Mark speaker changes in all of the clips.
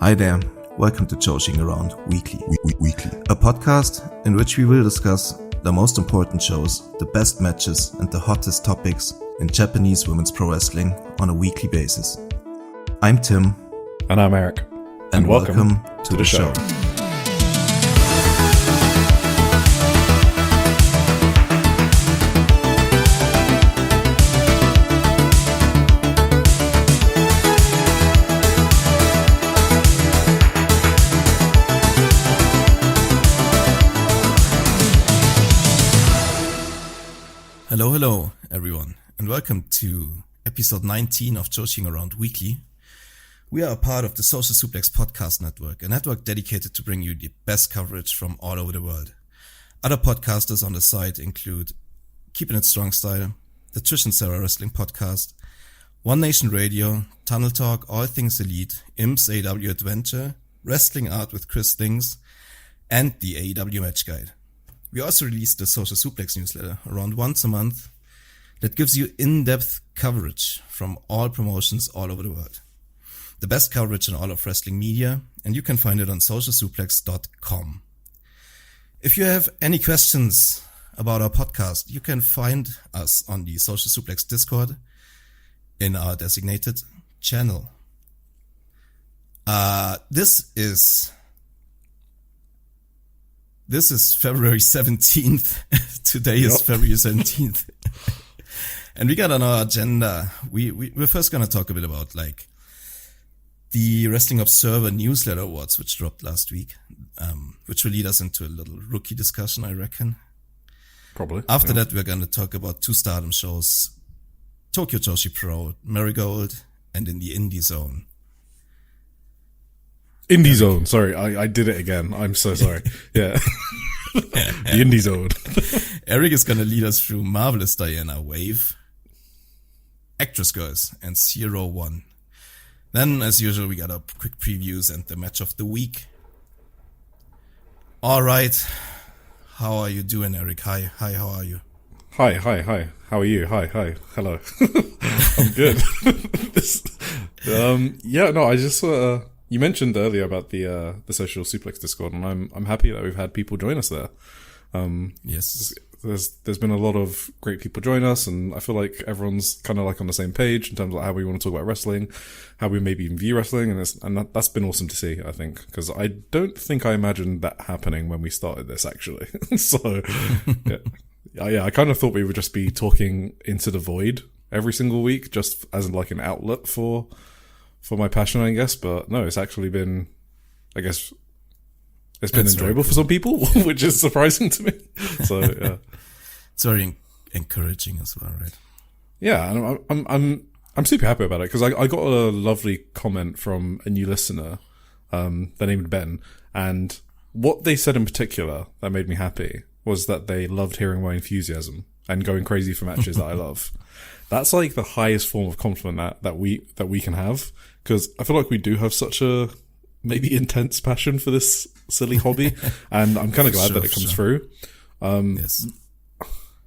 Speaker 1: Hi there, welcome to Joshi'ing Around Weekly, a podcast in which we will discuss the most important shows, the best matches and the hottest topics in Japanese women's pro wrestling on a weekly basis. I'm Tim.
Speaker 2: And I'm Eric.
Speaker 1: And welcome to the show. Hello everyone, and welcome to episode 19 of Joshi'ing Around Weekly. We are a part of the Social Suplex podcast network, a network dedicated to bring you the best coverage from all over the world. Other podcasters on the site include Keeping It Strong Style, the Trish and Sarah Wrestling Podcast, One Nation Radio, Tunnel Talk, All Things Elite, IMS AEW Adventure, Wrestling Art with Chris Things, and the AEW Match Guide. We also release the Social Suplex newsletter around once a month that gives you in-depth coverage from all promotions all over the world. The best coverage in all of wrestling media, and you can find it on socialsuplex.com. If you have any questions about our podcast, you can find us on the Social Suplex Discord in our designated channel. This is February 17th. Today is February 17th. And we got on our agenda, we're first going to talk a bit about like the Wrestling Observer Newsletter Awards, which dropped last week, which will lead us into a little rookie discussion, I reckon.
Speaker 2: Probably.
Speaker 1: After that, we're going to talk about two Stardom shows, Tokyo Joshi Pro, Marigold, and in the Indie Zone.
Speaker 2: Indie Zone. Sorry, I did it again. I'm so sorry. Yeah. The Indie Zone.
Speaker 1: Eric is going to lead us through Marvelous Diana, Wave, Actress Girls, and 01. Then, as usual, we got our quick previews and the match of the week. All right. How are you doing, Eric? Hi, how are you?
Speaker 2: Hi. How are you? Hi. Hello. I'm good. I just you mentioned earlier about the Social Suplex Discord, and I'm happy that we've had people join us there.
Speaker 1: Yes.
Speaker 2: There's been a lot of great people join us, and I feel like everyone's kind of like on the same page in terms of how we want to talk about wrestling, how we maybe even view wrestling, and that's been awesome to see, I think, because I don't think I imagined that happening when we started this, actually. So, yeah, I kind of thought we would just be talking into the void every single week, just as like an outlet for my passion, I guess, but no, it's actually been, I guess, it's been enjoyable for some people, which is surprising to me. So, yeah.
Speaker 1: It's very encouraging as well, right?
Speaker 2: Yeah, and I'm super happy about it, because I got a lovely comment from a new listener, they're named Ben, and what they said in particular that made me happy was that they loved hearing my enthusiasm and going crazy for matches that I love. That's like the highest form of compliment that we can have, because I feel like we do have such a maybe intense passion for this silly hobby, and I'm kind of glad that it comes through.
Speaker 1: Yes.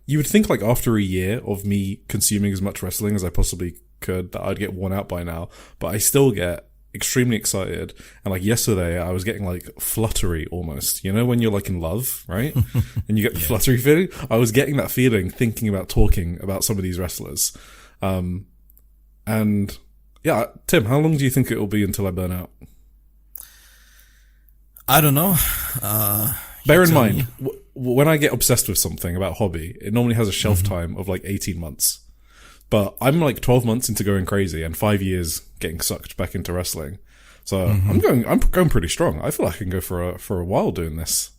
Speaker 2: You would think like after a year of me consuming as much wrestling as I possibly could that I'd get worn out by now, but I still get extremely excited. And like yesterday, I was getting like fluttery almost, you know, when you're like in love, right? And you get the fluttery feeling. I was getting that feeling thinking about talking about some of these wrestlers. And yeah, Tim, how long do you think it will be until I burn out?
Speaker 1: I don't know.
Speaker 2: Bear in mind, when I get obsessed with something about hobby, it normally has a shelf time of like 18 months. But I'm like 12 months into going crazy and 5 years getting sucked back into wrestling. So I'm going pretty strong. I feel like I can go for a while doing this.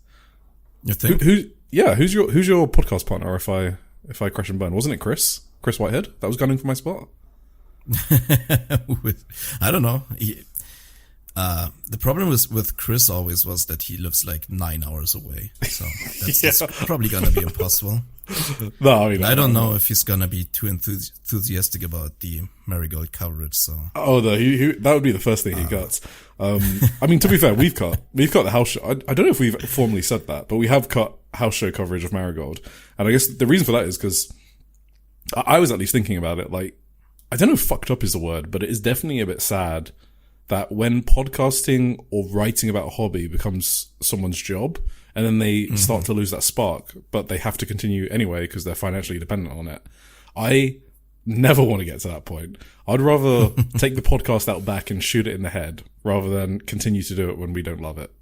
Speaker 1: You think?
Speaker 2: Who's your podcast partner if I crash and burn? Wasn't it Chris Whitehead that was gunning for my spot?
Speaker 1: I don't know. The problem with Chris always was that he lives like 9 hours away, so that's probably gonna be impossible.
Speaker 2: No, I mean,
Speaker 1: I don't know if he's gonna be too enthusiastic about the Marigold coverage. So
Speaker 2: no, that would be the first thing he cuts. I mean, to be fair, we've cut the house show. I don't know if we've formally said that, but we have cut house show coverage of Marigold, and I guess the reason for that is because I was at least thinking about it. Like, I don't know if fucked up is the word, but it is definitely a bit sad that when podcasting or writing about a hobby becomes someone's job, and then they start to lose that spark, but they have to continue anyway because they're financially dependent on it. I never want to get to that point. I'd rather take the podcast out back and shoot it in the head rather than continue to do it when we don't love it.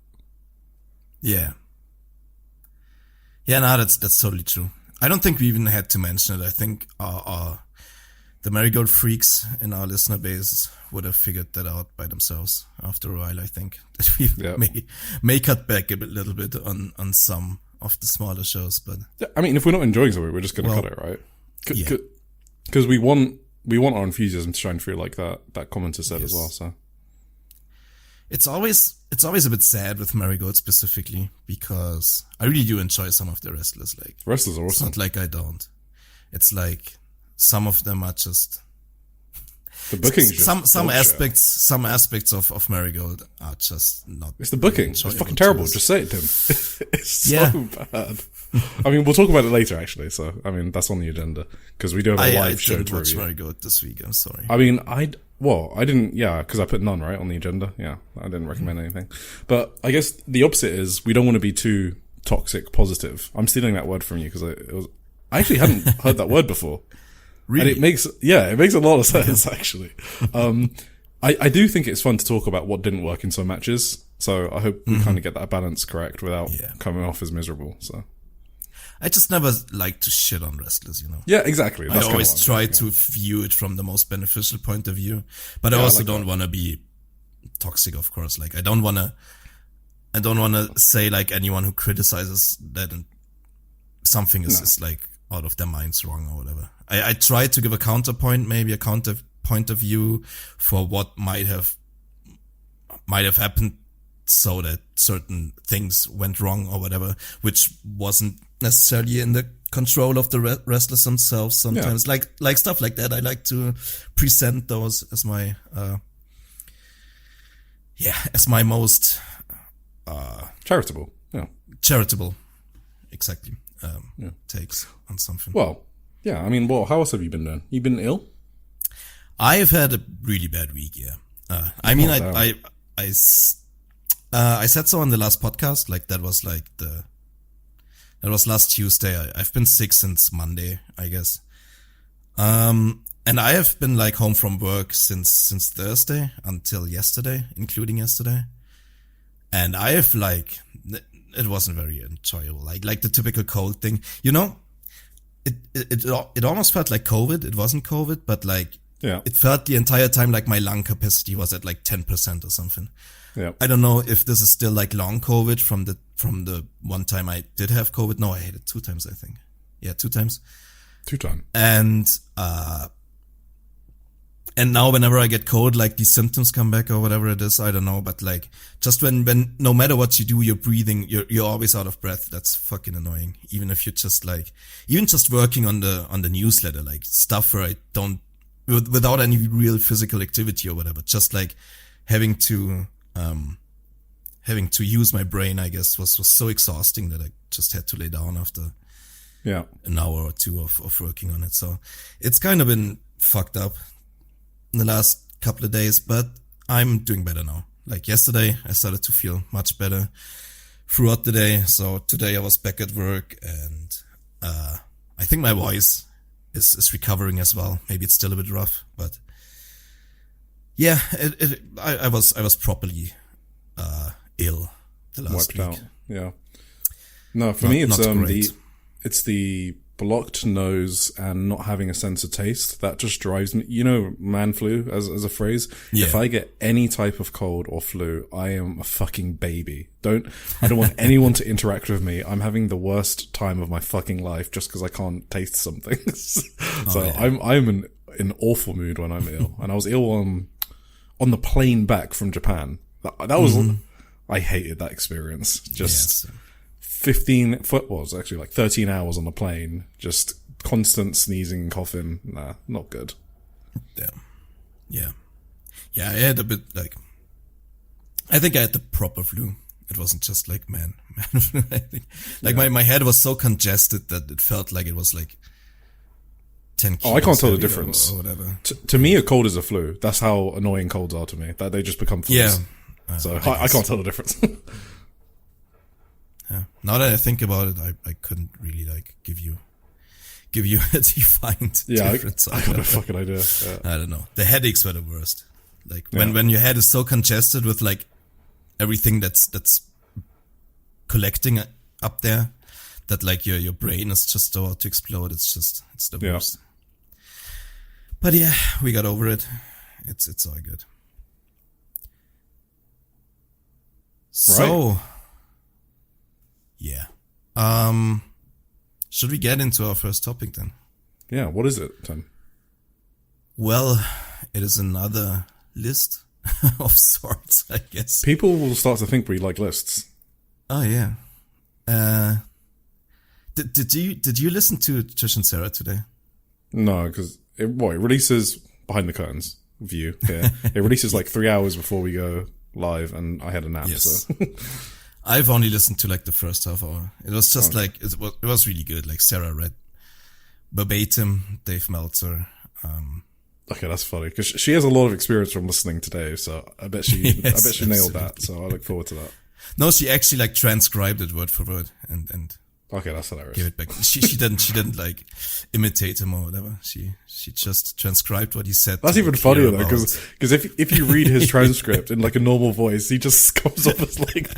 Speaker 1: Yeah. Yeah, no, that's totally true. I don't think we even had to mention it. I think the Marigold freaks in our listener base would have figured that out by themselves after a while. I think that we may cut back a little bit on some of the smaller shows, but
Speaker 2: I mean, if we're not enjoying something, we're just going to cut it, right? Because we want our enthusiasm to shine through, like that commenter said as well. So
Speaker 1: it's always a bit sad with Marigold specifically because I really do enjoy some of the wrestlers. Like
Speaker 2: wrestlers are awesome.
Speaker 1: It's not like I don't. It's like some of them are just
Speaker 2: the booking.
Speaker 1: Some aspects of Marigold are just not.
Speaker 2: It's the booking. It's fucking terrible. Just say it, Tim. It's so bad. I mean, we'll talk about it later, actually. So, I mean, that's on the agenda because we do have a live show to review. I didn't watch Marigold this week. I'm sorry. I mean, I didn't. Yeah, because I put none right on the agenda. Yeah, I didn't recommend anything. But I guess the opposite is we don't want to be too toxic positive. I'm stealing that word from you because I actually hadn't heard that word before.
Speaker 1: Really?
Speaker 2: And it makes a lot of sense, actually. I do think it's fun to talk about what didn't work in some matches. So I hope we kind of get that balance correct without coming off as miserable. So
Speaker 1: I just never like to shit on wrestlers, you know?
Speaker 2: Yeah, exactly.
Speaker 1: That's I always try to view it from the most beneficial point of view, but I also don't want to be toxic, of course. Like I don't want to say like anyone who criticizes that something is like out of their minds wrong or whatever. I try to give a counterpoint, maybe a counter point of view for what might have happened so that certain things went wrong or whatever, which wasn't necessarily in the control of the wrestlers themselves sometimes. Like stuff like that. I like to present those as my most
Speaker 2: charitable. Yeah.
Speaker 1: Charitable. Exactly. Takes on something.
Speaker 2: Well, yeah, I mean, how else have you been doing? You been ill?
Speaker 1: I've had a really bad week, yeah. I said so on the last podcast, like that was last Tuesday. I've been sick since Monday, I guess. And I have been like home from work since Thursday until yesterday, including yesterday. And I have like, it wasn't very enjoyable, like the typical cold thing, you know. It almost felt like COVID. It wasn't COVID, but like it felt the entire time like my lung capacity was at like 10% or something. Yeah. I don't know if this is still like long COVID from the one time I did have COVID. No, I had it 2 times, I think. Yeah, 2 times.
Speaker 2: 2 times.
Speaker 1: And now whenever I get cold, like these symptoms come back or whatever it is, I don't know. But like just when no matter what you do, you're breathing, you're always out of breath. That's fucking annoying. Even if you're just working on the newsletter, like stuff where I don't, without any real physical activity or whatever, just like having to use my brain, I guess was so exhausting that I just had to lay down after an hour or 2 of working on it. So it's kind of been fucked up in the last couple of days, but I'm doing better now. Like yesterday, I started to feel much better throughout the day. So today I was back at work and, I think my voice is recovering as well. Maybe it's still a bit rough, but yeah, I was properly, ill the last week.
Speaker 2: Out. Yeah. No, for me, it's the blocked nose and not having a sense of taste that just drives me. You know, man flu as a phrase. Yeah. If I get any type of cold or flu, I am a fucking baby. I don't want anyone to interact with me. I'm having the worst time of my fucking life just because I can't taste something. I'm in an awful mood when I'm ill, and I was ill on the plane back from Japan. That was I hated that experience. Just. 13 hours on the plane, just constant sneezing and coughing. Nah, not good.
Speaker 1: Damn. Yeah. Yeah, I had a bit I think I had the proper flu. It wasn't just like man flu. I think. My head was so congested that it felt like it was like 10 kilos.
Speaker 2: Oh, I can't tell the
Speaker 1: heavier
Speaker 2: difference.
Speaker 1: or whatever.
Speaker 2: To me, a cold is a flu. That's how annoying colds are to me. That they just become flus.
Speaker 1: Yeah.
Speaker 2: So I can't tell the difference.
Speaker 1: Yeah. Now that I think about it, I couldn't really like give you a defined difference.
Speaker 2: I got no fucking idea. Yeah.
Speaker 1: I don't know. The headaches were the worst. Like when your head is so congested with like everything that's collecting up there, that like your brain is just about to explode. It's the worst. But yeah, we got over it. It's all good. So, yeah. Should we get into our first topic then?
Speaker 2: Yeah, what is it, Tim?
Speaker 1: Well, it is another list of sorts, I guess.
Speaker 2: People will start to think we like lists.
Speaker 1: Oh yeah. Did you listen to Trish and Sarah today?
Speaker 2: No, because it releases behind the curtains view. Yeah, it releases like 3 hours before we go live, and I had a nap.
Speaker 1: Yes.
Speaker 2: So.
Speaker 1: I've only listened to like the first half hour. It was just like it was really good. Like Sarah read verbatim Dave Meltzer.
Speaker 2: Okay, that's funny because she has a lot of experience from listening today, so I bet she nailed that. So I look forward to that.
Speaker 1: No, she actually like transcribed it word for word and
Speaker 2: okay, that's hilarious.
Speaker 1: gave it back. She didn't like imitate him or whatever. She just transcribed what he said.
Speaker 2: That's even funnier though, because if you read his transcript in like a normal voice, he just comes off as like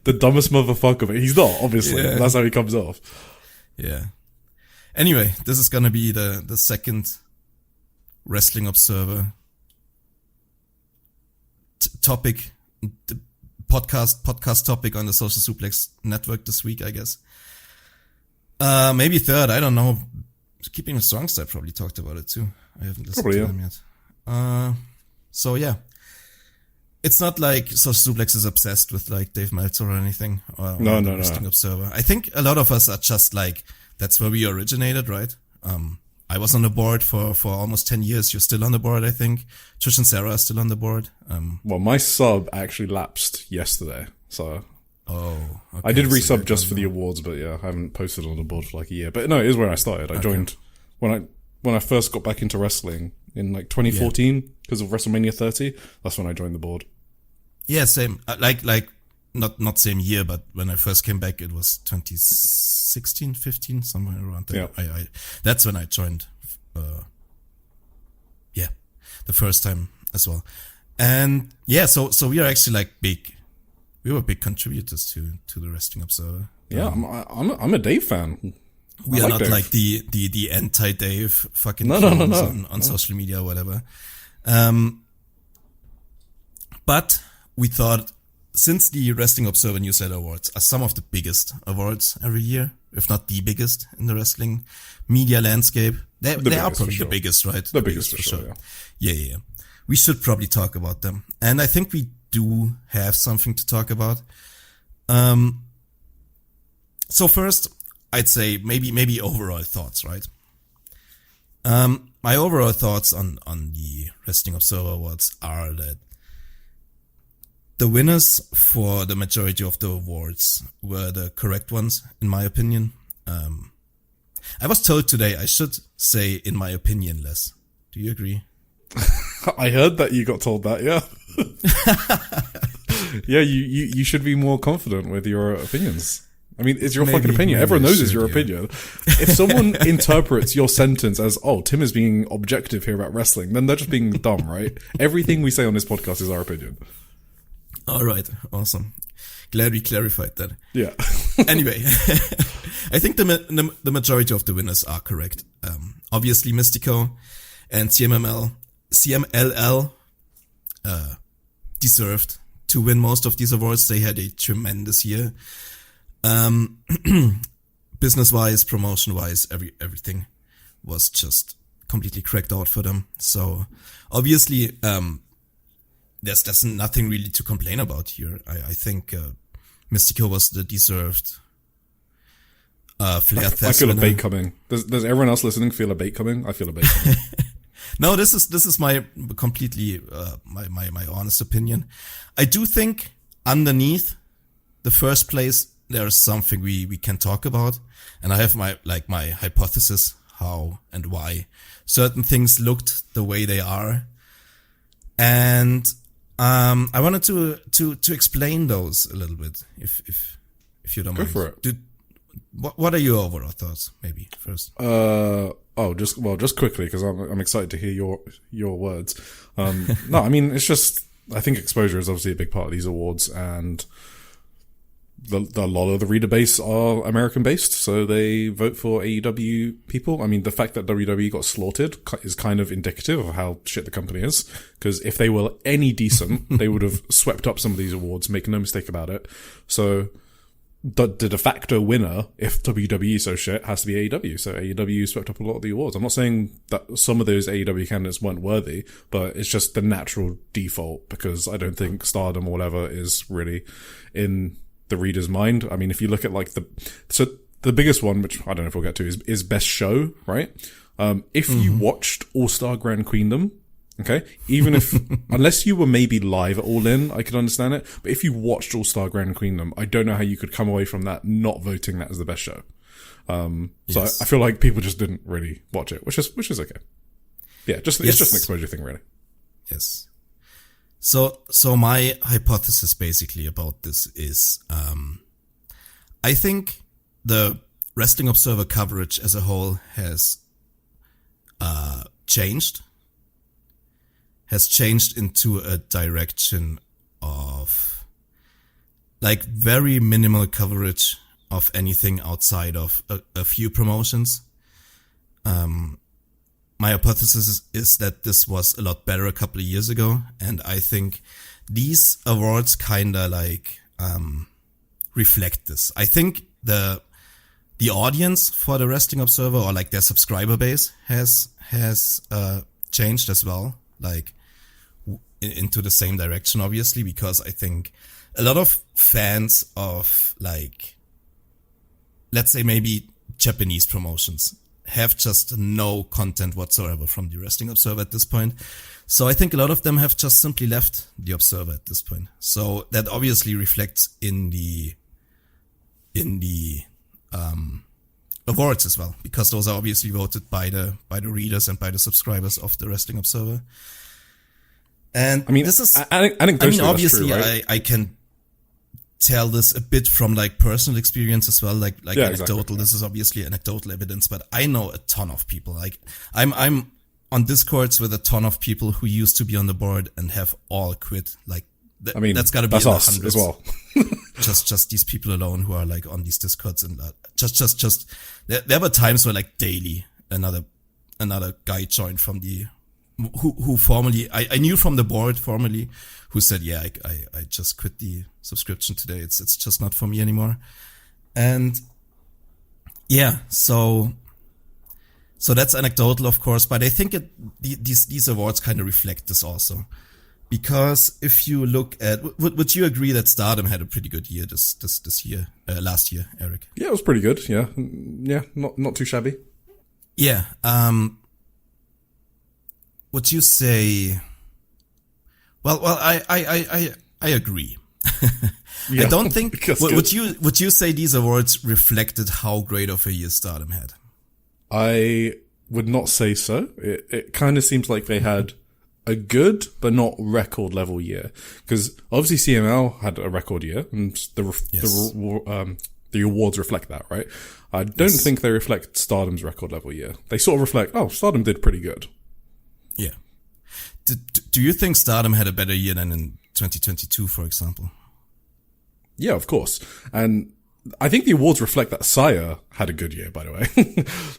Speaker 2: the dumbest motherfucker. But he's not, obviously. Yeah. That's how he comes off.
Speaker 1: Yeah. Anyway, this is gonna be the second Wrestling Observer topic, the podcast topic on the Social Suplex Network this week, I guess. Maybe third, I don't know. Keeping the Strong Style probably talked about it too. I haven't listened to them yet. So yeah. It's not like Social Suplex is obsessed with like Dave Meltzer or anything. Or
Speaker 2: no.
Speaker 1: Wrestling Observer. I think a lot of us are just like, that's where we originated, right? I was on the board for almost 10 years. You're still on the board, I think. Trish and Sarah are still on the board.
Speaker 2: Well, my sub actually lapsed yesterday, so...
Speaker 1: Oh, okay.
Speaker 2: I did resub just for the awards, but yeah, I haven't posted on the board for like a year. But no, it is where I started. I joined when I first got back into wrestling in like 2014 because of WrestleMania 30. That's when I joined the board.
Speaker 1: Yeah, same. Like not same year, but when I first came back, it was 2016, 15, somewhere around there.
Speaker 2: Yeah.
Speaker 1: That's when I joined. The first time as well. And yeah, so we are actually like big. We were big contributors to the Wrestling Observer.
Speaker 2: Yeah, I'm a Dave fan.
Speaker 1: We are not Dave. Like the anti-Dave fucking
Speaker 2: no.
Speaker 1: on social media or whatever. But we thought, since the Wrestling Observer Newsletter Awards are some of the biggest awards every year, if not the biggest in the wrestling media landscape, they are probably the biggest, right?
Speaker 2: The biggest for sure.
Speaker 1: Yeah. We should probably talk about them. And I think we do have something to talk about. So first, I'd say maybe overall thoughts, right? My overall thoughts on the Wrestling Observer Awards are that the winners for the majority of the awards were the correct ones, in my opinion. I was told today I should say, in my opinion, less. Do you agree?
Speaker 2: I heard that you got told that, yeah. Yeah, you should be more confident with your opinions. I mean, it's your fucking opinion. Everyone knows it's your opinion. If someone interprets your sentence as, oh, Tim is being objective here about wrestling, then they're just being dumb, right? Everything we say on this podcast is our opinion.
Speaker 1: All right. Awesome. Glad we clarified that.
Speaker 2: Yeah.
Speaker 1: Anyway, I think the majority of the winners are correct. Obviously, Mystico and CMLL deserved to win most of these awards. They had a tremendous year. Business-wise, promotion-wise, everything was just completely cracked out for them. So obviously, there's nothing really to complain about here. I think Mystico was the deserved Flair Test.
Speaker 2: I feel a bait coming. Does everyone else listening feel a bait coming? I feel a bait coming.
Speaker 1: No, this is my completely my honest opinion. I do think underneath the first place there is something we can talk about, and I have my hypothesis how and why certain things looked the way they are. And I wanted to explain those a little bit, if you don't mind.
Speaker 2: Go for it.
Speaker 1: What are your overall thoughts, maybe, first?
Speaker 2: Just quickly, because I'm excited to hear your words. No, I mean, it's just, I think exposure is obviously a big part of these awards, and a lot of the reader base are American based, so they vote for AEW people. I mean, the fact that WWE got slaughtered is kind of indicative of how shit the company is, because if they were any decent, they would have swept up some of these awards, make no mistake about it. So the de facto winner, if WWE is so shit, has to be AEW. So AEW swept up a lot of the awards. I'm not saying that some of those AEW candidates weren't worthy, but it's just the natural default, because I don't think Stardom or whatever is really in the reader's mind. I mean, if you look at like the biggest one, which I don't know if we'll get to, is best show, right? If you watched All-Star Grand Queendom, okay, even if, unless you were maybe live at All In, I could understand it. But if you watched All-Star Grand Queendom, I don't know how you could come away from that not voting that as the best show. So I feel like people just didn't really watch it, which is okay. Yeah, it's just an exposure thing, really.
Speaker 1: Yes. So my hypothesis basically about this is, I think the Wrestling Observer coverage as a whole has changed into a direction of like very minimal coverage of anything outside of a few promotions. My hypothesis is that this was a lot better a couple of years ago, and I think these awards kinda like reflect this. I think the audience for the Wrestling Observer, or like their subscriber base, has changed as well, like into the same direction, obviously, because I think a lot of fans of, like, let's say maybe Japanese promotions have just no content whatsoever from the Wrestling Observer at this point. So I think a lot of them have just simply left the Observer at this point. So that obviously reflects in the awards as well, because those are obviously voted by the readers and by the subscribers of the Wrestling Observer. And
Speaker 2: I mean,
Speaker 1: this is,
Speaker 2: anecdotally,
Speaker 1: obviously,
Speaker 2: that's true, right?
Speaker 1: I can tell this a bit from like personal experience as well, like
Speaker 2: yeah,
Speaker 1: anecdotal.
Speaker 2: Exactly.
Speaker 1: This is obviously anecdotal evidence, but I know a ton of people. Like I'm on Discords with a ton of people who used to be on the board and have all quit. Like that's got to be in the
Speaker 2: us
Speaker 1: hundreds
Speaker 2: as well.
Speaker 1: just these people alone who are like on these Discords, and just there were times where like daily another guy joined from the who formerly I knew from the board formerly, who said, yeah, I just quit the subscription today. It's just not for me anymore. And yeah, so that's anecdotal, of course, but I think these awards kind of reflect this also. Because if you look at, would you agree that Stardom had a pretty good year this year, last year, Eric?
Speaker 2: Yeah, it was pretty good. Yeah. Yeah. Not too shabby.
Speaker 1: Yeah. Would you say, well, I agree.
Speaker 2: Yeah,
Speaker 1: I don't think, would you say these awards reflected how great of a year Stardom had?
Speaker 2: I would not say so. It kind of seems like they had a good, but not record level year. Because obviously CML had a record year, and the awards reflect that, right? I don't think they reflect Stardom's record level year. They sort of reflect, Stardom did pretty good.
Speaker 1: Yeah. Do you think Stardom had a better year than in 2022, for example?
Speaker 2: Yeah, of course. And I think the awards reflect that Saya had a good year, by the way.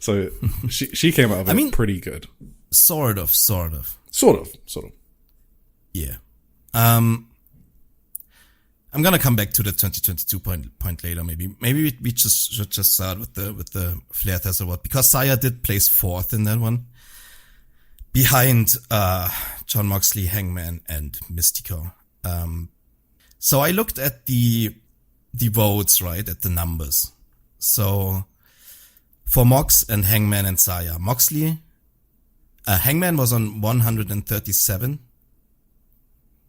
Speaker 2: So she came out of it pretty good.
Speaker 1: Sort of. Yeah. I'm gonna come back to the 2022 point later. Maybe we should just start with the Flair Test Award, because Saya did place 4th in that one, behind Jon Moxley, Hangman, and Mystico. So I looked at the votes, right, at the numbers. So for Mox and Hangman and Saya, Hangman was on 137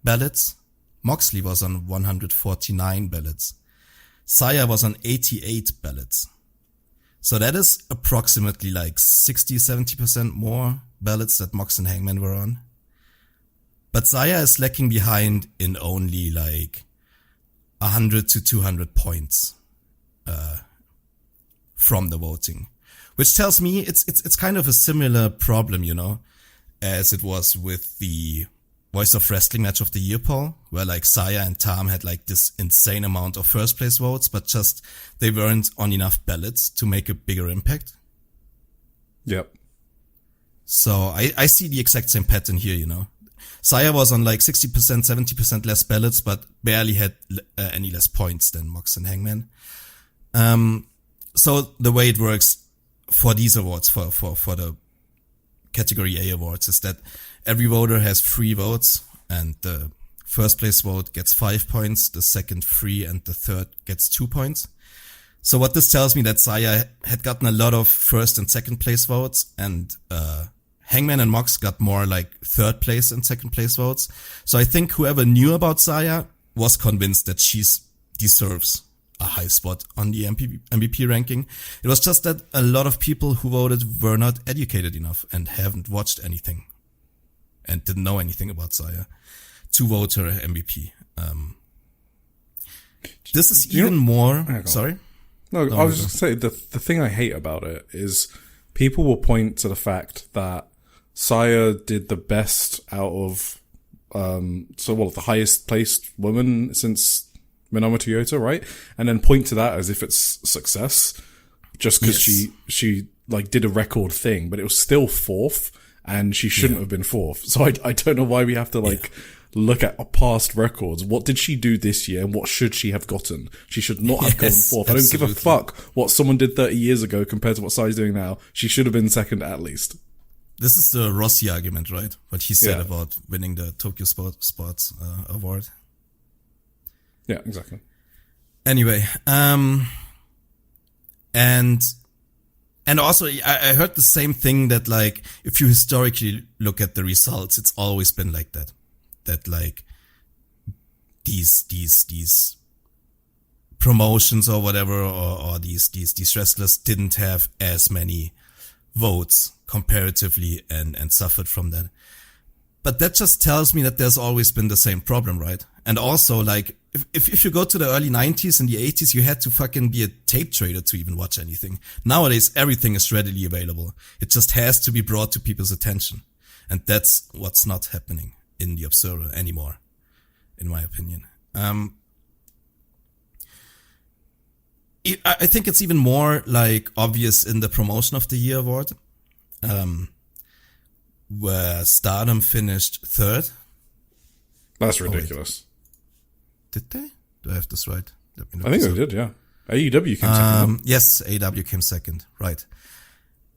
Speaker 1: ballots. Moxley was on 149 ballots. Saya was on 88 ballots. So that is approximately like 60-70% more ballots that Mox and Hangman were on. But Saya is lacking behind in only like 100 to 200 points from the voting, which tells me it's kind of a similar problem, you know, as it was with the Voice of Wrestling Match of the Year poll, where like Saya and Tam had like this insane amount of first place votes, but just they weren't on enough ballots to make a bigger impact.
Speaker 2: Yep.
Speaker 1: So I see the exact same pattern here, you know. Saya was on like 60%, 70% less ballots, but barely had any less points than Mox and Hangman. So the way it works for these awards, for the category A awards, is that every voter has 3 votes, and the first place vote gets 5 points, the second 3, and the third gets 2 points. So what this tells me that Saya had gotten a lot of first and second place votes, and Hangman and Mox got more like third place and second place votes. So I think whoever knew about Saya was convinced that she deserves a high spot on the MVP ranking. It was just that a lot of people who voted were not educated enough and haven't watched anything and didn't know anything about Saya to vote her MVP. This is even more... Sorry?
Speaker 2: No, I was just going to say, the thing I hate about it is people will point to the fact that Saya did the best out of, the highest placed woman since Minamo Toyota, right? And then point to that as if it's success, just because she like did a record thing, but it was still 4th, and she shouldn't have been 4th. So I don't know why we have to look at past records. What did she do this year, and what should she have gotten? She should not have gotten 4th. I don't give a fuck what someone did 30 years ago compared to what Saya's doing now. She should have been 2nd at least.
Speaker 1: This is the Rossi argument, right? What he said about winning the Tokyo Sports Award.
Speaker 2: Yeah, exactly.
Speaker 1: Anyway, and also I heard the same thing, that like if you historically look at the results, it's always been like that. That like these promotions or whatever, or these wrestlers didn't have as many votes comparatively and suffered from that. But that just tells me that there's always been the same problem, right? And also, like, if you go to the early 90s and the 80s, you had to fucking be a tape trader to even watch anything. Nowadays, everything is readily available. It just has to be brought to people's attention. And that's what's not happening in the Observer anymore, in my opinion. I think it's even more like obvious in the Promotion of the Year award, where Stardom finished 3rd.
Speaker 2: That's ridiculous.
Speaker 1: Did they? Do I have this right?
Speaker 2: I think they did, yeah. AEW came second.
Speaker 1: Yes, AEW came second, right.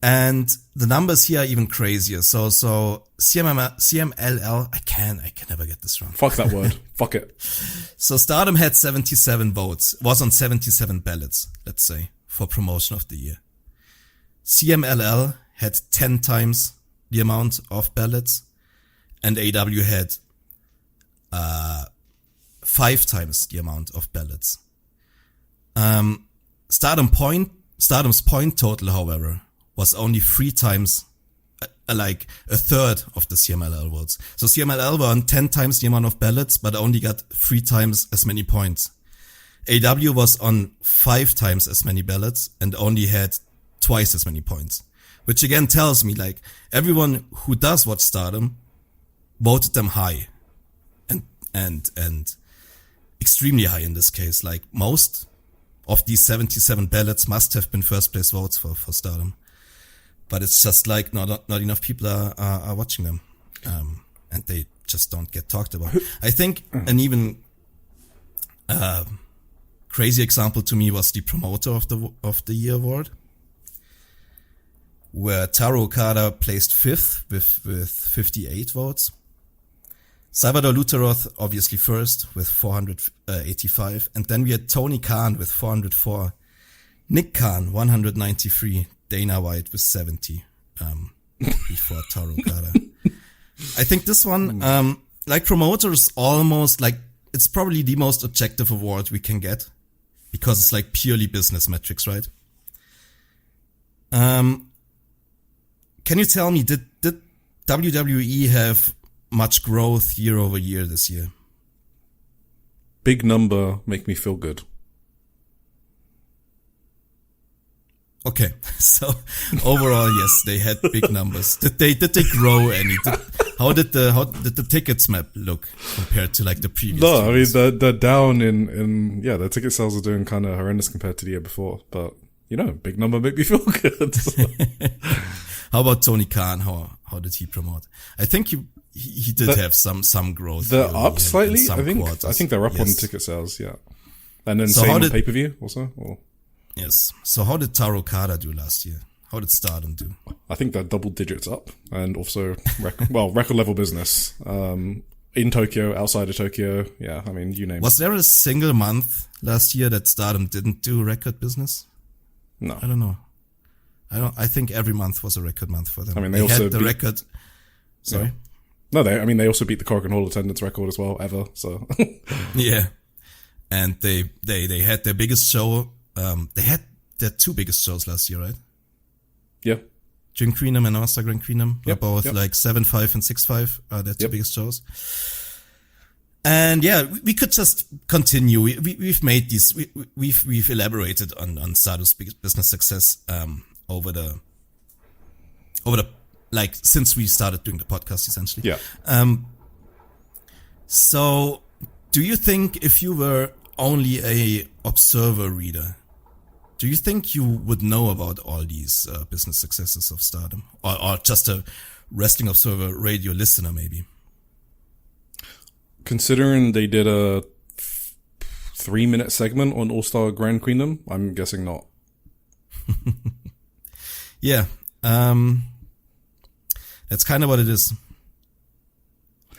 Speaker 1: And the numbers here are even crazier. So CMLL, I can never get this wrong.
Speaker 2: Fuck that word. Fuck it.
Speaker 1: So Stardom had 77 votes, was on 77 ballots, let's say, for Promotion of the Year. CMLL had 10 times the amount of ballots, and AEW had 5 times the amount of ballots. Stardom's point total, however, was only 3 times, like a third of the CMLL votes. So CMLL were on 10 times the amount of ballots, but only got 3 times as many points. AEW was on 5 times as many ballots and only had twice as many points. Which again tells me, like, everyone who does watch Stardom voted them high. And extremely high in this case. Like, most of these 77 ballots must have been first place votes for Stardom. But it's just like not enough people are watching them. And they just don't get talked about. I think an even crazy example to me was the Promoter of the Year award, where Taro Okada placed 5th with 58 votes. Salvador Luteroth obviously first with 485, and then we had Tony Khan with 404, Nick Khan 193, Dana White with 70 before Taro Okada. I think this one, like Promoter, is almost like, it's probably the most objective award we can get, because it's like purely business metrics, right? Can you tell me, did WWE have much growth year over year this year?
Speaker 2: Big number make me feel good.
Speaker 1: Okay, so overall, yes, they had big numbers. Did they grow any? How did the tickets map look compared to like the previous?
Speaker 2: No,
Speaker 1: years?
Speaker 2: I mean they're down in the ticket sales are doing kind of horrendous compared to the year before. But big number make me feel good.
Speaker 1: How about Tony Khan? How did he promote? I think he did have some growth.
Speaker 2: They're up slightly.
Speaker 1: I
Speaker 2: think they're up on ticket sales. Yeah, and then same on pay per view also. Or?
Speaker 1: Yes. So how did Taro Kada do last year? How did Stardom do?
Speaker 2: I think they're double digits up, and also record level business. In Tokyo, outside of Tokyo, yeah. I mean, you name it.
Speaker 1: Was there a single month last year that Stardom didn't do record business?
Speaker 2: No,
Speaker 1: I don't know. I think every month was a record month for them.
Speaker 2: I mean, they also
Speaker 1: had the record. Sorry.
Speaker 2: No, they also beat the Korakuen Hall attendance record as well ever. So
Speaker 1: yeah, and they had their biggest show. They had their two biggest shows last year, right?
Speaker 2: Yeah.
Speaker 1: Jim Queenum and Master Grand Queenum were both like 7.5 and 6.5 are their two biggest shows. And yeah, we could just continue. We've made these. We've elaborated on Stardom's business success over the like since we started doing the podcast essentially.
Speaker 2: Yeah.
Speaker 1: So, do you think if you were only a observer reader, do you think you would know about all these business successes of Stardom, or just a Wrestling Observer radio listener maybe?
Speaker 2: Considering they did a 3-minute segment on All-Star Grand Queendom, I'm guessing not.
Speaker 1: Yeah, that's kind of what it is.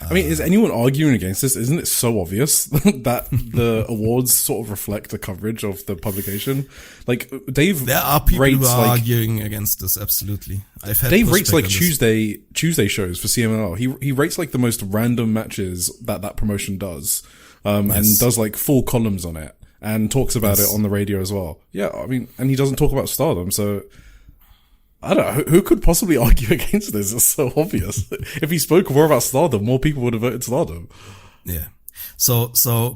Speaker 2: I mean, is anyone arguing against this? Isn't it so obvious that the awards sort of reflect the coverage of the publication? Like, Dave
Speaker 1: there are people
Speaker 2: rates
Speaker 1: who are
Speaker 2: like,
Speaker 1: arguing against this. Absolutely,
Speaker 2: Dave rates like Tuesday shows for CMLL. He rates like the most random matches that promotion does, and does like full columns on it and talks about it on the radio as well. Yeah, I mean, and he doesn't talk about Stardom, so. I don't know, who could possibly argue against this? It's so obvious. If he spoke more about Stardom, more people would have voted Stardom.
Speaker 1: Yeah. So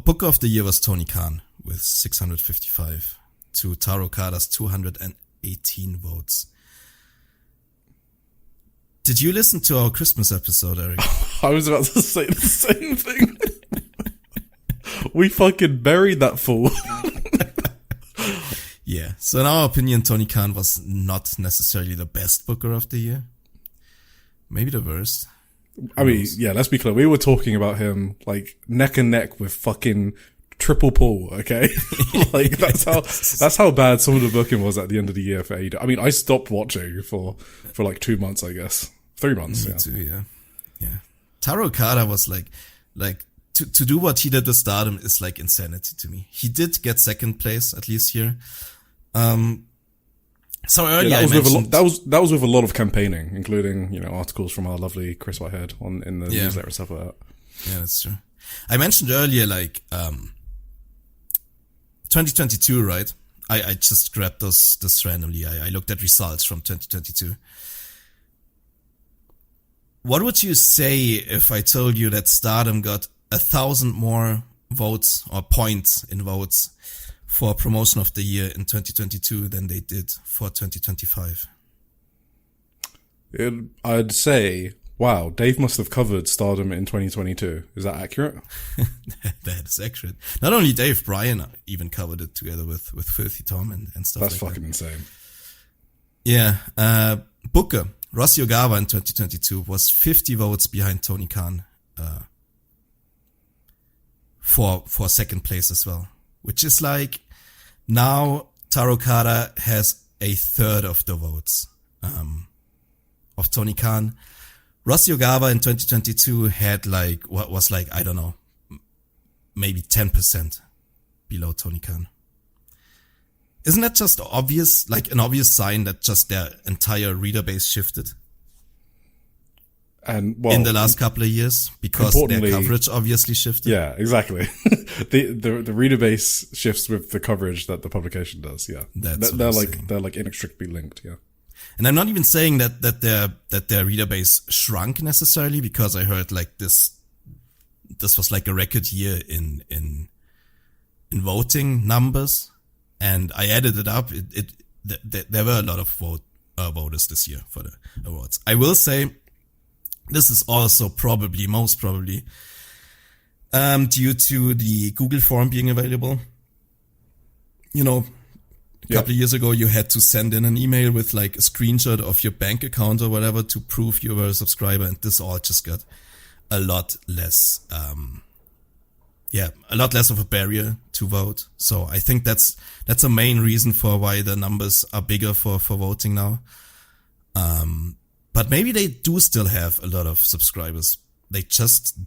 Speaker 1: Booker of the Year was Tony Khan with 655 to Taro Kada's 218 votes. Did you listen to our Christmas episode, Eric?
Speaker 2: I was about to say the same thing. We fucking buried that fool.
Speaker 1: Yeah, so in our opinion, Tony Khan was not necessarily the best booker of the year. Maybe the worst.
Speaker 2: I mean, yeah, let's be clear. We were talking about him like neck and neck with fucking Triple Paul, okay? Like that's how bad some of the booking was at the end of the year for AEW. I mean, I stopped watching for like 2 months, I guess. 3 months,
Speaker 1: Me too, yeah. Taro Kada was like to do what he did with Stardom is like insanity to me. He did get second place at least here. So earlier
Speaker 2: that was with a lot of campaigning, including articles from our lovely Chris Whitehead in the newsletter and stuff like that.
Speaker 1: Yeah, that's true. I mentioned earlier 2022, right? I just grabbed this randomly. I looked at results from 2022. What would you say if I told you that Stardom got 1,000 more votes or points in votes for Promotion of the Year in 2022 than they did for 2025?
Speaker 2: I'd say, wow, Dave must have covered Stardom in 2022. Is that accurate?
Speaker 1: That is accurate. Not only Dave, Brian even covered it together with Filthy Tom and stuff.
Speaker 2: That's
Speaker 1: like
Speaker 2: fucking
Speaker 1: that.
Speaker 2: insane.
Speaker 1: Yeah. Booker, Rossy Ogawa in 2022 was 50 votes behind Tony Khan for second place as well. Which is like, now Taro Kada has a third of the votes of Tony Khan. Rossy Ogawa in 2022 had I don't know, maybe 10% below Tony Khan. Isn't that just obvious, like an obvious sign that just their entire reader base shifted?
Speaker 2: And
Speaker 1: in the last couple of years, because their coverage obviously shifted.
Speaker 2: Yeah, exactly. the reader base shifts with the coverage that the publication does. Yeah, they're inextricably linked. Yeah.
Speaker 1: And I'm not even saying that their reader base shrunk necessarily, because I heard like this was like a record year in voting numbers, and I added it up. There were a lot of voters this year for the awards. I will say this is also most probably due to the Google form being available. You know, a couple of years ago, you had to send in an email with like a screenshot of your bank account or whatever to prove you were a subscriber, and this all just got a lot less, a lot less of a barrier to vote. So I think that's a main reason for why the numbers are bigger for voting now. But maybe they do still have a lot of subscribers. They just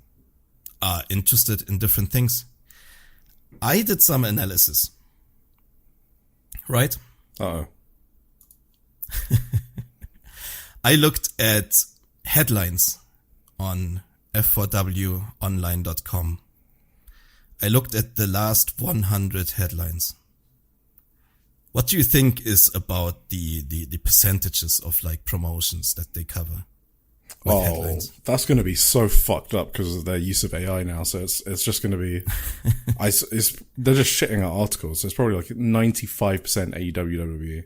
Speaker 1: are interested in different things. I did some analysis. Right?
Speaker 2: Uh-oh.
Speaker 1: I looked at headlines on f4wonline.com. I looked at the last 100 headlines. What do you think is about the percentages of like promotions that they cover? Headlines?
Speaker 2: That's going to be so fucked up because of their use of AI now. So it's just going to be, they're just shitting out articles. So it's probably like 95% AEW.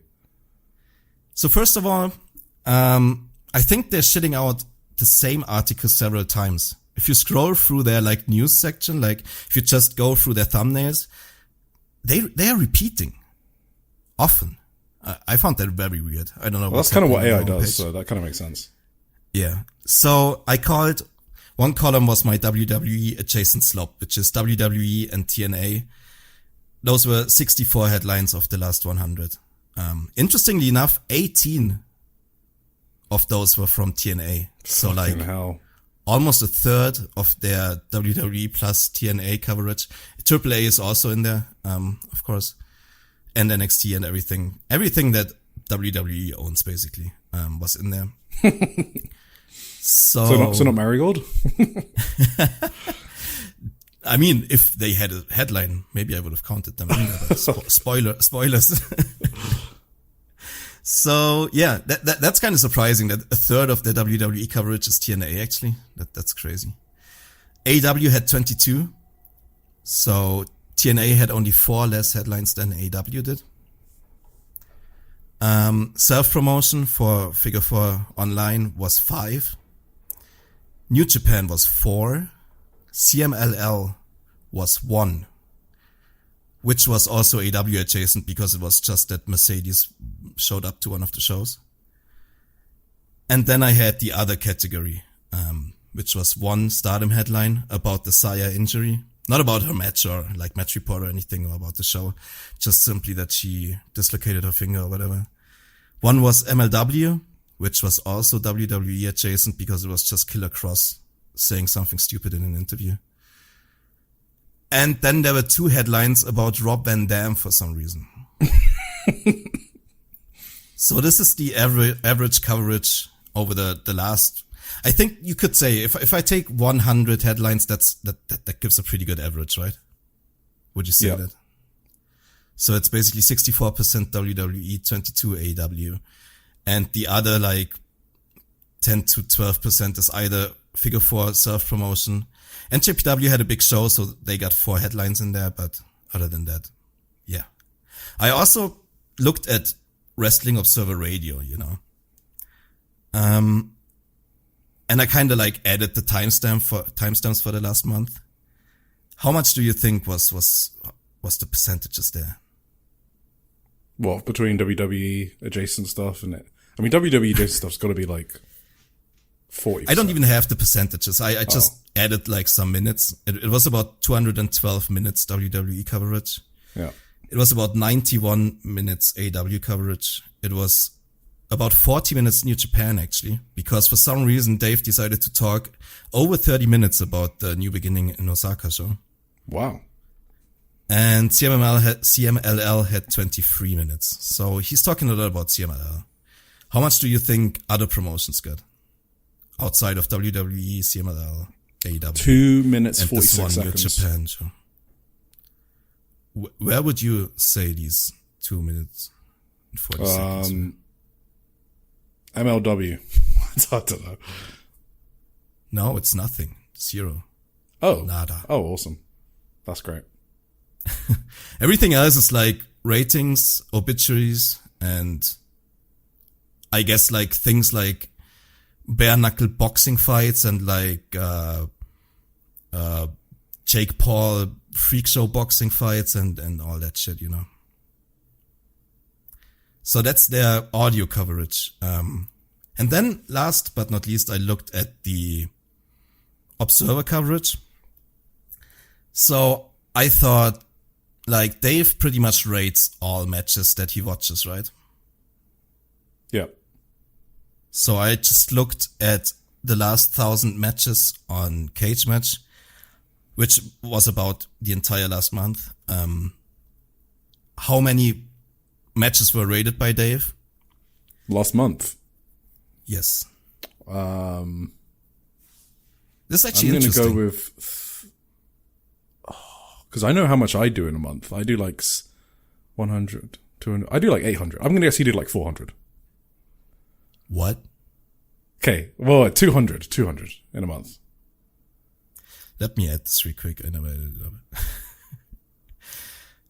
Speaker 1: So first of all, I think they're shitting out the same article several times. If you scroll through their like news section, like if you just go through their thumbnails, they are repeating often. I found that very weird. I don't know.
Speaker 2: Well, that's kind of what AI does. So that kind of makes sense.
Speaker 1: Yeah. So I called, one column was my WWE adjacent slop, which is WWE and TNA. Those were 64 headlines of the last 100. Interestingly enough, 18 of those were from TNA. So
Speaker 2: Fucking
Speaker 1: like
Speaker 2: hell.
Speaker 1: Almost a third of their WWE plus TNA coverage. AAA is also in there, of course. And NXT and everything that WWE owns basically, was in there. So
Speaker 2: not Marigold?
Speaker 1: I mean, if they had a headline, maybe I would have counted them in there, but spoilers. So yeah, that's kind of surprising that a third of the WWE coverage is TNA actually. That's crazy. AEW had 22. So TNA had only 4 less headlines than AEW did. Self-promotion for Figure 4 Online was 5. New Japan was 4. CMLL was 1. Which was also AEW adjacent because it was just that Mercedes showed up to one of the shows. And then I had the other category, which was 1 Stardom headline about the Saya injury. Not about her match or like match report or anything or about the show. Just simply that she dislocated her finger or whatever. 1 was MLW, which was also WWE adjacent because it was just Killer Cross saying something stupid in an interview. And then there were 2 headlines about Rob Van Dam for some reason. So this is the average coverage over the last, I think you could say if I take 100 headlines, that gives a pretty good average, right? Would you say that? So it's basically 64% WWE, 22 AEW. And the other like 10 to 12% is either Figure 4 self-promotion. And JPW had a big show, so they got 4 headlines in there, but other than that, yeah. I also looked at Wrestling Observer Radio, you know. And I kind of like added the timestamps for the last month. How much do you think was the percentages there?
Speaker 2: What, between WWE adjacent stuff and it? I mean, WWE adjacent stuff's got to be like 40%.
Speaker 1: I don't even have the percentages. I just added like some minutes. It was about 212 minutes WWE coverage.
Speaker 2: Yeah.
Speaker 1: It was about 91 minutes AW coverage. It was about 40 minutes New Japan actually, because for some reason Dave decided to talk over 30 minutes about the New Beginning in Osaka show.
Speaker 2: Wow.
Speaker 1: And CMLL had 23 minutes. So he's talking a lot about CMLL. How much do you think other promotions got? Outside of WWE, CMLL, AEW.
Speaker 2: 2 minutes,
Speaker 1: and
Speaker 2: 46
Speaker 1: this one
Speaker 2: seconds.
Speaker 1: New Japan show. Where would you say these 2 minutes and 40 seconds?
Speaker 2: MLW. It's hard to know.
Speaker 1: No, it's nothing. 0.
Speaker 2: Oh.
Speaker 1: Nada.
Speaker 2: Oh, awesome. That's great.
Speaker 1: Everything else is like ratings, obituaries, and I guess like things like bare knuckle boxing fights and like Jake Paul freak show boxing fights and all that shit, you know. So that's their audio coverage. And then last but not least, I looked at the Observer coverage. So I thought, like, Dave pretty much rates all matches that he watches, right?
Speaker 2: Yeah.
Speaker 1: So I just looked at the last 1,000 matches on Cage Match, which was about the entire last month. How many matches were rated by Dave?
Speaker 2: Last month?
Speaker 1: Yes. This is
Speaker 2: I'm
Speaker 1: actually
Speaker 2: going to
Speaker 1: interesting.
Speaker 2: go with... Because I know how much I do in a month. I do like 100, 200... I do like 800. I'm going to guess he did like 400.
Speaker 1: What?
Speaker 2: Okay, well, 200 in a month.
Speaker 1: Let me add this real quick. I never added it up.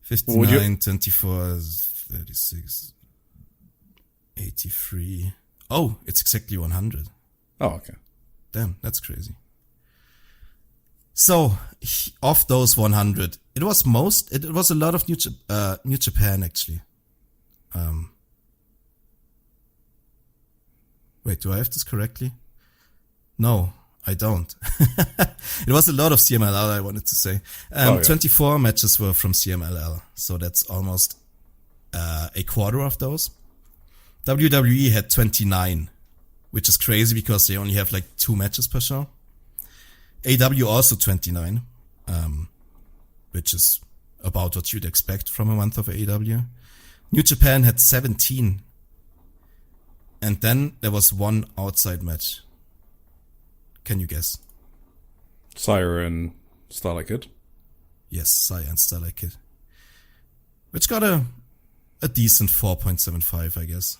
Speaker 1: 59, 24, 36, 83. Oh, it's exactly 100.
Speaker 2: Oh, okay.
Speaker 1: Damn, that's crazy. So, of those 100, it was a lot of New Japan, actually. Wait, do I have this correctly? No, I don't. It was a lot of CMLL, I wanted to say. 24 matches were from CMLL, so that's almost a quarter of those. WWE had 29, which is crazy because they only have like 2 matches per show. AW also 29, which is about what you'd expect from a month of AEW. New Japan had 17. And then there was one outside match. Can you guess?
Speaker 2: Sire and Starlight Kid?
Speaker 1: Yes, Sire and Starlight Kid. Which got a decent 4.75, I guess.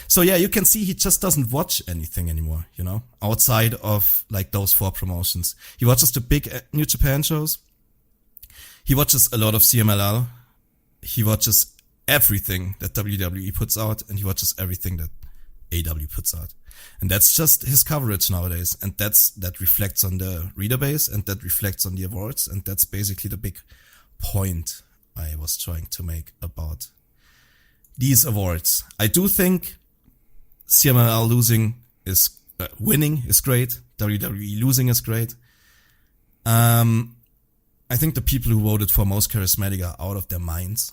Speaker 1: So yeah, you can see he just doesn't watch anything anymore, you know, outside of like those 4 promotions. He watches the big New Japan shows. He watches a lot of CMLL. He watches everything that WWE puts out, and he watches everything that AW puts out. And that's just his coverage nowadays. And that reflects on the reader base, and that reflects on the awards. And that's basically the big point I was trying to make about these awards. I do think CMLL winning is great. WWE losing is great. I think the people who voted for most charismatic are out of their minds.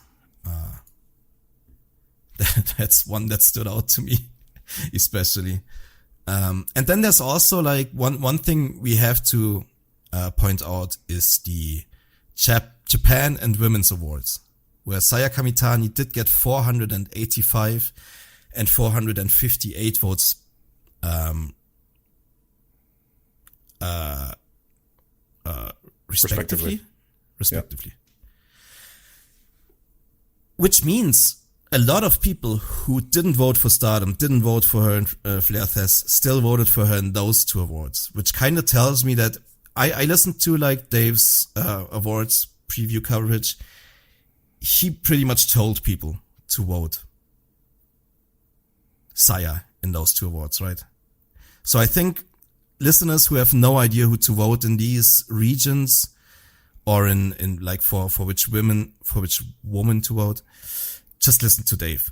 Speaker 1: That's one that stood out to me, especially. And then there's also like one thing we have to point out is the Japan and Women's Awards, where Saya Kamitani did get 485 and 458 votes respectively. Which means a lot of people who didn't vote for Stardom, didn't vote for her in Flair Fest, still voted for her in those 2 awards, which kind of tells me that I listened to like Dave's awards preview coverage. He pretty much told people to vote Saya in those 2 awards, right? So I think listeners who have no idea who to vote in these regions, or in like for which woman to vote, just listen to Dave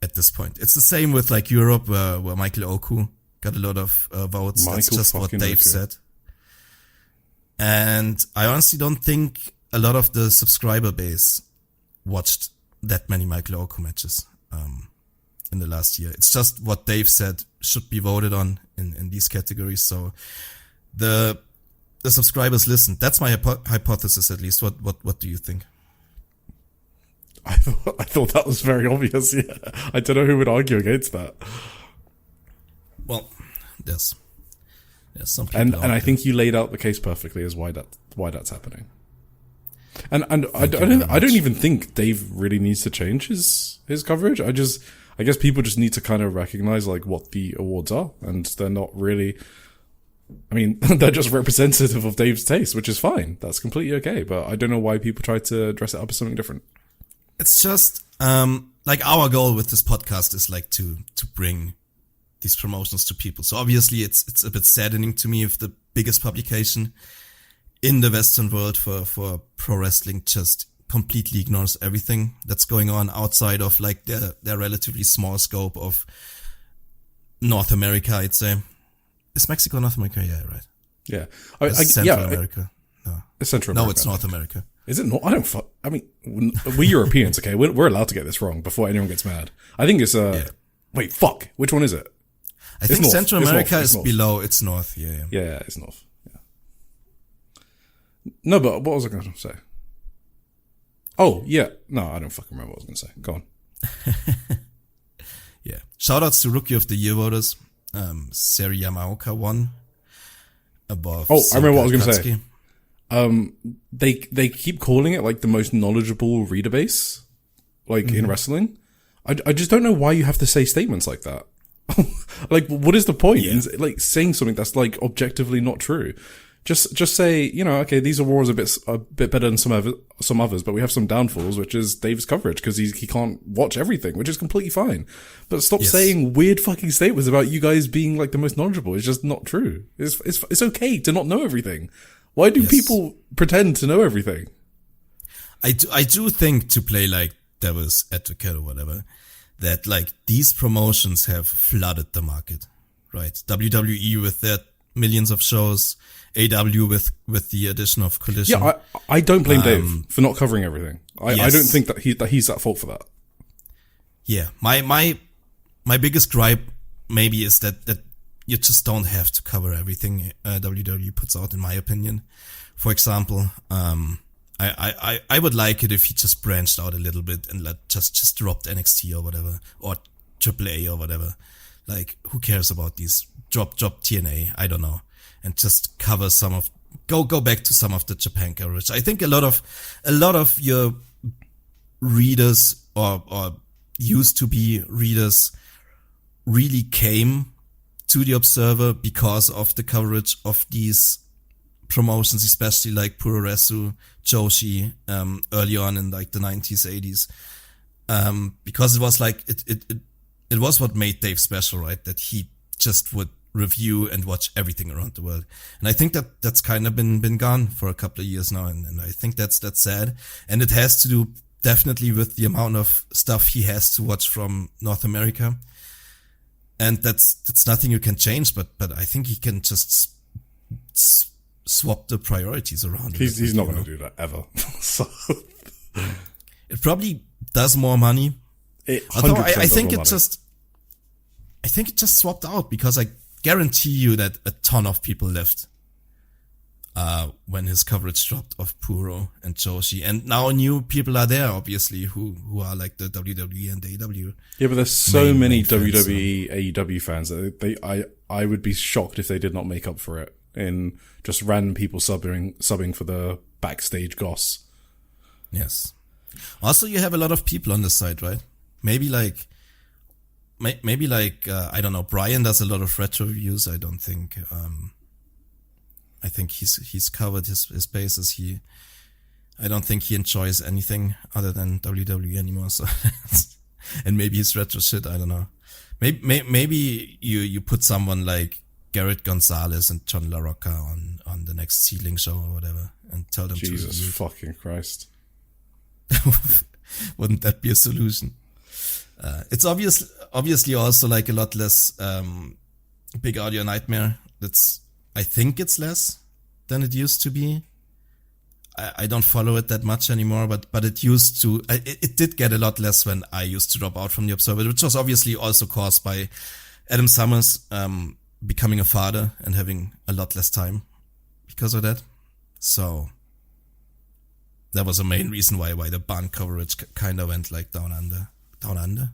Speaker 1: at this point. It's the same with like Europe, where Michael Oku got a lot of votes. That's just what Dave said. And I honestly don't think a lot of the subscriber base watched that many Michael Oku matches in the last year. It's just what Dave said should be voted on in these categories. So the subscribers listened. That's my hypothesis, at least. What do you think?
Speaker 2: I thought that was very obvious. Yeah, I don't know who would argue against that.
Speaker 1: Well, there's some people
Speaker 2: and I think you laid out the case perfectly as why that's happening. And I don't even think Dave really needs to change his coverage. I guess people just need to kind of recognize like what the awards are, and they're not really. I mean, they're just representative of Dave's taste, which is fine. That's completely okay. But I don't know why people try to dress it up as something different.
Speaker 1: It's just like our goal with this podcast is like to bring these promotions to people. So obviously it's a bit saddening to me if the biggest publication in the Western world for pro wrestling just completely ignores everything that's going on outside of like their relatively small scope of North America, I'd say. Is Mexico North America? Yeah, right.
Speaker 2: Yeah.
Speaker 1: Central America. No.
Speaker 2: It's Central America.
Speaker 1: No, it's North America.
Speaker 2: Is it not? I mean, we're Europeans, okay? We're allowed to get this wrong before anyone gets mad. I think it's, wait, fuck. Which one is it?
Speaker 1: I think
Speaker 2: north.
Speaker 1: Central America
Speaker 2: It's
Speaker 1: is
Speaker 2: north.
Speaker 1: below. It's north. Yeah.
Speaker 2: Yeah, it's north. Yeah. No, but what was I going to say? Oh, yeah. No, I don't fucking remember what I was going to say. Go on.
Speaker 1: Yeah. Shoutouts to Rookie of the Year voters. Seri Yamaoka won. Above.
Speaker 2: Oh, I remember what I was going to
Speaker 1: Katsuki.
Speaker 2: say. They keep calling it like the most knowledgeable reader base, like in wrestling. I just don't know why you have to say statements like that. Like, what is the point in like saying something that's like objectively not true? Just say, you know, okay, these awards are a bit better than some others, but we have some downfalls, which is Dave's coverage because he can't watch everything, which is completely fine. But stop saying weird fucking statements about you guys being like the most knowledgeable. It's just not true. It's okay to not know everything. Why do people pretend to know everything?
Speaker 1: I do think, to play like devil's advocate or whatever, that like these promotions have flooded the market, right? WWE with their millions of shows, AW with the addition of Collision.
Speaker 2: Yeah, I don't blame Dave for not covering everything. I don't think that he's at fault for that.
Speaker 1: Yeah, my biggest gripe maybe is that you just don't have to cover everything WWE puts out, in my opinion. For example, I would like it if he just branched out a little bit and just dropped NXT or whatever, or AAA or whatever. Like, who cares about these? Drop TNA, I don't know, and just cover some of, go back to some of the Japan coverage. I think a lot of your readers or used to be readers really came to the Observer because of the coverage of these promotions, especially like Puroresu, Joshi, early on in like the 90s, 80s. Because it was like, it was what made Dave special, right? That he just would review and watch everything around the world. And I think that's kind of been gone for a couple of years now. And I think that's sad. And it has to do definitely with the amount of stuff he has to watch from North America. And that's nothing you can change, but I think he can just swap the priorities around.
Speaker 2: He's not going to do that ever. So
Speaker 1: it probably does more money. Although I think it just swapped out, because I guarantee you that a ton of people left when his coverage dropped of Puro and Joshi, and now new people are there, obviously, who are like the WWE and AEW.
Speaker 2: Yeah, but there's so many WWE, AEW fans that I would be shocked if they did not make up for it in just random people subbing for the backstage goss.
Speaker 1: Yes. Also, you have a lot of people on the site, right? Maybe like I don't know, Brian does a lot of retro reviews. I don't think I think he's covered his bases. I don't think he enjoys anything other than WWE anymore. So, and maybe his retro shit, I don't know. Maybe you put someone like Garrett Gonzalez and John LaRocca on the next Seedling show or whatever, and tell them
Speaker 2: Jesus
Speaker 1: to
Speaker 2: fucking Christ.
Speaker 1: Wouldn't that be a solution? It's obviously also like a lot less Big Audio Nightmare. I think it's less than it used to be. I don't follow it that much anymore, but it used to. It did get a lot less when I used to drop out from the Observer, which was obviously also caused by Adam Summers becoming a father and having a lot less time because of that. So that was the main reason why the band coverage kind of went like down under. Down under.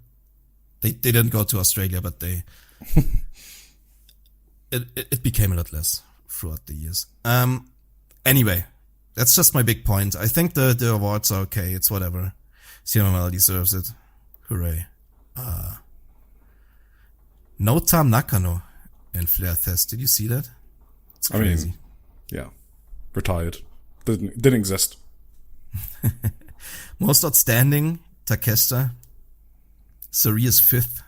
Speaker 1: They didn't go to Australia, but they it became a lot less throughout the years. Anyway, that's just my big point. I think the awards are okay. It's whatever. CMLL deserves it. Hooray. Notam Nakano in Flair Test. Did you see that? It's crazy.
Speaker 2: Yeah. Retired. Didn't exist.
Speaker 1: Most outstanding, Takeshita. Suri is 5th.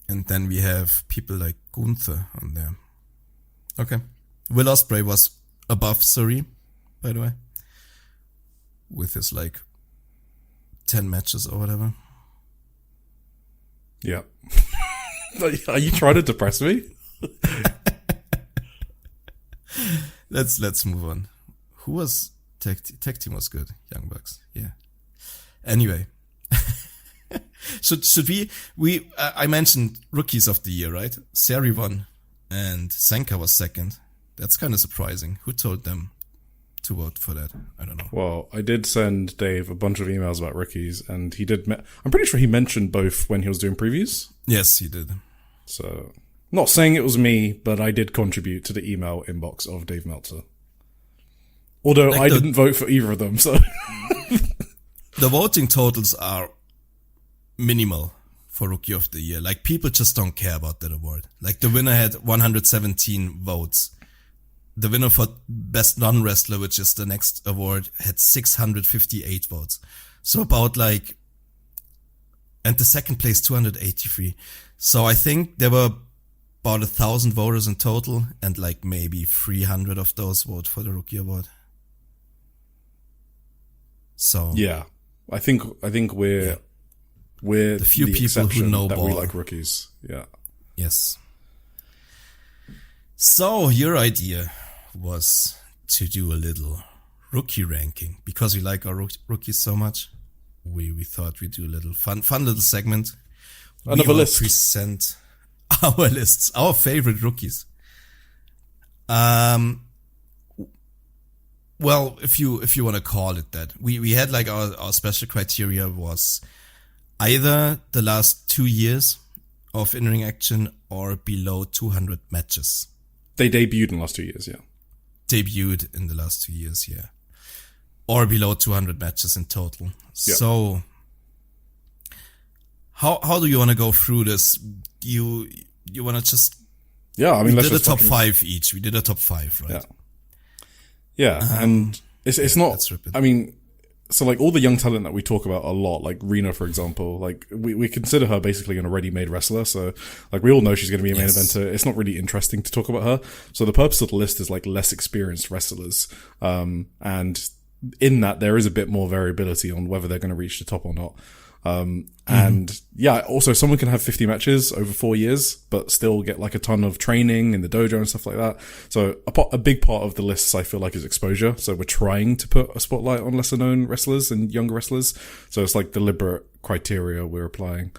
Speaker 1: And then we have people like Gunther on there. Okay. Will Ospreay was above Suri, by the way. With his 10 matches or whatever.
Speaker 2: Yeah. Are you trying to depress me?
Speaker 1: Let's move on. Who was tag team was good? Young Bucks. Yeah. Anyway. should we I mentioned rookies of the year, right? Sari won and Senka was 2nd. That's kind of surprising. Who told them to vote for that? I don't know.
Speaker 2: Well, I did send Dave a bunch of emails about rookies, and he did. I'm pretty sure he mentioned both when he was doing previews.
Speaker 1: Yes, he did.
Speaker 2: So, not saying it was me, but I did contribute to the email inbox of Dave Meltzer. Although I didn't vote for either of them, so.
Speaker 1: The voting totals are minimal for Rookie of the Year. People just don't care about that award. The winner had 117 votes. The winner for Best Non-Wrestler, which is the next award, had 658 votes. So about and the second place 283. So I think there were about 1,000 voters in total, and maybe 300 of those vote for the Rookie Award. So
Speaker 2: yeah, I think we're
Speaker 1: the few people who know
Speaker 2: that
Speaker 1: ball.
Speaker 2: We like rookies. Yeah.
Speaker 1: Yes. So your idea was to do a little rookie ranking because we like our rookies so much. We thought we'd do a little fun little segment.
Speaker 2: Another list.
Speaker 1: Present our lists, our favorite rookies. Well, if you want to call it that, we had our special criteria was either the last 2 years of in-ring action or below 200 matches.
Speaker 2: They debuted in the last 2 years, yeah.
Speaker 1: Debuted in the last 2 years, yeah. Or below 200 matches in total.
Speaker 2: Yeah.
Speaker 1: So, how do you want to go through this? You want to just...
Speaker 2: Yeah, I mean,
Speaker 1: we did a top 5 each. We did a top 5, right?
Speaker 2: Yeah. Yeah, and it's not... I mean, so all the young talent that we talk about a lot, like Rena, for example, we consider her basically a ready-made wrestler. So we all know she's going to be a main eventer. It's not really interesting to talk about her. So the purpose of the list is less experienced wrestlers. And in that there is a bit more variability on whether they're going to reach the top or not. And yeah, also someone can have 50 matches over 4 years, but still get a ton of training in the dojo and stuff like that. So a big part of the lists I feel is exposure. So we're trying to put a spotlight on lesser known wrestlers and younger wrestlers. So it's deliberate criteria we're applying.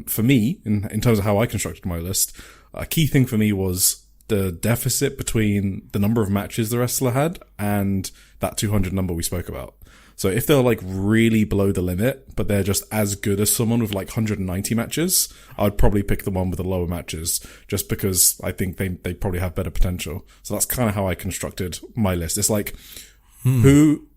Speaker 2: For me, in terms of how I constructed my list, a key thing for me was the deficit between the number of matches the wrestler had and that 200 number we spoke about. So if they're really below the limit, but they're just as good as someone with 190 matches, I would probably pick the one with the lower matches just because I think they probably have better potential. So that's kind of how I constructed my list. It's who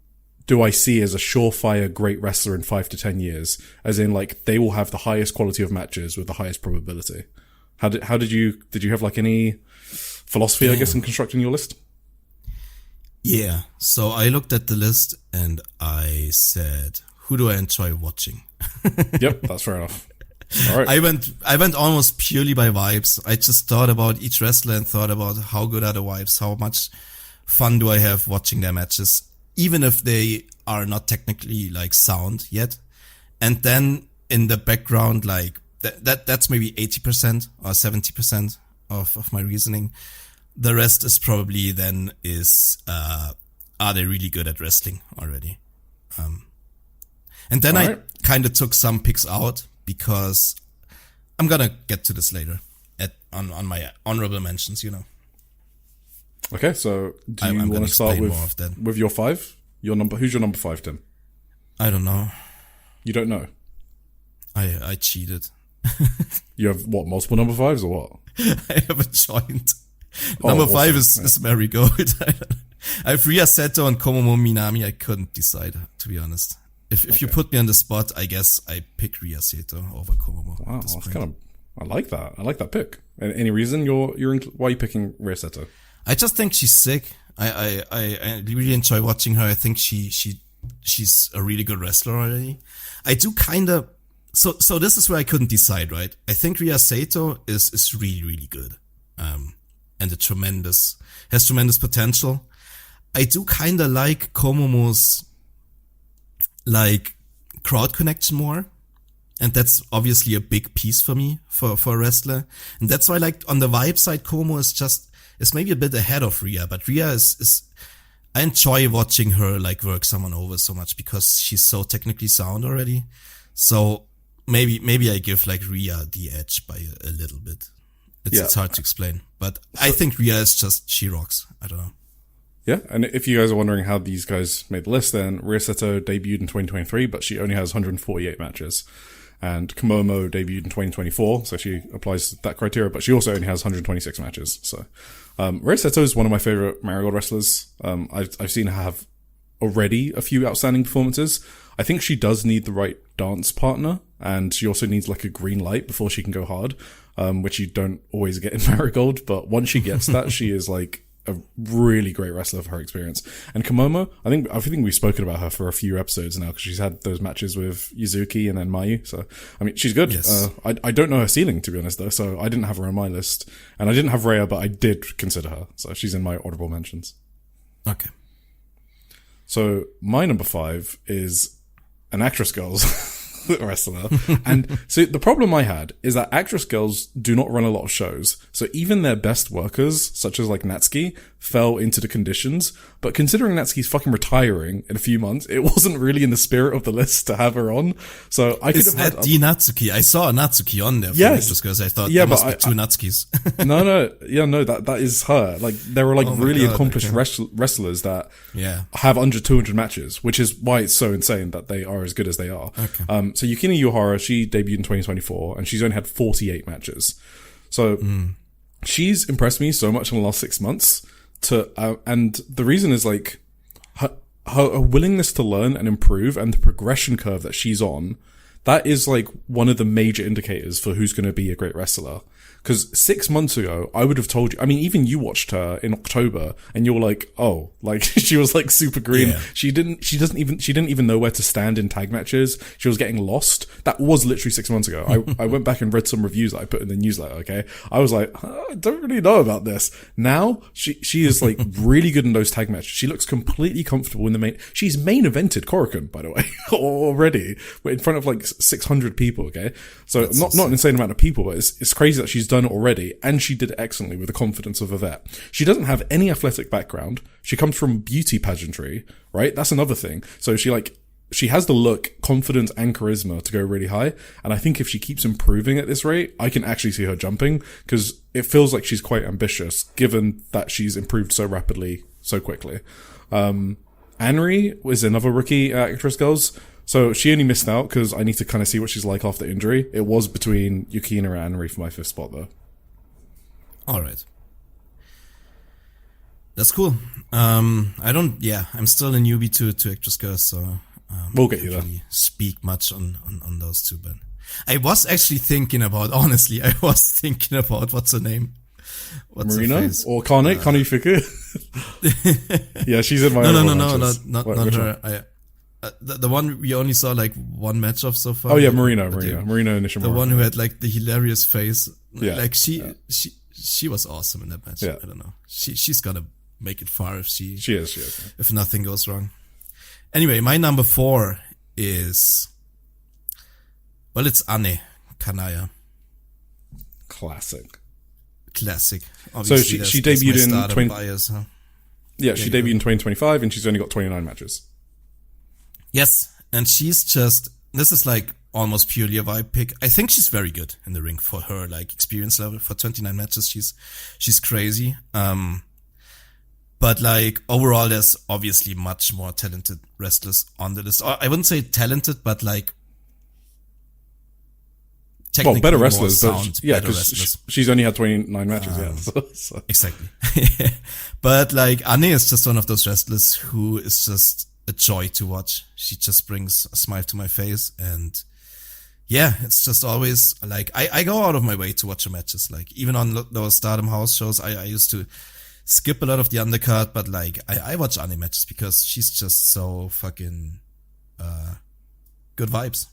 Speaker 2: do I see as a surefire great wrestler in 5 to 10 years? As in they will have the highest quality of matches with the highest probability. How did you have any philosophy, I guess, in constructing your list?
Speaker 1: Yeah, so I looked at the list and I said, who do I enjoy watching?
Speaker 2: Yep, that's fair enough. All right.
Speaker 1: I went almost purely by vibes. I just thought about each wrestler and thought about how good are the vibes, how much fun do I have watching their matches, even if they are not technically sound yet. And then in the background, that's maybe 80% or 70% of my reasoning. The rest is probably then are they really good at wrestling already? And then I kind of took some picks out because I'm gonna get to this later on my honorable mentions,
Speaker 2: Okay, so do you want to start with your 5? Who's your number 5, Tim?
Speaker 1: I don't know.
Speaker 2: You don't know?
Speaker 1: I cheated.
Speaker 2: You have multiple number 5s or what?
Speaker 1: I have a joint. Number 5 is Marigold. I have Rhea Seto and Komomo Minami. I couldn't decide, to be honest. If you put me on the spot, I guess I pick Rhea Sato over Komomo.
Speaker 2: Wow, that's I like that. I like that pick. Any reason why are you picking Rhea Sato?
Speaker 1: I just think she's sick. I really enjoy watching her. I think she's a really good wrestler already. I do kind of, so this is where I couldn't decide, right? I think Rhea Sato is really, really good. And has tremendous potential. I do kind of like Komomo's, like, crowd connection more. And that's obviously a big piece for me, for a wrestler. And that's why, like, on the vibe side, Komomo is maybe a bit ahead of Rhea, but Rhea is I enjoy watching her, like, work someone over so much because she's so technically sound already. So maybe I give, like, Rhea the edge by a little bit. It's hard to explain, but I think Rhea is just, she rocks. I don't know.
Speaker 2: Yeah, and if you guys are wondering how these guys made the list, then Rhea Sato debuted in 2023, but she only has 148 matches. And Komomo debuted in 2024, so she applies that criteria, but she also only has 126 matches. So, Rhea Sato is one of my favorite Marigold wrestlers. I've seen her have already a few outstanding performances. I think she does need the right dance partner, and she also needs like a green light before she can go hard, which you don't always get in Marigold, but once she gets that, she is like a really great wrestler for her experience. And Komomo, I think we've spoken about her for a few episodes now because she's had those matches with Yuzuki and then Mayu. So, I mean, she's good.
Speaker 1: Yes.
Speaker 2: I don't know her ceiling, to be honest, though. So I didn't have her on my list, and I didn't have Rhea, but I did consider her. So she's in my honorable mentions.
Speaker 1: Okay.
Speaker 2: So my number 5 is an Actress Girls wrestler. And so the problem I had is that Actress Girls do not run a lot of shows. So even their best workers, such as like Natsuki, fell into the conditions. But considering Natsuki's fucking retiring in a few months, it wasn't really in the spirit of the list to have her on. So I could have had...
Speaker 1: Is that the Natsuki? I saw a Natsuki on there for Actress Girls. I thought there must be two Natsukis.
Speaker 2: No, that is her. Like, there are like really accomplished wrestlers that have under 200 matches, which is why it's so insane that they are as good as they are.
Speaker 1: Okay.
Speaker 2: So Yukina Yohara, she debuted in 2024 and she's only had 48 matches. So she's impressed me so much in the last 6 months and the reason is like her willingness to learn and improve and the progression curve that she's on. That is like one of the major indicators for who's going to be a great wrestler. Because 6 months ago, I would have told you, I mean, even you watched her in October and you're like, oh, like she was like super green. Yeah. She didn't even know where to stand in tag matches. She was getting lost. That was literally 6 months ago. I went back and read some reviews that I put in the newsletter. Okay. I was like, I don't really know about this. Now she is like really good in those tag matches. She looks completely comfortable in the she's main evented Korakuen, by the way, already in front of like 600 people. Okay. So that's not an insane amount of people, but it's crazy that she's done it already, and she did it excellently with the confidence of a vet. She doesn't have any athletic background. She comes from beauty pageantry, right? That's another thing. So she has the look, confidence, and charisma to go really high. And I think if she keeps improving at this rate, I can actually see her jumping because it feels like she's quite ambitious, given that she's improved so rapidly, so quickly. Anri was another rookie Actress Girls. So she only missed out because I need to kind of see what she's like after injury. It was between Yukina and Anri for my 5th spot, though.
Speaker 1: All right. That's cool. I'm still a newbie to Actress Girls, so
Speaker 2: we'll get you there.
Speaker 1: Really speak much on those two, but I was actually thinking about what's her name?
Speaker 2: Marina or Kane Fuku? Yeah, she's in my
Speaker 1: not her. The one we only saw like one match of so far.
Speaker 2: Oh yeah, Marina and Nishimura.
Speaker 1: The one who had like the hilarious face. Yeah. Like she was awesome in that match. Yeah. I don't know. She's gonna make it far if she is. If nothing goes wrong. Anyway, my number 4 is, well, it's Ane Kanaya.
Speaker 2: Classic.
Speaker 1: Obviously,
Speaker 2: so she debuted in
Speaker 1: 20. Bias, huh?
Speaker 2: Yeah, she debuted in 2025 and she's only got 29 matches.
Speaker 1: Yes, and she's just, this is like almost purely a vibe pick. I think she's very good in the ring for her like experience level. For 29 matches, she's crazy. But like overall, there's obviously much more talented wrestlers on the list. Or I wouldn't say talented, but like technically
Speaker 2: better wrestlers.
Speaker 1: Better wrestlers.
Speaker 2: She's only had 29 matches. So.
Speaker 1: Exactly. But like Ane is just one of those wrestlers who is just a joy to watch. She just brings a smile to my face, and yeah, it's just always like, I go out of my way to watch her matches. Like, even on those Stardom house shows, I used to skip a lot of the undercard, but like, I watch Anne matches because she's just so fucking, good vibes.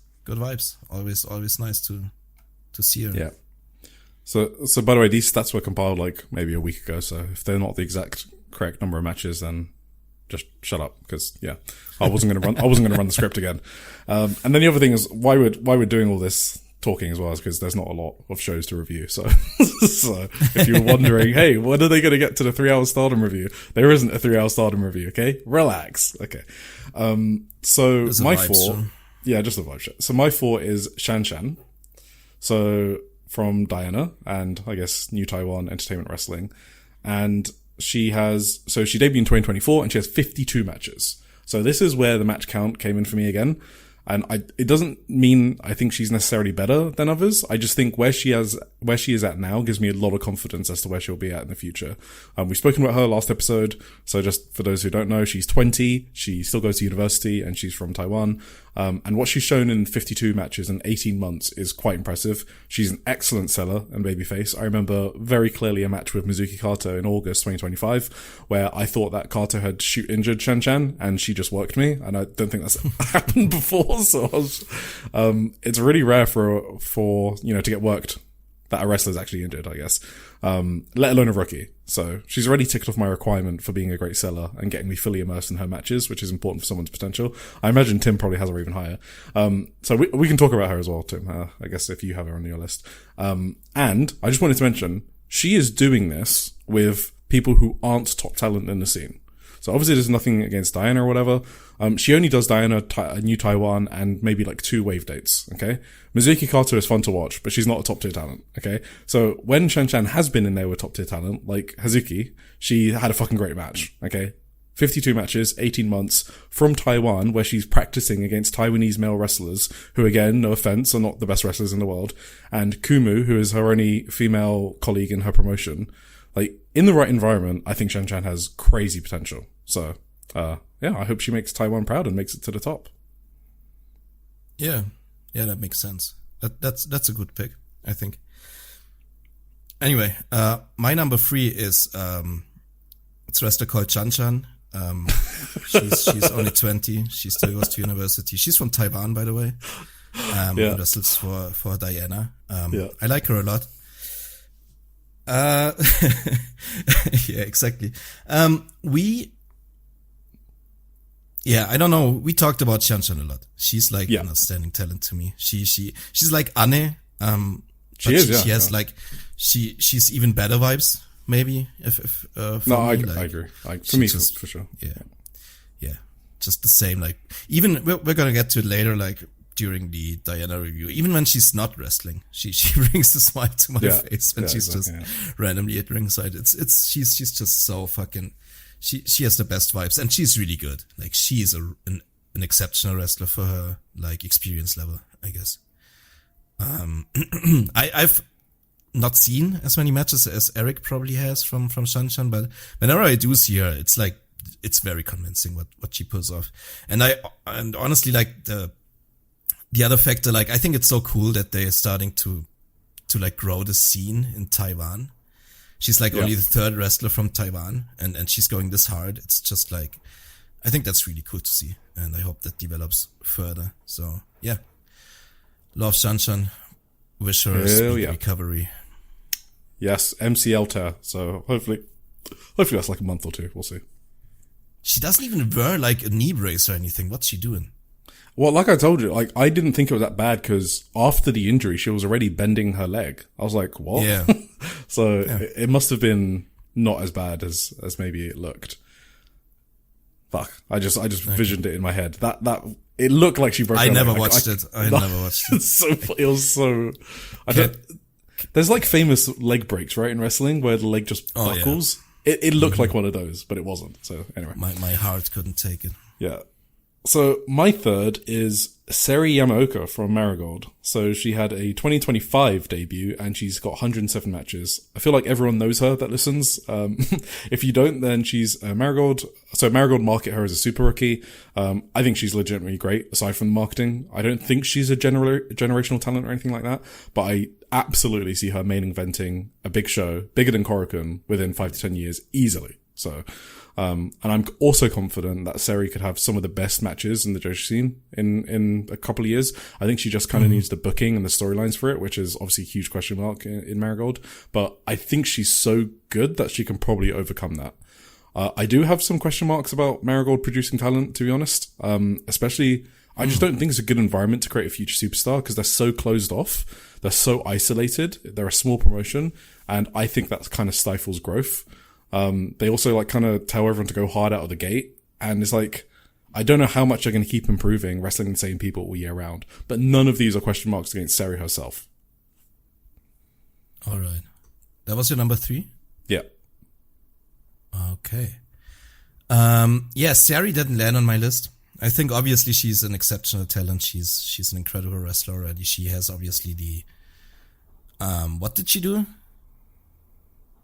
Speaker 1: Always nice to see her.
Speaker 2: Yeah. So by the way, these stats were compiled like maybe a week ago. So if they're not the exact correct number of matches, then just shut up, because yeah, I wasn't going to run the script again. And then the other thing is why we're doing all this talking as well is because there's not a lot of shows to review. So if you're wondering, hey, when are they going to get to the 3-hour Stardom review? There isn't a 3-hour Stardom review. Okay, relax. Okay. So
Speaker 1: There's
Speaker 2: my
Speaker 1: a vibe
Speaker 2: 4,
Speaker 1: show.
Speaker 2: yeah, just a vibe show. So my 4 is Shan Shan. So from Diana and I guess New Taiwan Entertainment Wrestling, and she debuted in 2024 and she has 52 matches. So this is where the match count came in for me again. And it doesn't mean I think she's necessarily better than others. I just think where she is at now gives me a lot of confidence as to where she'll be at in the future. We've spoken about her last episode. So just for those who don't know, she's 20. She still goes to university and she's from Taiwan. And what she's shown in 52 matches in 18 months is quite impressive. She's an excellent seller and babyface. I remember very clearly a match with Mizuki Kato in August 2025, where I thought that Kato had shoot injured Shan Shan and she just worked me. And I don't think that's happened before. So it's really rare for, to get worked that a wrestler's actually injured, I guess. Let alone a rookie. So she's already ticked off my requirement for being a great seller and getting me fully immersed in her matches, which is important for someone's potential. I imagine Tim probably has her even higher. So we can talk about her as well, Tim, I guess if you have her on your list. And I just wanted to mention, she is doing this with people who aren't top talent in the scene. So obviously there's nothing against Diana or whatever. She only does Diana, New Taiwan, and maybe like 2 wave dates, okay? Mizuki Kato is fun to watch, but she's not a top tier talent, okay? So when Shan Shan has been in there with top tier talent, like Hazuki, she had a fucking great match, okay? 52 matches, 18 months from Taiwan, where she's practicing against Taiwanese male wrestlers, who again, no offense, are not the best wrestlers in the world, and Kumu, who is her only female colleague in her promotion. Like, in the right environment, I think Shan Shan has crazy potential. So, yeah, I hope she makes Taiwan proud and makes it to the top.
Speaker 1: Yeah, that makes sense. That's a good pick, I think. Anyway, my number 3 is it's a wrestler called Chan Chan. She's only 20. She still goes to university. She's from Taiwan, by the way. And wrestles for Diana. I like her a lot. Yeah, exactly. I don't know. We talked about Shan Shan a lot. She's like an outstanding talent to me. She's like Anne. She has like, she's even better vibes, maybe.
Speaker 2: I agree. For me, for sure.
Speaker 1: Yeah. Just the same, like, even, we're gonna get to it later, like, during the Diana review. Even when she's not wrestling, she brings a smile to my face when she's just randomly at ringside. She's just so fucking, she has the best vibes, and she's really good. Like, she is an exceptional wrestler for her, like, experience level, I guess. I've not seen as many matches as Eric probably has from Shan Shan, but whenever I do see her, it's like, it's very convincing what she pulls off. And honestly, like, the other factor, like, I think it's so cool that they're starting to like grow the scene in Taiwan. She's like only the 3rd wrestler from Taiwan, and she's going this hard. It's just like, I think that's really cool to see, and I hope that develops further. So yeah, love Shan Shan. Wish her a speedy recovery.
Speaker 2: Yes, MCL tear. So hopefully that's like a month or 2. We'll see.
Speaker 1: She doesn't even wear like a knee brace or anything. What's she doing?
Speaker 2: Well, like I told you, like, I didn't think it was that bad because after the injury, she was already bending her leg. I was like, what?
Speaker 1: Yeah.
Speaker 2: So it must have been not as bad as maybe it looked. Fuck. I just visioned it in my head. That it looked like she broke her leg.
Speaker 1: I never watched it.
Speaker 2: It was so, there's like famous leg breaks, right? In wrestling where the leg just buckles. Yeah. It looked like one of those, but it wasn't. So anyway.
Speaker 1: My heart couldn't take it.
Speaker 2: Yeah. So my third is Seri Yamaoka from Marigold. So she had a 2025 debut and she's got 107 matches. I feel like everyone knows her that listens. If you don't, then she's Marigold. So Marigold market her as a super rookie. I think she's legitimately great aside from the marketing. I don't think she's a generational talent or anything like that, but I absolutely see her main eventing a big show, bigger than Korakuen, within 5 to 10 years easily. So, and I'm also confident that Seri could have some of the best matches in the Joshi scene in a couple of years. I think she just kind of needs the booking and the storylines for it, which is obviously a huge question mark in Marigold. But I think she's so good that she can probably overcome that. I do have some question marks about Marigold producing talent, to be honest. Especially, I just don't think it's a good environment to create a future superstar because they're so closed off. They're so isolated. They're a small promotion. And I think that kind of stifles growth. They also like kind of tell everyone to go hard out of the gate. And it's like, I don't know how much they're going to keep improving wrestling the same people all year round, but none of these are question marks against Seri herself.
Speaker 1: All right. That was your number 3?
Speaker 2: Yeah.
Speaker 1: Okay. Yeah, Seri didn't land on my list. I think obviously she's an exceptional talent. She's an incredible wrestler already. She has obviously the, what did she do?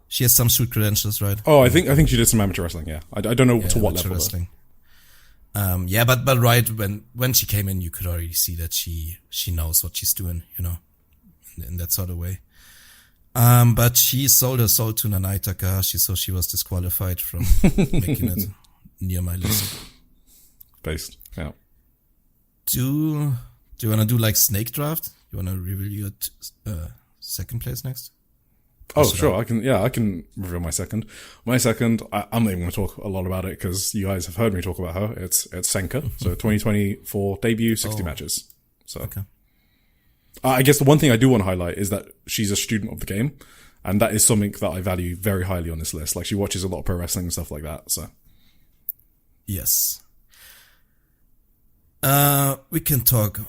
Speaker 1: She has some shoot credentials, right?
Speaker 2: Oh, I think she did some amateur wrestling. Yeah, I don't know to what level.
Speaker 1: Wrestling. Yeah, but right when she came in, you could already see that she knows what she's doing, you know, in that sort of way. But she sold her soul to Nanae Takahashi, so she was disqualified from making it near my list.
Speaker 2: Based, yeah.
Speaker 1: Do you want to do like snake draft? You want to reveal your second place next?
Speaker 2: Oh, sure. I can reveal my second. My second, I'm not even going to talk a lot about it because you guys have heard me talk about her. It's Senka. So 2024 debut, 60 matches. So,
Speaker 1: okay.
Speaker 2: I guess the one thing I do want to highlight is that she's a student of the game. And that is something that I value very highly on this list. Like she watches a lot of pro wrestling and stuff like that. So.
Speaker 1: Yes. We can talk.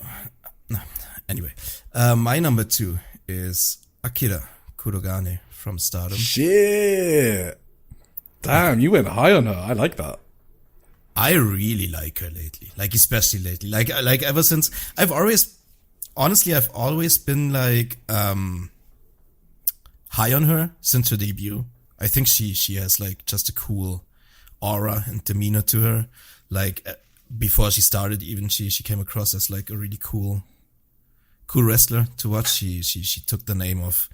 Speaker 1: No. Anyway, my number 2 is Akira Kurogane from Stardom.
Speaker 2: Shit. Damn, you went high on her. I like that.
Speaker 1: I really like her lately. Like, especially lately. Like ever since, I've always been like, high on her since her debut. I think she has like just a cool aura and demeanor to her. Like, before she started, even she came across as like a really cool wrestler to watch. She took the name of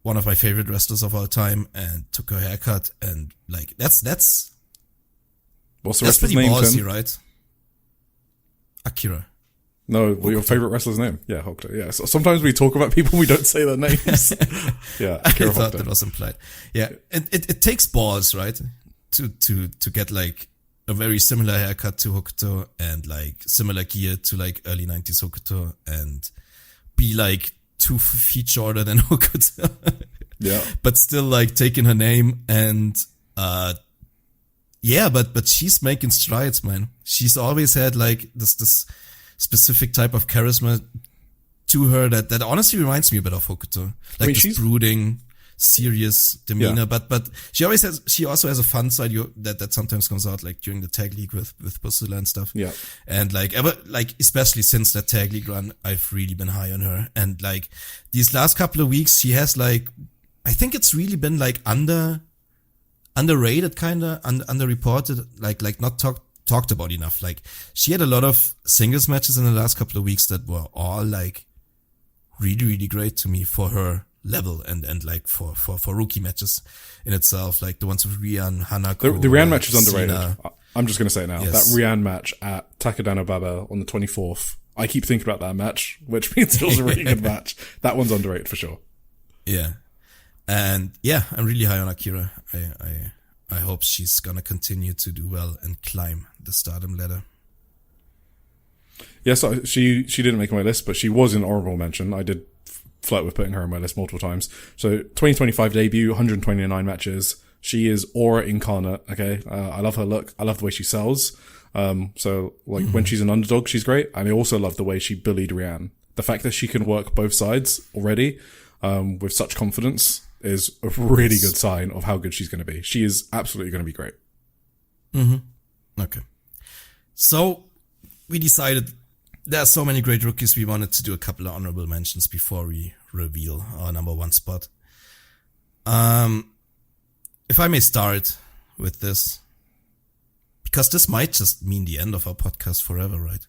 Speaker 1: one of my favorite wrestlers of all time and took her haircut, and like that's
Speaker 2: what's the wrestler's
Speaker 1: pretty
Speaker 2: name,
Speaker 1: ballsy,
Speaker 2: Tim?
Speaker 1: right? Akira.
Speaker 2: No, your favorite wrestler's name? Yeah, Hokuto. Yeah. So sometimes we talk about people, we don't say their names. Yeah, Akira
Speaker 1: I thought
Speaker 2: Hokuto.
Speaker 1: that was implied. Yeah, it takes balls, right, to get like a very similar haircut to Hokuto and like similar gear to like early 90s Hokuto and be like 2 feet shorter than Hokuto.
Speaker 2: Yeah.
Speaker 1: But still like taking her name and, yeah, but she's making strides, man. She's always had like this specific type of charisma to her that honestly reminds me a bit of Hokuto. Like this brooding, serious demeanor, yeah. but she also has a fun side that sometimes comes out like during the tag league with Busula and stuff.
Speaker 2: Yeah.
Speaker 1: And like especially since that tag league run, I've really been high on her. And like these last couple of weeks, she has like, I think it's really been like underrated, kinda underreported, like not talked about enough. Like she had a lot of singles matches in the last couple of weeks that were all like really, really great to me for her level and like for rookie matches in itself, like the ones with Rian, Hanako.
Speaker 2: The Rian match is underrated. I'm just going to say it now.
Speaker 1: Yes.
Speaker 2: That Rian match at Takadana Baba on the 24th, I keep thinking about that match, which means it was a really good match. That one's underrated for sure.
Speaker 1: Yeah. And yeah, I'm really high on Akira. I hope she's going to continue to do well and climb the Stardom ladder.
Speaker 2: Yeah, so she didn't make my list, but she was in honorable mention. I did flirt with putting her on my list multiple times. So 2025 debut, 129 matches. She is aura incarnate. Okay. I love her look. I love the way she sells. So like when she's an underdog, she's great. And I also love the way she bullied Rianne. The fact that she can work both sides already, with such confidence is a really good sign of how good she's going to be. She is absolutely going to be great.
Speaker 1: Mm-hmm. Okay. So we decided there are so many great rookies. We wanted to do a couple of honorable mentions before we reveal our number one spot. If I may start with this, because this might just mean the end of our podcast forever, right?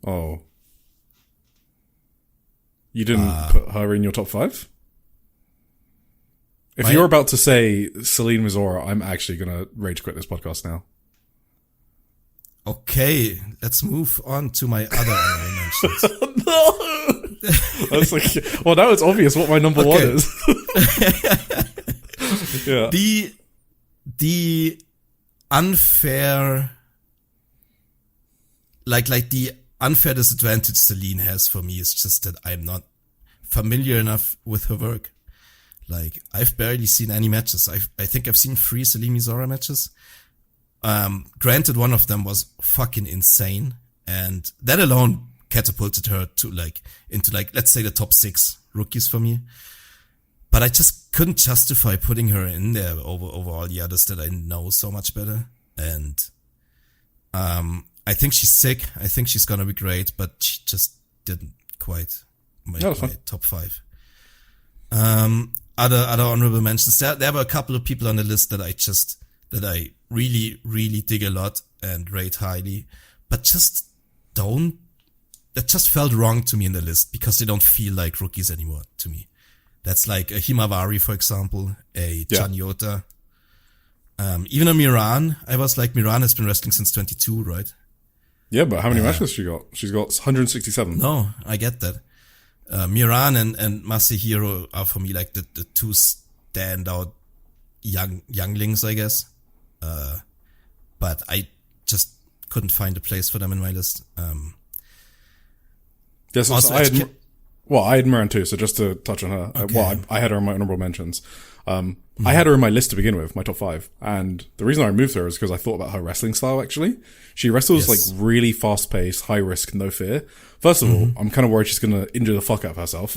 Speaker 2: Oh. You didn't put her in your top 5? If you're about to say Celine Mizora, I'm actually going to rage quit this podcast now.
Speaker 1: Okay, let's move on to my other honorable mentions.
Speaker 2: No! That's like, well, now it's obvious what my number one is. Yeah.
Speaker 1: The unfair, like the unfair disadvantage Celine has for me is just that I'm not familiar enough with her work. Like, I've barely seen any matches. I think I've seen 3 Celine Mizora matches. Granted, one of them was fucking insane, and that alone catapulted her to into let's say the top 6 rookies for me. But I just couldn't justify putting her in there over all the others that I know so much better. And I think she's sick. I think she's gonna be great, but she just didn't quite make my top 5. Other honorable mentions. There were a couple of people on the list that I really, really dig a lot and rate highly, but that just felt wrong to me in the list because they don't feel like rookies anymore to me. That's like a Himawari, for example, a Chanyota, even a Miran. I was like, Miran has been wrestling since 22, right?
Speaker 2: Yeah, but how many matches she got? She's got 167.
Speaker 1: No, I get that. Miran and Masahiro are for me like the 2 standout younglings, I guess. But I just couldn't find a place for them in my list.
Speaker 2: Yes, also, I had Miran too, so just to touch on her.
Speaker 1: Okay.
Speaker 2: I had her in my honorable mentions. I had her in my list to begin with, my top 5. And the reason I removed her is because I thought about her wrestling style, actually. She wrestles like really fast paced, high risk, no fear. First of all, I'm kind of worried she's going to injure the fuck out of herself.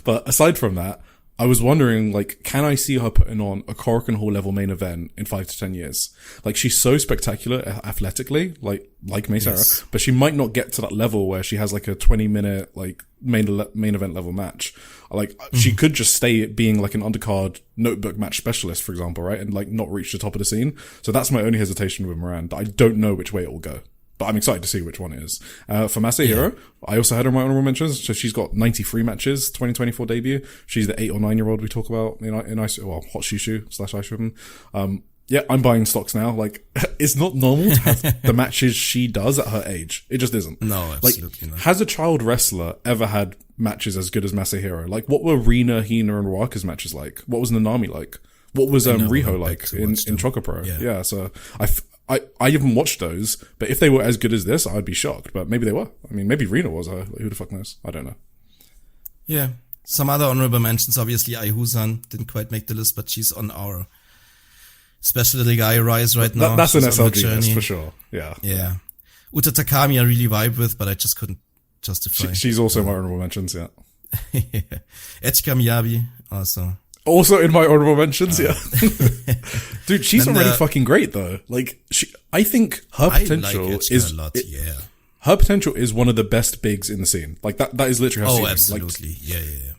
Speaker 2: But aside from that, I was wondering, like, can I see her putting on a Korakuen Hall level main event in 5 to 10 years? Like, she's so spectacular athletically, like Maysara, but she might not get to that level where she has like a 20-minute, like, main event level match. Like, she could just stay being like an undercard notebook match specialist, for example, right? And like not reach the top of the scene. So that's my only hesitation with Miranda. I don't know which way it will go, but I'm excited to see which one it is. For Masahiro, I also had her in my honorable mentions. So she's got 93 matches, 2024 debut. She's the 8 or 9 year old we talk about in Hot Shushu / Ice Ribbon. Yeah, I'm buying stocks now. Like, it's not normal to have the matches she does at her age. It just isn't.
Speaker 1: No, absolutely not.
Speaker 2: Has a child wrestler ever had matches as good as Masahiro? Like, what were Rina, Hina, and Ruaka's matches like? What was Nanami like? What was Riho like in Chocopro? Yeah, so I haven't watched those, but if they were as good as this, I'd be shocked. But maybe they were. I mean, maybe Rina was. Who the fuck knows? I don't know.
Speaker 1: Yeah. Some other honorable mentions, obviously, Aihu-san didn't quite make the list, but she's on our Special Little Guy Rise right now.
Speaker 2: That's an SLG list for sure. Yeah.
Speaker 1: Yeah. Uta Takami I really vibe with, but I just couldn't justify.
Speaker 2: She's also my honorable mentions, yeah.
Speaker 1: Echika Miyabi, also.
Speaker 2: Also in my honorable mentions, yeah. Dude, she's already fucking great though. Like, I think her potential is a lot, her potential is one of the best bigs in the scene. Like that is literally her scene.
Speaker 1: Oh, absolutely. Like, yeah.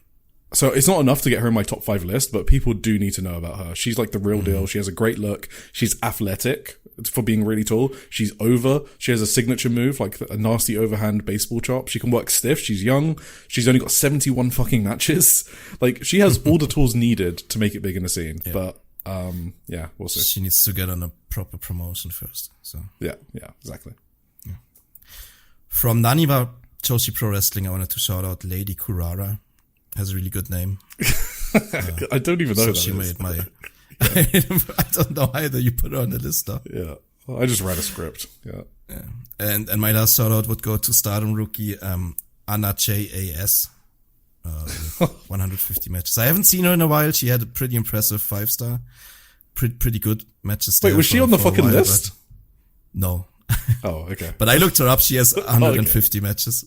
Speaker 2: So it's not enough to get her in my top 5 list, but people do need to know about her. She's like the real deal. She has a great look. She's athletic for being really tall. She's over. She has a signature move, like a nasty overhand baseball chop. She can work stiff. She's young. She's only got 71 fucking matches. Like, she has all the tools needed to make it big in the scene. Yeah. But, yeah, we'll see.
Speaker 1: She needs to get on a proper promotion first. So
Speaker 2: yeah, exactly.
Speaker 1: Yeah. From Naniwa Joshi Pro Wrestling, I wanted to shout out Lady Kurara. Has a really good name.
Speaker 2: I don't even know
Speaker 1: so
Speaker 2: that
Speaker 1: she
Speaker 2: is.
Speaker 1: made my. I don't know either. You put her on the list though.
Speaker 2: Yeah, well, I just read a script. Yeah.
Speaker 1: And my last shout out would go to Stardom rookie Anna J.A.S. 150 matches. I haven't seen her in a while. She had a pretty impressive 5-star, pretty good matches.
Speaker 2: Wait, was she on the fucking list?
Speaker 1: No.
Speaker 2: Oh, okay.
Speaker 1: But I looked her up. She has 150 matches.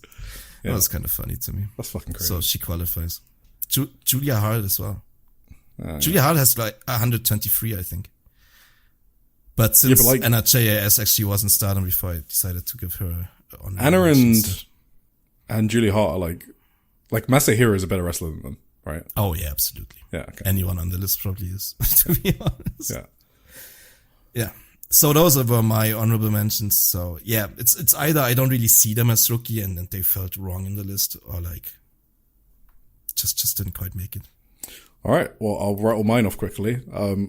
Speaker 1: Yeah. That was kind of funny to me.
Speaker 2: That's fucking crazy.
Speaker 1: So she qualifies. Julia Hart as well. Julia Hart has like 123, I think. But since
Speaker 2: like,
Speaker 1: Anna JAS actually was in Stardom before, I decided to give her on.
Speaker 2: Anna and Julia Hart are like Masahiro is a better wrestler than them, right?
Speaker 1: Oh yeah, absolutely.
Speaker 2: Yeah, okay.
Speaker 1: Anyone on the list probably is, to be honest.
Speaker 2: Yeah.
Speaker 1: Yeah. So those were my honorable mentions. So yeah, it's either I don't really see them as rookie and they felt wrong in the list, or like just didn't quite make it.
Speaker 2: All right. Well, I'll rattle mine off quickly.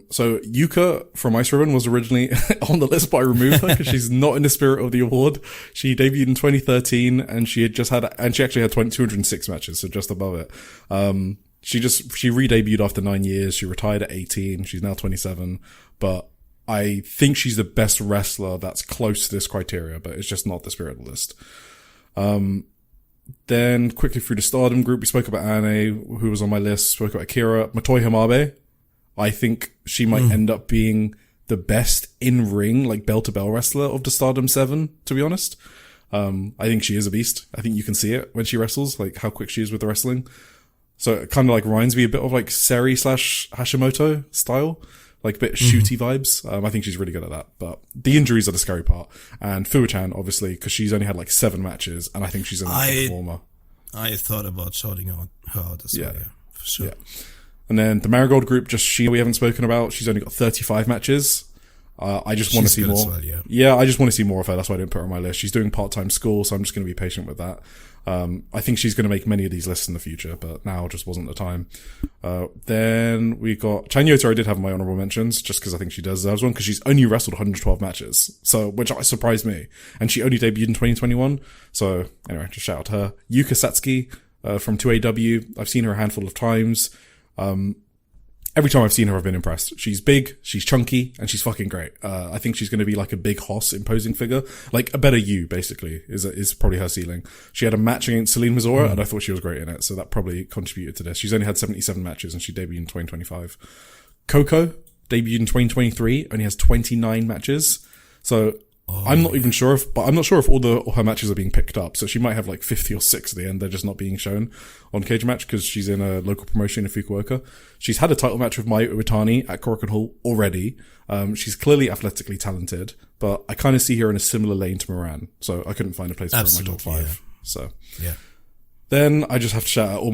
Speaker 2: So Yuka from Ice Ribbon was originally on the list, but I removed her because she's not in the spirit of the award. She debuted in 2013 and she actually had 206 matches, so just above it. She re-debuted after 9 years. She retired at 18. She's now 27, but I think she's the best wrestler that's close to this criteria, but it's just not the spirit of the list. Then quickly through the Stardom group, we spoke about Ane, who was on my list, spoke about Akira. Motoi Hamabe, I think she might end up being the best in-ring, like bell-to-bell wrestler of the Stardom 7, to be honest. I think she is a beast. I think you can see it when she wrestles, like how quick she is with the wrestling. So it kind of like reminds me a bit of like Seri / Hashimoto style. Like a bit shooty vibes. I think she's really good at that. But the injuries are the scary part. And Fuwa-chan, obviously, because she's only had like 7 matches, and I think she's an active performer.
Speaker 1: I thought about shouting her out as well, yeah, for sure. Yeah.
Speaker 2: And then the Marigold group, just we haven't spoken about. She's only got 35 matches. I just want to see more.
Speaker 1: Well, yeah.
Speaker 2: Yeah, I just want to see more of her. That's why I didn't put her on my list. She's doing part-time school, so I'm just going to be patient with that. I think she's going to make many of these lists in the future, but now just wasn't the time. Then we got Chanyota. I did have my honorable mentions just because I think she deserves one because she's only wrestled 112 matches, so which surprised me, and she only debuted in 2021. So anyway, just shout out to her. Yuka Satsuki from 2AW. I've seen her a handful of times. Every time I've seen her, I've been impressed. She's big, she's chunky, and she's fucking great. I think she's going to be like a big Hoss imposing figure. Like a better you, basically, is probably her ceiling. She had a match against Celine Mazora, and I thought she was great in it, so that probably contributed to this. She's only had 77 matches, and she debuted in 2025. Coco debuted in 2023, only has 29 matches. So I'm not even sure if all her matches are being picked up. So she might have like 50 or 6 at the end. They're just not being shown on Cage Match because she's in a local promotion in Fukuoka. She's had a title match with Mai Iwatani at Korakuen Hall already. She's clearly athletically talented, but I kind of see her in a similar lane to Moran. So I couldn't find a place for her in my top 5.
Speaker 1: Yeah.
Speaker 2: So
Speaker 1: yeah.
Speaker 2: Then I just have to shout out all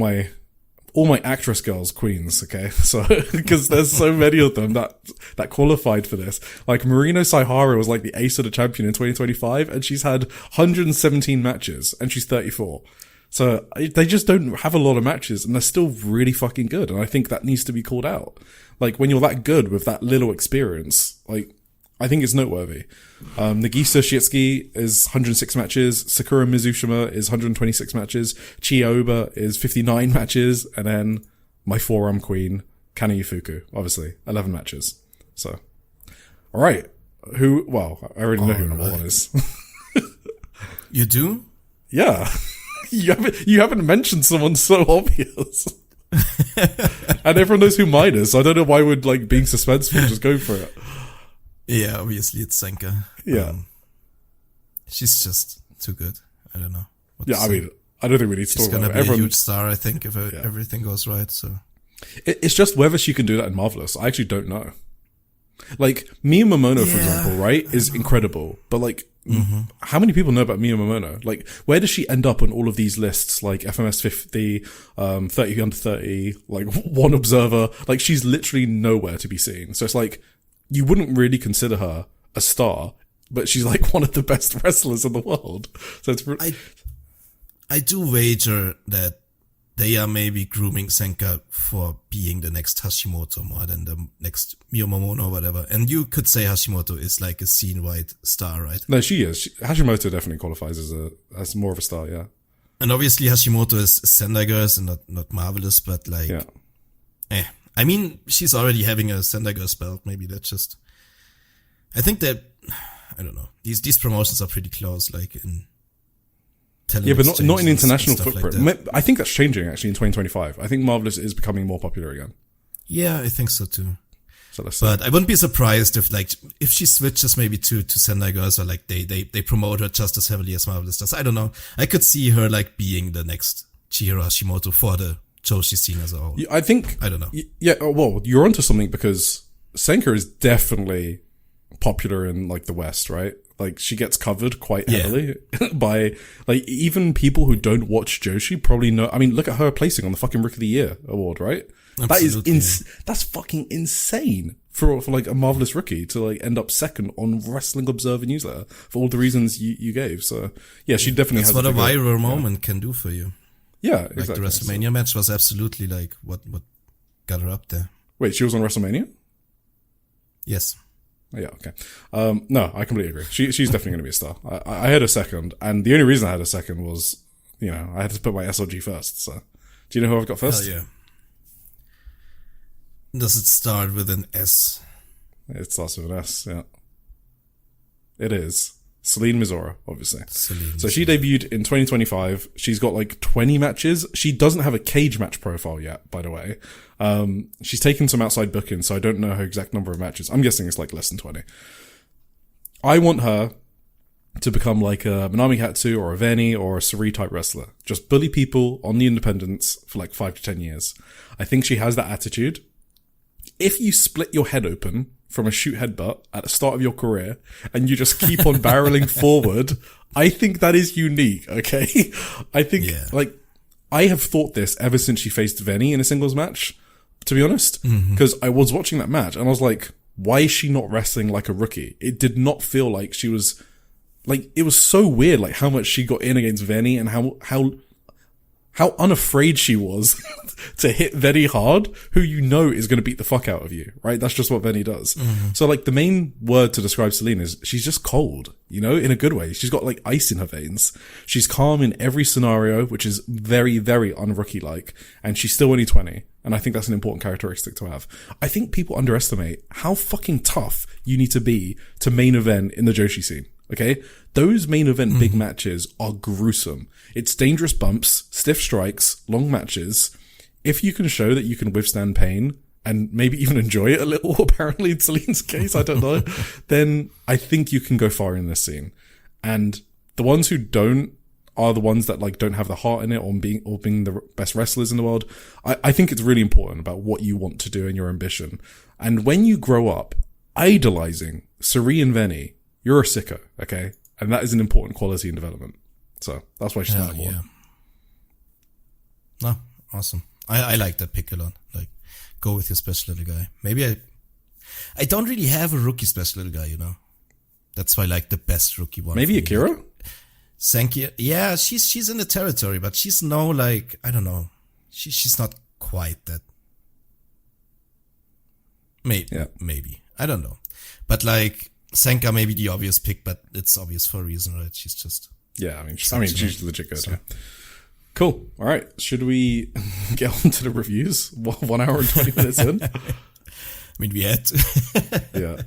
Speaker 2: my actress girls, queens, okay? So, because there's so many of them that qualified for this. Like, Marino Saihara was like the ace of the champion in 2025, and she's had 117 matches, and she's 34. So, they just don't have a lot of matches, and they're still really fucking good, and I think that needs to be called out. Like, when you're that good with that little experience, like, I think it's noteworthy. Nagisa Shiitsuki is 106 matches. Sakura Mizushima is 126 matches. Chiyoba is 59 matches. And then my forearm queen, Kana Yufuku, obviously, 11 matches. So, alright. I already know who number 1 is.
Speaker 1: You do?
Speaker 2: Yeah. You haven't mentioned someone so obvious. And everyone knows who mine is, so I don't know why would, like, being suspenseful, just go for it.
Speaker 1: Yeah, obviously it's Senka.
Speaker 2: Yeah.
Speaker 1: She's just too good. I don't know.
Speaker 2: I mean, I don't think we need to talk about it.
Speaker 1: She's gonna be a huge star, I think, if everything goes right, so.
Speaker 2: It's just whether she can do that in Marvelous. I actually don't know. Like, Miya Momono, for example, right, is incredible. But, like, how many people know about Miya Momono? Like, where does she end up on all of these lists? Like, FMS 50, 30 under 30, like, One Observer. Like, she's literally nowhere to be seen. So it's like, you wouldn't really consider her a star, but she's like one of the best wrestlers in the world. So it's
Speaker 1: I do wager that they are maybe grooming Senka for being the next Hashimoto more than the next Miya Momono or whatever. And you could say Hashimoto is like a scene-wide star, right?
Speaker 2: No, she is. Hashimoto definitely qualifies as more of a star, yeah.
Speaker 1: And obviously Hashimoto is Sendai Girls and not Marvelous, but like, I mean, she's already having a Sendai Girls belt. Maybe that's just, I think that, I don't know. These promotions are pretty close, like in talent. Yeah,
Speaker 2: but not in international
Speaker 1: footprint.
Speaker 2: Like I think that's changing actually in 2025. I think Marvelous is becoming more popular again.
Speaker 1: Yeah, I think so too.
Speaker 2: So
Speaker 1: but I wouldn't be surprised if she switches maybe to Sendai Girls, or like they promote her just as heavily as Marvelous does. I don't know. I could see her like being the next Chihiro Hashimoto for the Joshi scene as a whole.
Speaker 2: I don't know. Yeah, well, you're onto something because Senka is definitely popular in like the West, right? Like she gets covered quite heavily by like even people who don't watch Joshi probably know. I mean, look at her placing on the fucking Rookie of the Year award, right?
Speaker 1: Absolutely,
Speaker 2: that's fucking insane for like a marvelous rookie to like end up second on Wrestling Observer newsletter for all the reasons you gave. So yeah, she definitely
Speaker 1: that's
Speaker 2: has
Speaker 1: what a viral moment can do for you.
Speaker 2: Yeah,
Speaker 1: like
Speaker 2: exactly.
Speaker 1: The WrestleMania match was absolutely like what got her up there.
Speaker 2: Wait, she was on WrestleMania?
Speaker 1: Yes.
Speaker 2: Yeah, okay. No, I completely agree. She's definitely going to be a star. I had a second, and the only reason I had a second was, you know, I had to put my SLG first. So, do you know who I've got first?
Speaker 1: Hell yeah. Does it start with an S?
Speaker 2: It starts with an S, yeah. It is. Celine Mizora, obviously. So she debuted in 2025. She's got like 20 matches. She doesn't have a cage match profile yet, by the way. She's taken some outside bookings, so I don't know her exact number of matches. I'm guessing it's like less than 20. I want her to become like a Manami Hatsu or a Veni or a Suri type wrestler. Just bully people on the independents for like 5 to 10 years. I think she has that attitude. If you split your head open from a shoot headbutt at the start of your career and you just keep on barreling forward, I think that is unique, okay? I think, like, I have thought this ever since she faced Veni in a singles match, to be honest, because I was watching that match and I was like, why is she not wrestling like a rookie? It did not feel like she was, like, it was so weird, like, how much she got in against Veni and how unafraid she was to hit Veni hard, who you know is going to beat the fuck out of you, right? That's just what Veni does. So like the main word to describe Celine is she's just cold, you know, in a good way. She's got like ice in her veins. She's calm in every scenario, which is very, very un-rookie-like. And she's still only 20. And I think that's an important characteristic to have. I think people underestimate how fucking tough you need to be to main event in the Joshi scene. Okay? Those main event big matches are gruesome. It's dangerous bumps, stiff strikes, long matches. If you can show that you can withstand pain and maybe even enjoy it a little, apparently in Celine's case, I don't know, then I think you can go far in this scene. And the ones who don't are the ones that like don't have the heart in it or being the best wrestlers in the world. I think it's really important about what you want to do and your ambition. And when you grow up idolizing Suri and Veni, you're a sicko, okay? And that is an important quality in development. So that's why she's not more.
Speaker 1: Yeah. No, awesome. I like that pick a lot. Like, go with your special little guy. Maybe I don't really have a rookie special little guy, you know? That's why I like the best rookie one.
Speaker 2: Maybe Akira?
Speaker 1: Senki. Yeah, she's in the territory, but she's no like, I don't know. She's not quite that. Maybe. I don't know. But like, Senka may be the obvious pick, but it's obvious for a reason, right? She's just...
Speaker 2: Yeah, I mean she's legit good, so. Yeah. Cool. All right. Should we get on to the reviews? 1 hour and 20 minutes in?
Speaker 1: I mean, we had to.
Speaker 2: Yeah.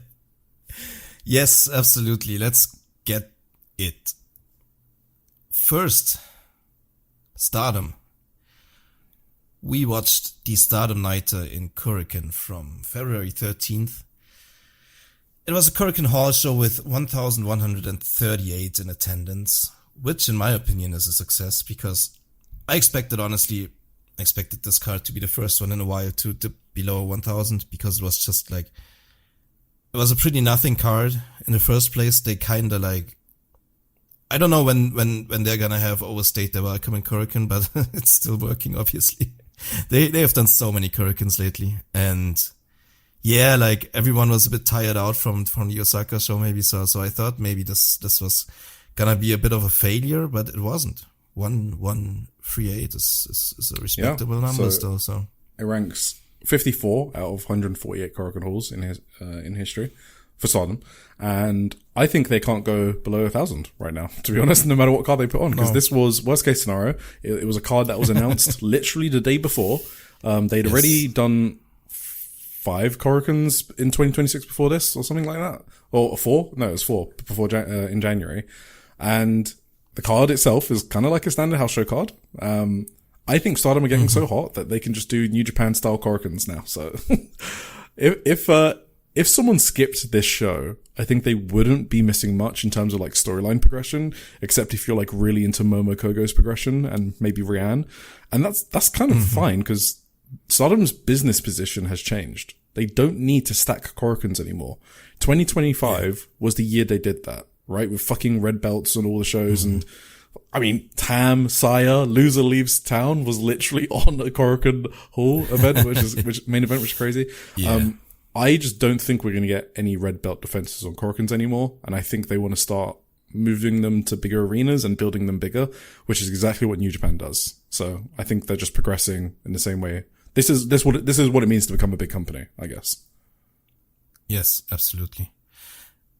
Speaker 1: Yes, absolutely. Let's get it. First, Stardom. We watched the Stardom Nighter in Korakuen from February 13th. It was a Korakuen Hall show with 1,138 in attendance, which in my opinion is a success because I expected this card to be the first one in a while to dip below 1,000 because it was just like, it was a pretty nothing card in the first place. They kinda like, I don't know when they're gonna have overstayed their welcome in Korakuen, but it's still working obviously. They have done so many Korakuens lately and yeah, like everyone was a bit tired out from the Osaka show maybe, so I thought maybe this was gonna be a bit of a failure, but it wasn't. 138 is a respectable number still. So
Speaker 2: it ranks 54 out of 148 Korakuen halls in history for Stardom, and I think they can't go below 1,000 right now. To be honest, no matter what card they put on, because this was worst case scenario. It was a card that was announced literally the day before. They'd already done 5 Korakuens in 2026 before this, or something like that, or 4. No, it was 4 before in January, and the card itself is kind of like a standard house show card. I think Stardom are getting so hot that they can just do New Japan style Korakuens now. So if someone skipped this show, I think they wouldn't be missing much in terms of like storyline progression, except if you're like really into Momo Kogo's progression and maybe Rianne. And that's kind of fine because Stardom's business position has changed. They don't need to stack Korakuens anymore. 2025 was the year they did that, right? With fucking red belts on all the shows. And I mean, Tam, Saya, Loser Leaves Town was literally on a Korakuen Hall event, which main event, which is crazy.
Speaker 1: Yeah.
Speaker 2: I just don't think we're going to get any red belt defenses on Korakuens anymore. And I think they want to start moving them to bigger arenas and building them bigger, which is exactly what New Japan does. So I think they're just progressing in the same way. This is what it means to become a big company, I guess.
Speaker 1: Yes, absolutely.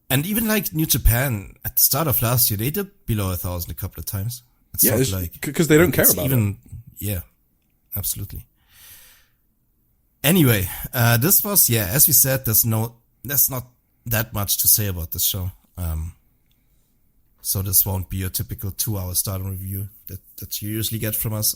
Speaker 1: And even like New Japan at the start of last year, they did below 1,000 a couple of times.
Speaker 2: It's like because they don't care about it.
Speaker 1: Yeah, absolutely. Anyway, this was, as we said, there's not that much to say about this show. So this won't be your typical 2-hour Stardom review that you usually get from us.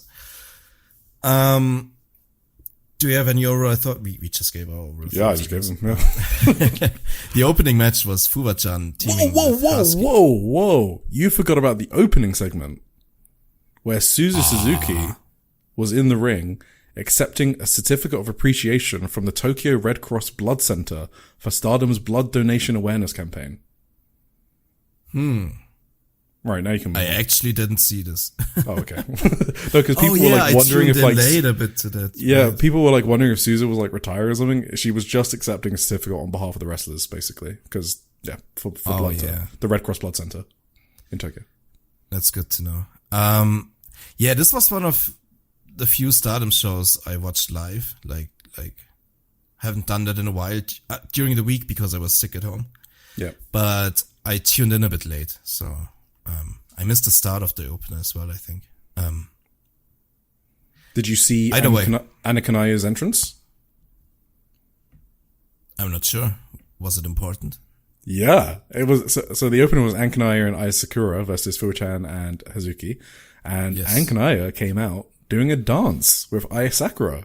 Speaker 1: Do you have any overall? I thought we just gave our overall.
Speaker 2: Yeah, I just gave them. Yeah.
Speaker 1: The opening match was Fuwa-chan teaming with Husky.
Speaker 2: Whoa. You forgot about the opening segment where Suzu Suzuki was in the ring accepting a certificate of appreciation from the Tokyo Red Cross Blood Center for Stardom's blood donation awareness campaign. Right, now you can move
Speaker 1: I actually didn't see this.
Speaker 2: Oh, okay. No, because people were like wondering if like
Speaker 1: late a bit to that.
Speaker 2: Yeah,
Speaker 1: right.
Speaker 2: People were like wondering if Suzu was like retired or something. She was just accepting a certificate on behalf of the wrestlers, basically, because for blood, the Red Cross Blood Center in Tokyo.
Speaker 1: That's good to know. This was one of the few Stardom shows I watched live. Like haven't done that in a while during the week because I was sick at home.
Speaker 2: Yeah,
Speaker 1: but I tuned in a bit late, so. I missed the start of the opener as well, I think.
Speaker 2: Did you see Anna Kanaya's entrance?
Speaker 1: I'm not sure. Was it important?
Speaker 2: Yeah, it was. So the opener was Anna Kanaya and Aya Sakura versus Fuwa-chan and Hazuki. And Anna Kanaya came out doing a dance with Aya Sakura.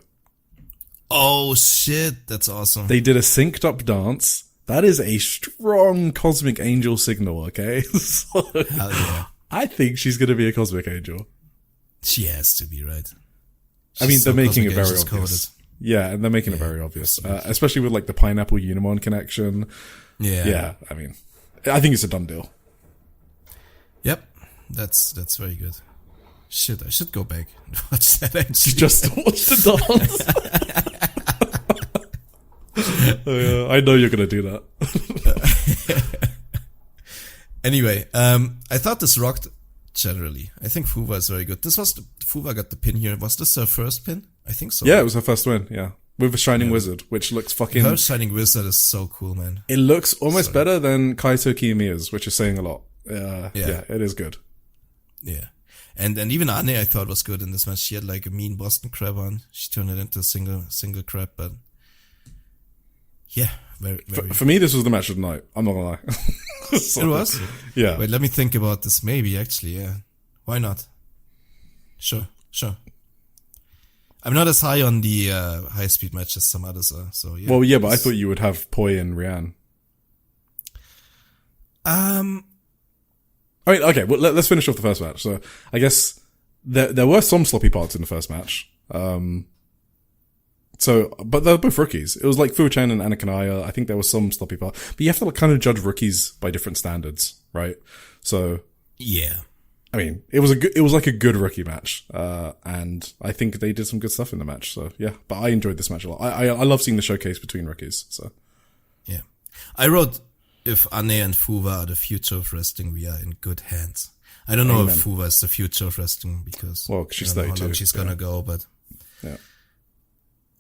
Speaker 1: Oh shit, that's awesome.
Speaker 2: They did a synced up dance. That is a strong Cosmic Angel signal, okay? So,
Speaker 1: hell yeah.
Speaker 2: I think she's going to be a Cosmic Angel.
Speaker 1: She has to be, right?
Speaker 2: I mean, they're making it very obvious. Coded. Yeah, and they're making it very obvious. Especially with like the Pineapple Unimon connection. Yeah, I mean, I think it's a done deal.
Speaker 1: Yep, that's very good. Shit, I should go back and watch that actually.
Speaker 2: Just watch the dance. I know you're going to do that.
Speaker 1: Anyway, I thought this rocked generally. I think Fuwa is very good. Fuwa got the pin here. Was this her first pin? I think so.
Speaker 2: Yeah, it was her first win, yeah. With a Shining Wizard, which looks fucking...
Speaker 1: Her Shining Wizard is so cool, man.
Speaker 2: It looks almost better than Kaito Kiyomiya's, which is saying a lot. Yeah, it is good.
Speaker 1: Yeah. And even Ane I thought was good in this match. She had like a mean Boston Crab on. She turned it into a single crab, but... Yeah, very
Speaker 2: for me, this was the match of the night. I'm not gonna lie.
Speaker 1: It was?
Speaker 2: Yeah.
Speaker 1: Wait, let me think about this. Maybe, actually, yeah. Why not? Sure. I'm not as high on the high-speed match as some others are, so yeah.
Speaker 2: Well, yeah, but I thought you would have Poi and Rian. I mean, okay, well, let's finish off the first match. So, I guess there were some sloppy parts in the first match. But they're both rookies. It was like Fuwa-chan and Anna Kanaya. I think there was some sloppy part. But you have to like kind of judge rookies by different standards, right? So.
Speaker 1: Yeah.
Speaker 2: I mean, it was like a good rookie match. And I think they did some good stuff in the match. So yeah, but I enjoyed this match a lot. I love seeing the showcase between rookies, so.
Speaker 1: Yeah. I wrote, if Ane and Fuwa are the future of wrestling, we are in good hands. I don't know if Fuwa is the future of wrestling because.
Speaker 2: Well, she's
Speaker 1: I don't know how long she's gonna go, but.
Speaker 2: Yeah.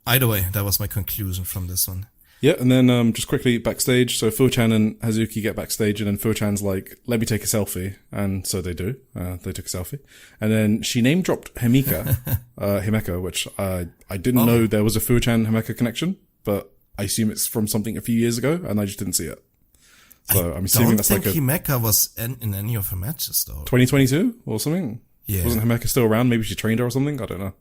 Speaker 1: Either way, that was my conclusion from this one.
Speaker 2: Yeah, and then just quickly backstage. So Fuwa-chan and Hazuki get backstage, and then Fuwa-chan's like, "Let me take a selfie," and so they do. They took a selfie, and then she name dropped Himeka, which I didn't know there was a Fuwa-chan Himeka connection, but I assume it's from something a few years ago, and I just didn't see it. So I'm assuming that's like
Speaker 1: Himeka was in any of her matches though.
Speaker 2: 2022 or something.
Speaker 1: Yeah,
Speaker 2: wasn't Himeka still around? Maybe she trained her or something. I don't know.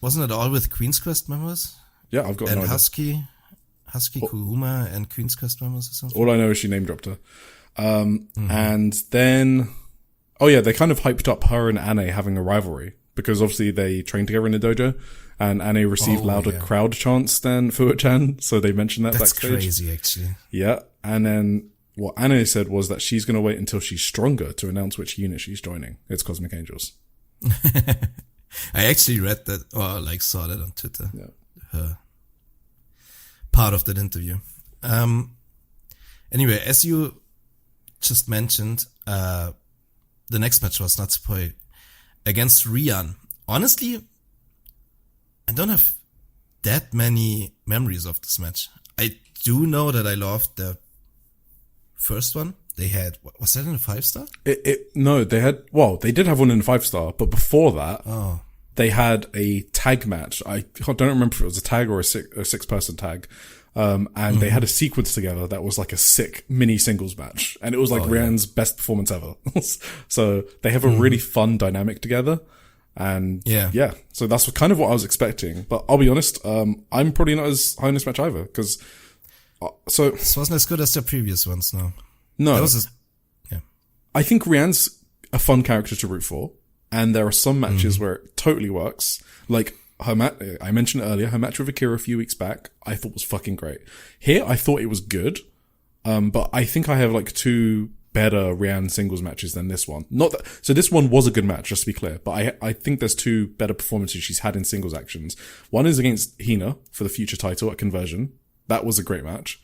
Speaker 1: Wasn't it all with Queen's Quest members?
Speaker 2: Yeah, I've got no idea.
Speaker 1: Husky, Kuruma, and Queen's Quest members or something?
Speaker 2: All I know is she name dropped her. And then... Oh yeah, they kind of hyped up her and Ane having a rivalry. because obviously they trained together in the dojo, and Ane received louder crowd chants than Fuji-chan, so they mentioned that
Speaker 1: That's
Speaker 2: backstage.
Speaker 1: crazy, actually.
Speaker 2: Yeah, and then what Ane said was that she's going to wait until she's stronger to announce which unit she's joining. It's Cosmic Angels.
Speaker 1: I actually read that, or like saw that on Twitter.
Speaker 2: Yeah.
Speaker 1: Her part of that interview. Anyway, as you just mentioned, the next match was Natsupoi against Rian. Honestly, I don't have that many memories of this match. I do know that I loved the first one. They had, was that in a 5-star?
Speaker 2: No, they did have one in a 5-star, but before that, they had a tag match. I don't remember if it was a tag or a 6-person tag. And they had a sequence together that was like a sick mini singles match. And it was like Rian's best performance ever. So they have a really fun dynamic together. And yeah, so that's kind of what I was expecting. But I'll be honest, I'm probably not as high on this match either, because,
Speaker 1: this wasn't as good as the previous ones, no.
Speaker 2: No.
Speaker 1: That was
Speaker 2: I think Rian's a fun character to root for. And there are some matches where it totally works. Like, I mentioned earlier, her match with Akira a few weeks back, I thought was fucking great. Here, I thought it was good. But I think I have like 2 better Rian singles matches than this one. So this one was a good match, just to be clear. But I think there's 2 better performances she's had in singles actions. One is against Hina for the future title at Conversion. That was a great match.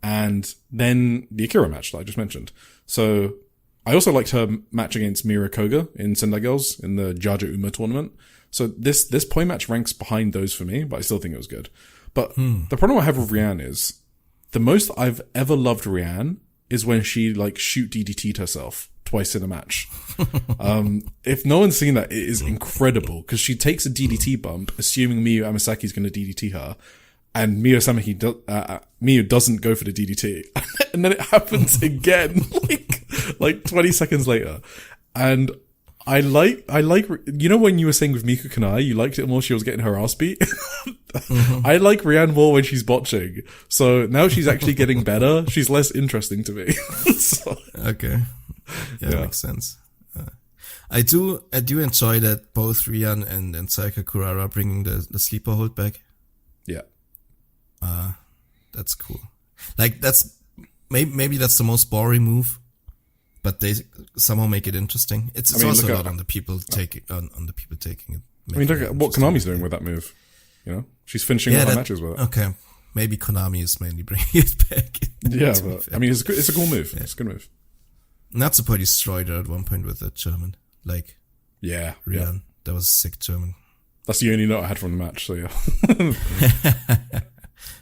Speaker 2: And then the Akira match that I just mentioned. So I also liked her match against Mira Koga in Sendai Girls in the Jaja Uma tournament. So this Poi match ranks behind those for me, but I still think it was good. But the problem I have with Rian is the most I've ever loved Rian is when she like shoot DDT'd herself twice in a match. If no one's seen that, it is incredible because she takes a DDT bump, assuming Miyu Amasaki is going to DDT her, and Miyu doesn't go for the DDT, and then it happens again, like 20 seconds later, and I like, you know, when you were saying with Miku Kanai, you liked it more she was getting her ass beat. I like Rian more when she's botching. So now she's actually getting better. She's less interesting to me.
Speaker 1: Okay. Yeah, makes sense. I do enjoy that both Rian and Sayaka Kurara are bringing the sleeper hold back.
Speaker 2: Yeah.
Speaker 1: That's cool. Like maybe that's the most boring move, but they somehow make it interesting. It's also a lot on the people taking on the people taking it.
Speaker 2: I mean, look at what Konami's doing with that move. You know, she's finishing all her matches with it.
Speaker 1: Okay, maybe Konami is mainly bringing it back.
Speaker 2: Yeah, but I mean, it's a cool move. Yeah. It's a good move.
Speaker 1: Natsupoi destroyed her at one point with a German. Like,
Speaker 2: yeah,
Speaker 1: Rian.
Speaker 2: Yeah.
Speaker 1: That was a sick German.
Speaker 2: That's the only note I had from the match. So yeah.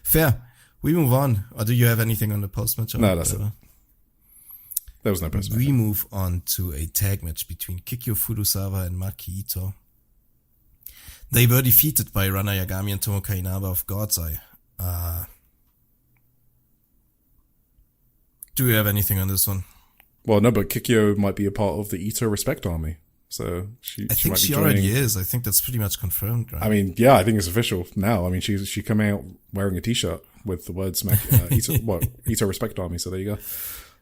Speaker 1: Fair. We move on. Or do you have anything on the post-match?
Speaker 2: No, that's it. There was no post-match.
Speaker 1: We move on to a tag match between Kikyo Furusawa and Maki Ito. They were defeated by Rana Yagami and Tomoka Inaba of God's Eye. Do you have anything on this one?
Speaker 2: Well, no, but Kikyo might be a part of the Ito Respect Army. So
Speaker 1: I think she already is. I think that's pretty much confirmed, right?
Speaker 2: I mean, yeah, I think it's official now. I mean, she came out wearing a t-shirt with the words Ito Respect Army. So there you go.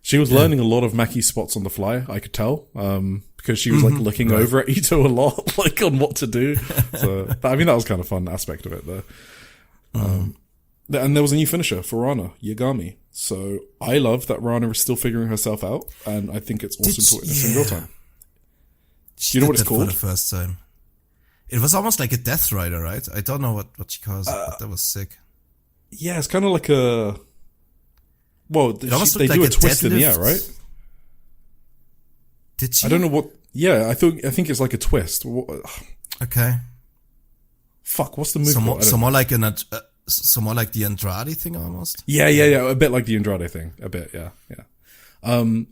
Speaker 2: She was learning a lot of Maki's spots on the fly, I could tell, because she was like looking over at Ito a lot, like on what to do. So, I mean, that was kind of fun aspect of it though. And there was a new finisher for Rana, Yagami. So I love that Rana is still figuring herself out, and I think it's awesome to witness in real time.
Speaker 1: Do you know what it's called? For the first time. It was almost like a Death Rider, right? I don't know what she calls it, but that was sick.
Speaker 2: Yeah, it's kind of like a... Well, they do a twist in the air, right?
Speaker 1: Did she?
Speaker 2: I don't know what... Yeah, I think it's like a twist.
Speaker 1: Okay.
Speaker 2: Fuck, what's the move?
Speaker 1: Some more like the Andrade thing almost?
Speaker 2: Yeah. A bit like the Andrade thing. A bit, yeah.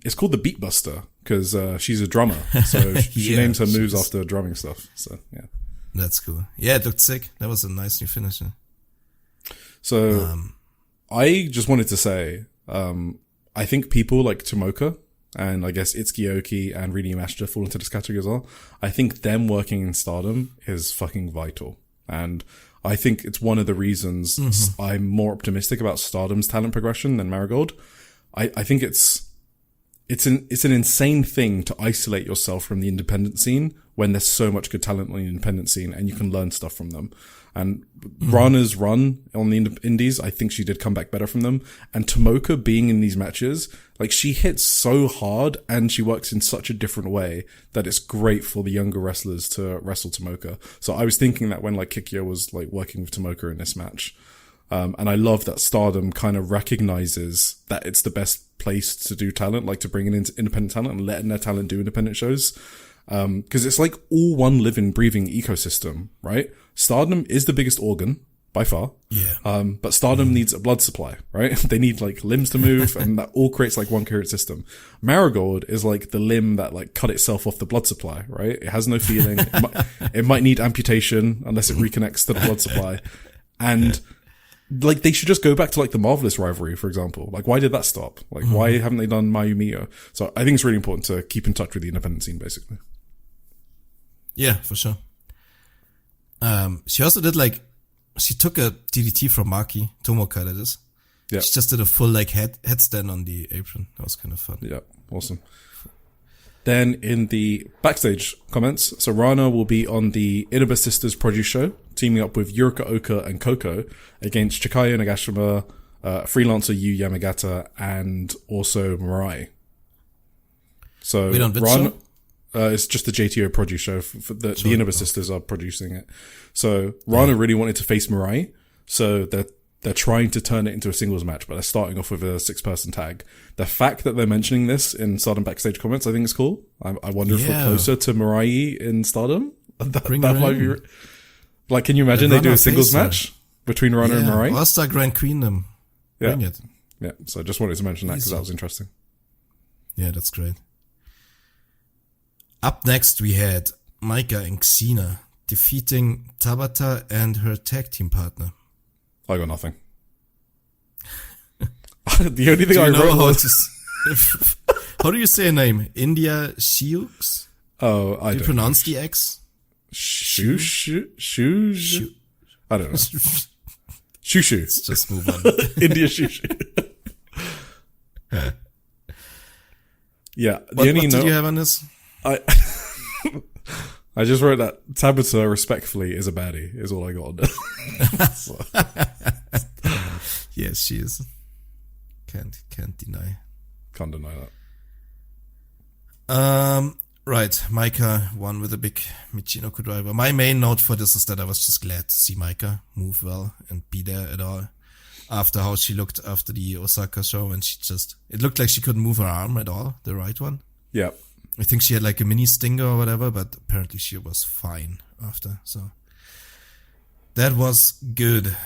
Speaker 2: It's called the Beatbuster because she's a drummer, so she names her moves after drumming stuff. So yeah,
Speaker 1: that's cool. Yeah, it looked sick. That was a nice new finisher.
Speaker 2: So I just wanted to say, I think people like Tomoka and I guess Itsuki Aoki and Rini Yamashita fall into this category as well. I think them working in Stardom is fucking vital, and I think it's one of the reasons I'm more optimistic about Stardom's talent progression than Marigold. I think it's it's an insane thing to isolate yourself from the independent scene when there's so much good talent on the independent scene and you can learn stuff from them. And Rana's run on the indies, I think she did come back better from them. And Tomoka being in these matches, like she hits so hard and she works in such a different way that it's great for the younger wrestlers to wrestle Tomoka. So I was thinking that when like Kikyo was like working with Tomoka in this match. And I love that Stardom kind of recognizes that it's the best place to do talent, like to bring in independent talent and letting their talent do independent shows. Cause it's like all one living, breathing ecosystem, right? Stardom is the biggest organ by far.
Speaker 1: Yeah.
Speaker 2: But Stardom needs a blood supply, right? They need like limbs to move and that all creates like one coherent system. Marigold is like the limb that like cut itself off the blood supply, right? It has no feeling. It might need amputation unless it reconnects to the blood supply. And like they should just go back to like the Marvelous rivalry, for example. Like why did that stop? Like why haven't they done Mayumiyo? So I think it's really important to keep in touch with the independent scene, basically.
Speaker 1: Yeah, for sure. She also did like, she took a DDT from Maki, Tomoka that is.
Speaker 2: Yeah.
Speaker 1: She just did a full like headstand on the apron. That was kind of fun.
Speaker 2: Yeah, awesome. Then in the backstage comments, so Rana will be on the Inaba Sisters produce show, teaming up with Yurika Oka and Koko against Chikaya Nagashima, freelancer Yu Yamagata, and also Mirai. So
Speaker 1: Wait, on which
Speaker 2: Rana,
Speaker 1: show?
Speaker 2: It's just the JTO produce show. For the Inaba Sisters are producing it. So Rana really wanted to face Mirai, so they're trying to turn it into a singles match, but they're starting off with a 6-person tag. The fact that they're mentioning this in Stardom backstage comments, I think is cool. I wonder if we're closer to Mirai in Stardom. That might be. Like, can you imagine they do a singles match between Rana and Mirai?
Speaker 1: All-Star Grand Queen them. Bring it.
Speaker 2: Yeah. So I just wanted to mention that because that was interesting.
Speaker 1: Yeah, that's great. Up next, we had Maika and Xena defeating Tabata and her tag team partner.
Speaker 2: I got nothing. The only thing I wrote was...
Speaker 1: How do you say her name? India Shiux?
Speaker 2: Oh, I don't
Speaker 1: know. Do you pronounce the X?
Speaker 2: Shu. I don't know. Shushu.
Speaker 1: Let's just move on.
Speaker 2: India Shushu. Yeah.
Speaker 1: What did you have on this?
Speaker 2: I just wrote that Tabata respectfully is a baddie, is all I got on it.
Speaker 1: Yes, she is. Can't deny.
Speaker 2: Can't deny that.
Speaker 1: Right, Maika won with a big Michinoku driver. My main note for this is that I was just glad to see Maika move well and be there at all. After how she looked after the Osaka show, and it looked like she couldn't move her arm at all, the right one.
Speaker 2: Yeah.
Speaker 1: I think she had like a mini stinger or whatever, but apparently she was fine after, so that was good.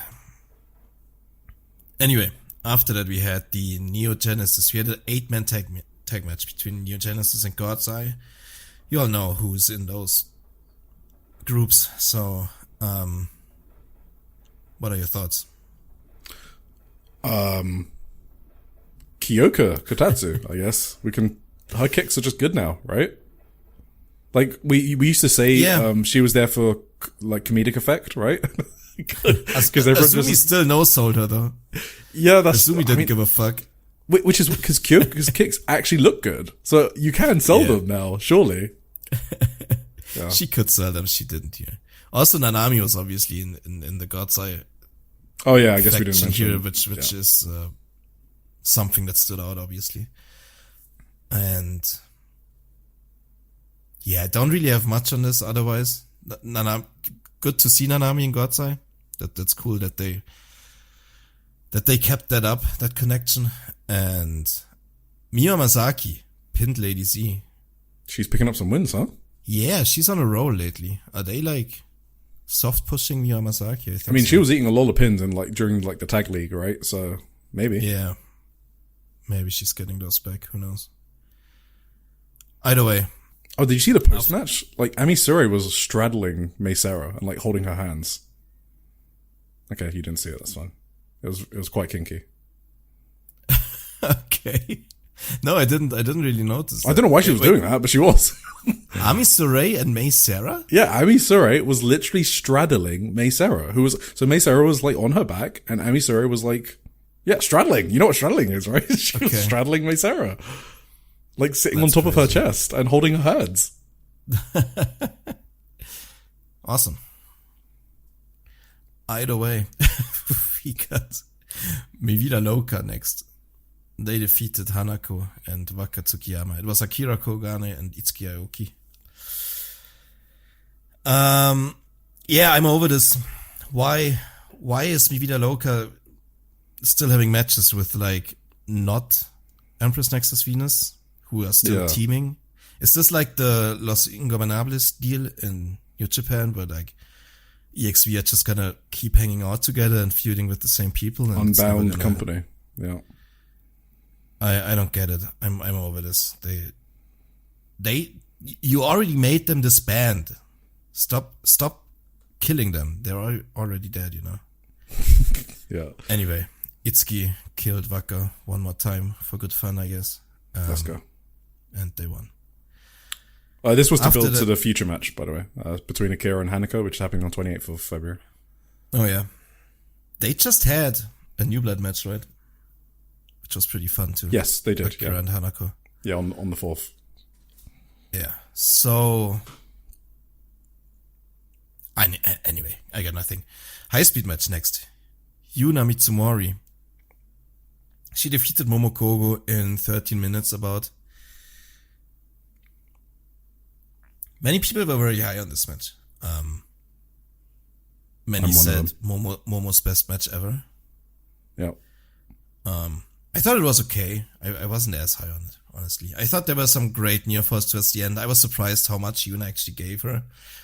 Speaker 1: Anyway, after that we had the Neo Genesis. We had an 8-man tag match between Neo Genesis and God's Eye. You all know who's in those groups, so what are your thoughts?
Speaker 2: Kyoka Kotatsu, I guess. Her kicks are just good now, right? Like we used to say, she was there for like comedic effect, right? Because
Speaker 1: Asumi still no-sold her though.
Speaker 2: Yeah,
Speaker 1: Asumi didn't give a fuck.
Speaker 2: Which is because Kyoka's kicks actually look good, so you can sell them now, surely. Yeah.
Speaker 1: She could sell them, she didn't here. Also, Nanami was obviously in the God's Eye.
Speaker 2: Oh yeah, I guess we didn't mention
Speaker 1: here, which is something that stood out, obviously. And yeah, I don't really have much on this otherwise. Good to see Nanami in God's Eye. That's cool that they kept that up, that connection. And Miya Masaki pinned Lady Z.
Speaker 2: She's picking up some wins, huh?
Speaker 1: Yeah, she's on a roll lately. Are they like soft pushing Miya Masaki?
Speaker 2: I mean, she was eating a lot of pins and like during like the tag league, right? So maybe.
Speaker 1: Yeah. Maybe she's getting those back. Who knows? Either way.
Speaker 2: Oh, did you see the post match? Like Ami Sourei was straddling Mei Sarah and like holding her hands. Okay, you didn't see it. That's fine. It was quite kinky.
Speaker 1: Okay. No, I didn't really notice that.
Speaker 2: I don't know why she was doing that, but she was.
Speaker 1: Ami Sourei and Mei Sarah?
Speaker 2: Yeah, Ami Sourei was literally straddling Mei Sarah, so Mei Sarah was like on her back, and Ami Sourei was like, yeah, straddling. You know what straddling is, right? She was straddling Mei Sarah. like sitting on top of her chest and holding her hands.
Speaker 1: Awesome. Either way, we got Mi Vida Loca next. They defeated Hanako and Waka Tsukiyama. It was Akira Kogane and Itsuki Aoki. Yeah, I'm over this. Why is Mi Vida Loca still having matches with, like, not Empress Nexus Venus, who are still teaming? Is this like the Los Ingobernables deal in New Japan, where, like, EXV are just gonna keep hanging out together and feuding with the same people? And
Speaker 2: Unbound company. Yeah.
Speaker 1: I don't get it. I'm over this. You already made them disband. Stop killing them. They're already dead, you know.
Speaker 2: Yeah.
Speaker 1: Anyway, Itsuki killed Waka one more time for good fun, I guess.
Speaker 2: Let's go.
Speaker 1: And they won.
Speaker 2: This was to build to the future match, by the way, between Akira and Hanako, which is happening on 28th of February.
Speaker 1: Oh, yeah. They just had a New Blood match, right? Which was pretty fun, too.
Speaker 2: Yes, they did.
Speaker 1: Akira and Hanako.
Speaker 2: Yeah, on the 4th.
Speaker 1: Yeah. So, anyway, I got nothing. High-speed match next. Yuna Mitsumori. She defeated Momokogo in 13 minutes about. Many people were very high on this match. Many said Momo's best match ever.
Speaker 2: Yeah.
Speaker 1: I thought it was okay. I wasn't as high on it, honestly. I thought there were some great near falls towards the end. I was surprised how much Yuna actually gave her.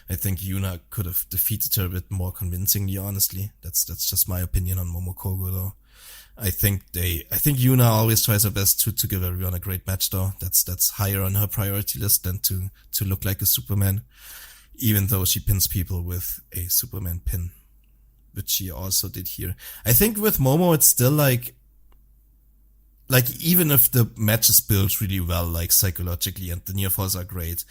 Speaker 1: I think Yuna could have defeated her a bit more convincingly, honestly. That's just my opinion on Momokogo, though. I think Yuna always tries her best to give everyone a great match, though. That's higher on her priority list than to look like a Superman, even though she pins people with a Superman pin, which she also did here. I think with Momo, it's still like even if the match is built really well, like psychologically, and the near falls are great,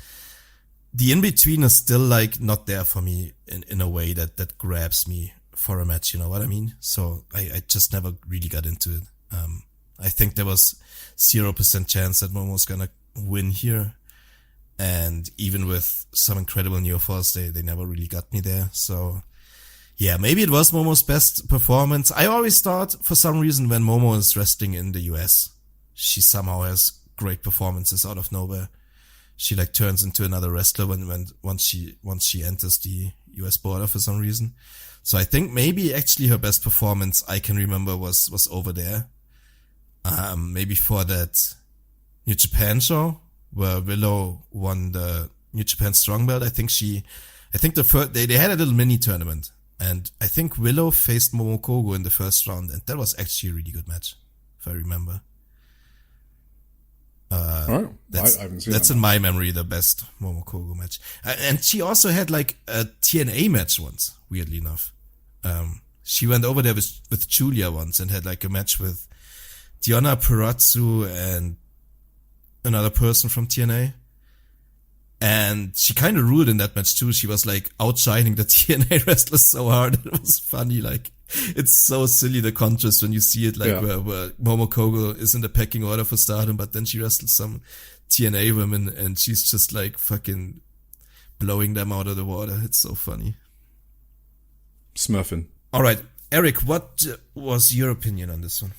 Speaker 1: the in-between is still like not there for me in a way that grabs me for a match, you know what I mean? So I just never really got into it. I think there was 0% chance that Momo's gonna win here. And even with some incredible near falls, they never really got me there. So yeah, maybe it was Momo's best performance. I always thought, for some reason, when Momo is wrestling in the US, she somehow has great performances out of nowhere. She like turns into another wrestler once she enters the US border for some reason. So I think maybe actually her best performance I can remember was over there. Maybe for that New Japan show where Willow won the New Japan Strong Belt. I think they had a little mini tournament. And I think Willow faced Momokogo in the first round, and that was actually a really good match, if I remember.
Speaker 2: I haven't seen
Speaker 1: that's in my memory the best Momokogo match. And she also had like a TNA match once, weirdly enough. She went over there with Julia once and had like a match with Diona Perazzo and another person from TNA. And she kind of ruled in that match too. She was like outshining the TNA wrestlers so hard. It was funny. Like, it's so silly, the contrast when you see it, like where Momokogo is in the pecking order for Stardom, but then she wrestles some TNA women and she's just like fucking blowing them out of the water. It's so funny.
Speaker 2: Smurfing.
Speaker 1: All right. Eric, what was your opinion on this one?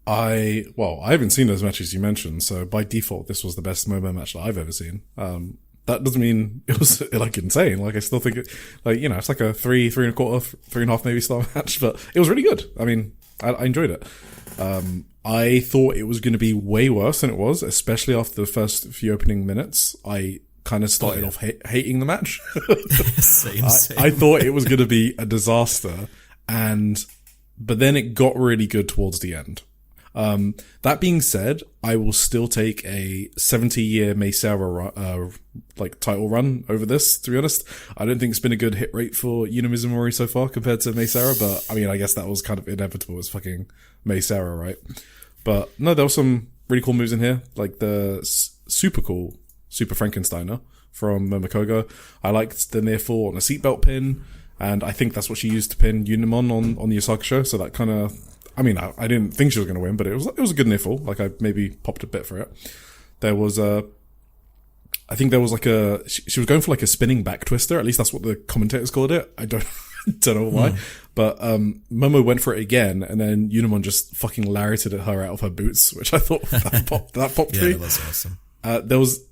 Speaker 2: I haven't seen those matches you mentioned, so by default, this was the best Momo match that I've ever seen. That doesn't mean it was like insane. Like, I still think it, like, you know, it's like a 3.25, 3.5 maybe star match, but it was really good. I mean, I enjoyed it. I thought it was going to be way worse than it was, especially after the first few opening minutes. I kind of started off hating the match.
Speaker 1: Same.
Speaker 2: I thought it was going to be a disaster, but then it got really good towards the end. That being said, I will still take a 70-year Meisara title run over this, to be honest. I don't think it's been a good hit rate for Yuna Mizumori so far compared to Meisara, but I mean, I guess that was kind of inevitable. It's fucking Meisara, right? But no, there were some really cool moves in here, like the super cool Super Frankensteiner from Momokogo. I liked the near fall on a seatbelt pin, and I think that's what she used to pin Unimon on the Osaka show, so that kind of, I mean, I didn't think she was going to win, but it was a good niffle. Like, I maybe popped a bit for it. there was I think there was like she was going for like a spinning back twister. At least that's what the commentators called it. I don't know why. But Momo went for it again, and then Unimon just fucking lariated at her out of her boots, which I thought that popped
Speaker 1: Yeah,
Speaker 2: me.
Speaker 1: that was awesome.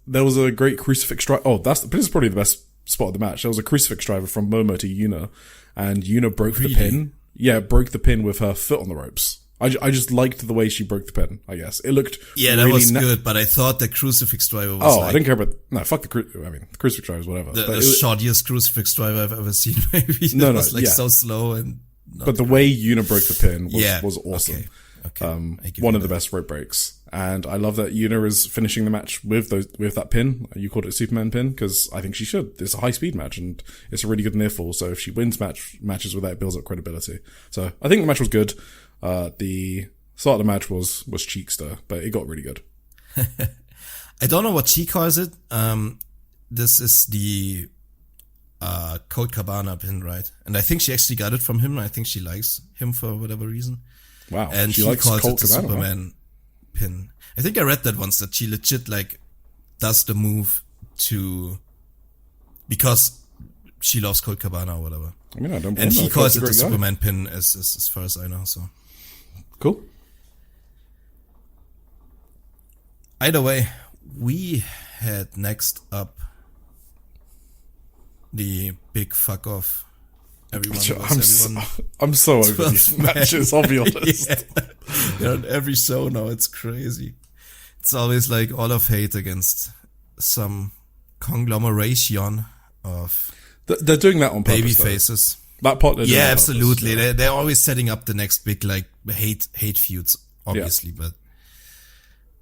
Speaker 2: There was a great crucifix drive. Oh, this is probably the best spot of the match. There was a crucifix driver from Momo to Yuna, and Yuna broke the pin. Yeah, broke the pin with her foot on the ropes. I just liked the way she broke the pin, I guess. It looked
Speaker 1: that
Speaker 2: really
Speaker 1: was good, but I thought the crucifix driver was
Speaker 2: I didn't care about... No, fuck the crucifix driver is whatever.
Speaker 1: The shortest crucifix driver I've ever seen, maybe. It was so slow and...
Speaker 2: But the way Yuna broke the pin was awesome.
Speaker 1: Okay.
Speaker 2: One of the best rope breaks. And I love that Yuna is finishing the match with that pin. You called it a Superman pin, because I think she should. It's a high-speed match, and it's a really good near fall, so if she wins matches with that, it builds up credibility. So I think the match was good. The start of the match was cheekster, but it got really good.
Speaker 1: I don't know what she calls it. This is the Colt Cabana pin, right? And I think she actually got it from him. I think she likes him for whatever reason.
Speaker 2: Wow.
Speaker 1: And she
Speaker 2: likes
Speaker 1: calls
Speaker 2: Colt
Speaker 1: it the
Speaker 2: Cabana,
Speaker 1: Superman pin. I think I read that once, that she legit does the move because she loves Colt Cabana or whatever.
Speaker 2: I mean, I don't.
Speaker 1: And he calls it the Superman pin, as far as I know. So
Speaker 2: cool.
Speaker 1: Either way, we had next up the big fuck off.
Speaker 2: I'm so over these matches, I'll be honest.
Speaker 1: Yeah. They're on every show now, it's crazy. It's always like all of hate against some conglomeration of
Speaker 2: they're doing that on purpose,
Speaker 1: baby faces.
Speaker 2: That part,
Speaker 1: yeah, absolutely. Yeah. They're always setting up the next big hate feuds, obviously,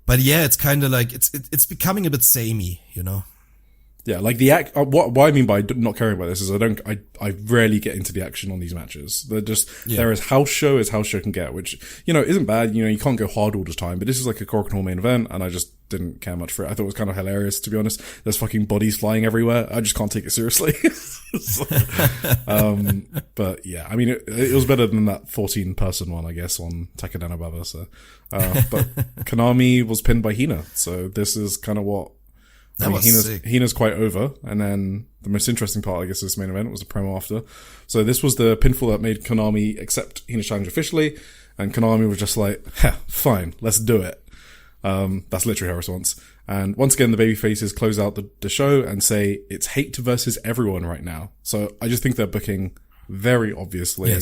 Speaker 1: but yeah, it's kind of like it's becoming a bit samey, you know.
Speaker 2: Yeah, like what I mean by not caring about this is I rarely get into the action on these matches. They're just, there is house show as house show can get, which, isn't bad. You can't go hard all the time, but this is like a Korakuen main event, and I just didn't care much for it. I thought it was kind of hilarious, to be honest. There's fucking bodies flying everywhere. I just can't take it seriously. But yeah, I mean, it was better than that 14-person one, I guess, on Takadana Baba. So, but Konami was pinned by Hina. So this is kind of what, Hina's quite over, and then the most interesting part, I guess, of this main event was the promo after. So this was the pinfall that made Konami accept Hina's challenge officially, and Konami was just like, fine, let's do it. That's literally her response. And once again, the babyfaces close out the show and say it's hate versus everyone right now. So I just think they're booking very obviously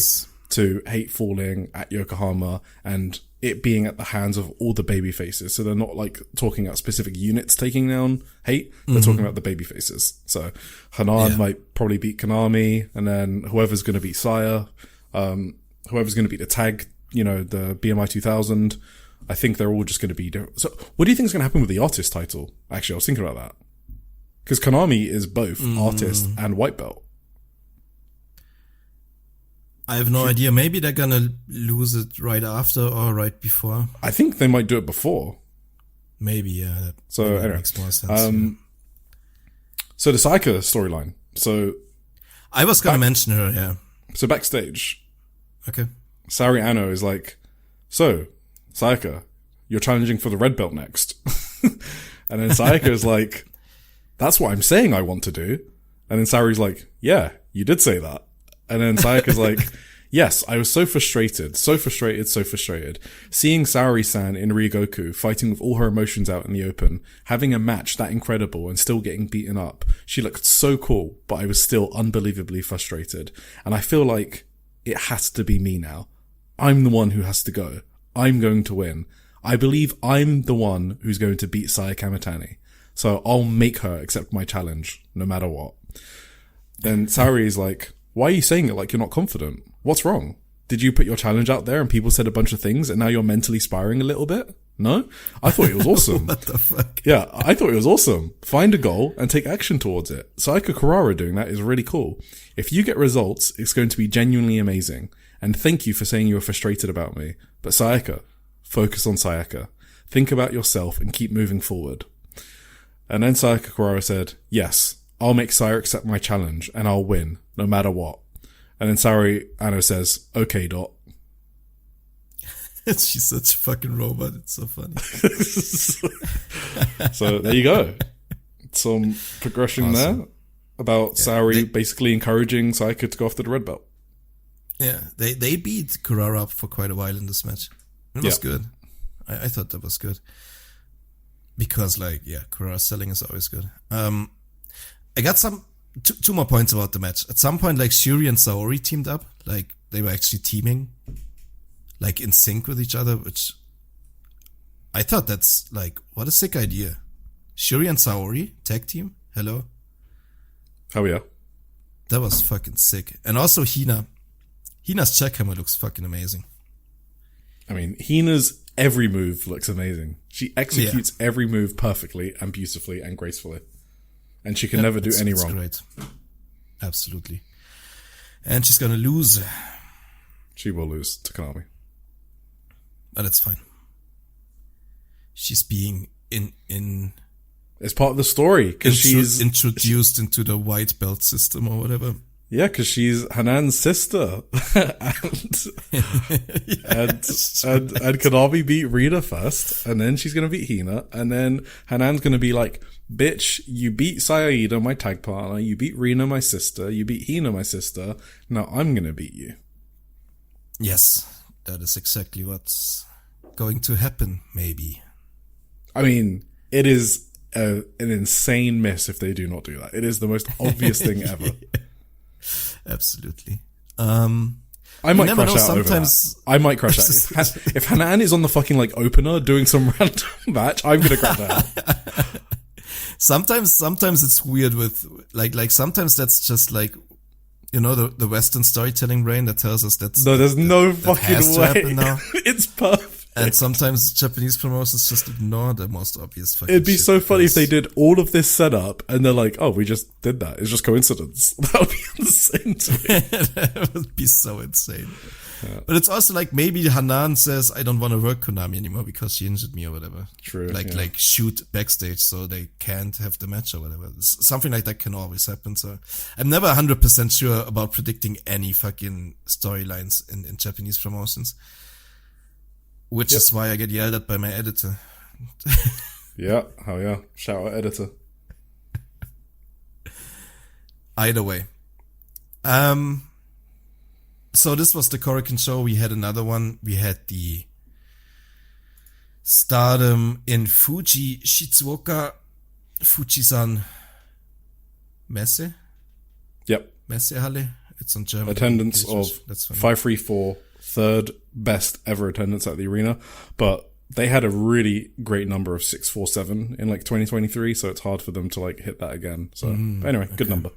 Speaker 2: to hate falling at Yokohama and it being at the hands of all the baby faces. So they're not like talking about specific units taking down hate. They're talking about the baby faces. So Hanan might probably beat Konami, and then whoever's going to beat Saya, whoever's going to beat the tag, the BMI 2000. I think they're all just going to be different. So what do you think is going to happen with the artist title? Actually, I was thinking about that. Because Konami is both artist and white belt.
Speaker 1: I have no idea. Maybe they're gonna lose it right after or right before.
Speaker 2: I think they might do it before.
Speaker 1: Maybe, yeah.
Speaker 2: So anyway,
Speaker 1: makes more sense.
Speaker 2: So the Sayaka storyline. So
Speaker 1: I was gonna mention her, yeah.
Speaker 2: So backstage,
Speaker 1: okay,
Speaker 2: Saori Anou is like, "So, Sayaka, you're challenging for the red belt next," and then Sayaka is like, "That's what I'm saying I want to do," and then Saori's like, "Yeah, you did say that." And then Sayaka's like, yes, I was so frustrated. Seeing Saori-san in Ryogoku fighting with all her emotions out in the open, having a match that incredible and still getting beaten up. She looked so cool, but I was still unbelievably frustrated. And I feel like it has to be me now. I'm the one who has to go. I'm going to win. I believe I'm the one who's going to beat Saya Kamitani. So I'll make her accept my challenge, no matter what. Then Saori is like, why are you saying it like you're not confident? What's wrong? Did you put your challenge out there and people said a bunch of things and now you're mentally spiraling a little bit? No? I thought it was awesome.
Speaker 1: What the fuck?
Speaker 2: Yeah, I thought it was awesome. Find a goal and take action towards it. Sayaka Kurara doing that is really cool. If you get results, it's going to be genuinely amazing. And thank you for saying you were frustrated about me. But Sayaka, focus on Sayaka. Think about yourself and keep moving forward. And then Sayaka Kurara said, yes, I'll make Saya accept my challenge and I'll win, no matter what. And then Saori Anou says, okay, Dot.
Speaker 1: She's such a fucking robot. It's so funny.
Speaker 2: So there you go. Some progression there about Saori basically encouraging Sayaka to go after the red belt.
Speaker 1: Yeah, they beat Kurara up for quite a while in this match. It was good. I thought that was good. Because, Kurara's selling is always good. I got two more points about the match. At some point, Shuri and Saori teamed up. They were actually teaming, in sync with each other, which I thought that's, what a sick idea. Shuri and Saori, tag team? Hello?
Speaker 2: Oh, yeah.
Speaker 1: That was fucking sick. And also Hina. Hina's jackhammer looks fucking amazing.
Speaker 2: I mean, Hina's every move looks amazing. She executes every move perfectly and beautifully and gracefully. And she can never do any wrong.
Speaker 1: Great. Absolutely. And she's gonna lose.
Speaker 2: She will lose to Konami.
Speaker 1: But it's fine. She's being in
Speaker 2: it's part of the story because she's
Speaker 1: introduced into the white belt system or whatever.
Speaker 2: Yeah, because she's Hanan's sister, and Konami beat Rina first, and then she's gonna beat Hina, and then Hanan's gonna be like, "Bitch, you beat Saida, my tag partner. You beat Rina, my sister. You beat Hina, my sister. Now I'm gonna beat you."
Speaker 1: Yes, that is exactly what's going to happen. Maybe.
Speaker 2: I mean, it is an insane miss if they do not do that. It is the most obvious thing ever.
Speaker 1: Absolutely.
Speaker 2: I might crash out over that. I might crash out. If Hanan is on the fucking opener doing some random match, I'm gonna crash out.
Speaker 1: Sometimes it's weird with sometimes that's just the Western storytelling brain that tells us
Speaker 2: there's no fucking way.
Speaker 1: Now.
Speaker 2: It's perfect.
Speaker 1: And sometimes Japanese promotions just ignore the most obvious fucking
Speaker 2: It'd be
Speaker 1: shit
Speaker 2: so funny if they did all of this setup and they're like, "Oh, we just did that. It's just coincidence." That would be insane to me.
Speaker 1: That would be so insane. Yeah. But it's also maybe Hanan says, "I don't want to work Konami anymore because she injured me or whatever."
Speaker 2: True.
Speaker 1: Shoot backstage so they can't have the match or whatever. Something like that can always happen. So I'm never 100% sure about predicting any fucking storylines in Japanese promotions. Which is why I get yelled at by my editor.
Speaker 2: Yeah, hell yeah. Shout out editor.
Speaker 1: Either way. So this was the Korakuen show. We had another one. We had the Stardom in Fuji Shizuoka Fujisan Messe.
Speaker 2: Yep.
Speaker 1: Messehalle. It's on German.
Speaker 2: Attendance of 534. Third best ever attendance at the arena, but they had a really great number of 647 in 2023, so it's hard for them to hit that again. So anyway, good number.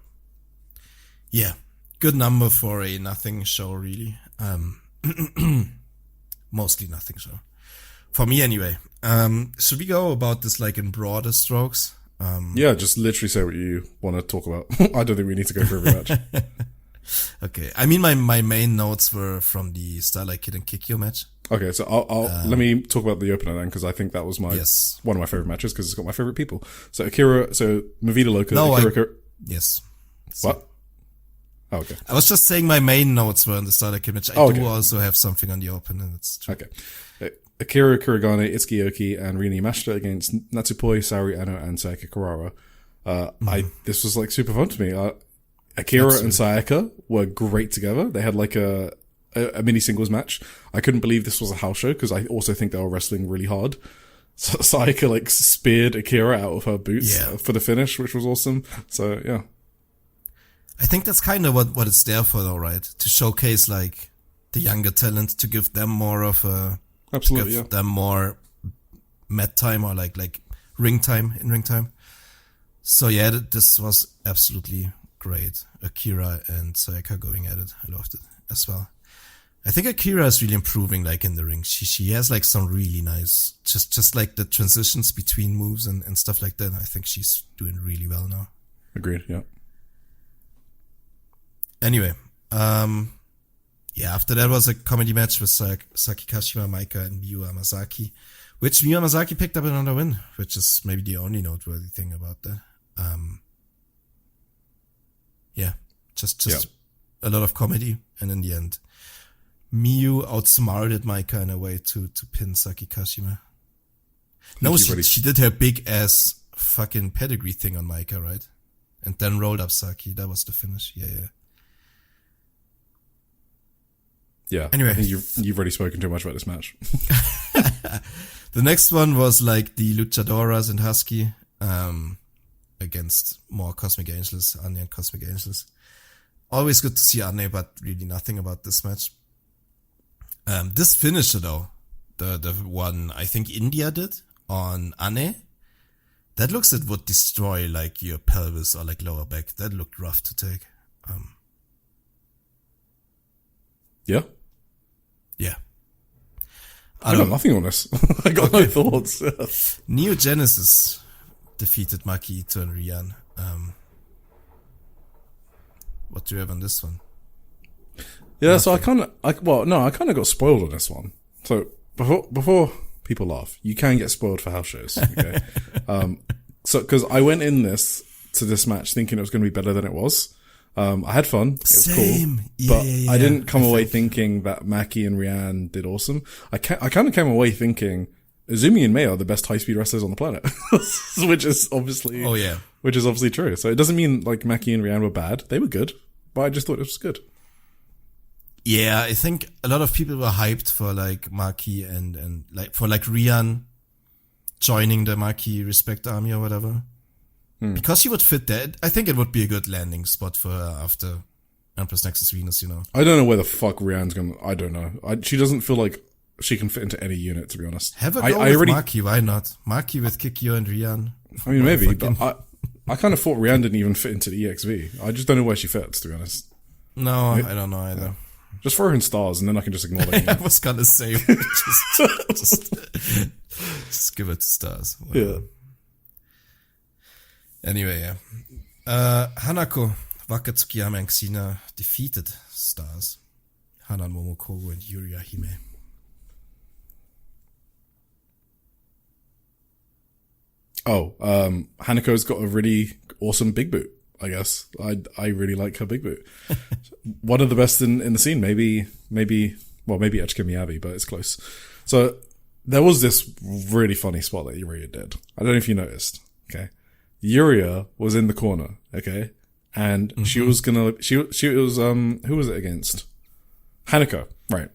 Speaker 1: Yeah, good number for a nothing show, really. Mostly nothing show for me, anyway. Should we go about this in broader strokes?
Speaker 2: Yeah, just literally say what you want to talk about. I don't think we need to go through every match.
Speaker 1: Okay, I mean my main notes were from the Starlight Kid and Kikyo match.
Speaker 2: Okay, so I'll let me talk about the opener then, because I think that was one of my favorite matches because it's got my favorite people. So Movida Loca.
Speaker 1: Yes.
Speaker 2: What? Oh, okay.
Speaker 1: I was just saying my main notes were on the Starlight Kid match. I do also have something on the opener. That's true.
Speaker 2: Okay. Akira Kurigane, Itsuki Oki, and Rini Yamashita against Natsupoi, Saori Ano, and Sayaka Kurara. This was super fun to me. Akira and Sayaka were great together. They had a mini singles match. I couldn't believe this was a house show because I also think they were wrestling really hard. So Sayaka speared Akira out of her boots for the finish, which was awesome. So yeah.
Speaker 1: I think that's kind of what it's there for though, right? To showcase the younger talent, to give them more of a them more mat time or ring time in ring time. So yeah, this was absolutely great. Akira and Sayaka going at it. I loved it as well. I think Akira is really improving in the ring. She has some really nice, just the transitions between moves and stuff like that. I think she's doing really well now.
Speaker 2: Agreed, yeah.
Speaker 1: Anyway, after that was a comedy match with Saki Kashima, Maika, and Miyu Amasaki, which Miyu Amasaki picked up another win, which is maybe the only noteworthy thing about that. Just a lot of comedy, and in the end, Miyu outsmarted Maika in a way to pin Saki Kashima. No, she did her big ass fucking pedigree thing on Maika, right? And then rolled up Saki. That was the finish. Yeah.
Speaker 2: Yeah.
Speaker 1: Anyway.
Speaker 2: I think you've already spoken too much about this match.
Speaker 1: The next one was like the Luchadoras and Husky, against more Cosmic Angels, Ane and Cosmic Angels. Always good to see Ane, but really nothing about this match. This finisher though, the one I think India did on Ane, that looks it would destroy like your pelvis or like lower back. That looked rough to take.
Speaker 2: Yeah.
Speaker 1: Yeah.
Speaker 2: I got nothing on this. I got no thoughts.
Speaker 1: Neo Genesis defeated Maki Ito and Rian. What do you have on this one?
Speaker 2: Yeah, so I kind of got spoiled on this one. So before people laugh, you can get spoiled for house shows. Okay, so because I went in to this match thinking it was going to be better than it was. I had fun. It was cool. But I didn't come away thinking that Maki and Rian did awesome. I kind of came away thinking Izumi and Mei are the best high-speed wrestlers on the planet, which is obviously true. So it doesn't mean like Maki and Rian were bad. They were good, but I just thought it was good.
Speaker 1: Yeah, I think a lot of people were hyped for like Maki and like for like Rian joining the Maki Respect Army or whatever. Because she would fit there. I think it would be a good landing spot for her after Empress Nexus Venus, you know.
Speaker 2: I don't know where the fuck Rian's going. I don't know. She doesn't feel like she can fit into any unit, to be honest.
Speaker 1: Have a go with Maki, why not? Maki with Kikyo and Rian.
Speaker 2: I mean, maybe, but I kind of thought Rian didn't even fit into the EXV. I just don't know where she fits, to be honest.
Speaker 1: No, I don't know either.
Speaker 2: Yeah. Just throw her in stars, and then I can just ignore that.
Speaker 1: I was gonna say, just give it to stars. Whatever.
Speaker 2: Yeah.
Speaker 1: Anyway, yeah. Hanako, Waka Tsukiyama and Xena defeated stars. Hanan Momokogo and Yuria Hime.
Speaker 2: Hanako's got a really awesome big boot, I guess. I really like her big boot. One of the best in the scene, maybe Echika Miyabi, but it's close. So there was this really funny spot that Yuria did. I don't know if you noticed. Okay. Yuria was in the corner, okay? And she was who was it against? Hanako, right.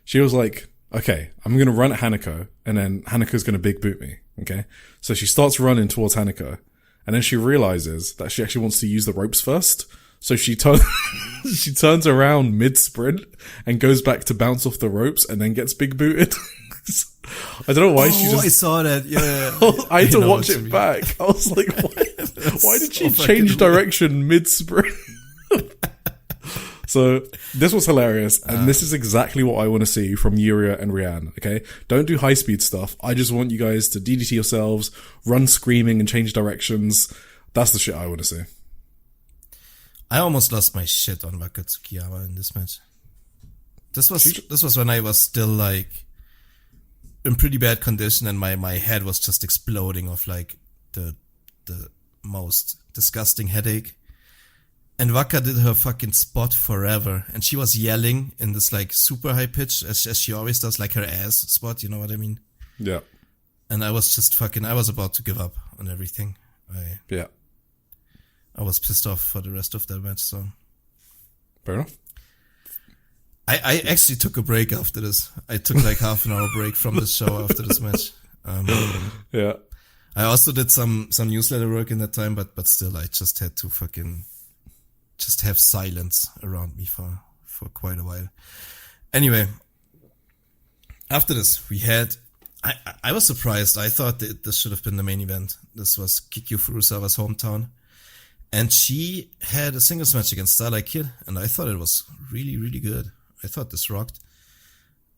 Speaker 2: She was like, okay, I'm gonna run at Hanako, and then Hanako's gonna big boot me, okay? So she starts running towards Hanako, and then she realizes that she actually wants to use the ropes first. So she turns around mid-sprint and goes back to bounce off the ropes and then gets big booted. I don't know why she just...
Speaker 1: I saw that, yeah.
Speaker 2: I had to watch it back. I was like, why did she change direction mid-sprint? So, this was hilarious, and this is exactly what I want to see from Yuria and Rian, okay? Don't do high-speed stuff. I just want you guys to DDT yourselves, run screaming and change directions. That's the shit I want to see.
Speaker 1: I almost lost my shit on Waka Tsukiyama in this match. This was when I was still like in pretty bad condition, and my head was just exploding of like the most disgusting headache. And Waka did her fucking spot forever, and she was yelling in this like super high pitch as she always does, like her ass spot, you know what I mean?
Speaker 2: Yeah.
Speaker 1: And I was just I was about to give up on everything. I was pissed off for the rest of that match, so.
Speaker 2: Fair enough.
Speaker 1: I actually took a break after this. I took like half an hour break from the show after this match.
Speaker 2: Yeah.
Speaker 1: I also did some newsletter work in that time, but still I just had to fucking just have silence around me for quite a while. Anyway, after this we had, I was surprised. I thought that this should have been the main event. This was Kikyo Furusawa's hometown. And she had a singles match against Starlight Kid, and I thought it was really, really good. I thought this rocked.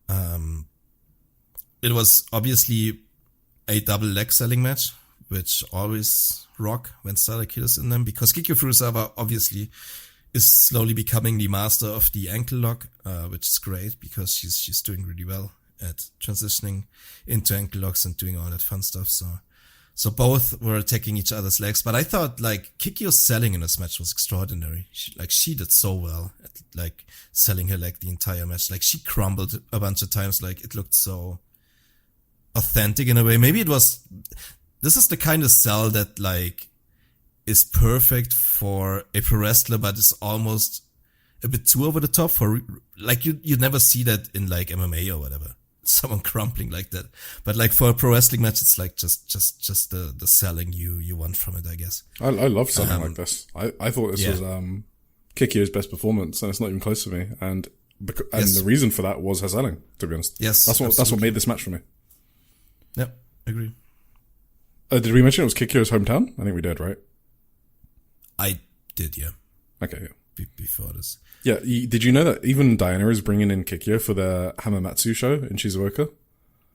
Speaker 1: It was obviously a double leg selling match, which always rock when Starlight Kid is in them, because Kikyo Furusawa obviously is slowly becoming the master of the ankle lock, which is great because she's doing really well at transitioning into ankle locks and doing all that fun stuff. So So both were attacking each other's legs, but I thought like Kikyo's selling in this match was extraordinary. She did so well at like selling her leg the entire match. Like she crumbled a bunch of times. Like it looked so authentic in a way. Maybe this is the kind of sell that like is perfect for a pro wrestler, but is almost a bit too over the top for like you never see that in like MMA or whatever. Someone crumpling like that, but like for a pro wrestling match, it's like just the selling you want from it, I guess.
Speaker 2: I love something like this. I thought this was Kikyo's best performance, and it's not even close to me. And the reason for that was her selling. To be honest,
Speaker 1: yes,
Speaker 2: that's what made this match for me.
Speaker 1: Yep, agree.
Speaker 2: Did we mention it was Kikyo's hometown? I think we did, right?
Speaker 1: I did, yeah.
Speaker 2: Okay, yeah.
Speaker 1: Before this.
Speaker 2: Yeah, did you know that even Diana is bringing in Kikyo for the Hamamatsu show in Shizuoka?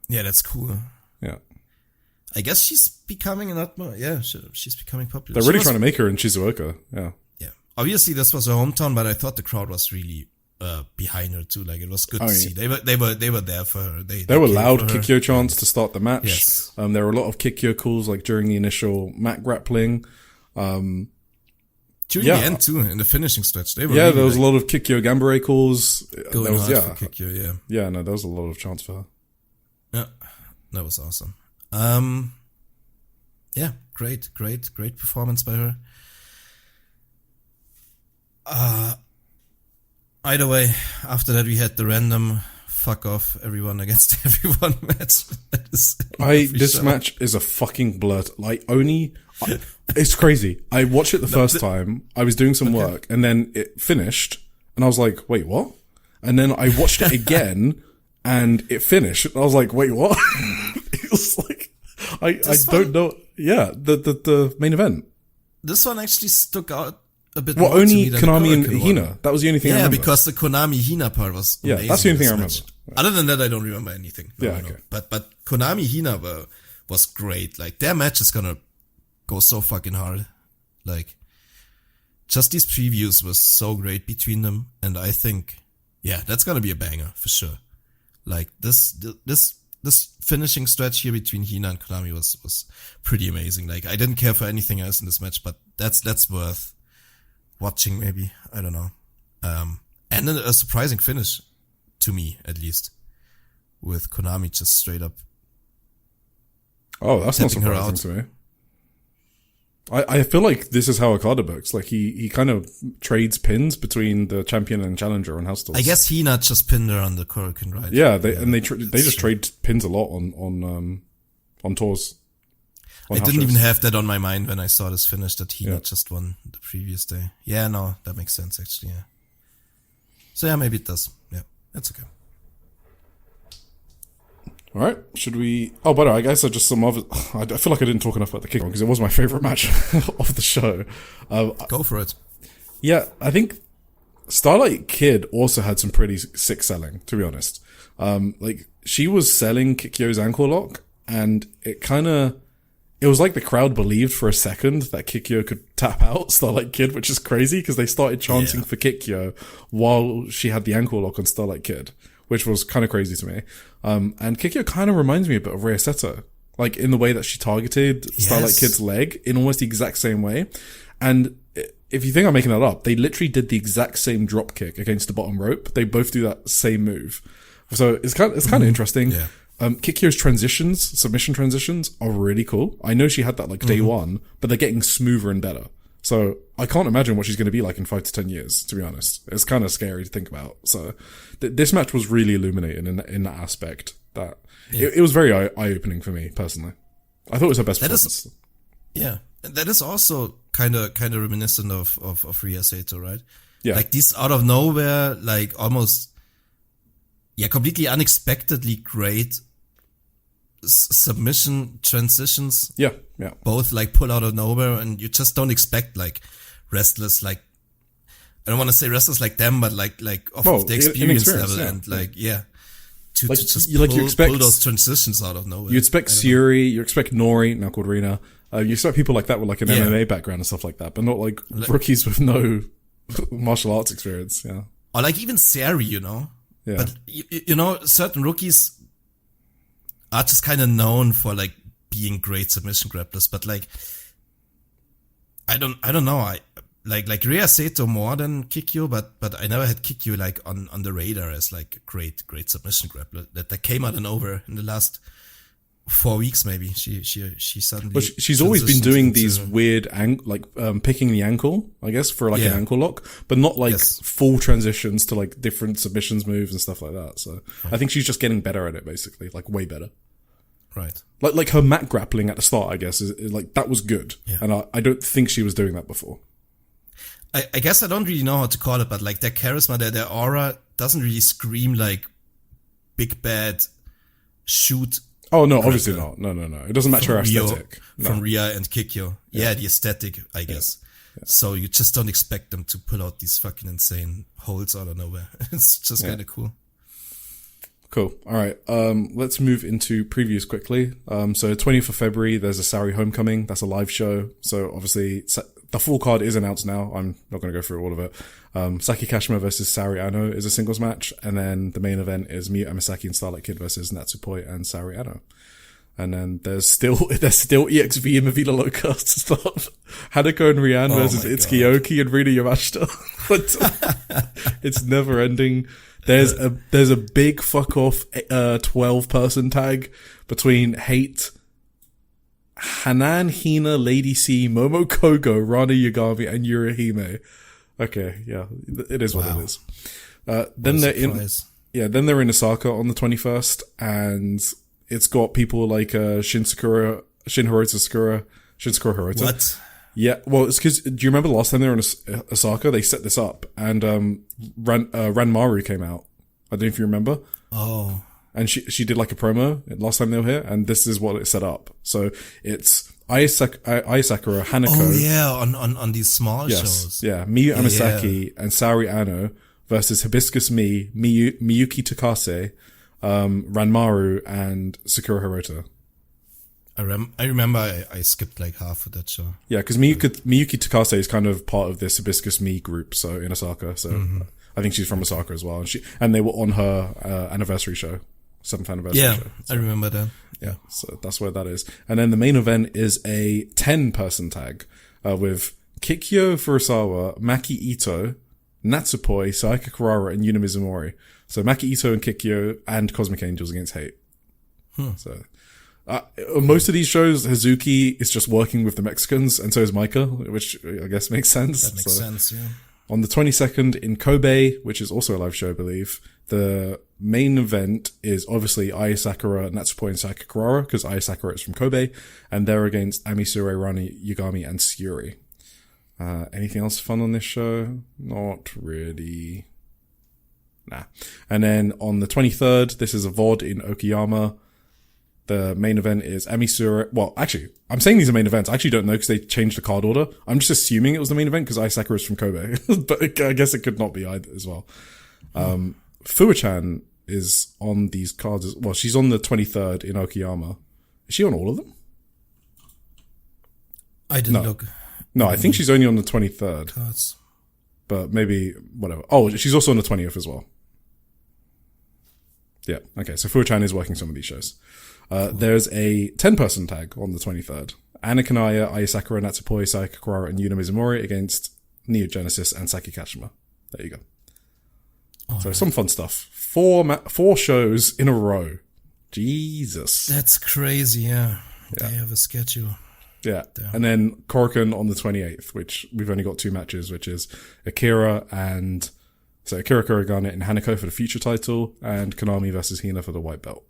Speaker 1: Yeah, that's cool.
Speaker 2: Yeah.
Speaker 1: I guess she's becoming she's becoming popular.
Speaker 2: They're really trying to make her in Shizuoka, yeah.
Speaker 1: Yeah. Obviously this was her hometown, but I thought the crowd was really behind her too. Like it was good to see. They were there for her. They
Speaker 2: were loud Kikyo chants to start the match.
Speaker 1: Yes.
Speaker 2: There were a lot of Kikyo calls like during the initial mat grappling.
Speaker 1: During the end too, in the finishing stretch, they were
Speaker 2: there was a lot of Kikyo Gambare calls.
Speaker 1: Going hard for Kikyo, yeah.
Speaker 2: Yeah, no, there was a lot of chance for her.
Speaker 1: Yeah, that was awesome. Yeah, great performance by her. Either way, after that we had the random fuck off everyone against everyone match.
Speaker 2: This match is a fucking blur. Like it's crazy. I watched it the first time. I was doing some work and then it finished and I was like, wait, what? And then I watched it again and it finished. And I was like, wait, what? It was like, I don't know. Yeah, the main event.
Speaker 1: This one actually stuck out a bit
Speaker 2: more.
Speaker 1: Well,
Speaker 2: only Konami and Hina.
Speaker 1: One.
Speaker 2: That was the only thing I remember.
Speaker 1: Yeah, because the Konami Hina part was amazing.
Speaker 2: Yeah, that's the only thing I remember.
Speaker 1: Other than that, I don't remember anything. No, okay. But Konami Hina was great. Like, their match is gonna go so fucking hard. Like, just these previews was so great between them. And I think, yeah, that's gonna be a banger for sure. Like, this finishing stretch here between Hina and Konami was pretty amazing. Like, I didn't care for anything else in this match, but that's worth watching maybe. I don't know. And then a surprising finish, to me at least, with Konami just straight up.
Speaker 2: Oh, that's not surprising to me. I feel like this is how Okada works. Like he kind of trades pins between the champion and challenger on house stalls.
Speaker 1: I guess Hina just pinned her on the Korakuen, right?
Speaker 2: Yeah, they just trade pins a lot on tours.
Speaker 1: I didn't even have that on my mind when I saw this finish that Hina just won the previous day. Yeah, no, that makes sense actually. Yeah. So yeah, maybe it does. Yeah, that's okay.
Speaker 2: All right, should we? Oh, by the way, I guess just some other. I feel like I didn't talk enough about the kick because it was my favorite match of the show.
Speaker 1: Go for it.
Speaker 2: Yeah, I think Starlight Kid also had some pretty sick selling, to be honest. Like she was selling Kikyo's ankle lock, and it was like the crowd believed for a second that Kikyo could tap out Starlight Kid, which is crazy because they started chanting for Kikyo while she had the ankle lock on Starlight Kid, which was kind of crazy to me. And Kikyo kind of reminds me a bit of Rhea Seto, like in the way that she targeted Starlight Kid's leg in almost the exact same way. And if you think I'm making that up, they literally did the exact same drop kick against the bottom rope. They both do that same move. So it's kind of interesting.
Speaker 1: Yeah.
Speaker 2: Kikyo's submission transitions are really cool. I know she had that like day one, but they're getting smoother and better. So I can't imagine what she's going to be like in 5 to 10 years, to be honest. It's kind of scary to think about. So this match was really illuminating in that aspect. That it was very eye-opening for me, personally. I thought it was her best performance.
Speaker 1: That is also kind of reminiscent of Rhea Seto, right?
Speaker 2: Yeah.
Speaker 1: Like these out of nowhere, like almost, completely unexpectedly great submission transitions.
Speaker 2: Yeah.
Speaker 1: Both like pull out of nowhere, and you just don't expect like wrestlers like, I don't want to say wrestlers like them, but like of the experience level and to just pull those transitions out of nowhere.
Speaker 2: You expect Siri, you expect Nori, now called Rina. You expect people like that with like an MMA background and stuff like that, but not like rookies with no martial arts experience. Yeah.
Speaker 1: Or like even Sari, you know. Yeah. But you know, certain rookies are just kind of known for like being great submission grapplers, but like, I don't know. I like Rhea Sato more than Kikyo, but I never had Kikyo like on the radar as like a great submission grappler that came out and over in the last 4 weeks maybe. She suddenly.
Speaker 2: But she's always been doing these weird picking the ankle, I guess, for like an ankle lock, but not like full transitions to like different submissions moves and stuff like that. So I think she's just getting better at it, basically, like way better.
Speaker 1: Right.
Speaker 2: Like her mat grappling at the start, I guess, is like that was good, and I don't think she was doing that before.
Speaker 1: I guess I don't really know how to call it, but like their charisma, their aura doesn't really scream like big bad shoot.
Speaker 2: Oh no, obviously not. No. It doesn't match her aesthetic.
Speaker 1: From Rhea and Kikyo. Yeah, the aesthetic, I guess. Yeah. So you just don't expect them to pull out these fucking insane holds out of nowhere. It's just kind of cool.
Speaker 2: Cool. All right. Let's move into previews quickly. So 20th of February, there's a Saori Homecoming. That's a live show. So obviously the full card is announced now. I'm not going to go through all of it. Saki Kashima versus Saori Ano is a singles match. And then the main event is Miyu Amasaki and Starlight Kid versus Natsupoi and Saori Ano. And then there's still EXV and Mavila Loca to start. Hanako and Rian versus Itsuki Oki and Rina Yamashita. It's never ending. There's a big fuck off 12-person tag between Hate, Hanan Hina, Lady C, Momo Kogo, Rana Yagami, and Yurihime. Okay, yeah, it is what it is. Then they're in Osaka on the 21st, and it's got people like Shin Hirota Hirota.
Speaker 1: What?
Speaker 2: Yeah, well, it's because, do you remember the last time they were in Osaka? They set this up, and Ranmaru came out. I don't know if you remember.
Speaker 1: Oh.
Speaker 2: And she did like a promo last time they were here, and this is what it set up. So it's Ai Sakura, Hanako.
Speaker 1: Oh yeah, on these small shows.
Speaker 2: Yeah, Miyu Amasaki and Saori Ano versus Hibiscus Miyuki Takase, Ranmaru, and Sakura Hirota.
Speaker 1: I remember I skipped like half of that show.
Speaker 2: Yeah, because Miyuki Takase is kind of part of this Hibiscus Me group, so in Osaka. So I think she's from Osaka as well, and they were on her anniversary show, 7th anniversary show. Yeah,
Speaker 1: I remember that.
Speaker 2: Yeah, so that's where that is. And then the main event is a 10-person tag with Kikyo Furusawa, Maki Ito, Natsupoi, Saika Kurara, and Yuna Mizumori. So Maki Ito and Kikyo and Cosmic Angels against Hate. So most of these shows, Hazuki is just working with the Mexicans, and so is Maika, which I guess makes sense.
Speaker 1: That makes sense, yeah.
Speaker 2: On the 22nd in Kobe, which is also a live show, I believe, the main event is obviously Ai Sakura, Natsupoi, and Saika Kurara, because Ai Sakura is from Kobe, and they're against Amisure, Rani, Yugami, and Syuri. Anything else fun on this show? Not really. Nah. And then on the 23rd, this is a VOD in Okayama. The main event is Amisura. Well, actually, I'm saying these are main events. I actually don't know because they changed the card order. I'm just assuming it was the main event because Ai Sakura is from Kobe. But I guess it could not be either as well. Fuwa-chan is on these cards. Well, she's on the 23rd in Okayama. Is she on all of them?
Speaker 1: I didn't look.
Speaker 2: No, I think she's only on the 23rd.
Speaker 1: Cards.
Speaker 2: But maybe, whatever. Oh, she's also on the 20th as well. Yeah, okay. So Fuwa-chan is working some of these shows. Cool. There's a 10-person tag on the 23rd. Anna Kanaya, Ai Sakura, Natsupoi, Saika Kurara, and Yuna Mizumori against Neo Genesis and Saki Kashima. There you go. So some fun stuff. Four shows in a row. Jesus.
Speaker 1: That's crazy, yeah. They have a schedule.
Speaker 2: Yeah. And then Korakuen on the 28th, which we've only got 2 matches, which is Akira Kurogane and Hanako for the future title, and Konami versus Hina for the white belt.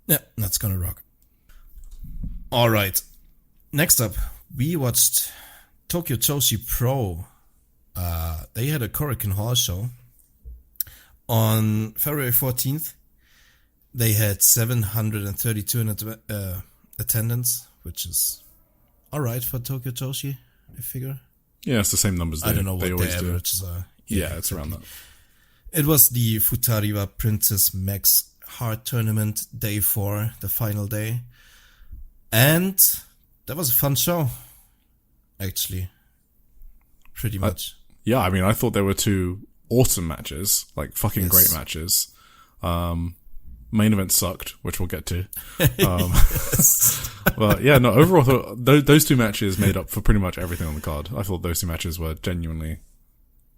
Speaker 1: Yeah, that's gonna rock. Alright. Next up, we watched Tokyo Joshi Pro. They had a Korakuen Hall show. On February 14th, they had 732 in attendance, which is alright for Tokyo Joshi, I figure.
Speaker 2: Yeah, it's the same numbers.
Speaker 1: I don't know what the averages are.
Speaker 2: Yeah, it's around that.
Speaker 1: It was the Futariwa Princess Max Heart Tournament, day 4, the final day. And that was a fun show, actually. Pretty much.
Speaker 2: Yeah, I mean, I thought there were 2 awesome matches, like fucking great matches. Main event sucked, which we'll get to. But yeah, no, overall, I thought those two matches made up for pretty much everything on the card. I thought those two matches were genuinely...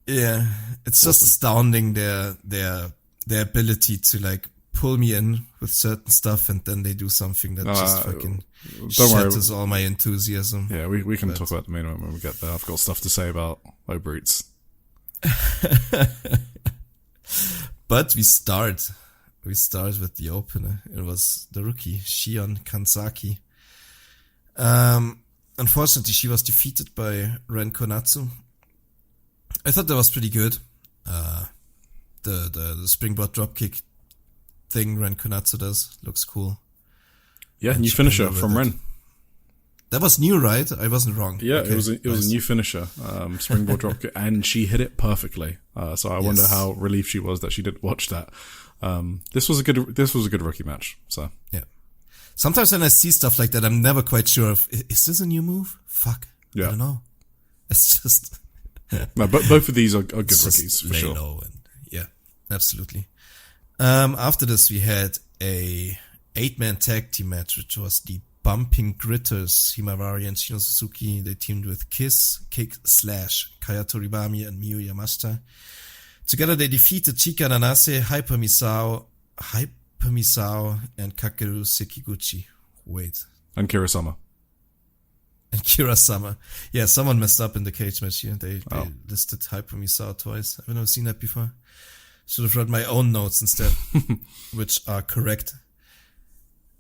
Speaker 1: Yeah, it's just astounding their ability to like pull me in with certain stuff, and then they do something that just fucking shatters all my enthusiasm.
Speaker 2: Yeah, we can talk about the main event when we get there. I've got stuff to say about Brutes.
Speaker 1: But we start with the opener. It was the rookie, Shion Kansaki. Unfortunately, she was defeated by Ren Konatsu. I thought that was pretty good. The springboard dropkick thing Ren Konatsu does looks cool.
Speaker 2: Yeah, new finisher from Ren.
Speaker 1: That was new, right? I wasn't wrong.
Speaker 2: Yeah, okay, it was a new finisher, springboard dropkick, and she hit it perfectly. So I wonder how relieved she was that she didn't watch that. This was a good rookie match. So
Speaker 1: yeah. Sometimes when I see stuff like that, I'm never quite sure if is this a new move? Fuck. Yeah. I don't know. It's just.
Speaker 2: No, but both of these are good rookies for sure.
Speaker 1: And yeah, absolutely. After this, we had a 8-man tag team match, which was the Bumping Gritters, Himawari and Shino Suzuki. They teamed with Kiss, Kick, Slash, Kaya Toribami, and Miyu Yamashita. Together, they defeated Chika Nanase, Hyper Misao, and Kakeru Sekiguchi. Wait.
Speaker 2: And Kira-sama.
Speaker 1: And Kira-sama. Yeah, someone messed up in the cage match here. They listed Hyper Misao twice. I've never seen that before. Should have read my own notes instead, which are correct.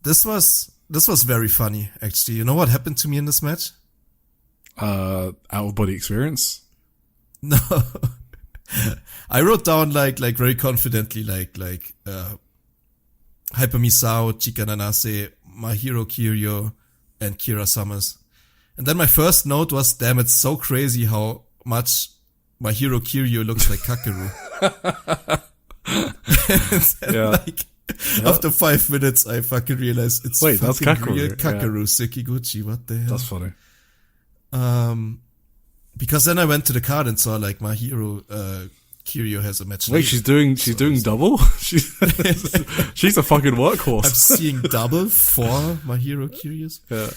Speaker 1: This was very funny, actually. You know what happened to me in this match?
Speaker 2: Out of body experience?
Speaker 1: No. I wrote down like very confidently Hyper Misao, Chika Nanase, Mahiro Kiryu, and Kira Summers. And then my first note was, damn, it's so crazy how much Mahiro Kiryu looks like Kakeru. After 5 minutes, I fucking realized it's
Speaker 2: that's Kakeru.
Speaker 1: Kakeru Sekiguchi. What the hell?
Speaker 2: That's funny.
Speaker 1: Because then I went to the card and saw like Mahiro Kiryu has a match.
Speaker 2: Wait, she's doing double? She's a fucking workhorse.
Speaker 1: I'm seeing double for Mahiro Kiryu's.
Speaker 2: Yeah.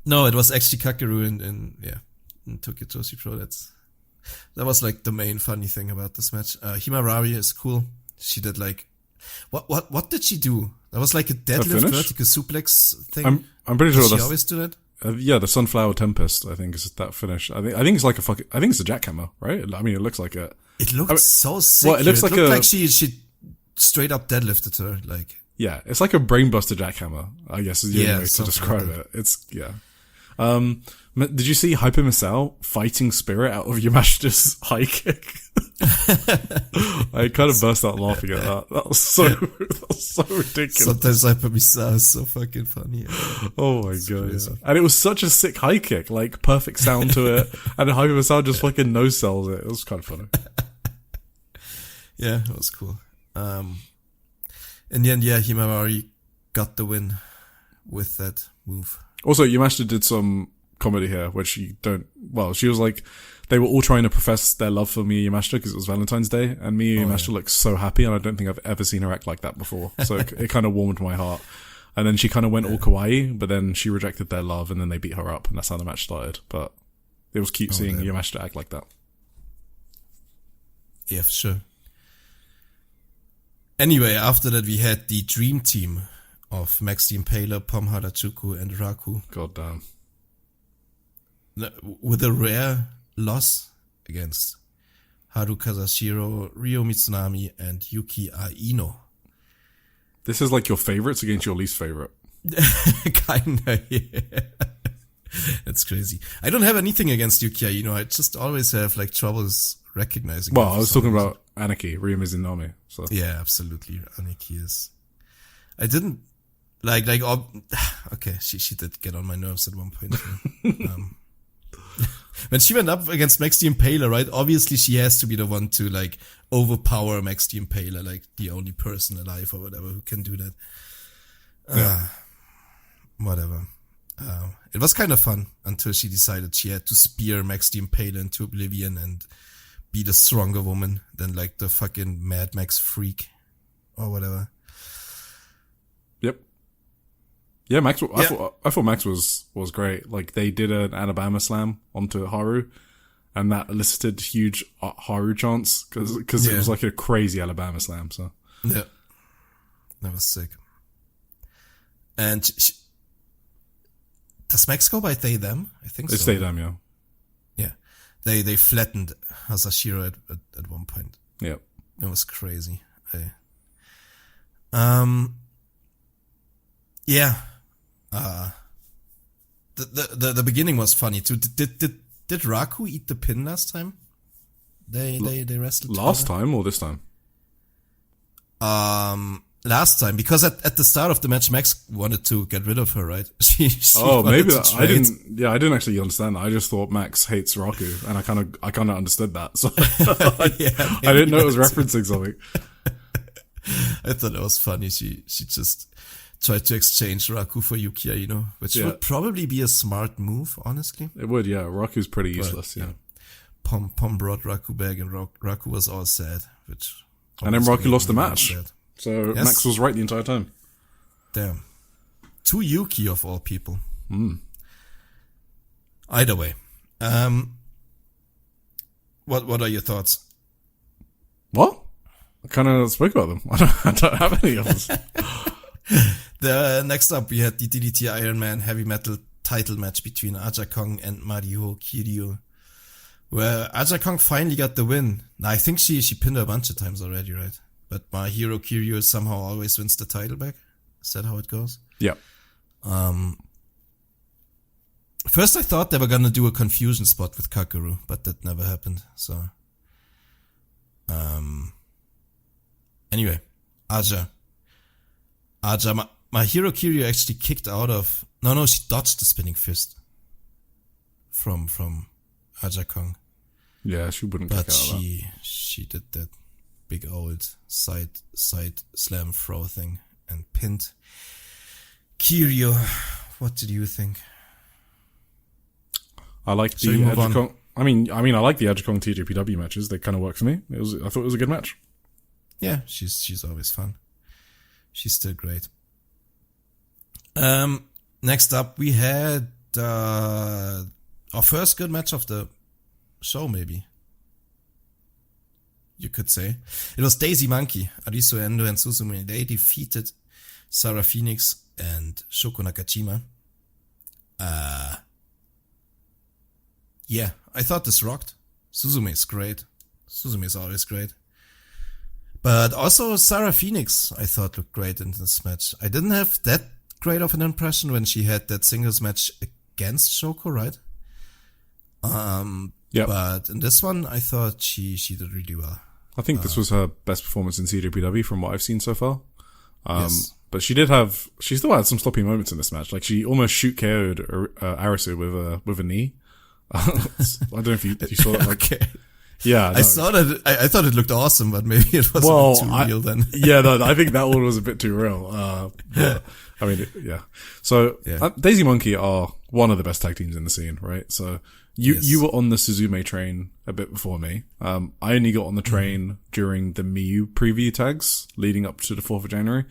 Speaker 1: No, it was actually Kakeru in Tokyo Joshi Pro. That was like the main funny thing about this match. Himawari is cool. She did like, what did she do? That was like a deadlift vertical suplex thing.
Speaker 2: I'm pretty sure
Speaker 1: she always do that.
Speaker 2: The Sunflower Tempest, I think, is that finish. I think it's like I think it's a jackhammer, right? I mean, it looks like a.
Speaker 1: It looked so sick.
Speaker 2: Well, it looked
Speaker 1: like she straight up deadlifted her, like.
Speaker 2: Yeah, it's like a brainbuster jackhammer, I guess is the only way to describe it. It's, yeah. Did you see Hyper Misao fighting Spirit out of Yamashita's high kick? I kind of burst out laughing at that. That was so ridiculous.
Speaker 1: Sometimes Hyper Misao is so fucking funny.
Speaker 2: Oh my god. Yeah. And it was such a sick high kick, like perfect sound to it. And Hyper Misao just fucking no-sells it. It was kind of funny.
Speaker 1: Yeah, it was cool. In the end, Himawari got the win with that move.
Speaker 2: Also, Yamashita did some comedy here, which she was like, they were all trying to profess their love for Miyu Yamashita because it was Valentine's Day, and Miyu Yamashita looks so happy, and I don't think I've ever seen her act like that before. So it kind of warmed my heart. And then she kind of went all kawaii, but then she rejected their love, and then they beat her up, and that's how the match started. But it was cute seeing Yamashita act like that.
Speaker 1: Yeah, for sure. Anyway, after that, we had the dream team of Max the Impaler, Pom Harajuku, and Raku.
Speaker 2: God damn.
Speaker 1: With a rare loss against Haru Kazashiro, Ryo Mitsunami, and Yuki Aino.
Speaker 2: This is like your favorites against your least favorite.
Speaker 1: Kinda, yeah. That's crazy. I don't have anything against Yuki Aino. I just always have like troubles recognizing.
Speaker 2: Well, I was talking about Aniki, Ryo Mitsunami. So. Yeah,
Speaker 1: absolutely. Aniki is. I didn't okay. She did get on my nerves at one point. When she went up against Max the Impaler, right? Obviously, she has to be the one to like overpower Max the Impaler, like the only person alive or whatever who can do that. Whatever. It was kind of fun until she decided she had to spear Max the Impaler into oblivion and be the stronger woman than like the fucking Mad Max freak or whatever.
Speaker 2: Yep. Yeah, Max. I thought Max was great. Like they did an Alabama slam onto Haru, and that elicited huge Haru chants because it was like a crazy Alabama slam. So
Speaker 1: yeah, that was sick. And does Max go by they them? I think
Speaker 2: it's
Speaker 1: so.
Speaker 2: they them. Yeah.
Speaker 1: Yeah, they flattened Hasashiro at one point.
Speaker 2: Yeah,
Speaker 1: it was crazy. Yeah. The beginning was funny too. Did Raku eat the pin last time? They wrestled
Speaker 2: last
Speaker 1: together?
Speaker 2: time or this time?
Speaker 1: Last time, because at the start of the match, Max wanted to get rid of her, right? She
Speaker 2: maybe I didn't. Yeah, I didn't actually understand that. I just thought Max hates Raku, and I kind of understood that. So I didn't know it was referencing something.
Speaker 1: I thought it was funny. She just tried to exchange Raku for Yukiya, which would probably be a smart move, honestly.
Speaker 2: It would, yeah. Raku's pretty useless, yeah.
Speaker 1: Pom brought Raku back, and Raku was all sad,
Speaker 2: and then Raku lost the match.
Speaker 1: Sad.
Speaker 2: So Max was right the entire time.
Speaker 1: Damn. To Yuki of all people. Either way. What are your thoughts?
Speaker 2: What? I kind of spoke about them. I don't have any others.
Speaker 1: Next up, we had the DDT Iron Man Heavy Metal title match between Aja Kong and Mariho Kiryu, where Aja Kong finally got the win. Now, I think she pinned her a bunch of times already, right? But Mariho Kiryu somehow always wins the title back. Is that how it goes?
Speaker 2: Yeah.
Speaker 1: First, I thought they were gonna do a confusion spot with Kakeru, but that never happened. So, anyway, Aja, Mahiro Kiryu actually kicked out of... No, she dodged the spinning fist from Aja Kong.
Speaker 2: Yeah, she wouldn't kick out of that.
Speaker 1: But she did that big old side slam throw thing and pinned Kiryu. What did you think?
Speaker 2: I like the Aja Kong... I mean, I like the Aja Kong TJPW matches. They kind of work for me. I thought it was a good match.
Speaker 1: Yeah, she's always fun. She's still great. Next up, we had our first good match of the show, maybe. You could say. It was Daisy Monkey, Arisu Endo and Suzume. They defeated Sarah Phoenix and Shoko Nakajima. Yeah, I thought this rocked. Suzume is great. Suzume is always great. But also Sarah Phoenix, I thought, looked great in this match. I didn't have that great of an impression when she had that singles match against Shoko, right?
Speaker 2: Yeah.
Speaker 1: But in this one, I thought she did really well.
Speaker 2: I think this was her best performance in CWPW from what I've seen so far.
Speaker 1: Yes.
Speaker 2: But she still had some sloppy moments in this match. Like she almost shoot KO'd Arisu with a knee. I don't know if you saw that. Like,
Speaker 1: okay.
Speaker 2: Yeah, no.
Speaker 1: I saw that. I thought it looked awesome, but maybe it was a bit too real then.
Speaker 2: Yeah, no, I think that one was a bit too real. But, I mean, yeah. So Daisy Monkey are one of the best tag teams in the scene, right? So you were on the Suzume train a bit before me. I only got on the train during the Miyu preview tags leading up to the 4th of January.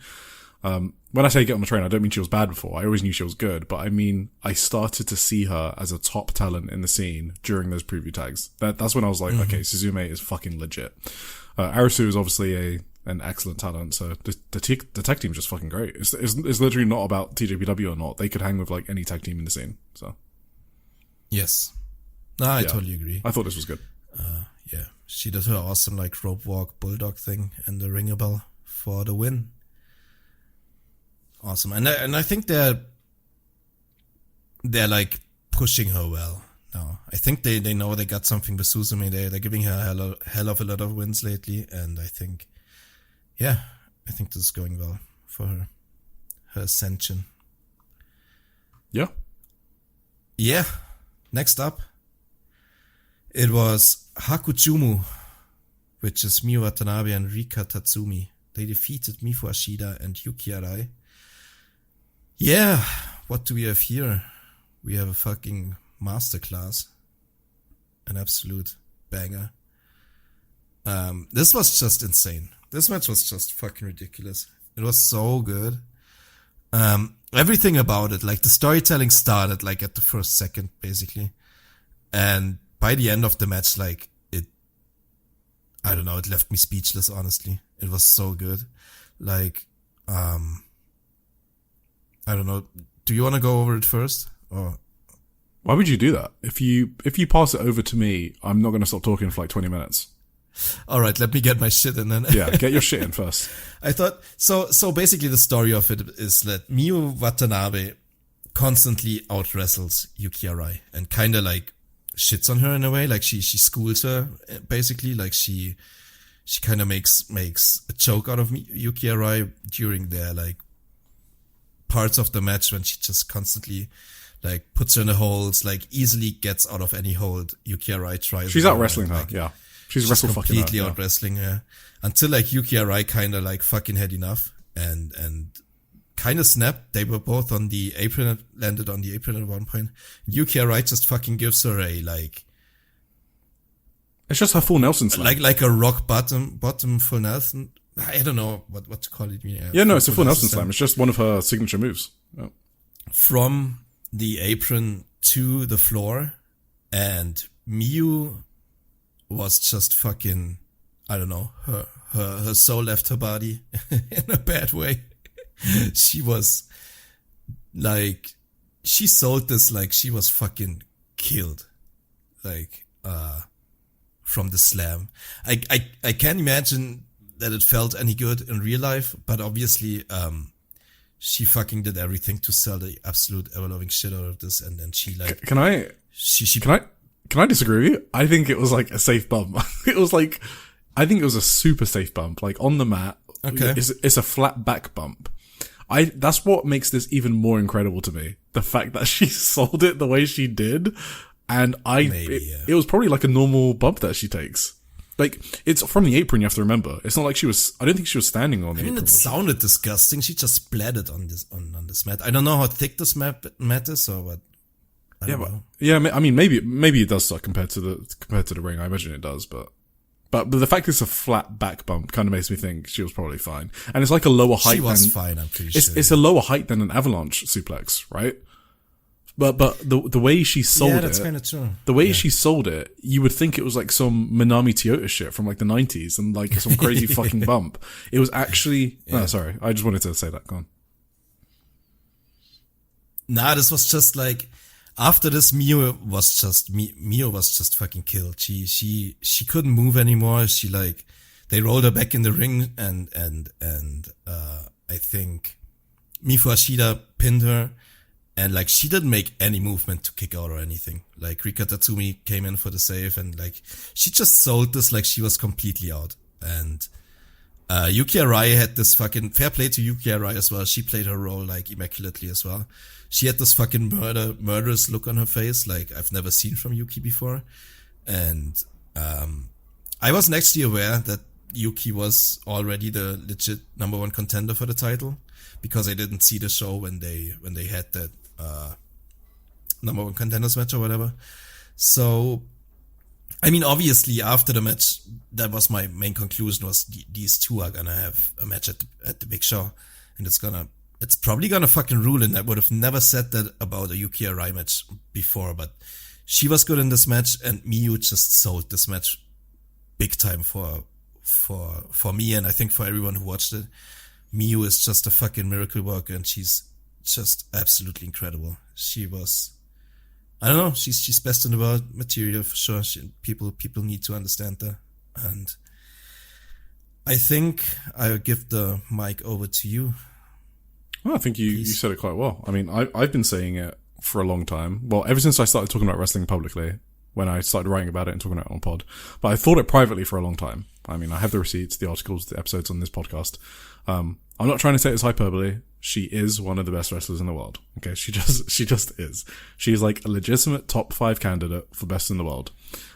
Speaker 2: When I say get on the train, I don't mean she was bad before. I always knew she was good, but I mean, I started to see her as a top talent in the scene during those preview tags. That's when I was like, okay, Suzume is fucking legit. Arisu is obviously an excellent talent, so the tag team is just fucking great. It's literally not about TJPW or not. They could hang with like any tag team in the scene, so.
Speaker 1: Yes. No, I totally agree.
Speaker 2: I thought this was good.
Speaker 1: Yeah. She did her awesome like rope walk bulldog thing and the ringer bell for the win. Awesome. And I think they're like pushing her well now. I think they know they got something with Suzume. They're giving her a hell of a lot of wins lately, and I think this is going well for her ascension.
Speaker 2: Yeah.
Speaker 1: Yeah. Next up, it was Hakuchumu, which is Miyu Watanabe and Rika Tatsumi. They defeated Mifu Ashida and Yuki Arai. Yeah, what do we have here? We have a fucking masterclass. An absolute banger. This was just insane. This match was just fucking ridiculous. It was so good. Everything about it, like the storytelling started like at the first second, basically. And by the end of the match, like I don't know, it left me speechless, honestly. It was so good. Like, I don't know. Do you want to go over it first? Or
Speaker 2: why would you do that? If you pass it over to me, I'm not going to stop talking for like 20 minutes.
Speaker 1: All right, let me get my shit in then.
Speaker 2: Yeah, get your shit in first.
Speaker 1: I thought, so basically the story of it is that Miyu Watanabe constantly out-wrestles Yuki Arai and kind of like shits on her in a way. Like she schools her, basically. Like she kind of makes a joke out of Yuki Arai during their like parts of the match when she just constantly like puts her in the holes, like easily gets out of any hold Yuki Arai tries.
Speaker 2: She's out wrestling her, yeah. She's wrestle fucking
Speaker 1: completely out wrestling her until like Yuki Arai kind of like fucking had enough and kind of snapped. They were both on the apron, landed on the apron at one point. Yuki Arai just fucking gives her a like.
Speaker 2: It's just her full Nelson slam.
Speaker 1: Like a rock bottom full Nelson. I don't know what to call it.
Speaker 2: Yeah, no, it's a full Nelson slam. It's just one of her signature moves. Oh.
Speaker 1: From the apron to the floor, and Miyu was just fucking, I don't know, her soul left her body in a bad way. She was like, she sold this like she was fucking killed. Like, from the slam. I can't imagine that it felt any good in real life, but obviously, she fucking did everything to sell the absolute ever-loving shit out of this, and then she like...
Speaker 2: Can I disagree with you? I think it was like a safe bump. I think it was a super safe bump. Like on the mat,
Speaker 1: okay.
Speaker 2: It's a flat back bump. That's what makes this even more incredible to me. The fact that she sold it the way she did. And it was probably like a normal bump that she takes. Like, it's from the apron, you have to remember. It's not like I don't think she was standing on the apron.
Speaker 1: It sounded disgusting. She just splattered on this mat. I don't know how thick this mat is, or what. I don't know.
Speaker 2: Yeah, I mean, maybe it does suck compared to the ring. I imagine it does, but the fact it's a flat back bump kind of makes me think she was probably fine. And it's like a lower height.
Speaker 1: She was fine, I'm pretty sure.
Speaker 2: It's a lower height than an avalanche suplex, right? But the way she sold it,
Speaker 1: that's kind of true.
Speaker 2: The way she sold it, you would think it was like some Minami Toyota shit from like the 90s and like some crazy fucking bump. It was actually. Yeah. Oh, sorry, I just wanted to say that. Go on.
Speaker 1: Nah, this was just like after this. Miyu was just fucking killed. She couldn't move anymore. She like they rolled her back in the ring and I think Mifu Ashida pinned her. And like she didn't make any movement to kick out or anything. Like Rika Tatsumi came in for the save and like she just sold this like she was completely out. And Yuki Arai had this fucking fair play to Yuki Arai as well. She played her role like immaculately as well. She had this fucking murderous look on her face like I've never seen from Yuki before. And I wasn't actually aware that Yuki was already the legit number one contender for the title because I didn't see the show when they had that number one contenders match or whatever. So, I mean, obviously after the match, that was my main conclusion was these two are gonna have a match at the big show, and it's probably gonna fucking rule. And I would have never said that about a Yuki Arai match before, but she was good in this match, and Miyu just sold this match big time for me, and I think for everyone who watched it. Miyu is just a fucking miracle worker, and she's just absolutely incredible. She was, I don't know, she's best in the world material for sure. People need to understand that. And I think I'll give the mic over to you.
Speaker 2: Well, I think you said it quite well. I mean, I've been saying it for a long time. Well, ever since I started talking about wrestling publicly, when I started writing about it and talking about it on pod. But I thought it privately for a long time. I mean, I have the receipts, the articles, the episodes on this podcast. I'm not trying to say it's hyperbole. She is one of the best wrestlers in the world. Okay. She just is. She's like a legitimate top 5 candidate for best in the world.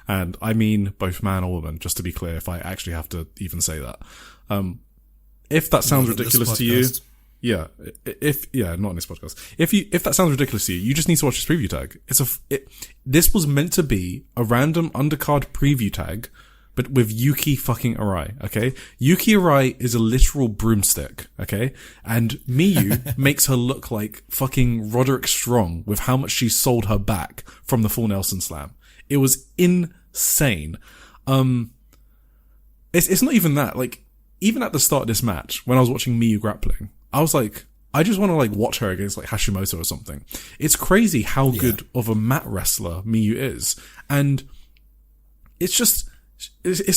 Speaker 2: And I mean both man or woman, just to be clear, if I actually have to even say that. If that sounds ridiculous to you, not in this podcast. If that sounds ridiculous to you, you just need to watch this preview tag. This was meant to be a random undercard preview tag but with Yuki fucking Arai, okay? Yuki Arai is a literal broomstick, okay? And Miyu makes her look like fucking Roderick Strong with how much she sold her back from the full Nelson Slam. It was insane. It's not even that. Like, even at the start of this match, when I was watching Miyu grappling, I was like, I just want to like watch her against like Hashimoto or something. It's crazy how good of a mat wrestler Miyu is. And it's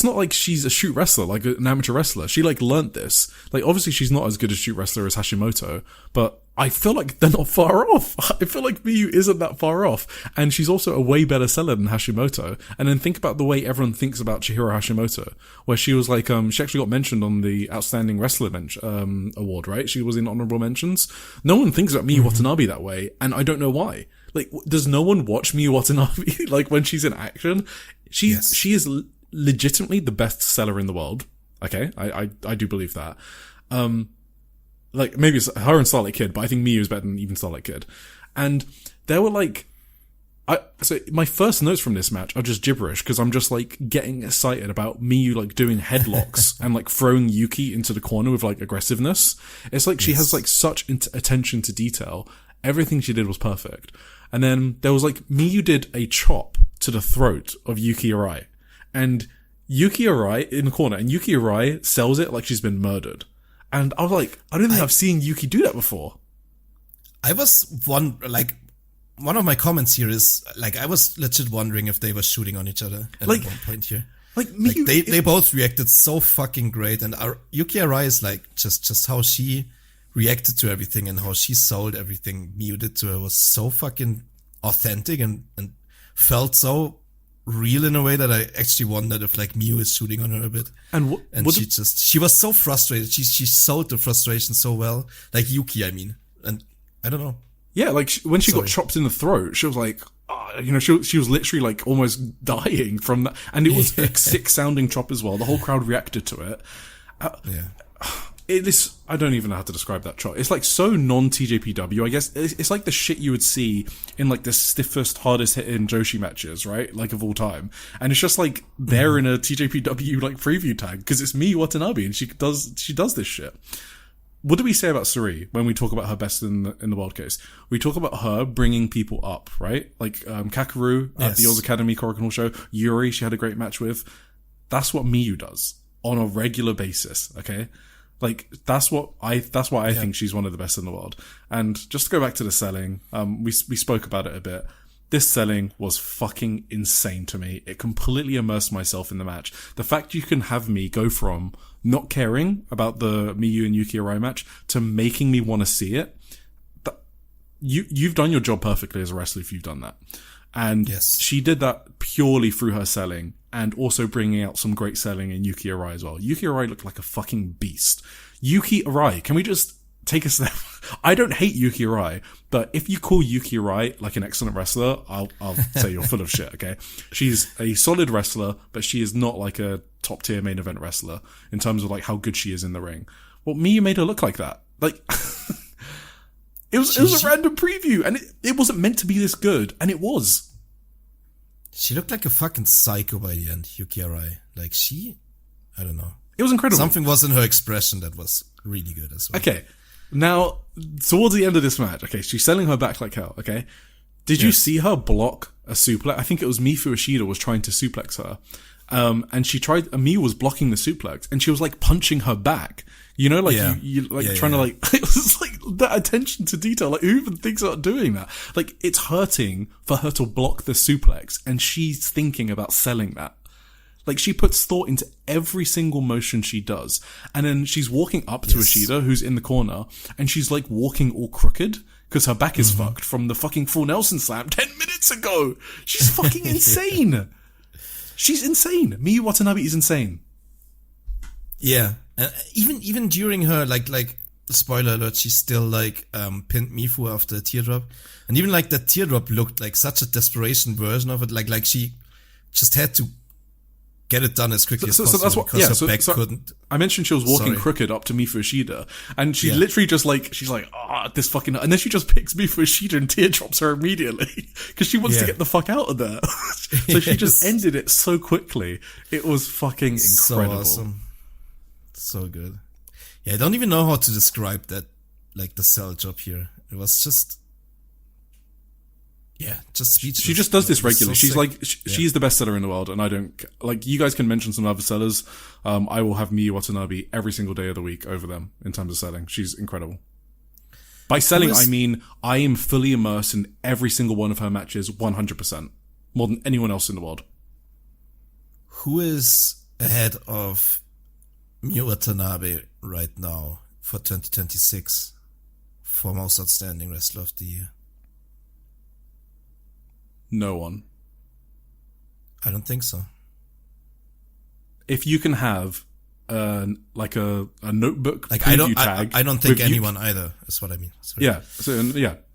Speaker 2: not like she's a shoot wrestler, like an amateur wrestler. She like learnt this. Like obviously she's not as good a shoot wrestler as Hashimoto, but I feel like they're not far off. I feel like Miyu isn't that far off. And she's also a way better seller than Hashimoto. And then think about the way everyone thinks about Chihiro Hashimoto, where she was like, she actually got mentioned on the Outstanding Wrestler award, right? She was in honorable mentions. No one thinks about Miyu Watanabe that way, and I don't know why. Like, does no one watch Miyu Watanabe, like, when she's in action? She is legitimately the best seller in the world. Okay, I do believe that. Like, maybe it's her and Starlight Kid, but I think Miyu is better than even Starlight Kid. And there were like, so my first notes from this match are just gibberish, because I'm just like getting excited about Miyu like doing headlocks and like throwing Yuki into the corner with like aggressiveness. It's like she has like such attention to detail. Everything she did was perfect. And then there was like, Miyu did a chop to the throat of Yuki Arai. And Yuki Arai in the corner, and Yuki Arai sells it like she's been murdered. And I was like, I don't think I've seen Yuki do that before.
Speaker 1: I was one of my comments here is like, I was legit wondering if they were shooting on each other at one point here.
Speaker 2: Like Miyu,
Speaker 1: they both reacted so fucking great, and Yuki Arai is like just how she reacted to everything and how she sold everything Miyu did to her was so fucking authentic and felt so real in a way that I actually wondered if like Miyu is shooting on her a bit.
Speaker 2: And
Speaker 1: she was so frustrated. She sold the frustration so well. Like Yuki, I mean. And I don't know.
Speaker 2: Yeah, like when she got chopped in the throat, she was like, she was literally like almost dying from that. And it was a sick sounding chop as well. The whole crowd reacted to it. I don't even know how to describe that chop. It's like so non-TJPW, I guess. It's like the shit you would see in like the stiffest, hardest hitting Joshi matches, right? Like of all time. And it's just like they're in a TJPW like preview tag because it's Miyu Watanabe and she does this shit. What do we say about Suri when we talk about her best in the world case? We talk about her bringing people up, right? Like Kakeru at the Oz Academy Korakuen show. Yuri, she had a great match with. That's what Miyu does on a regular basis, okay? Like, that's why I think she's one of the best in the world. And just to go back to the selling, we spoke about it a bit. This selling was fucking insane to me. It completely immersed myself in the match. The fact you can have me go from not caring about the Miyu and Yuki Arai match to making me want to see it, you've done your job perfectly as a wrestler if you've done that. And she did that purely through her selling and also bringing out some great selling in Yuki Arai as well. Yuki Arai looked like a fucking beast. Yuki Arai, can we just take a step? I don't hate Yuki Arai, but if you call Yuki Arai like an excellent wrestler, I'll say you're full of shit, okay? She's a solid wrestler, but she is not like a top tier main event wrestler in terms of like how good she is in the ring. Well, Miyu made her look like that. Like, it was a random preview and it wasn't meant to be this good, and it was.
Speaker 1: She looked like a fucking psycho by the end, Yuki Arai. Like I don't know.
Speaker 2: It was incredible.
Speaker 1: Something was in her expression that was really good as well.
Speaker 2: Okay. Now, towards the end of this match, okay, she's selling her back like hell, okay? Did you see her block a suplex? I think it was Mifu Ishida was trying to suplex her. And Miyu was blocking the suplex and she was like punching her back. You know, like trying to like, it was like that attention to detail. Like who even thinks about doing that? Like it's hurting for her to block the suplex and she's thinking about selling that. Like she puts thought into every single motion she does. And then she's walking up to Ishida who's in the corner and she's like walking all crooked because her back is fucked from the fucking full Nelson slam 10 minutes ago. She's fucking insane. She's insane. Miyu Watanabe is insane.
Speaker 1: Yeah. Even during her, like, spoiler alert, she still, like, pinned Mifu after a teardrop. And even, like, that teardrop looked like such a desperation version of it. Like she just had to get it done as quickly as
Speaker 2: So
Speaker 1: possible
Speaker 2: that's what,
Speaker 1: because
Speaker 2: yeah,
Speaker 1: her back couldn't.
Speaker 2: I mentioned she was walking
Speaker 1: Sorry.
Speaker 2: crooked up to Mifu Ishida, and she literally just like, she's like, this fucking, and then she just picks Mifu Ishida and teardrops her immediately, because she wants to get the fuck out of there. So she just ended it so quickly. It was fucking incredible.
Speaker 1: So awesome. So good. Yeah, I don't even know how to describe that, like the cell job here. It was just... Yeah, just speechless.
Speaker 2: She just does this regularly.
Speaker 1: So
Speaker 2: She's
Speaker 1: sick.
Speaker 2: like, she's the best seller in the world, and I don't, like, you guys can mention some other sellers. I will have Miyu Watanabe every single day of the week over them in terms of selling. She's incredible. By selling, I mean, I am fully immersed in every single one of her matches 100%. More than anyone else in the world.
Speaker 1: Who is ahead of Miyu Watanabe right now for 2026 for most outstanding wrestler of the year?
Speaker 2: No one.
Speaker 1: I don't think so.
Speaker 2: If you can have like a notebook
Speaker 1: Like
Speaker 2: preview tag,
Speaker 1: I don't think
Speaker 2: with
Speaker 1: anyone either. Is what I mean. Sorry.
Speaker 2: Yeah, so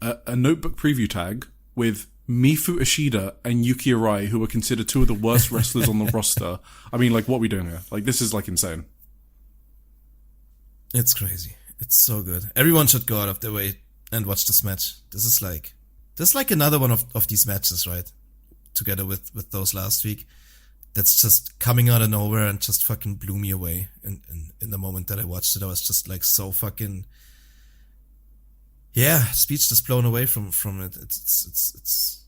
Speaker 2: a notebook preview tag with Mifu Ishida and Yuki Arai, who are considered two of the worst wrestlers on the roster. I mean, like, what are we doing here? Like, this is like insane.
Speaker 1: It's crazy. It's so good. Everyone should go out of their way and watch this match. This is like another one of these matches, right? Together with those last week. That's just coming out of nowhere and just fucking blew me away. In the moment that I watched it, I was just like so fucking, speechless, blown away from it. It's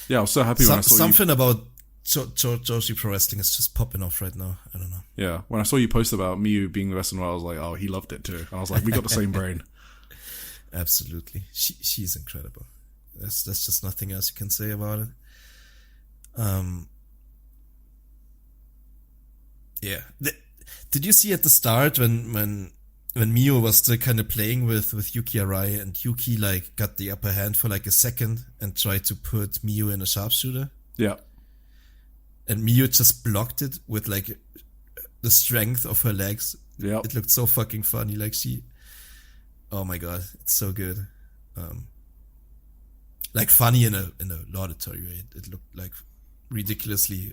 Speaker 2: Yeah, I was so happy when I saw
Speaker 1: something about Joshi Pro Wrestling is just popping off right now. I don't know.
Speaker 2: Yeah, when I saw you post about Miyu being the best in the world, I was like, oh, he loved it too. And I was like, we got the same brain.
Speaker 1: Absolutely. She's incredible. There's just nothing else you can say about it. Did you see at the start when Miyu was still kind of playing with Yuki Arai and Yuki like got the upper hand for like a second and tried to put Miyu in a sharpshooter?
Speaker 2: Yeah.
Speaker 1: And Miyu just blocked it with like the strength of her legs.
Speaker 2: Yeah.
Speaker 1: It looked so fucking funny. Like oh my god, it's so good. Like funny in a laudatory way. It looked like ridiculously,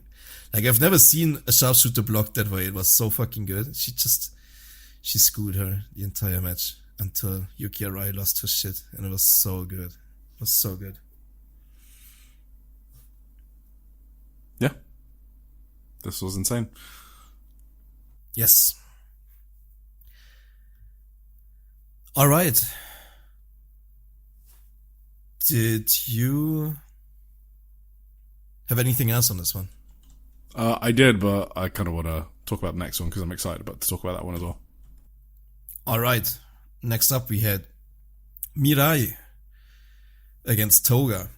Speaker 1: like I've never seen a sharpshooter blocked that way. It was so fucking good. She schooled her the entire match until Yuki Arai lost her shit, and it was so good. It was so good.
Speaker 2: Yeah. This was insane.
Speaker 1: Yes. All right. Did you have anything else on this one?
Speaker 2: I did, but I kind of want to talk about the next one because I'm excited to talk about that one as well.
Speaker 1: All right. Next up, we had Mirai against Toga.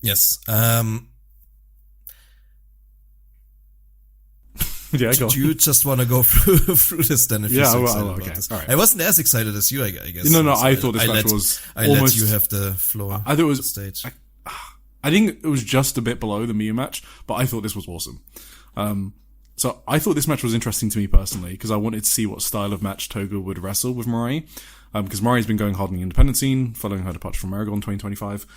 Speaker 1: Yes.
Speaker 2: Yeah,
Speaker 1: do you just want to go through this then? If you're so excited about
Speaker 2: okay.
Speaker 1: this?
Speaker 2: All right.
Speaker 1: I wasn't as excited as you, I guess.
Speaker 2: No,
Speaker 1: So
Speaker 2: I thought this match was
Speaker 1: I
Speaker 2: almost...
Speaker 1: let you have the floor.
Speaker 2: I thought it was...
Speaker 1: The stage.
Speaker 2: I think it was just a bit below the Miyu match, but I thought this was awesome. So I thought this match was interesting to me personally because I wanted to see what style of match Toga would wrestle with Mirai. Because Mirai's been going hard in the independent scene, following her departure from Marigold in 2025.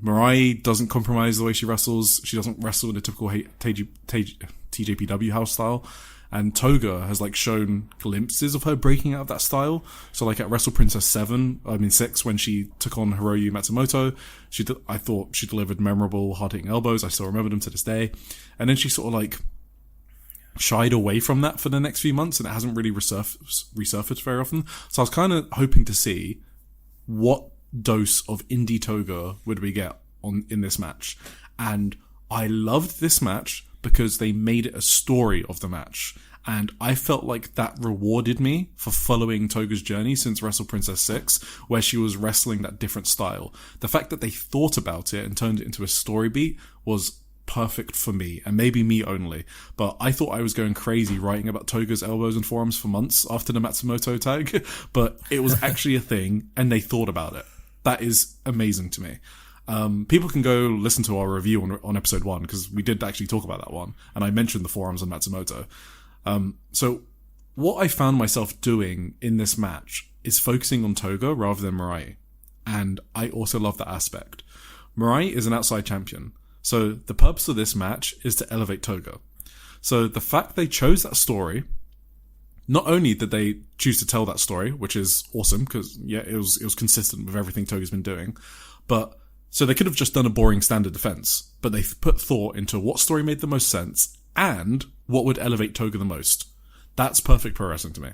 Speaker 2: Mirai doesn't compromise the way she wrestles. She doesn't wrestle in a typical TJPW house style. And Toga has like shown glimpses of her breaking out of that style. So like at Wrestle Princess 6, when she took on Hiroyu Matsumoto, I thought she delivered memorable hard-hitting elbows. I still remember them to this day. And then she sort of like shied away from that for the next few months, and it hasn't really resurfaced very often. So I was kind of hoping to see what dose of indie Toga would we get in this match. And I loved this match because they made it a story of the match. And I felt like that rewarded me for following Toga's journey since Wrestle Princess 6, where she was wrestling that different style. The fact that they thought about it and turned it into a story beat was perfect for me, and maybe me only. But I thought I was going crazy writing about Toga's elbows and forearms for months after the Matsumoto tag, but it was actually a thing, and they thought about it. That is amazing to me. People can go listen to our review on episode 1, because we did actually talk about that one, and I mentioned the forearms on Matsumoto. So what I found myself doing in this match is focusing on Toga rather than Mirai. And I also love that aspect. Mirai is an outside champion. So the purpose of this match is to elevate Toga. So the fact they chose that story, not only did they choose to tell that story, which is awesome because it was consistent with everything Toga's been doing, but so they could have just done a boring standard defense, but they put thought into what story made the most sense and what would elevate Toga the most. That's perfect pro wrestling to me.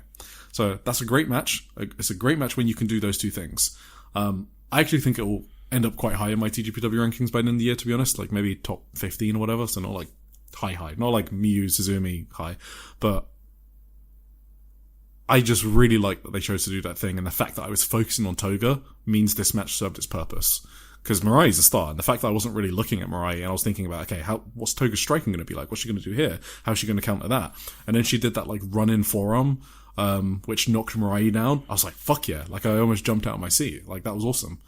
Speaker 2: So that's a great match. It's a great match when you can do those two things. I actually think it will end up quite high in my TJPW rankings by the end of the year, to be honest, like maybe top 15 or whatever. So not like high, not like Miyu, Suzumi high, but I just really like that they chose to do that thing. And the fact that I was focusing on Toga means this match served its purpose. Because Mirai's a star, and the fact that I wasn't really looking at Mirai and I was thinking about, okay, what's Toga's striking going to be like? What's she going to do here? How's she going to counter that? And then she did that like run-in forearm, which knocked Mirai down. I was like, fuck yeah. Like I almost jumped out of my seat. Like that was awesome.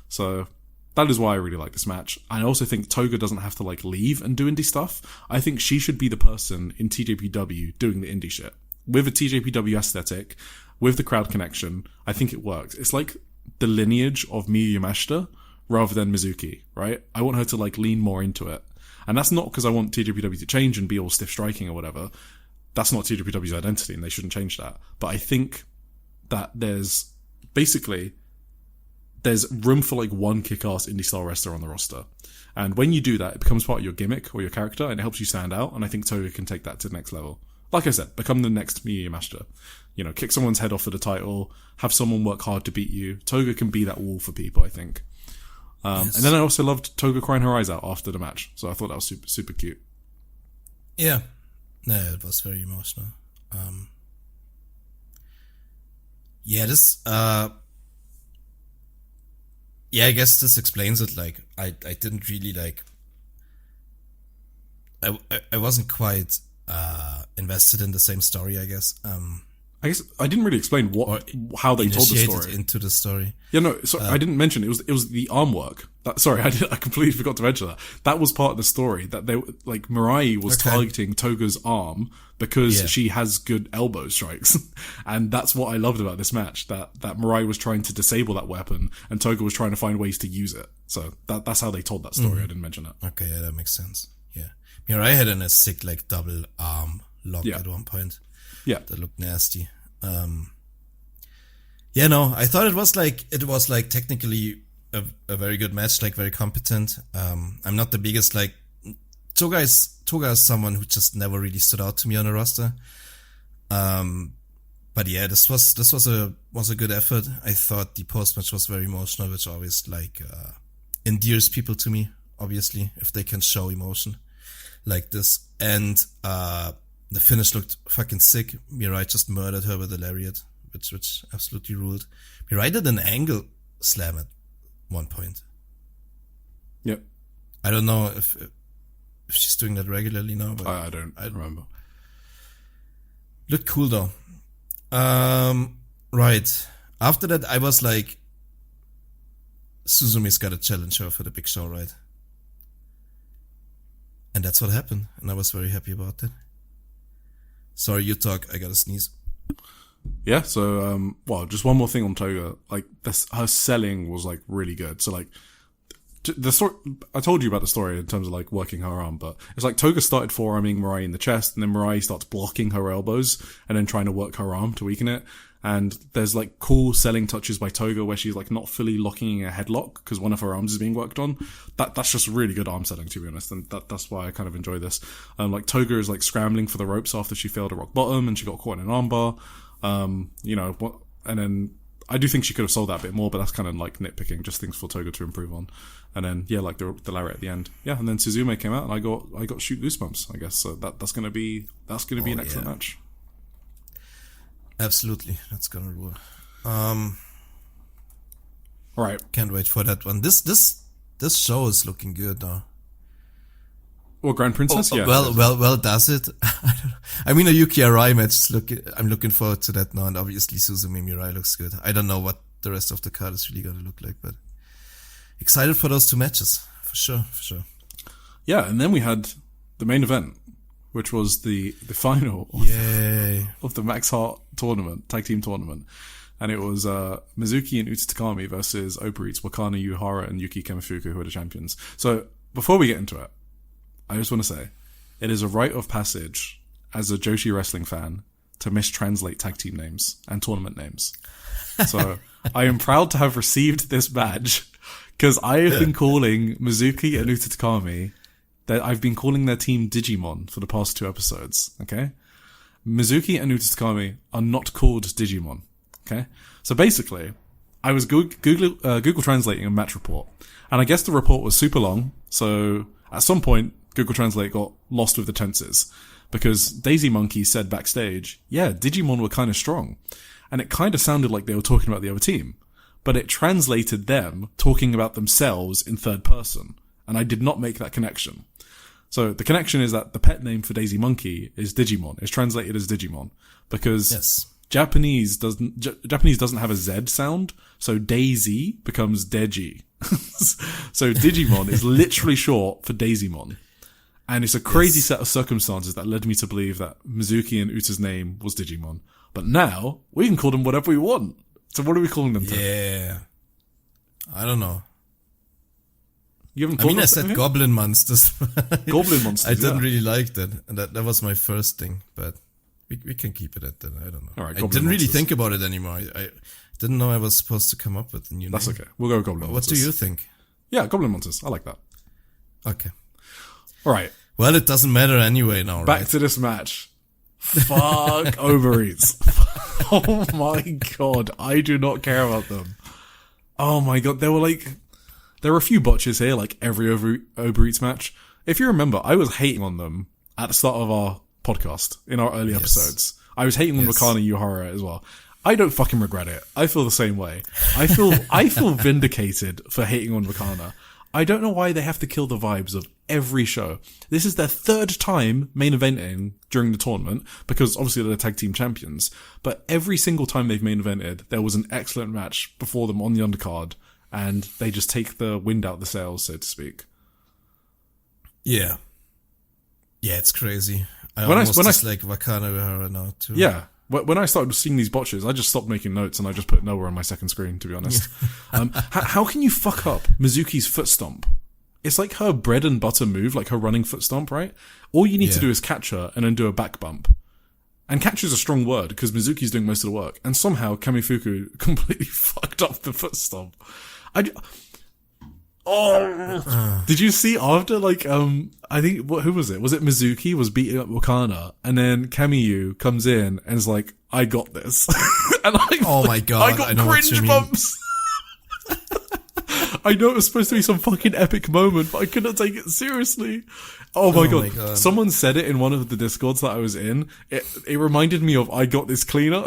Speaker 2: So that is why I really like this match. I also think Toga doesn't have to like leave and do indie stuff. I think she should be the person in TJPW doing the indie shit. With a TJPW aesthetic, with the crowd connection, I think it works. It's like the lineage of Miyu Yamashita rather than Mizuki, right? I want her to like lean more into it. And that's not because I want TJPW to change and be all stiff striking or whatever. That's not TJPW's identity and they shouldn't change that. But I think that there's room for like one kick-ass indie style wrestler on the roster. And when you do that, it becomes part of your gimmick or your character and it helps you stand out. And I think Toga can take that to the next level. Like I said, become the next Miyu Yamashita. You know, kick someone's head off for the title, have someone work hard to beat you. Toga can be that wall for people, I think. Yes. And then I also loved Toga crying her eyes out after the match. So I thought that was super, super cute.
Speaker 1: Yeah. No, it was very emotional. I guess this explains it. Like, I didn't really like, I wasn't quite, invested in the same story, I guess.
Speaker 2: I guess I didn't really explain how they told the story.
Speaker 1: Into the story.
Speaker 2: Yeah, no, sorry, I didn't mention it was the arm work. I completely forgot to mention that. That was part of the story that they like Mirai was targeting Toga's arm because she has good elbow strikes, and that's what I loved about this match. That Mirai was trying to disable that weapon, and Toga was trying to find ways to use it. So that's how they told that story. I didn't mention that.
Speaker 1: Okay, yeah, that makes sense. Yeah, Mirai had a sick like double arm lock at one point.
Speaker 2: Yeah,
Speaker 1: that looked nasty. I thought it was like technically a very good match, like very competent. I'm not the biggest like Toga is someone who just never really stood out to me on the roster. But yeah, this was a good effort. I thought the post match was very emotional, which always like endears people to me. Obviously, if they can show emotion like this, and the finish looked fucking sick. Mirai just murdered her with a lariat, which absolutely ruled. Mirai did an angle slam at one point.
Speaker 2: Yep.
Speaker 1: I don't know if she's doing that regularly now, but
Speaker 2: I don't remember.
Speaker 1: Looked cool though. Right. After that, I was like, Suzumi's got to challenge her for the big show, right? And that's what happened, and I was very happy about that. Sorry, you talk. I gotta sneeze.
Speaker 2: Yeah. So, just one more thing on Toga. Like, her selling was like really good. So, like, the story. I told you about the story in terms of like working her arm, but it's like Toga started forearming Mirai in the chest, and then Mirai starts blocking her elbows, and then trying to work her arm to weaken it. And there's like cool selling touches by Toga where she's like not fully locking a headlock because one of her arms is being worked on. That's just really good arm selling, to be honest, and that's why I kind of enjoy this. Like Toga is like scrambling for the ropes after she failed a rock bottom and she got caught in an armbar. And then I do think she could have sold that a bit more, but that's kind of like nitpicking, just things for Toga to improve on. And then like the lariat at the end, and then Suzume came out and I got shoot goosebumps, I guess. So that's gonna be an excellent match.
Speaker 1: Absolutely, that's gonna rule.
Speaker 2: All right,
Speaker 1: can't wait for that one. This show is looking good though.
Speaker 2: Well, Grand Princess, yeah.
Speaker 1: Well, does it? I mean, a Yuki Arai match. I'm looking forward to that now, and obviously Suzumi Mirai looks good. I don't know what the rest of the card is really gonna look like, but excited for those two matches for sure.
Speaker 2: Yeah, and then we had the main event, which was the final of the Max Heart tournament, tag team tournament. And it was Mizuki and Uta Takami versus Opa Eats, Wakana Yuhara, and Yuki Kamifuku, who are the champions. So before we get into it, I just want to say, it is a rite of passage as a Joshi wrestling fan to mistranslate tag team names and tournament names. So I am proud to have received this badge because I have been calling Mizuki and Uta Takami, that I've been calling their team Digimon for the past 2 episodes. Okay. Mizuki and Uta Takami are not called Digimon. Okay. So basically, I was Google translating a match report, and I guess the report was super long. So at some point, Google Translate got lost with the tenses because Daisy Monkey said backstage, yeah, Digimon were kind of strong. And it kind of sounded like they were talking about the other team, but it translated them talking about themselves in third person. And I did not make that connection. So the connection is that the pet name for Daisy Monkey is Digimon. It's translated as Digimon because Japanese doesn't have a Z sound. So Daisy becomes Deji. So Digimon is literally short for Daisymon. And it's a crazy set of circumstances that led me to believe that Mizuki and Uta's name was Digimon. But now, we can call them whatever we want. So what are we calling them?
Speaker 1: Yeah. I don't know.
Speaker 2: You haven't called
Speaker 1: I said Goblin Monsters.
Speaker 2: Goblin Monsters,
Speaker 1: I didn't really like that. And that was my first thing. But we can keep it at that. I don't know.
Speaker 2: All right,
Speaker 1: I didn't really think about it anymore. I didn't know I was supposed to come up with a new name.
Speaker 2: That's okay. We'll go Goblin Monsters.
Speaker 1: What do you think?
Speaker 2: Yeah, Goblin Monsters. I like that.
Speaker 1: Okay.
Speaker 2: All right.
Speaker 1: Well, it doesn't matter anyway now, right?
Speaker 2: Back to this match. Fuck Uber Eats. Oh my god. I do not care about them. Oh my god. There were a few botches here, like every Uber Eats match. If you remember, I was hating on them at the start of our podcast, in our early episodes. I was hating on Wakana Yuhara as well. I don't fucking regret it. I feel the same way. I feel vindicated for hating on Wakana. I don't know why they have to kill the vibes of every show. This is their 3rd time main eventing during the tournament, because obviously they're the tag team champions. But every single time they've main evented, there was an excellent match before them on the undercard, and they just take the wind out the sails, so to speak.
Speaker 1: Yeah. Yeah, it's crazy. I almost like Wakana Uehara now too.
Speaker 2: Yeah. When I started seeing these botches, I just stopped making notes and I just put nowhere on my second screen, to be honest. How can you fuck up Mizuki's foot stomp? It's like her bread and butter move, like her running foot stomp, right? All you need to do is catch her and then do a back bump. And catch is a strong word because Mizuki's doing most of the work. And somehow Kamifuku completely fucked up the foot stomp. Did you see after, I think, who was it? Was it Mizuki was beating up Wakana, and then Kamiyu comes in and is like, I got this. And
Speaker 1: my god,
Speaker 2: I got cringe bumps. I know it was supposed to be some fucking epic moment, but I couldn't take it seriously. Oh my god. Someone said it in one of the Discords that I was in. It reminded me of I Got This Cleaner.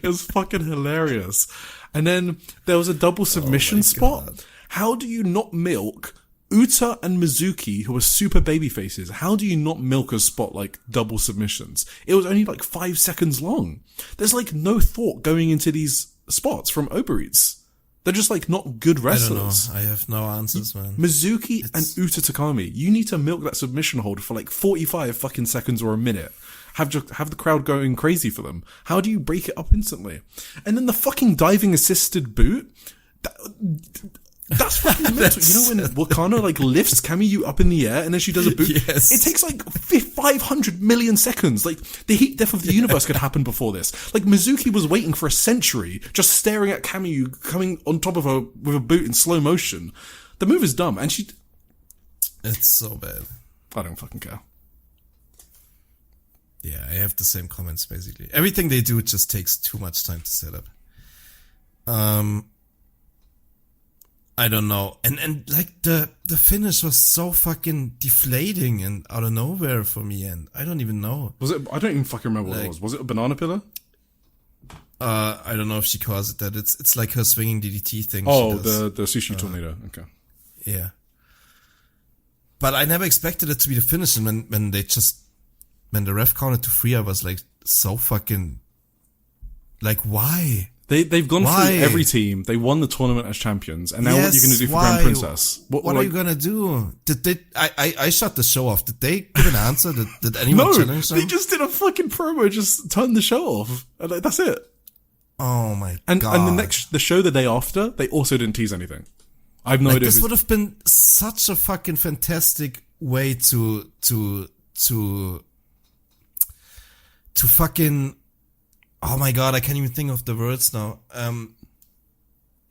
Speaker 2: It was fucking hilarious. And then there was a double submission spot. God. How do you not milk Uta and Mizuki, who are super baby faces? How do you not milk a spot like double submissions? It was only 5 seconds long. There's no thought going into these spots from Uber Eats. They're just not good wrestlers.
Speaker 1: I don't know. I have no answers, man.
Speaker 2: Mizuki and Uta Takami, you need to milk that submission hold for 45 fucking seconds or a minute. Have the crowd going crazy for them. How do you break it up instantly? And then the fucking diving assisted boot. That's fucking mental. You know when Wakana lifts Kamiyu up in the air and then she does a boot?
Speaker 1: Yes.
Speaker 2: It takes 500 million seconds. The heat death of the universe could happen before this. Mizuki was waiting for a century just staring at Kamiyu coming on top of her with a boot in slow motion. The move is dumb and
Speaker 1: it's so bad.
Speaker 2: I don't fucking care.
Speaker 1: Yeah, I have the same comments basically. Everything they do just takes too much time to set up. I don't know. And the finish was so fucking deflating and out of nowhere for me, and I don't even know.
Speaker 2: Was it? I don't even fucking remember what it was. Was it a banana pillar?
Speaker 1: I don't know if she calls it that. It's like her swinging DDT thing.
Speaker 2: Oh, the sushi tornado. Okay.
Speaker 1: Yeah. But I never expected it to be the finish, and when the ref counted to 3, I was so fucking why?
Speaker 2: They've gone through every team. They won the tournament as champions, and now what are you going to do for Grand Princess?
Speaker 1: What are you going to do? I shut the show off. Did they give an answer? Did anyone challenge them?
Speaker 2: They just did a fucking promo, just turned the show off. And that's it.
Speaker 1: Oh my
Speaker 2: and
Speaker 1: god!
Speaker 2: And the show the day after, they also didn't tease anything. I have no idea.
Speaker 1: This would have been such a fucking fantastic way to fucking. Oh my god! I can't even think of the words now.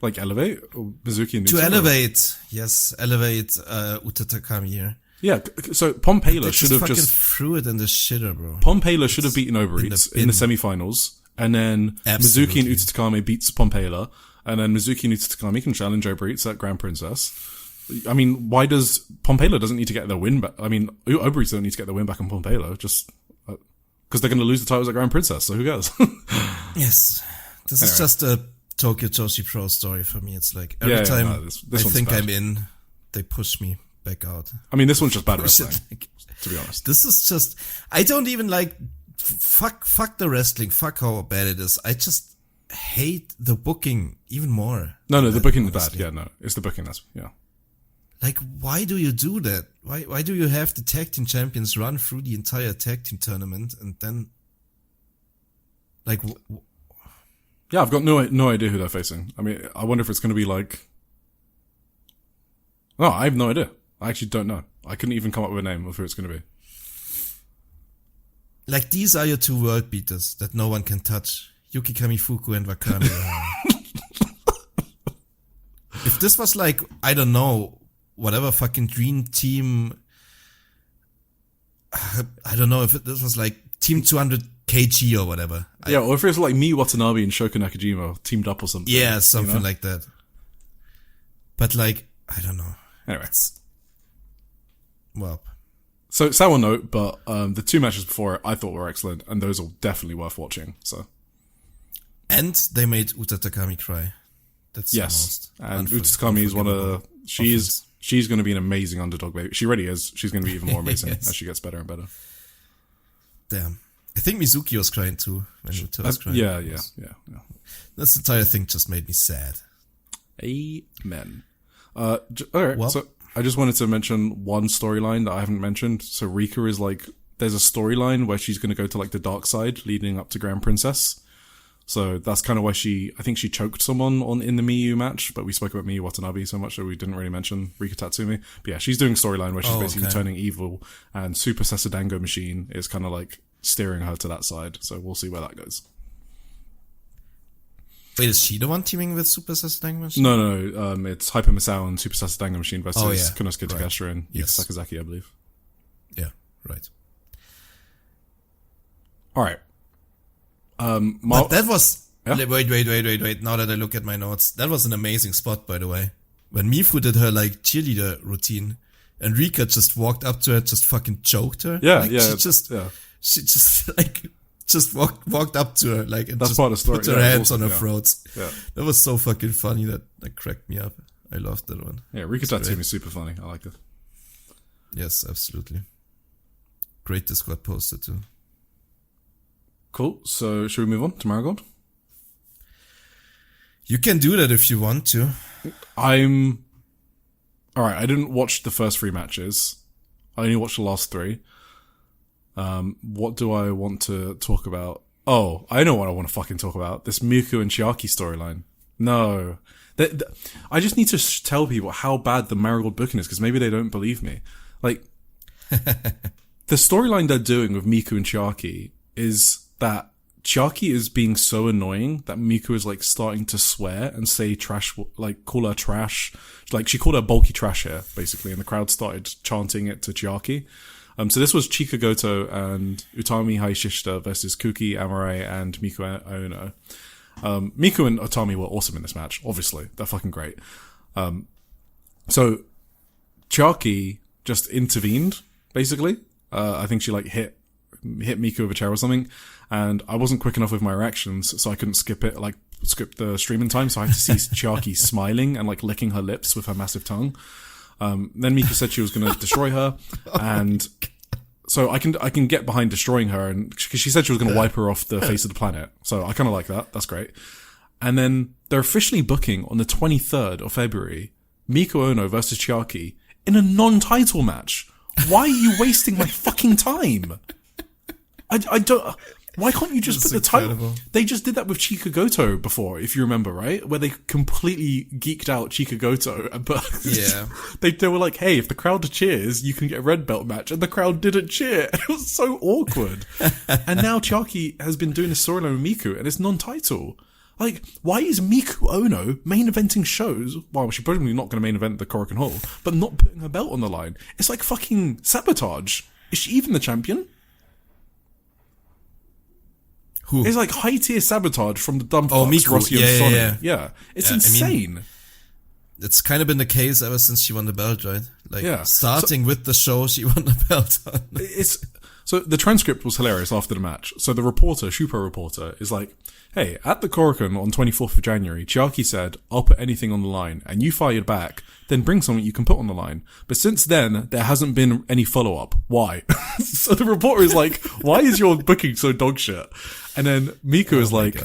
Speaker 2: Like elevate or Mizuki and
Speaker 1: to
Speaker 2: Utsu,
Speaker 1: elevate, yes, elevate Uta Takami here.
Speaker 2: Yeah, so Pompela should have
Speaker 1: fucking
Speaker 2: just
Speaker 1: threw it in the shitter, bro.
Speaker 2: Pompela should have beaten Oberitz in the semi-finals, and then
Speaker 1: Absolutely.
Speaker 2: Mizuki and Uta Takami beats Pompela, and then Mizuki and Uta Takami can challenge Oberitz at Grand Princess. I mean, why does Pompela doesn't need to get their win back? I mean, Oberitz don't need to get their win back on Pompela, just because they're going to lose the titles at Grand Princess, so who cares?
Speaker 1: Yes, this is just a Tokyo Joshi Pro story for me. It's like every time
Speaker 2: this
Speaker 1: I think
Speaker 2: bad.
Speaker 1: I'm in, they push me back out.
Speaker 2: I mean, this one's just bad wrestling, to be honest.
Speaker 1: This is just, I don't even like, fuck the wrestling, fuck how bad it is. I just hate the booking even more.
Speaker 2: No, the booking is bad. Yeah, no, it's the booking that's, yeah.
Speaker 1: Like, why do you do that? Why do you have the tag team champions run through the entire tag team tournament and then, like,
Speaker 2: yeah, I've got no idea who they're facing. I mean, I wonder if it's going to be like, no, I have no idea. I actually don't know. I couldn't even come up with a name of who it's going to be.
Speaker 1: Like, these are your two world beaters that no one can touch. Yuki Kamifuku and Wakami. If this was like, I don't know, whatever fucking dream team, I don't know if this was like Team 200 KG or whatever.
Speaker 2: Yeah, or if it's like me, Watanabe, and Shoko Nakajima teamed up or something.
Speaker 1: Yeah, something like that. But like, I don't know.
Speaker 2: Anyway.
Speaker 1: Well.
Speaker 2: So, sour note, but the two matches before it I thought were excellent, and those are definitely worth watching. So,
Speaker 1: and they made Uta Takami cry. That's
Speaker 2: yes, and Uta Takami is one of the, she's going to be an amazing underdog baby. She already is. She's going to be even more amazing as she gets better and better.
Speaker 1: Damn. I think Mizuki was crying too when Uta was crying.
Speaker 2: Yeah.
Speaker 1: This entire thing just made me sad.
Speaker 2: Amen. All right,
Speaker 1: well,
Speaker 2: so I just wanted to mention one storyline that I haven't mentioned. So Rika is like, there's a storyline where she's going to go to like the dark side leading up to Grand Princess. So that's kind of why I think she choked someone in the Miyu match, but we spoke about Miyu Watanabe so much that we didn't really mention Rika Tatsumi. But yeah, she's doing a storyline where she's basically turning evil, and Super Sessadango Machine is kind of like steering her to that side. So we'll see where that goes.
Speaker 1: Wait, is she the one teaming with Super Sessadango Machine?
Speaker 2: No. It's Hyper Misao and Super Sessadango Machine versus Konosuke Takeshita and Yuka Sakazaki, I believe.
Speaker 1: Yeah, right.
Speaker 2: All right.
Speaker 1: But that was... Yeah? Wait. Now that I look at my notes, that was an amazing spot, by the way. When Mifu did her, like, cheerleader routine, and Rika just walked up to her, just fucking choked her.
Speaker 2: Yeah,
Speaker 1: like, She just, like... Just walked up to her, like, and
Speaker 2: that's
Speaker 1: just
Speaker 2: part of the story.
Speaker 1: put her hands on her throat.
Speaker 2: Yeah.
Speaker 1: That was so fucking funny. That cracked me up. I loved that one.
Speaker 2: Yeah, Rika Tatsumi is super funny. I like it.
Speaker 1: Yes, absolutely. Great Discord poster too.
Speaker 2: Cool. So, should we move on to Marigold?
Speaker 1: You can do that if you want to.
Speaker 2: Alright, I didn't watch the first 3 matches. I only watched the last 3. What do I want to talk about? Oh, I know what I want to fucking talk about. This Miku and Chiaki storyline. No. I just need to tell people how bad the Marigold booking is, because maybe they don't believe me. Like, the storyline they're doing with Miku and Chiaki is that Chiaki is being so annoying that Miku is like starting to swear and say trash, like call her trash. Like, she called her bulky trash here, basically, and the crowd started chanting it to Chiaki. So this was Chika Goto and Utami Hayashishita versus Kuki Amare and Miku Ono. Miku and Utami were awesome in this match, obviously. They're fucking great. So Chiaki just intervened, basically. I think she like hit Miku with a chair or something, and I wasn't quick enough with my reactions, so I couldn't skip the streaming time, so I had to see Chiaki smiling and like licking her lips with her massive tongue. Then Miku said she was going to destroy her, and so I can get behind destroying her, and because she said she was going to wipe her off the face of the planet, so I kind of like that. That's great. And then they're officially booking on the 23rd of February Miku Ono versus Chiaki in a non-title match. Why are you wasting my fucking time? I don't. Why can't you just put the title? They just did that with Chika Goto before, if you remember, right? Where they completely geeked out Chika Goto, but they were like, "Hey, if the crowd cheers, you can get a red belt match," and the crowd didn't cheer. It was so awkward. And now Chiaki has been doing a storyline with Miku, and it's non-title. Like, why is Miku Ono main eventing shows? Well, she's probably not going to main event the Korakuen Hall, but not putting her belt on the line. It's like fucking sabotage. Is she even the champion?
Speaker 1: Who?
Speaker 2: It's like high-tier sabotage from the dumb fucks,
Speaker 1: Miku.
Speaker 2: Rossi and Sonny. Yeah. It's insane.
Speaker 1: I mean, it's kind of been the case ever since she won the belt, right? Like, starting with the show she won the belt on.
Speaker 2: So the transcript was hilarious after the match. So the reporter, Shupo reporter, is like, "Hey, at the Korakuen on 24th of January, Chiaki said, 'I'll put anything on the line,' and you fired back, then bring something you can put on the line. But since then, there hasn't been any follow-up. Why?" So the reporter is like, "Why is your booking so dog shit?" And then Miku is like,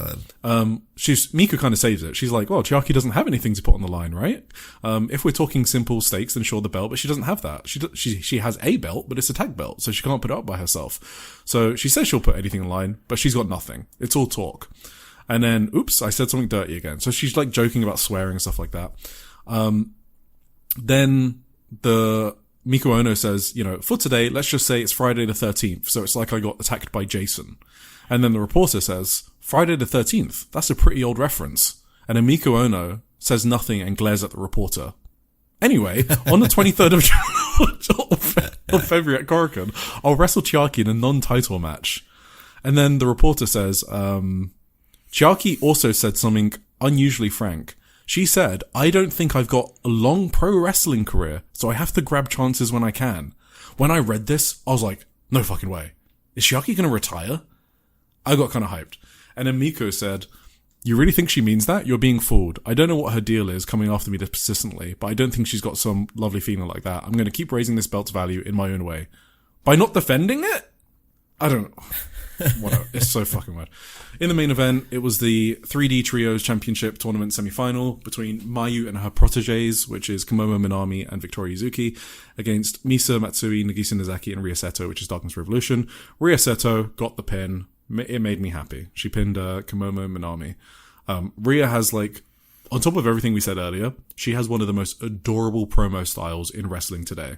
Speaker 2: Miku kind of saves it. She's like, "Well, Chiaki doesn't have anything to put on the line, right? If we're talking simple stakes, then sure, the belt, but she doesn't have that. She has a belt, but it's a tag belt, so she can't put it up by herself. So she says she'll put anything in line, but she's got nothing. It's all talk." And then, oops, I said something dirty again. So she's like joking about swearing and stuff like that. Then the Miku Ono says, "For today, let's just say it's Friday the 13th. So it's like I got attacked by Jason." And then the reporter says, "Friday the 13th. That's a pretty old reference." And then Miku Ono says nothing and glares at the reporter. Anyway, on the 23rd of February at Korakuen, I'll wrestle Chiaki in a non-title match. And then the reporter says, Chiaki also said something unusually frank. She said, "I don't think I've got a long pro wrestling career, so I have to grab chances when I can." When I read this, I was like, no fucking way. Is Chiaki going to retire? I got kind of hyped. And then Miko said, "You really think she means that? You're being fooled. I don't know what her deal is coming after me this persistently, but I don't think she's got some lovely feeling like that. I'm going to keep raising this belt's value in my own way." By not defending it? I don't know. Whatever. It's so fucking weird. In the main event, it was the 3D Trios Championship Tournament semi-final between Mayu and her proteges, which is Kamomo Minami and Victoria Yuzuki, against Misa Matsui, Nagisa Nozaki, and Ria Seto, which is Darkness Revolution. Ria Seto got the pin. It made me happy. She pinned Kamomo Minami. Ria has, like, on top of everything we said earlier, she has one of the most adorable promo styles in wrestling today.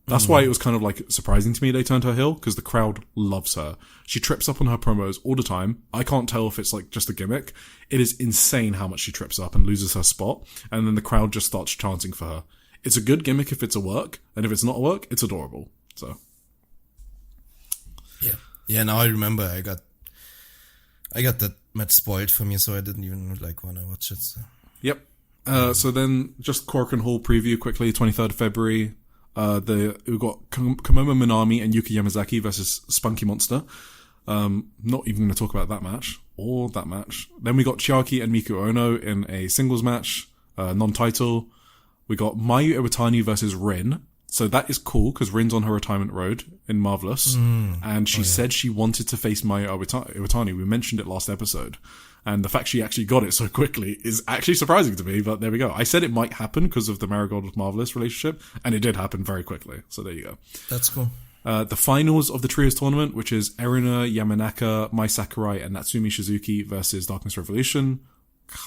Speaker 2: That's why it was kind of like surprising to me they turned her heel, because the crowd loves her. She trips up on her promos all the time. I can't tell if it's like just a gimmick. It is insane how much she trips up and loses her spot, and then the crowd just starts chanting for her. It's a good gimmick if it's a work, and if it's not a work, it's adorable. So yeah. Now
Speaker 1: I remember I got that match spoiled for me, so I didn't even want to watch it. So.
Speaker 2: Yep. So then just Korakuen Hall preview quickly. 23rd of February. We've got Kamomo Minami and Yuka Yamazaki versus Spunky Monster. Not even going to talk about that match or that match. Then we got Chiaki and Miku Ono in a singles match, non-title. We got Mayu Iwatani versus Rin. So that is cool because Rin's on her retirement road in Marvelous. And she said she wanted to face Mayu Iwatani. We mentioned it last episode. And the fact she actually got it so quickly is actually surprising to me, but there we go. I said it might happen because of the Marigold with Marvelous relationship, and it did happen very quickly. So there you go.
Speaker 1: That's cool.
Speaker 2: The finals of the Trios tournament, which is Erina Yamanaka, Mai Sakurai, and Natsumi Shizuki versus Darkness Revolution.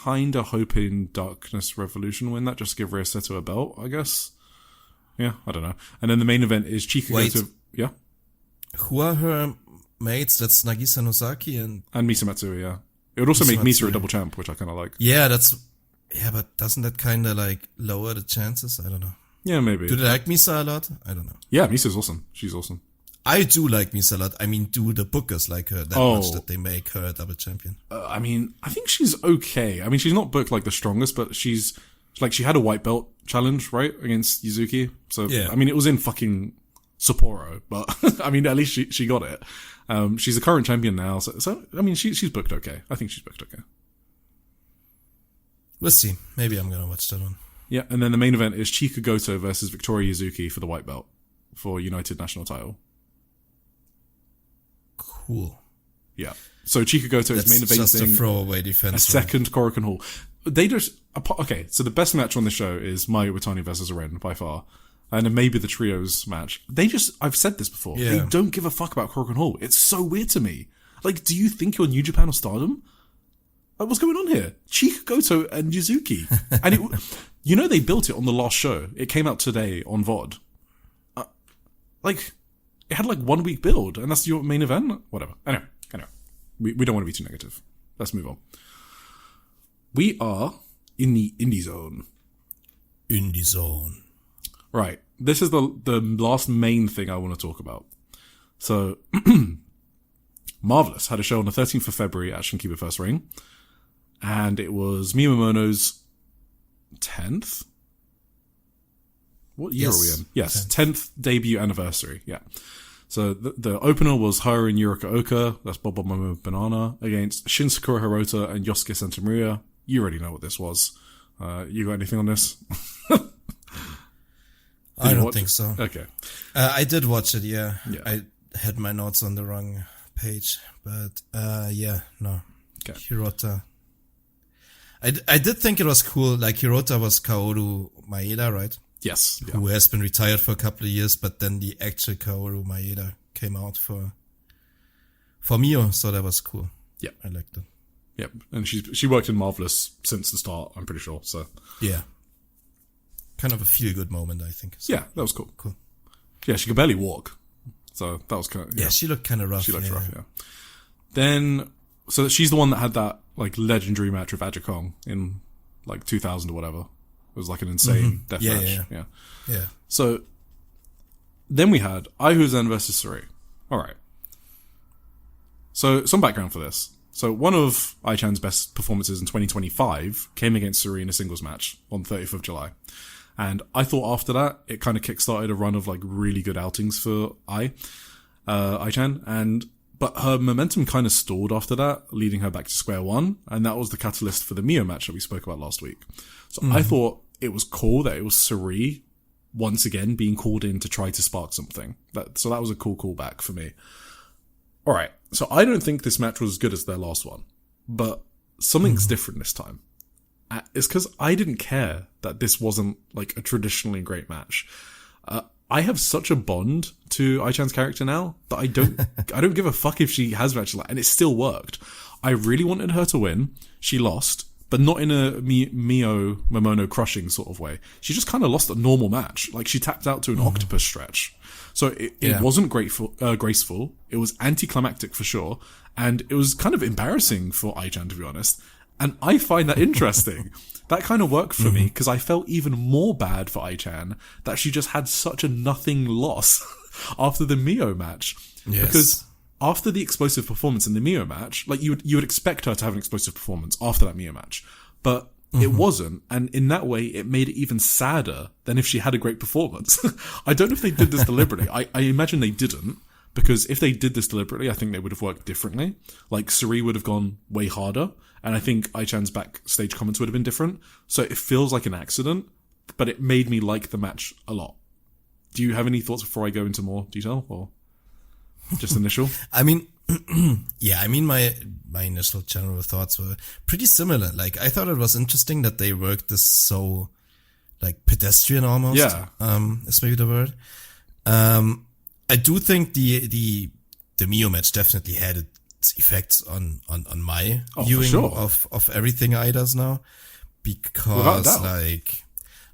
Speaker 2: Kinda hoping Darkness Revolution win that, just to give Ria Seto a belt, I guess. Yeah, I don't know. And then the main event is Chika Goto. Yeah?
Speaker 1: Who are her mates? That's Nagisa Nozaki and
Speaker 2: Misa Matsui, yeah. It would also make Misa a double champ, which I kind of like.
Speaker 1: Yeah, but doesn't that kind of lower the chances? I don't know.
Speaker 2: Yeah, maybe.
Speaker 1: Do they like Misa a lot? I don't know.
Speaker 2: Yeah, Misa's awesome. She's awesome.
Speaker 1: I do like Misa a lot. I mean, do the bookers like her that much that they make her a double champion?
Speaker 2: I think she's okay. I mean, she's not booked like the strongest, but she's like, she had a white belt challenge, right? Against Yuzuki. So, yeah. I mean, it was in fucking Sapporo, but I mean, at least she got it. She's a current champion now, so I mean, she's booked okay. I think she's booked okay.
Speaker 1: We'll see. Maybe I'm gonna watch that one.
Speaker 2: Yeah, and then the main event is Chika Goto versus Victoria Yuzuki for the white belt for United National Title.
Speaker 1: Cool.
Speaker 2: Yeah. So Chika Goto is main eventing
Speaker 1: just a throwaway defense.
Speaker 2: A second Korakuen Hall. Okay, so the best match on the show is Mayu Iwatani versus Ren by far. And then maybe the trios match. I've said this before. Yeah. They don't give a fuck about Korakuen Hall. It's so weird to me. Like, do you think you're New Japan or Stardom? Like, what's going on here? Chika Goto and Yuzuki. And they built it on the last show. It came out today on VOD. It had like 1 week build, and that's your main event? Whatever. Anyway. We don't want to be too negative. Let's move on. We are in the Indie Zone.
Speaker 1: Indie Zone.
Speaker 2: Right. This is the last main thing I want to talk about. So, Marvelous had a show on the 13th of February at Shinjuku First Ring. And it was Miyamoto's 10th? What year are we in? Yes, 10th debut anniversary. Yeah. So the opener was Haru and Yurika Oka, that's Bob Momo Banana, against Shinsuke Hirota and Yosuke Santamaria. You already know what this was. You got anything on this?
Speaker 1: I don't think so.
Speaker 2: Okay.
Speaker 1: I did watch it, yeah. I had my notes on the wrong page, but no.
Speaker 2: Okay.
Speaker 1: Hirota. I did think it was cool, like Hirota was Kaoru Maeda, right?
Speaker 2: Yes. Yeah.
Speaker 1: Who has been retired for a couple of years, but then the actual Kaoru Maeda came out for Mio, so that was cool.
Speaker 2: Yeah.
Speaker 1: I liked it.
Speaker 2: Yeah. And she worked in Marvelous since the start, I'm pretty sure, so.
Speaker 1: Yeah. Kind of a feel-good moment, I think. So,
Speaker 2: yeah, that was cool.
Speaker 1: Cool.
Speaker 2: Yeah, she could barely walk. So that was kind of,
Speaker 1: yeah, she looked kind of rough.
Speaker 2: She looked rough, yeah. Then, so she's the one that had that, like, legendary match with Aja Kong in, like, 2000 or whatever. It was like an insane death match. Yeah. So, then we had Aihuzen versus Suri. Alright. So, some background for this. So, one of Ai-chan's best performances in 2025 came against Suri in a singles match on 30th of July. And I thought after that, it kind of kickstarted a run of, like, really good outings for Ai-chan. But her momentum kind of stalled after that, leading her back to square one. And that was the catalyst for the Mio match that we spoke about last week. So I thought it was cool that it was Suri once again being called in to try to spark something. So that was a cool callback for me. All right. So I don't think this match was as good as their last one, but something's different this time. It's because I didn't care that this wasn't like a traditionally great match. I have such a bond to Ai-chan's character now that I don't give a fuck if she has matches like, and it still worked. I really wanted her to win. She lost, but not in a Mio Momono crushing sort of way. She just kind of lost a normal match. Like she tapped out to an octopus stretch. So it wasn't graceful. It was anticlimactic for sure. And it was kind of embarrassing for Ai-chan, to be honest. And I find that interesting. That kind of worked for me because I felt even more bad for Ai-chan that she just had such a nothing loss after the Mio match. Yes. Because after the explosive performance in the Mio match, like you would expect her to have an explosive performance after that Mio match, but it wasn't. And in that way, it made it even sadder than if she had a great performance. I don't know if they did this deliberately. I imagine they didn't. Because if they did this deliberately, I think they would have worked differently. Like, Suri would have gone way harder, and I think Ai-chan's backstage comments would have been different. So it feels like an accident, but it made me like the match a lot. Do you have any thoughts before I go into more detail, or just initial?
Speaker 1: I mean, my initial general thoughts were pretty similar. Like, I thought it was interesting that they worked this so, like, pedestrian almost.
Speaker 2: Yeah.
Speaker 1: Is maybe the word. I do think the Mio match definitely had its effects on my viewing of everything Ai does now, because like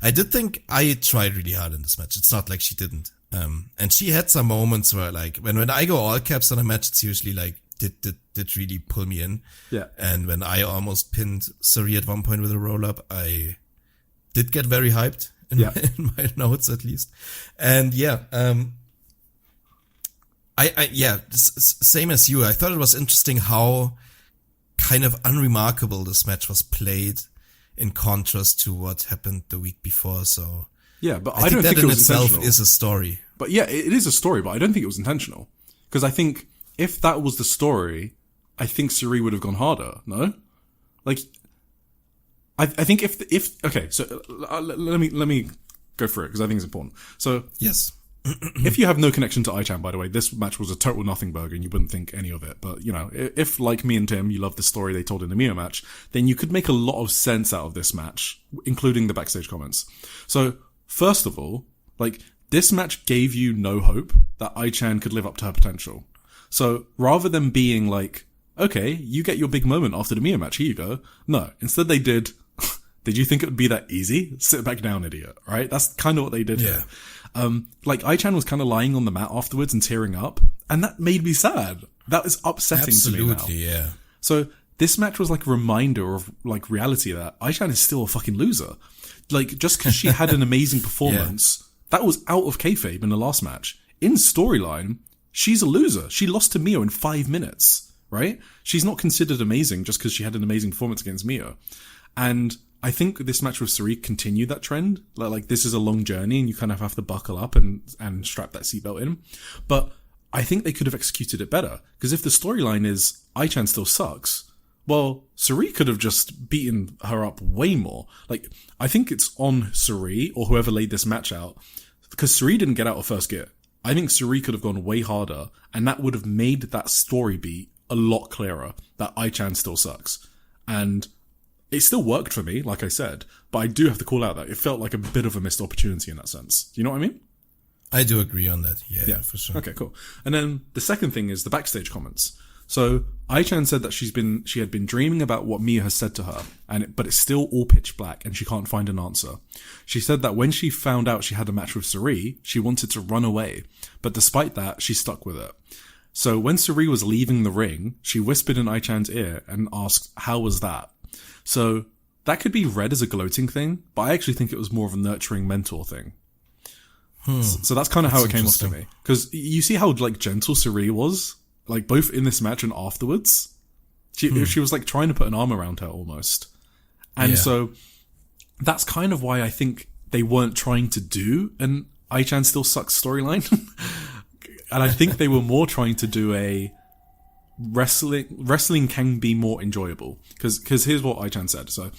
Speaker 1: I did think I tried really hard in this match. It's not like she didn't, and she had some moments where like when I go all caps on a match, it's usually like did really pull me in.
Speaker 2: Yeah.
Speaker 1: And when I almost pinned Suri at one point with a roll up, I did get very hyped in my notes at least, and same as you. I thought it was interesting how kind of unremarkable this match was played in contrast to what happened the week before. So
Speaker 2: yeah, but
Speaker 1: I don't think that in itself is a story.
Speaker 2: But yeah, it is a story, but I don't think it was intentional. Because I think if that was the story, I think Suri would have gone harder. No, like I think if okay, so let me go through it because I think it's important. So
Speaker 1: yes.
Speaker 2: If you have no connection to Ai-chan, by the way, this match was a total nothing burger and you wouldn't think any of it. But, you know, if like me and Tim, you love the story they told in the Mio match, then you could make a lot of sense out of this match, including the backstage comments. So, first of all, like, this match gave you no hope that Ai-chan could live up to her potential. So rather than being like, okay, you get your big moment after the Mia match, here you go. No, instead they did, did you think it would be that easy? Sit back down, idiot, right? That's kind of what they did here. Like, Ai-chan was kind of lying on the mat afterwards and tearing up, and that made me sad. That was upsetting to me now.
Speaker 1: Absolutely, yeah.
Speaker 2: So this match was like a reminder of like reality that Ai-chan is still a fucking loser. Like, just because she had an amazing performance, that was out of kayfabe in the last match. In storyline, she's a loser. She lost to Mio in 5 minutes, right? She's not considered amazing just because she had an amazing performance against Mio. And I think this match with Sarik continued that trend. Like, this is a long journey and you kind of have to buckle up and strap that seatbelt in. But I think they could have executed it better. Because if the storyline is Ai-chan still sucks, well, Sarik could have just beaten her up way more. Like, I think it's on Sarik or whoever laid this match out. Because Sarik didn't get out of first gear. I think Sarik could have gone way harder, and that would have made that story beat a lot clearer, that Ai-chan still sucks. And it still worked for me, like I said, but I do have to call out that it felt like a bit of a missed opportunity in that sense. Do you know what I mean?
Speaker 1: I do agree on that. Yeah, for sure.
Speaker 2: Okay, cool. And then the second thing is the backstage comments. So Ai-chan said that she had been dreaming about what Mia has said to her, but it's still all pitch black and she can't find an answer. She said that when she found out she had a match with Sarik, she wanted to run away, but despite that, she stuck with it. So when Sarik was leaving the ring, she whispered in Ai-chan's ear and asked, "How was that?" So that could be read as a gloating thing, but I actually think it was more of a nurturing mentor thing. So that's kind of how it came off to me. Because you see how like gentle Sarik was? Like, both in this match and afterwards. She was like trying to put an arm around her almost. And so that's kind of why I think they weren't trying to do an Ai-chan still sucks storyline. And I think they were more trying to do a wrestling can be more enjoyable. Because here's what Ai-chan said. So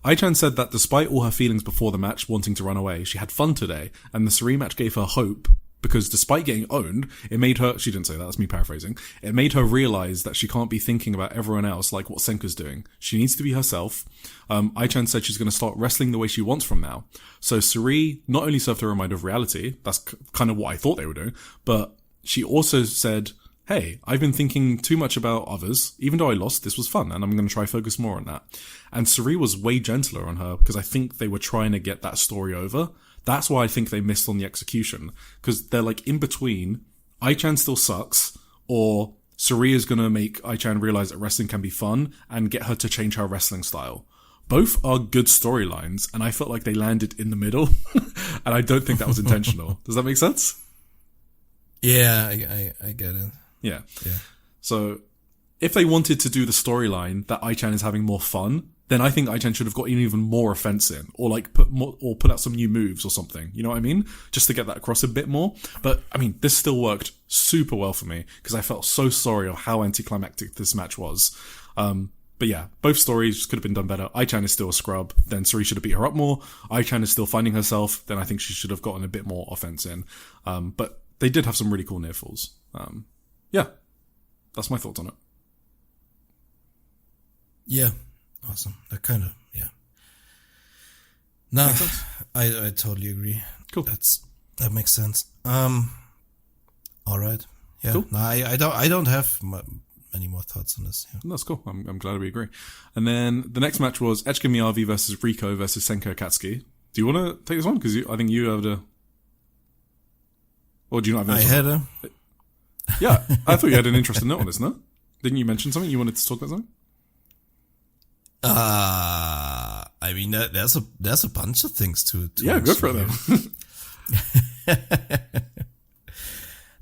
Speaker 2: Ai-chan said that despite all her feelings before the match wanting to run away, she had fun today, and the Sarik match gave her hope. Because despite getting owned, it made her, she didn't say that, that's me paraphrasing, it made her realize that she can't be thinking about everyone else like what Senka's doing. She needs to be herself. Ai-chan said she's going to start wrestling the way she wants from now. So Sarik not only served her a reminder of reality, that's kind of what I thought they were doing, but she also said, hey, I've been thinking too much about others. Even though I lost, this was fun, and I'm going to try focus more on that. And Sarik was way gentler on her, because I think they were trying to get that story over. That's why I think they missed on the execution. Because they're like in between, Ai-chan still sucks, or Sarik is going to make Ai-chan realize that wrestling can be fun and get her to change her wrestling style. Both are good storylines, and I felt like they landed in the middle. And I don't think that was intentional. Does that make sense?
Speaker 1: Yeah, I get it.
Speaker 2: Yeah. So if they wanted to do the storyline that Ai-chan is having more fun, then I think Ai-chan should have got even more offense in, or like put out some new moves or something. You know what I mean? Just to get that across a bit more. But I mean, this still worked super well for me because I felt so sorry of how anticlimactic this match was. But yeah, both stories could have been done better. Ai-chan is still a scrub. Then Sarik should have beat her up more. Ai-chan is still finding herself. Then I think she should have gotten a bit more offense in. But they did have some really cool near falls. Yeah, that's my thoughts on it.
Speaker 1: Yeah. Awesome. That kind of, yeah. No, I totally agree.
Speaker 2: Cool.
Speaker 1: That makes sense. All right. Yeah.
Speaker 2: Cool.
Speaker 1: No, I don't have any more thoughts on this. Yeah.
Speaker 2: That's cool. I'm glad we agree. And then the next match was Echika Miyavi versus Rico versus Senka Akatsuki. Do you want to take this one? Because I think you have the... Or do you not have
Speaker 1: I had a...
Speaker 2: Yeah, I thought you had an interesting note on this, no? Didn't you mention something? You wanted to talk about something?
Speaker 1: I mean, there's a bunch of things to
Speaker 2: yeah, go for it then.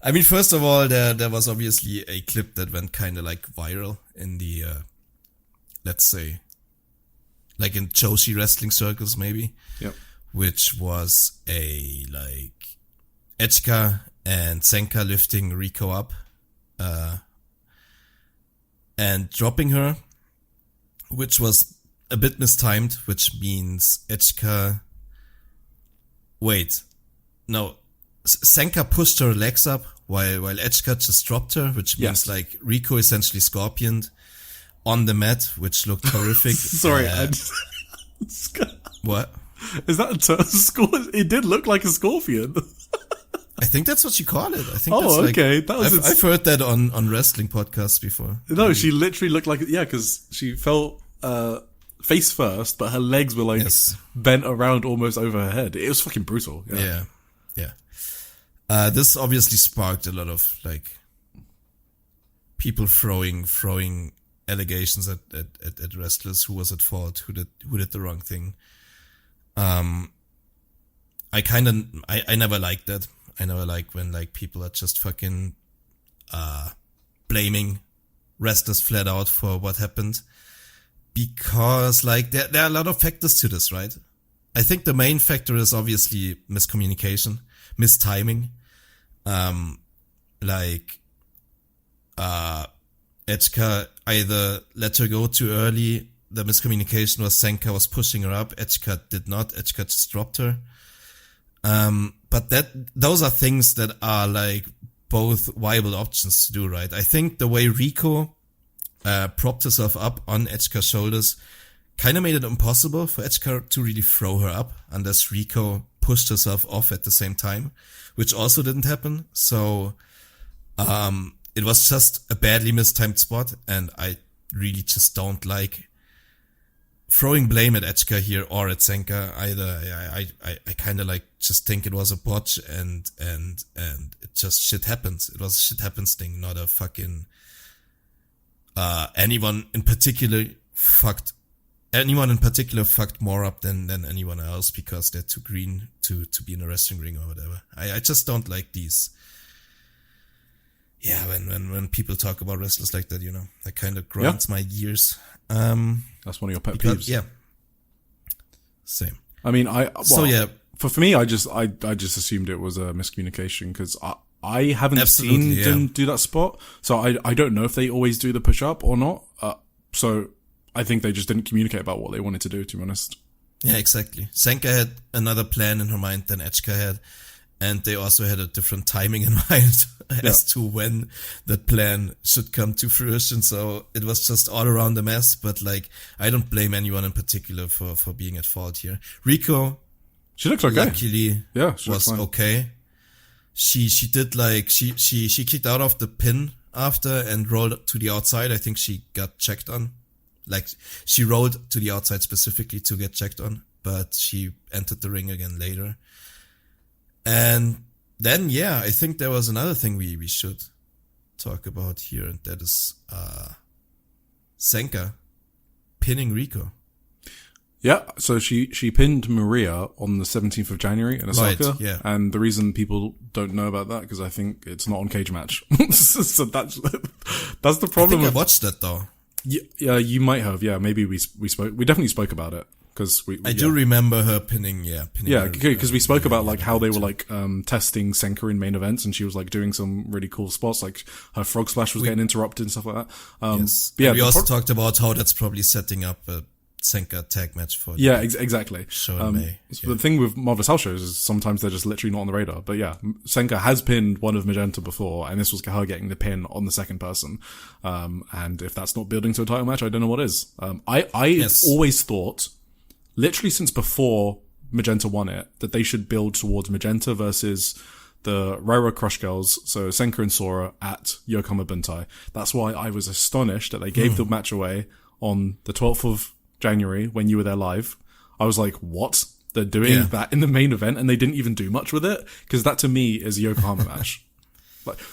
Speaker 1: I mean, first of all, there was obviously a clip that went kind of like viral in the, let's say, like in Joshi wrestling circles maybe.
Speaker 2: Yep.
Speaker 1: Which was a like Echika and Senka lifting Rico up, and dropping her, which was a bit mistimed, which means Echika... Wait. No. Senka pushed her legs up while Echika just dropped her, which means like Rico essentially scorpioned on the mat, which looked horrific.
Speaker 2: Sorry,
Speaker 1: what?
Speaker 2: Is that a it did look like a scorpion.
Speaker 1: I think that's what you call it. I think that's
Speaker 2: Oh,
Speaker 1: like,
Speaker 2: okay. That was
Speaker 1: I've heard that on wrestling podcasts before.
Speaker 2: No, she literally looked like, yeah, because she fell face first, but her legs were like bent around almost over her head. It was fucking brutal.
Speaker 1: Yeah. This obviously sparked a lot of like people throwing allegations at wrestlers who was at fault, who did the wrong thing. I never liked that. I never like when like people are just fucking blaming wrestlers flat out for what happened, because like there are a lot of factors to this, right? I think the main factor is obviously miscommunication, mistiming. Echika either let her go too early. The miscommunication was Senka was pushing her up. Echika did not. Echika just dropped her. But those are things that are like both viable options to do, right? I think the way Rico propped herself up on Echika's shoulders kind of made it impossible for Echika to really throw her up unless Rico pushed herself off at the same time, which also didn't happen. So it was just a badly mistimed spot, and I really just don't like throwing blame at Echika here or at Senka either. I kind of like just think it was a botch and it just shit happens. It was a shit happens thing, not a fucking anyone in particular fucked more up than anyone else because they're too green to be in a wrestling ring or whatever. I just don't like these. Yeah, when people talk about wrestlers like that, you know, that kind of grinds my gears.
Speaker 2: That's one of your pet peeves.
Speaker 1: Yeah. Same.
Speaker 2: I mean, for me, I just assumed it was a miscommunication because I haven't seen them do that spot, so I don't know if they always do the push up or not. So I think they just didn't communicate about what they wanted to do, to be honest.
Speaker 1: Yeah, exactly. Senka had another plan in her mind than Echika had, and they also had a different timing in mind as to when that plan should come to fruition. So it was just all around a mess, but like, I don't blame anyone in particular for being at fault here. Rico,
Speaker 2: she looks okay.
Speaker 1: Luckily, was okay. She did like, she kicked out of the pin after and rolled to the outside. I think she got checked on. Like, she rolled to the outside specifically to get checked on, but she entered the ring again later. And then, I think there was another thing we should talk about here, and that is Senka pinning Rico.
Speaker 2: Yeah, so she pinned Maria on the 17th of January in Osaka.
Speaker 1: Right, yeah.
Speaker 2: And the reason people don't know about that, because I think it's not on Cage Match. So that's the problem.
Speaker 1: I think I watched that though.
Speaker 2: Yeah, you might have. Yeah, maybe we definitely spoke about it. Cause
Speaker 1: I do remember her pinning. Yeah,
Speaker 2: because we spoke about like how they were like testing Senka in main events, and she was like doing some really cool spots, like her frog splash was getting interrupted and stuff like that.
Speaker 1: Yes. Yeah, we also talked about how that's probably setting up a Senka tag match for
Speaker 2: exactly.
Speaker 1: Show in May.
Speaker 2: The thing with Marvelous House shows is sometimes they're just literally not on the radar. But yeah, Senka has pinned one of Magenta before, and this was her getting the pin on the second person. And if that's not building to a title match, I don't know what is. I always thought, literally since before Magenta won it, that they should build towards Magenta versus the Raira Crush Girls, so Senka and Sora at Yokohama Buntai. That's why I was astonished that they gave the match away on the 12th of January when you were there live. I was like, what? They're doing that in the main event and they didn't even do much with it? Because that to me is a Yokohama match.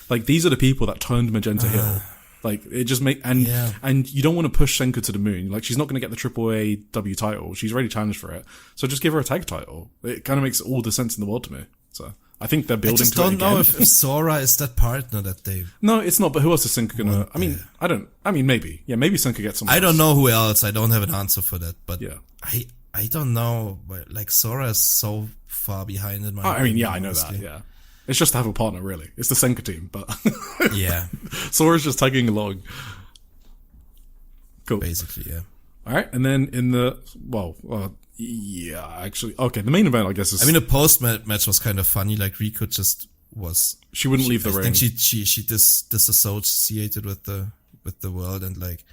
Speaker 2: Like these are the people that turned Magenta heel. Like it just and you don't want to push Senka to the moon. Like she's not going to get the AAAW title. She's already challenged for it. So just give her a tag title. It kind of makes all the sense in the world to me. So I think they're building to it again. I just don't know
Speaker 1: if Sora is that partner that they...
Speaker 2: No, it's not, but who else is Senka gonna... I mean, maybe. Yeah, maybe Senka gets some.
Speaker 1: I don't know who else. I don't have an answer for that, but I don't know. Like, Sora is so far behind in my opinion,
Speaker 2: I know that, yeah. It's just to have a partner, really. It's the Senka team, but...
Speaker 1: yeah.
Speaker 2: Sora's just tagging along. Cool.
Speaker 1: Basically, yeah.
Speaker 2: Alright, and then in the... okay, the main event, I guess, is...
Speaker 1: I mean, the post-match was kind of funny, like, Rico just was...
Speaker 2: She wouldn't leave the ring.
Speaker 1: I think she disassociated with the world, and, like,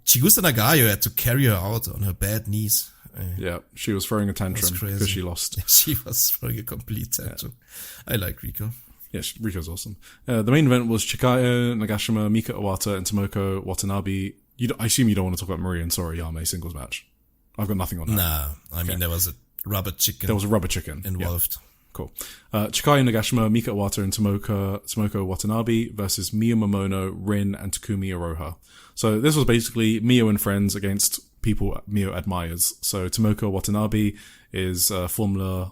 Speaker 1: Chigusa Nagayo had to carry her out on her bad knees,
Speaker 2: Yeah, she was throwing a tantrum because she lost.
Speaker 1: She was throwing a complete tantrum. I like Rico.
Speaker 2: Yeah, Riko's awesome. The main event was Chikayo Nagashima, Mika Iwata, and Tomoko Watanabe. I assume you don't want to talk about Maria and Sorayama singles match. I've got nothing on that.
Speaker 1: Nah, I mean, there was a rubber chicken.
Speaker 2: There was a rubber chicken
Speaker 1: involved.
Speaker 2: Yeah. Cool. Chikayo Nagashima, Mika Iwata, and Tomoko Watanabe versus Miyo Momono, Rin, and Takumi Iroha. So this was basically Miyo and friends against people Miyo admires. So Tomoko Watanabe is a former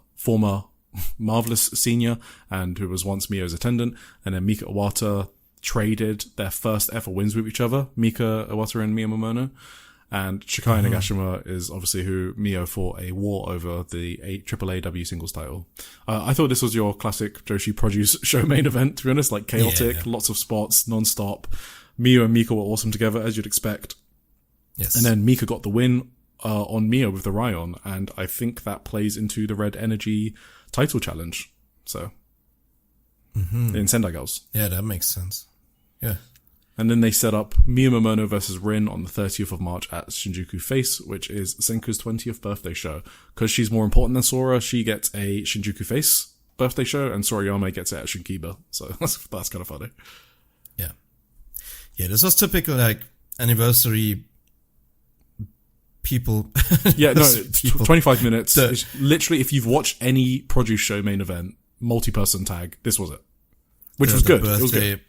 Speaker 2: Marvelous senior and who was once Miyo's attendant. And then Mika Iwata traded their first ever wins with each other, Mika Iwata and Miyo Momono. And Chikayo Nagashima is obviously who Miyo fought a war over the AAAW singles title. I thought this was your classic Joshi Produce show main event, to be honest, like chaotic, lots of spots, non-stop. Miyo and Mika were awesome together, as you'd expect.
Speaker 1: Yes.
Speaker 2: And then Mika got the win on Miyo with the Ryon, and I think that plays into the Red Energy title challenge. So, in Sendai Girls.
Speaker 1: Yeah, that makes sense. Yeah.
Speaker 2: And then they set up Miyo Momono versus Rin on the 30th of March at Shinjuku Face, which is Senku's 20th birthday show. Because she's more important than Sora, she gets a Shinjuku Face birthday show, and Sorayama gets it at Shinkiba. So that's kind of funny.
Speaker 1: Yeah. Yeah, this was typical, like, anniversary people.
Speaker 2: Yeah, no, 25 minutes. Literally, if you've watched any produce show main event, multi-person tag, this was it. Which was good. It was good.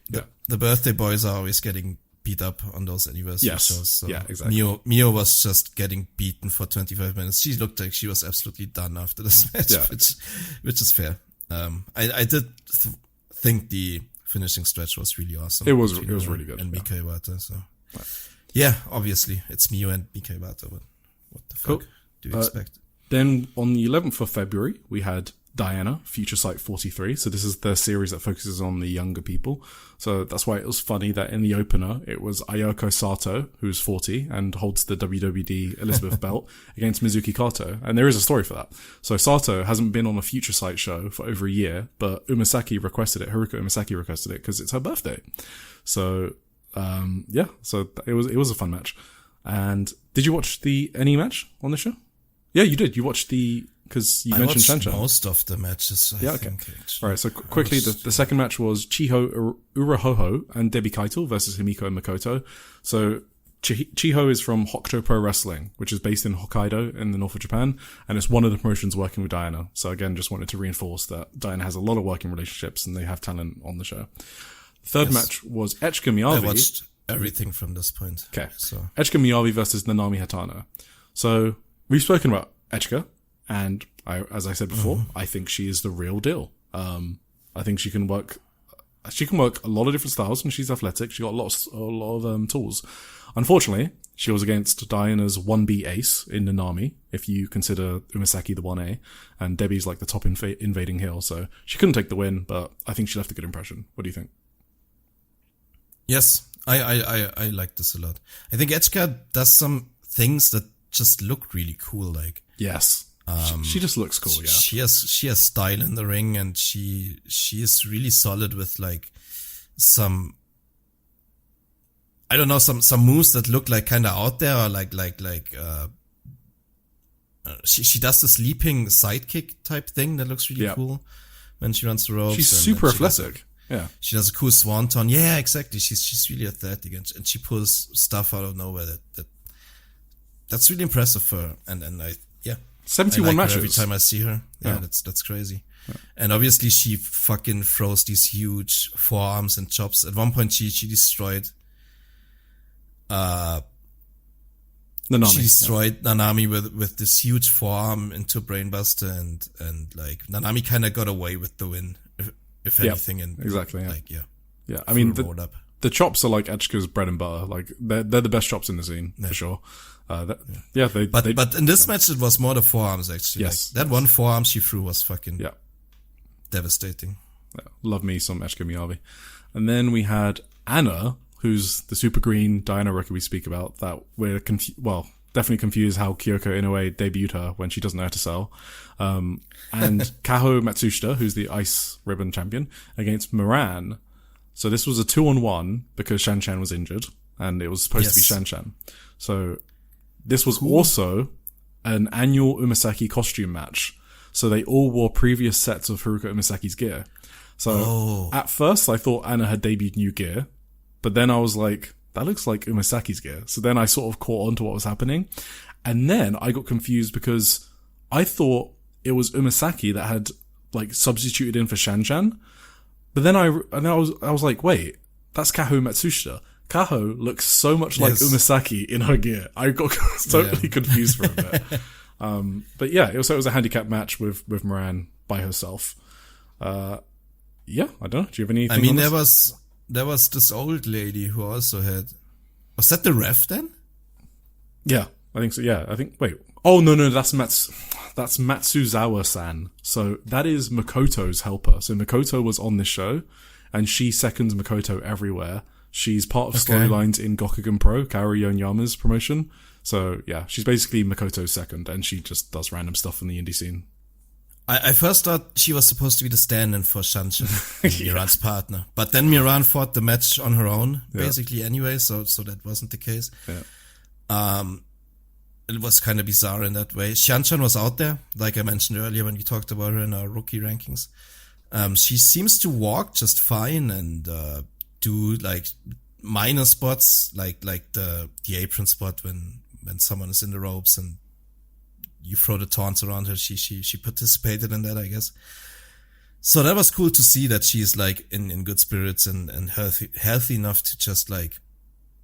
Speaker 1: The birthday boys are always getting beat up on those anniversary shows. So
Speaker 2: yeah, exactly.
Speaker 1: Miyo was just getting beaten for 25 minutes. She looked like she was absolutely done after this match, which is fair. I did think the finishing stretch was really awesome.
Speaker 2: It was really good.
Speaker 1: And Mika Iwata, so. Yeah, obviously, it's Miyo and Mika Iwata, but what the fuck do you expect?
Speaker 2: Then on the 11th of February, we had Diana, Future Sight 43. So this is the series that focuses on the younger people. So that's why it was funny that in the opener, it was Ayako Sato, who's 40 and holds the WWD Elizabeth belt, against Mizuki Kato. And there is a story for that. So Sato hasn't been on a Future Sight show for over a year, but Haruka Umasaki requested it because it's her birthday. So, so it was a fun match. And did you watch any match on the show? Yeah, you did. You watched because you mentioned Shanshan.
Speaker 1: Most of the matches, I think.
Speaker 2: All right, so quickly, the second match was Chiho Urahoho and Debbie Keitel versus Himiko and Makoto. So Chiho is from Hokuto Pro Wrestling, which is based in Hokkaido in the north of Japan, and it's one of the promotions working with Diana. So again, just wanted to reinforce that Diana has a lot of working relationships and they have talent on the show. Third match was Echika Miyavi.
Speaker 1: I watched everything from this point.
Speaker 2: Okay, so Echika Miyavi versus Nanami Hatano. So we've spoken about Echika. And as I said before, I think she is the real deal. I think she can work a lot of different styles, and she's athletic. She got a lot of tools. Unfortunately, she was against Diana's 1B ace in Nanami, if you consider Umasaki the 1A, and Debbie's like the top invading heel. So she couldn't take the win, but I think she left a good impression. What do you think?
Speaker 1: Yes, I like this a lot. I think Echika does some things that just look really cool. Like,
Speaker 2: yes. She just looks cool, yeah.
Speaker 1: She has style in the ring, and she is really solid with like some, I don't know, some moves that look like kind of out there, or she does this leaping sidekick type thing that looks really cool when she runs the ropes.
Speaker 2: She's super athletic.
Speaker 1: She does a cool swanton. Yeah, exactly. She's really athletic, and she pulls stuff out of nowhere that's really impressive for her. And I
Speaker 2: 71
Speaker 1: I like
Speaker 2: matches
Speaker 1: her every time I see her. Yeah, that's crazy. Yeah. And obviously she fucking throws these huge forearms and chops. At one point she destroyed Nanami. She destroyed Nanami with this huge forearm into a brainbuster, and like Nanami kind of got away with the win, if anything. And
Speaker 2: exactly.
Speaker 1: Yeah.
Speaker 2: I mean, the chops are like Echika's bread and butter. Like they're the best chops in the scene for sure. But
Speaker 1: in this match it was more the forearms actually.
Speaker 2: Yes,
Speaker 1: like, that one forearm she threw was fucking devastating.
Speaker 2: Yeah, love me some Echika Miyavi. And then we had Anna, who's the super green Diana rookie we speak about. That we're definitely confused how Kyoko Inoue debuted her when she doesn't know how to sell. And Kaho Matsushita, who's the Ice Ribbon champion, against Moran. So this was a 2-on-1 because Shanshan was injured, and it was supposed to be Shanshan. So this was also an annual Umasaki costume match. So they all wore previous sets of Haruka Umasaki's gear. So at first I thought Anna had debuted new gear, but then I was like, that looks like Umasaki's gear. So then I sort of caught on to what was happening. And then I got confused because I thought it was Umasaki that had like substituted in for Shanchan. But then I was like, wait, that's Kaho Matsushita. Kaho looks so much like Umasaki in her gear. I got totally confused for a bit. But yeah, it was a handicap match with Moran by herself. Yeah, I don't know. Do you have anything?
Speaker 1: I mean, there was this old lady who also had. Was that the ref then?
Speaker 2: Yeah, I think so. Yeah, I think. Wait. Oh no, that's Matsuzawa-san. So that is Makoto's helper. So Makoto was on this show, and she seconds Makoto everywhere. She's part of storylines in Gokugan Pro, Kaoru Yonyama's promotion. So yeah, she's basically Makoto's second, and she just does random stuff in the indie scene.
Speaker 1: I first thought she was supposed to be the stand-in for Shanchan, Miran's partner. But then Miran fought the match on her own, basically anyway, so that wasn't the case. Yeah. It was kind of bizarre in that way. Shanchan was out there, like I mentioned earlier when we talked about her in our rookie rankings. She seems to walk just fine and do like minor spots, like the apron spot when someone is in the ropes and you throw the taunts around her. She participated in that, I guess. So that was cool to see that she's like in good spirits and healthy enough to just like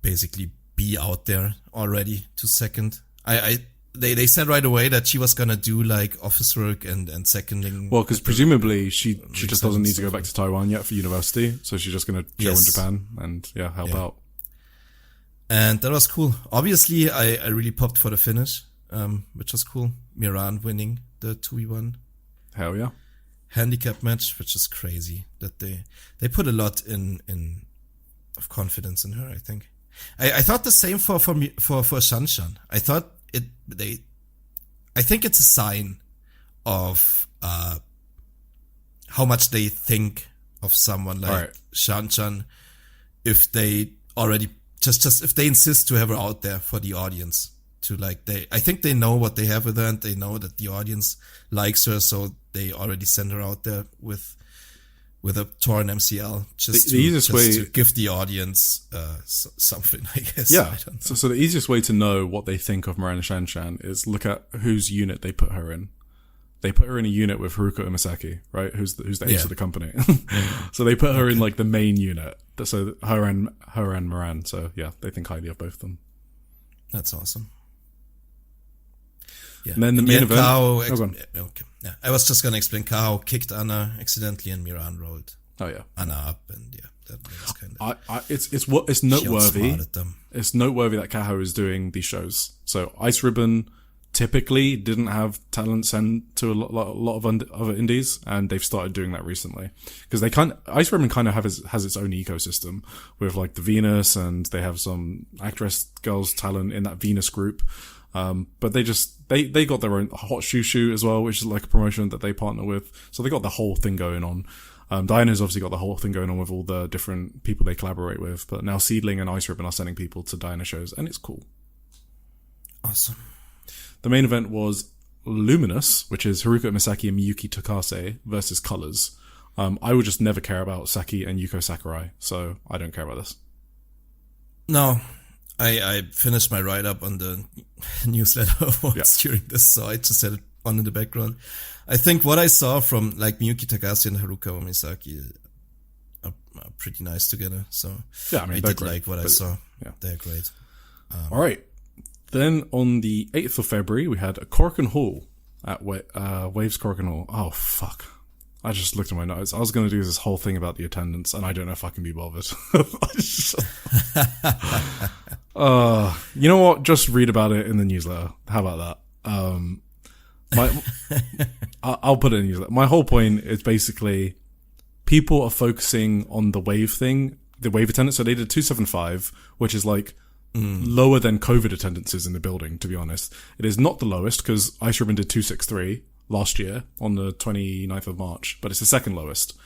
Speaker 1: basically be out there already to second. They said right away that she was gonna do like office work and seconding.
Speaker 2: Well, because presumably she just doesn't need to go back to Taiwan yet for university, so she's just gonna chill in Japan and help out.
Speaker 1: And that was cool. Obviously, I really popped for the finish, which was cool. Miran winning the 2v1.
Speaker 2: Hell yeah.
Speaker 1: Handicap match, which is crazy that they put a lot in of confidence in her, I think. I thought the same for Shanchan. I thought I think it's a sign of how much they think of someone like Shanchan if they already just if they insist to have her out there for the audience to like I think they know what they have with her and they know that the audience likes her, so they already send her out there with a torn MCL just to give the audience something, I guess.
Speaker 2: Yeah. So the easiest way to know what they think of Miranda Shanchan is look at whose unit they put her in. They put her in a unit with Haruka Umasaki, right? Who's the ace of the company. So they put her in like the main unit. So her and Moran. So yeah, they think highly of both of them.
Speaker 1: That's awesome. Yeah.
Speaker 2: And then the main event.
Speaker 1: Yeah, I was just gonna explain. Kaho kicked Anna accidentally, and Miran rolled.
Speaker 2: Oh yeah,
Speaker 1: Anna up, and that was kind of.
Speaker 2: It's noteworthy. It's noteworthy that Kaho is doing these shows. So Ice Ribbon typically didn't have talent sent to a lot of other indies, and they've started doing that recently because Ice Ribbon kind of has its own ecosystem with like the Venus, and they have some actress girls talent in that Venus group. But they got their own Hot Shushu as well, which is like a promotion that they partner with. So they got the whole thing going on. Diana's obviously got the whole thing going on with all the different people they collaborate with. But now Seedling and Ice Ribbon are sending people to Diana shows, and it's cool.
Speaker 1: Awesome.
Speaker 2: The main event was Luminous, which is Haruka Umasaki and Miyuki Takase versus Colors. I would just never care about Saki and Yuko Sakurai, so I don't care about this.
Speaker 1: No. I finished my write-up on the newsletter during this, so I just had it on in the background. I think what I saw from like Miyuki Takase and Haruka Umasaki are pretty nice together. So
Speaker 2: yeah, I mean,
Speaker 1: I did like what I saw. Yeah. They're great.
Speaker 2: All right. Then on the 8th of February, we had a Korakuen Hall at Waves Korakuen Hall. Oh, fuck. I just looked at my notes. I was going to do this whole thing about the attendance, and I don't know if I can be bothered. You know what? Just read about it in the newsletter. How about that? I'll put it in the newsletter. My whole point is basically people are focusing on the wave thing, the wave attendance. So they did 275, which is like lower than COVID attendances in the building, to be honest. It is not the lowest because Ice Ribbon did 263 last year on the 29th of March, but it's the second lowest.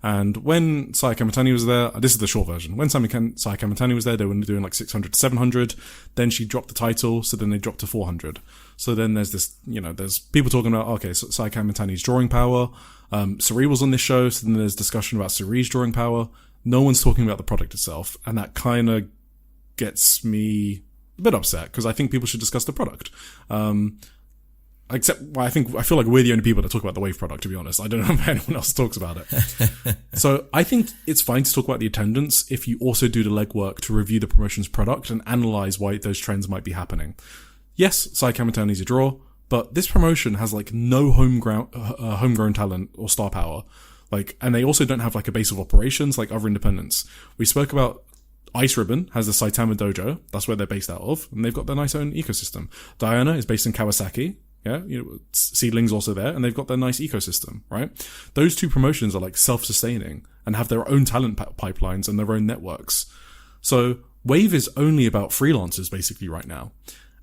Speaker 2: And when Saya Kamitani was there, this is the short version. When Saya Kamitani was there, they were doing like 600 to 700. Then she dropped the title, so then they dropped to 400. So then there's this, there's people talking about, okay, so Saya Kamitani's drawing power. Suri was on this show, so then there's discussion about Suri's drawing power. No one's talking about the product itself, and that kind of gets me a bit upset, because I think people should discuss the product. I feel like we're the only people that talk about the Wave product, to be honest. I don't know if anyone else talks about it. So I think it's fine to talk about the attendance if you also do the legwork to review the promotion's product and analyze why those trends might be happening. Yes, Saya Kamitani's a draw, but this promotion has like no homegrown talent or star power. And they also don't have like a base of operations like other independents. We spoke about Ice Ribbon has the Saitama Dojo. That's where they're based out of. And they've got their nice own ecosystem. Diana is based in Kawasaki. Yeah, Seedling's also there, and they've got their nice ecosystem, right? Those two promotions are like self-sustaining and have their own talent pipelines and their own networks. So Wave is only about freelancers basically right now.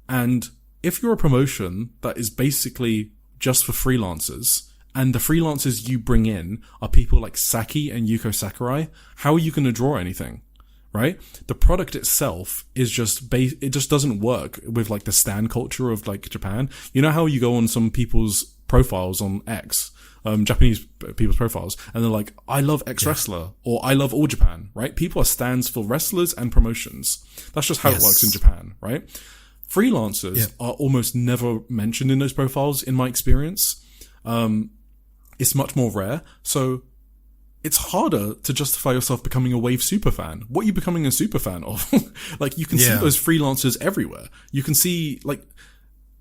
Speaker 2: And if you're a promotion that is basically just for freelancers, and the freelancers you bring in are people like Saki and Yuko Sakurai, how are you going to draw anything? Right? The product itself is it just doesn't work with like the stan culture of like Japan. You know how you go on some people's profiles on X, Japanese people's profiles, and they're like, I love X wrestler, or I love All Japan, right? People are stans for wrestlers and promotions. That's just how it works in Japan, right? Freelancers are almost never mentioned in those profiles in my experience. It's much more rare. So it's harder to justify yourself becoming a Wave superfan. What are you becoming a superfan of? Like, you can see those freelancers everywhere. You can see, like,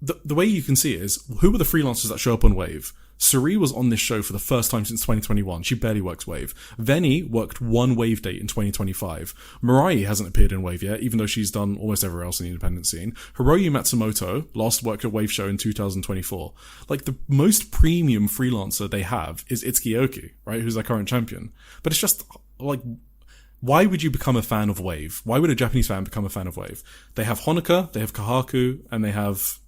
Speaker 2: the way you can see it is, who are the freelancers that show up on Wave? Suri was on this show for the first time since 2021. She barely works Wave. Veni worked one Wave date in 2025. Mirai hasn't appeared in Wave yet, even though she's done almost everywhere else in the independent scene. Hiroyu Matsumoto last worked a Wave show in 2024. Like, the most premium freelancer they have is Itsuki Aoki, right? Who's their current champion. But it's just, like, why would you become a fan of Wave? Why would a Japanese fan become a fan of Wave? They have Honoka, they have Kahaku, and they have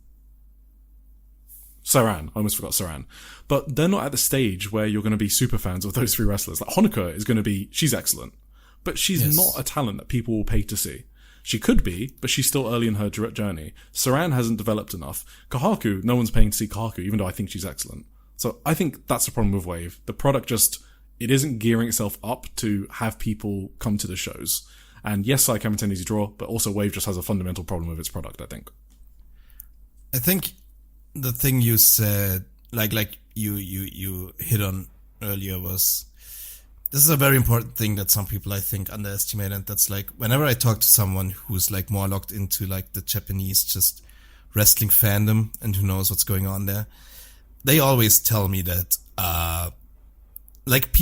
Speaker 2: Saran. I almost forgot Saran. But they're not at the stage where you're going to be super fans of those three wrestlers. Like, Honoka is going to she's excellent, but she's not a talent that people will pay to see. She could be, but she's still early in her journey. Saran hasn't developed enough. Kahaku, no one's paying to see Kahaku, even though I think she's excellent. So I think that's the problem with Wave. The product it isn't gearing itself up to have people come to the shows. And yes, Saya Kamitani is a draw, but also Wave just has a fundamental problem with its product, I think.
Speaker 1: I think the thing you said, like you hit on earlier, was this is a very important thing that some people I think underestimate, and that's like, whenever I talk to someone who's like more locked into like the Japanese just wrestling fandom and who knows what's going on there, they always tell me that like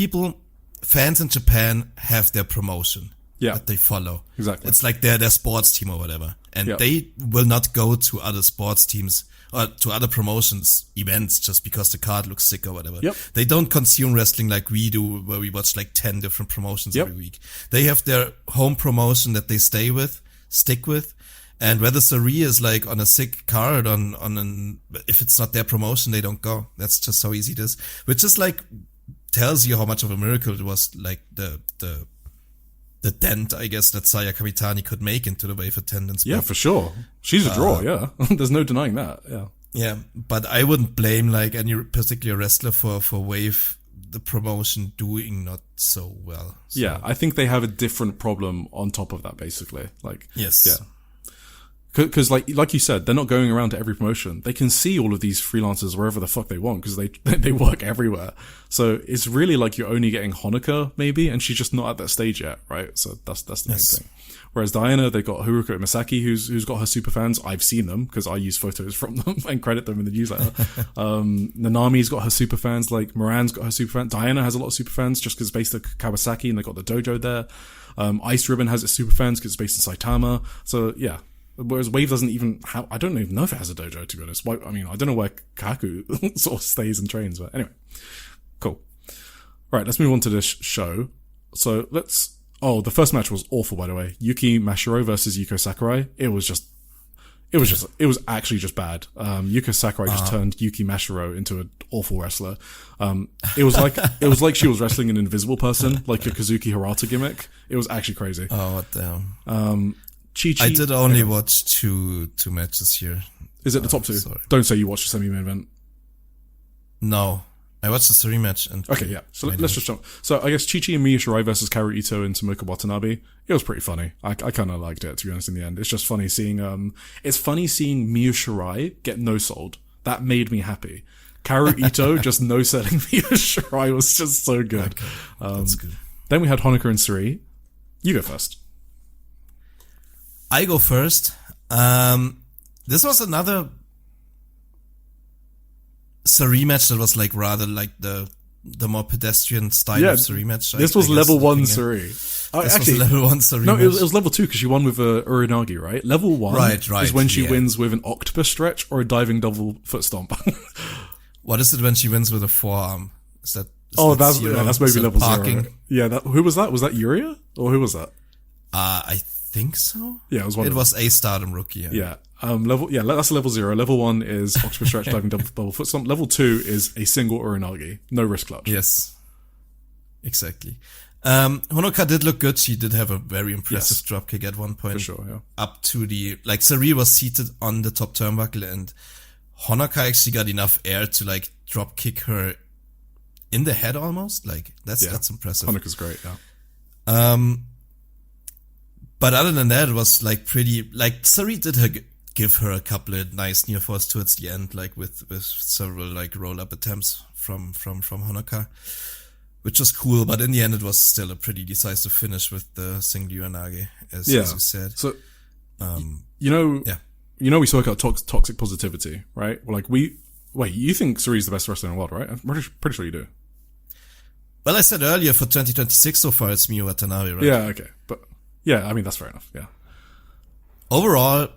Speaker 1: fans in Japan have their promotion that they follow.
Speaker 2: Exactly.
Speaker 1: It's like their sports team or whatever, and they will not go to other sports teams or to other promotions events just because the card looks sick or whatever. They don't consume wrestling like we do, where we watch like 10 different promotions every week. They have their home promotion that they stick with. And whether Suri is like on a sick card if it's not their promotion, they don't go. That's just how easy it is. Which is like, tells you how much of a miracle it was, like the dent, I guess, that Saya Kamitani could make into the Wave attendance.
Speaker 2: Yeah, for sure. She's a draw, There's no denying that,
Speaker 1: Yeah, but I wouldn't blame like any particular wrestler for Wave, the promotion doing not so well. So.
Speaker 2: Yeah, I think they have a different problem on top of that, basically. Like,
Speaker 1: yes.
Speaker 2: Yeah. Because like you said, they're not going around to every promotion. They can see all of these freelancers wherever the fuck they want because they work everywhere. So it's really like you're only getting Honoka maybe, and she's just not at that stage yet, right? So that's the main thing. Whereas Diana, they got Haruko Misaki, who's got her super fans. I've seen them because I use photos from them and credit them in the newsletter. Nanami's got her super fans. Like Moran's got her super fans. Diana has a lot of super fans just because it's based at Kawasaki and they got the dojo there. Ice Ribbon has its super fans because it's based in Saitama. So yeah. Whereas Wave doesn't even have, I don't even know if it has a dojo, to be honest. I don't know where Kaku sort of stays and trains, but anyway. Cool. Right, let's move on to this show. So the first match was awful, by the way. Yuki Mashiro versus Yuko Sakurai. It It was actually just bad. Yuka Sakurai just turned Yuki Mashiro into an awful wrestler. It was like she was wrestling an invisible person, like a Kazuki Hirata gimmick. It was actually crazy.
Speaker 1: Oh, what the hell.
Speaker 2: Chi-Chi.
Speaker 1: I did only watch two matches here.
Speaker 2: Is it the top two?
Speaker 1: Sorry.
Speaker 2: Don't say you watched the semi-main event.
Speaker 1: No. I watched the 3 match.
Speaker 2: Okay, yeah. So let's just jump. So I guess Chi-Chi and Miyu Shirai versus Karu Ito and Tomoka Watanabe. It was pretty funny. I kind of liked it, to be honest, in the end. It's just funny seeing Miyu Shirai get no-sold. That made me happy. Karu Ito just no-selling Miyu Shirai was just so good.
Speaker 1: Okay, that's good.
Speaker 2: Then we had Honoka and Suri. You go first.
Speaker 1: I go first. This was another Suri match that was like rather like the more pedestrian style of Suri match.
Speaker 2: This was level 1 Suri.
Speaker 1: This was level 1 Suri
Speaker 2: No,
Speaker 1: match.
Speaker 2: it was level 2 because she won with a Uranagi, right? Level 1
Speaker 1: right,
Speaker 2: is when she wins with an octopus stretch or a diving double foot stomp.
Speaker 1: What is it when she wins with a forearm? That's
Speaker 2: maybe level
Speaker 1: parking?
Speaker 2: 0. Yeah, who was that? Was that Yuria? Or who was that?
Speaker 1: I think so.
Speaker 2: Yeah, it was one.
Speaker 1: It was a Stardom rookie.
Speaker 2: Yeah. That's level 0. Level 1 is octopus stretch, diving double foot stomp. Level 2 is a single Uranagi, no wrist clutch.
Speaker 1: Yes, exactly. Honoka did look good. She did have a very impressive dropkick at one point.
Speaker 2: For sure, yeah.
Speaker 1: Up to Suri was seated on the top turnbuckle and Honoka actually got enough air to like drop kick her in the head almost. Like that's impressive.
Speaker 2: Honoka's great, yeah.
Speaker 1: But other than that, it was like pretty, like Suri did give her a couple of nice near falls towards the end, like with several like roll up attempts from Honoka, which was cool. But in the end, it was still a pretty decisive finish with the single Uranagi, as you said.
Speaker 2: So, we spoke about toxic positivity, right? Well, you think Suri's the best wrestler in the world, right? I'm pretty sure you do.
Speaker 1: Well, I said earlier for 2026 so far, it's Miyu Watanabe, right?
Speaker 2: Yeah, okay. But, yeah, I mean, that's fair enough, yeah.
Speaker 1: Overall,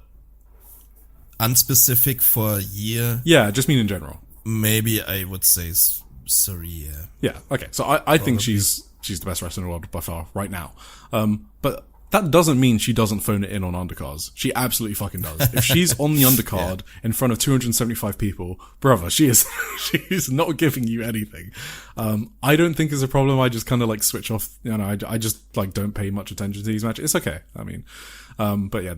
Speaker 1: unspecific for a year.
Speaker 2: Yeah, just mean in general.
Speaker 1: Maybe I would say Suri, yeah.
Speaker 2: Yeah, okay. So I think she's the best wrestler in the world by far, right now. But that doesn't mean she doesn't phone it in on undercards. She absolutely fucking does. If she's on the undercard in front of 275 people, brother, she's not giving you anything. I don't think it's a problem. I just kind of like switch off, I just like don't pay much attention to these matches. It's okay. I mean, but yeah,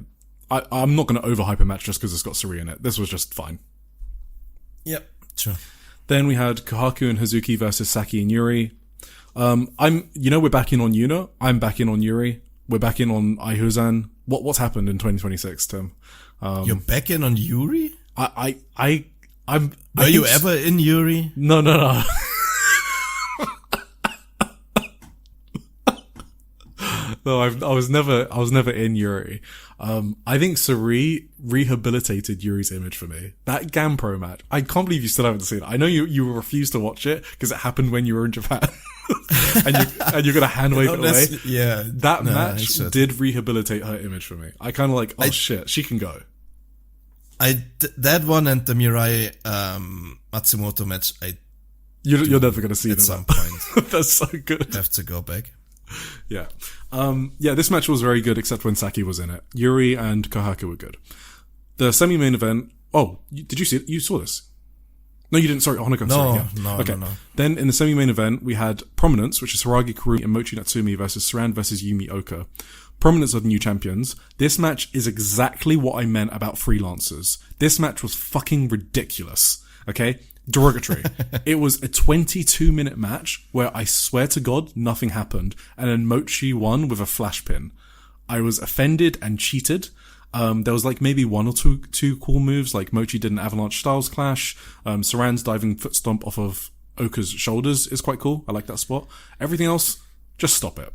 Speaker 2: I'm not going to overhype a match just because it's got Suri in it. This was just fine.
Speaker 1: Yep, sure.
Speaker 2: Then we had Kohaku and Hazuki versus Saki and Yuri. We're back in on Yuna. I'm back in on Yuri. We're back in on Aihuzan. What's happened in 2026, Tim?
Speaker 1: You're back in on Yuri?
Speaker 2: Were
Speaker 1: you ever in Yuri?
Speaker 2: No. No, I was never in Yuri. I think Suri rehabilitated Yuri's image for me. That Gampro match, I can't believe you still haven't seen it. I know you refused to watch it because it happened when you were in Japan. and you're gonna hand wave it away.
Speaker 1: Yeah.
Speaker 2: That match did rehabilitate her image for me. I kind of like, shit, she can go.
Speaker 1: That one and the Mirai Matsumoto match,
Speaker 2: you're never gonna see
Speaker 1: at some point.
Speaker 2: That's so good.
Speaker 1: Have to go back.
Speaker 2: Yeah. This match was very good except when Saki was in it. Yuri and Kohaku were good. The semi-main event, did you see it? You saw this? No, you didn't. Sorry, Honoka.
Speaker 1: No.
Speaker 2: Then in the semi-main event, we had Prominence, which is Hiragi Kurumi and Mochi Natsumi versus Saran versus Yumi Oka. Prominence are the new champions. This match is exactly what I meant about freelancers. This match was fucking ridiculous. Okay? Derogatory. It was a 22-minute match where I swear to God, nothing happened. And then Mochi won with a flash pin. I was offended and cheated. There was like maybe one or two cool moves, like Mochi did an Avalanche Styles Clash. Saran's diving foot stomp off of Oka's shoulders is quite cool. I like that spot. Everything else, just stop it.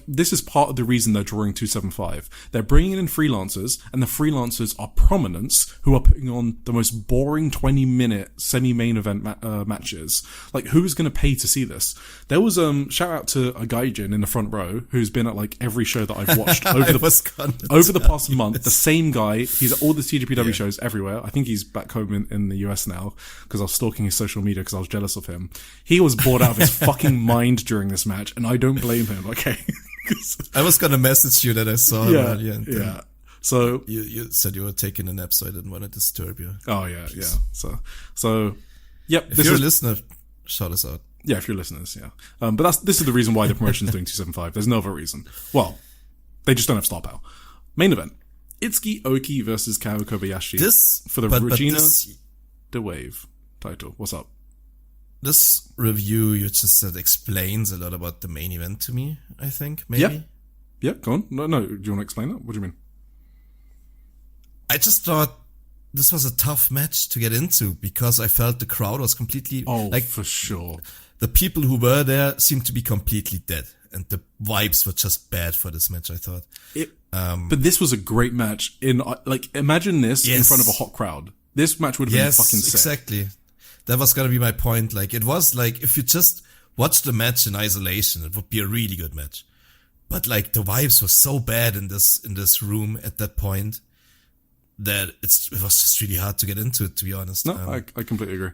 Speaker 2: This is part of the reason they're drawing 275. They're bringing in freelancers, and the freelancers are Prominence, who are putting on the most boring 20-minute semi-main event matches. Like, who's going to pay to see this? There was, shout out to a gaijin in the front row, who's been at, like, every show that I've watched over the past month. The same guy. He's at all the TJPW shows everywhere. I think he's back home in the US now, because I was stalking his social media because I was jealous of him. He was bored out of his fucking mind during this match, and I don't blame him. Okay.
Speaker 1: I was gonna message you that I saw him earlier.
Speaker 2: So
Speaker 1: you said you were taking a nap, so I didn't want to disturb you.
Speaker 2: Oh yeah. So yep.
Speaker 1: If you're a listener, shout us out.
Speaker 2: Yeah, if you're listeners, yeah. But this is the reason why the promotion's doing 275. There's no other reason. Well, they just don't have star power. Main event: Itsuki Oki versus Kao Kobayashi for the Regina the Wave title. What's up?
Speaker 1: This review you just said explains a lot about the main event to me, I think, maybe.
Speaker 2: Yeah, go on. No, do you want to explain that? What do you mean?
Speaker 1: I just thought this was a tough match to get into because I felt the crowd was completely...
Speaker 2: for sure.
Speaker 1: The people who were there seemed to be completely dead, and the vibes were just bad for this match, I thought.
Speaker 2: But this was a great match. Imagine this in front of a hot crowd. This match would have been fucking sick.
Speaker 1: Exactly. That was gonna be my point. Like, it was like, if you just watch the match in isolation, it would be a really good match. But like, the vibes were so bad in this room at that point that it was just really hard to get into it, to be honest.
Speaker 2: No, I completely agree.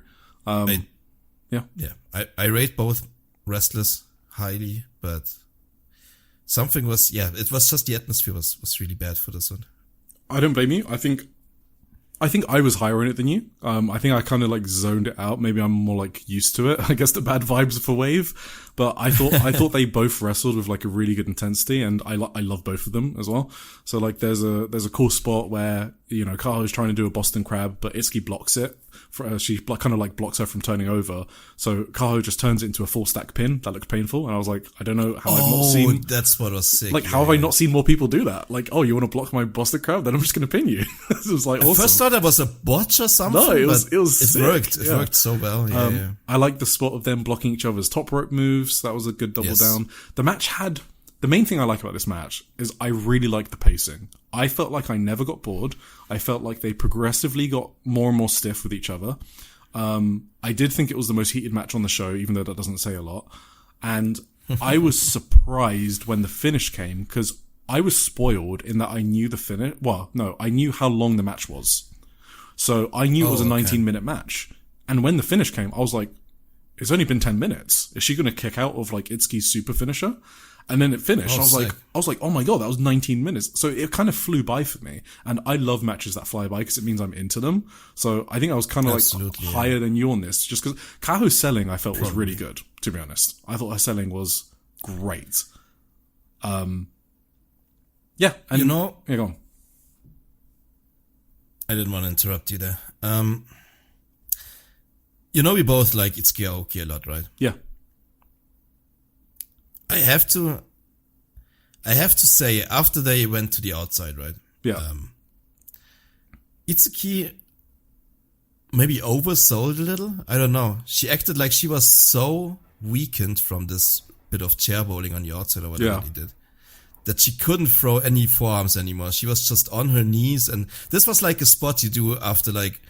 Speaker 1: I rate both wrestlers highly, but something was, it was just the atmosphere was really bad for this one.
Speaker 2: I don't blame you. I think I was higher in it than you. I think I kind of like zoned it out. Maybe I'm more like used to it. I guess the bad vibes for Wave, but I thought they both wrestled with like a really good intensity, and I love both of them as well. So like there's a cool spot where, you know, Kaho's trying to do a Boston Crab, but Itsuki blocks it. She kind of like blocks her from turning over. So Kaho just turns it into a full stack pin that looked painful. And I was like, I don't know how I've not seen.
Speaker 1: That's what was sick.
Speaker 2: Like, how have I not seen more people do that? Like, oh, you want to block my Boston Crab? Then I'm just going to pin you. It was like awesome.
Speaker 1: I first thought it was a botch or something.
Speaker 2: No, it was
Speaker 1: sick. Worked. It worked so well. Yeah.
Speaker 2: I like the spot of them blocking each other's top rope moves. That was a good double down. The match had. The main thing I like about this match is I really like the pacing. I felt like I never got bored. I felt like they progressively got more and more stiff with each other. I did think it was the most heated match on the show, even though that doesn't say a lot. And I was surprised when the finish came, because I was spoiled in that I knew the finish. Well, no, I knew how long the match was. So I knew it was a 19-minute match. And when the finish came, I was like, it's only been 10 minutes. Is she going to kick out of like Itsuki's super finisher? And then it finished. I was like, oh my God, that was 19 minutes. So it kind of flew by for me. And I love matches that fly by because it means I'm into them. So I think I was kind of like higher than you on this, just because Kaho's selling I felt was really good, to be honest. I thought her selling was great. And
Speaker 1: you know,
Speaker 2: go on.
Speaker 1: I didn't want to interrupt you there. You know, we both like Itsuki Aoki a lot, right?
Speaker 2: Yeah.
Speaker 1: I have to say, after they went to the outside, right?
Speaker 2: Yeah.
Speaker 1: Itsuki maybe oversold a little. I don't know. She acted like she was so weakened from this bit of chair bowling on the outside or whatever he did, that she couldn't throw any forearms anymore. She was just on her knees, and this was like a spot you do after like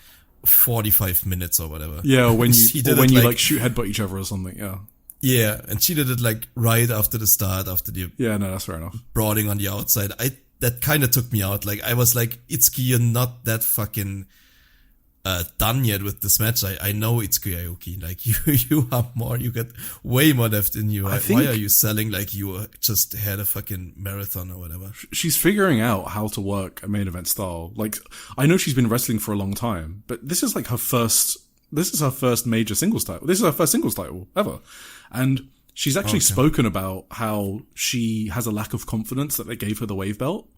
Speaker 1: 45 minutes or whatever.
Speaker 2: Yeah, when you like shoot headbutt each other or something. Yeah.
Speaker 1: Yeah, and she did it like right after the start, after the
Speaker 2: that's fair enough.
Speaker 1: brawling on the outside. That kind of took me out. Like, I was like, Itsuki, you're not that fucking done yet with this match. I know Itsuki Aoki. Like, you have more. You got way more left in you. Why are you selling like you just had a fucking marathon or whatever?
Speaker 2: She's figuring out how to work a main event style. Like, I know she's been wrestling for a long time, but this is like her first. This is her first major singles title. This is her first singles title ever. And she's actually spoken about how she has a lack of confidence that they gave her the wave belt.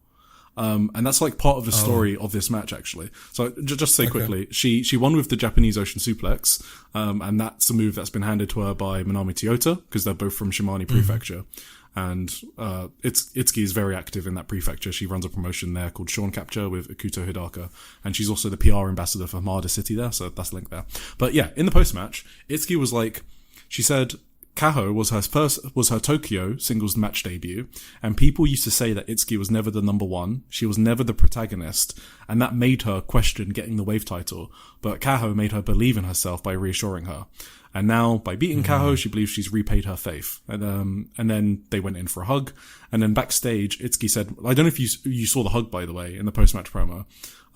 Speaker 2: And that's like part of the story of this match, actually. So just say quickly, she won with the Japanese Ocean Suplex. And that's a move that's been handed to her by Manami Toyota, because they're both from Shimane Prefecture. And, Itsuki is very active in that prefecture. She runs a promotion there called Sean Capture with Ikuto Hidaka. And she's also the PR ambassador for Hamada City there. So that's linked there. But yeah, in the post-match, Itsuki was like, she said, Kaho was her Tokyo singles match debut, and people used to say that Itsuki was never the number one, she was never the protagonist, and that made her question getting the wave title, but Kaho made her believe in herself by reassuring her. And now, by beating Kaho, she believes she's repaid her faith. And then they went in for a hug. And then backstage, Itsuki said, I don't know if you saw the hug, by the way, in the post-match promo.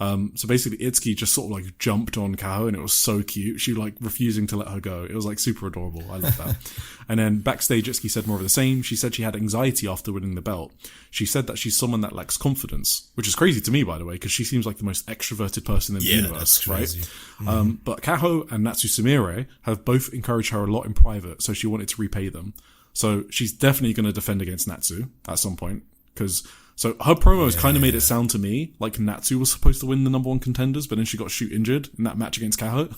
Speaker 2: So basically Itsuki just sort of like jumped on Kaho, and it was so cute. She like refusing to let her go. It was like super adorable. I love that. And then backstage, Itsuki said more of the same. She said she had anxiety after winning the belt. She said that she's someone that lacks confidence, which is crazy to me, by the way, because she seems like the most extroverted person in the universe, right? Mm-hmm. But Kaho and Natsu Sumire have both encouraged her a lot in private, so she wanted to repay them. So she's definitely going to defend against Natsu at some point, because so her promos kind of made it sound to me like Natsu was supposed to win the number one contenders, but then she got shoot injured in that match against Kaho.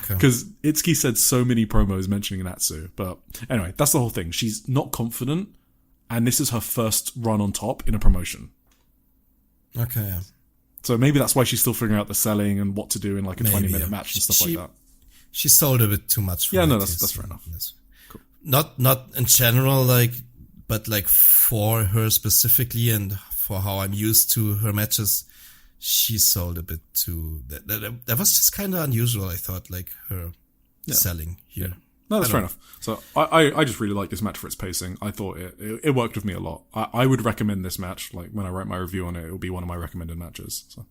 Speaker 2: Because Itsuki said so many promos mentioning Natsu. But anyway, that's the whole thing. She's not confident, and this is her first run on top in a promotion.
Speaker 1: Okay.
Speaker 2: So maybe that's why she's still figuring out the selling and what to do in like a 20-minute match and stuff like that.
Speaker 1: She sold a bit too much.
Speaker 2: Yeah, no, that's fair enough.
Speaker 1: Yes. Cool. Not in general, like, but like for her specifically and for how I'm used to her matches, she sold a bit too. That was just kind of unusual. I thought, like her selling here.
Speaker 2: Yeah. No, that's fair enough. So I just really like this match for its pacing. I thought it worked with me a lot. I would recommend this match. Like when I write my review on it, it'll be one of my recommended matches. So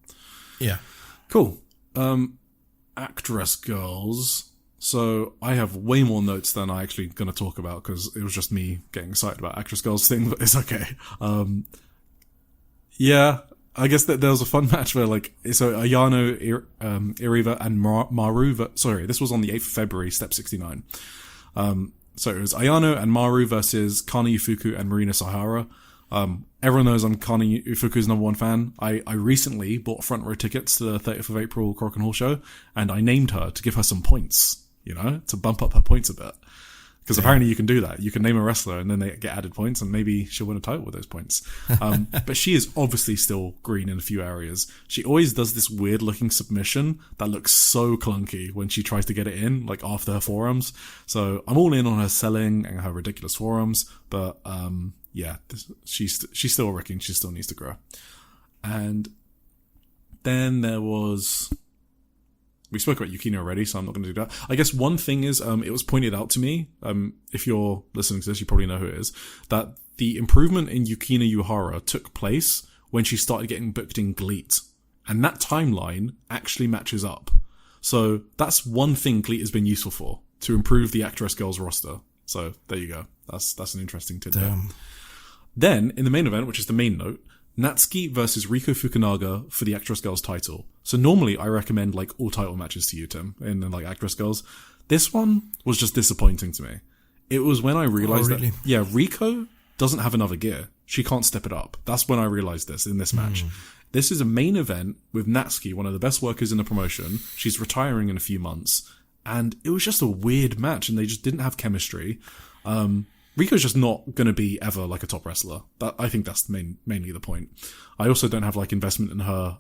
Speaker 1: yeah,
Speaker 2: cool. Actress girls. So I have way more notes than I actually going to talk about because it was just me getting excited about actress girls thing, but it's okay. Yeah, I guess that there was a fun match where like, so Ayano, Iriva and Maru, sorry, this was on the 8th of February, step 69. So it was Ayano and Maru versus Kana Yufuku and Marina Sahara. Everyone knows I'm Kana Yufuku's number one fan. I recently bought front row tickets to the 30th of April Korakuen Hall show, and I named her to give her some points, you know, to bump up her points a bit. Because apparently you can do that. You can name a wrestler and then they get added points, and maybe she'll win a title with those points. But she is obviously still green in a few areas. She always does this weird looking submission that looks so clunky when she tries to get it in, like after her forearms. So I'm all in on her selling and her ridiculous forearms, but yeah, she's still working. She still needs to grow. And then there was... We spoke about Yukino already, so I'm not going to do that. I guess one thing is, it was pointed out to me, if you're listening to this, you probably know who it is, that the improvement in Yukino Uehara took place when she started getting booked in GLEAT. And that timeline actually matches up. So that's one thing GLEAT has been useful for, to improve the Actress Girls roster. So there you go. That's an interesting tidbit. Damn. Then, in the main event, which is the main note, Natsuki versus Riko Fukunaga for the Actress Girls title. So normally I recommend like all title matches to you, Tim, in like Actress Girls. This one was just disappointing to me. It was when I realized that, yeah, Riko doesn't have another gear. She can't step it up. That's when I realized this in this match. This is a main event with Natsuki, one of the best workers in the promotion. She's retiring in a few months. And it was just a weird match and they just didn't have chemistry. Riko's just not going to be ever like a top wrestler. I think that's mainly the point. I also don't have like investment in her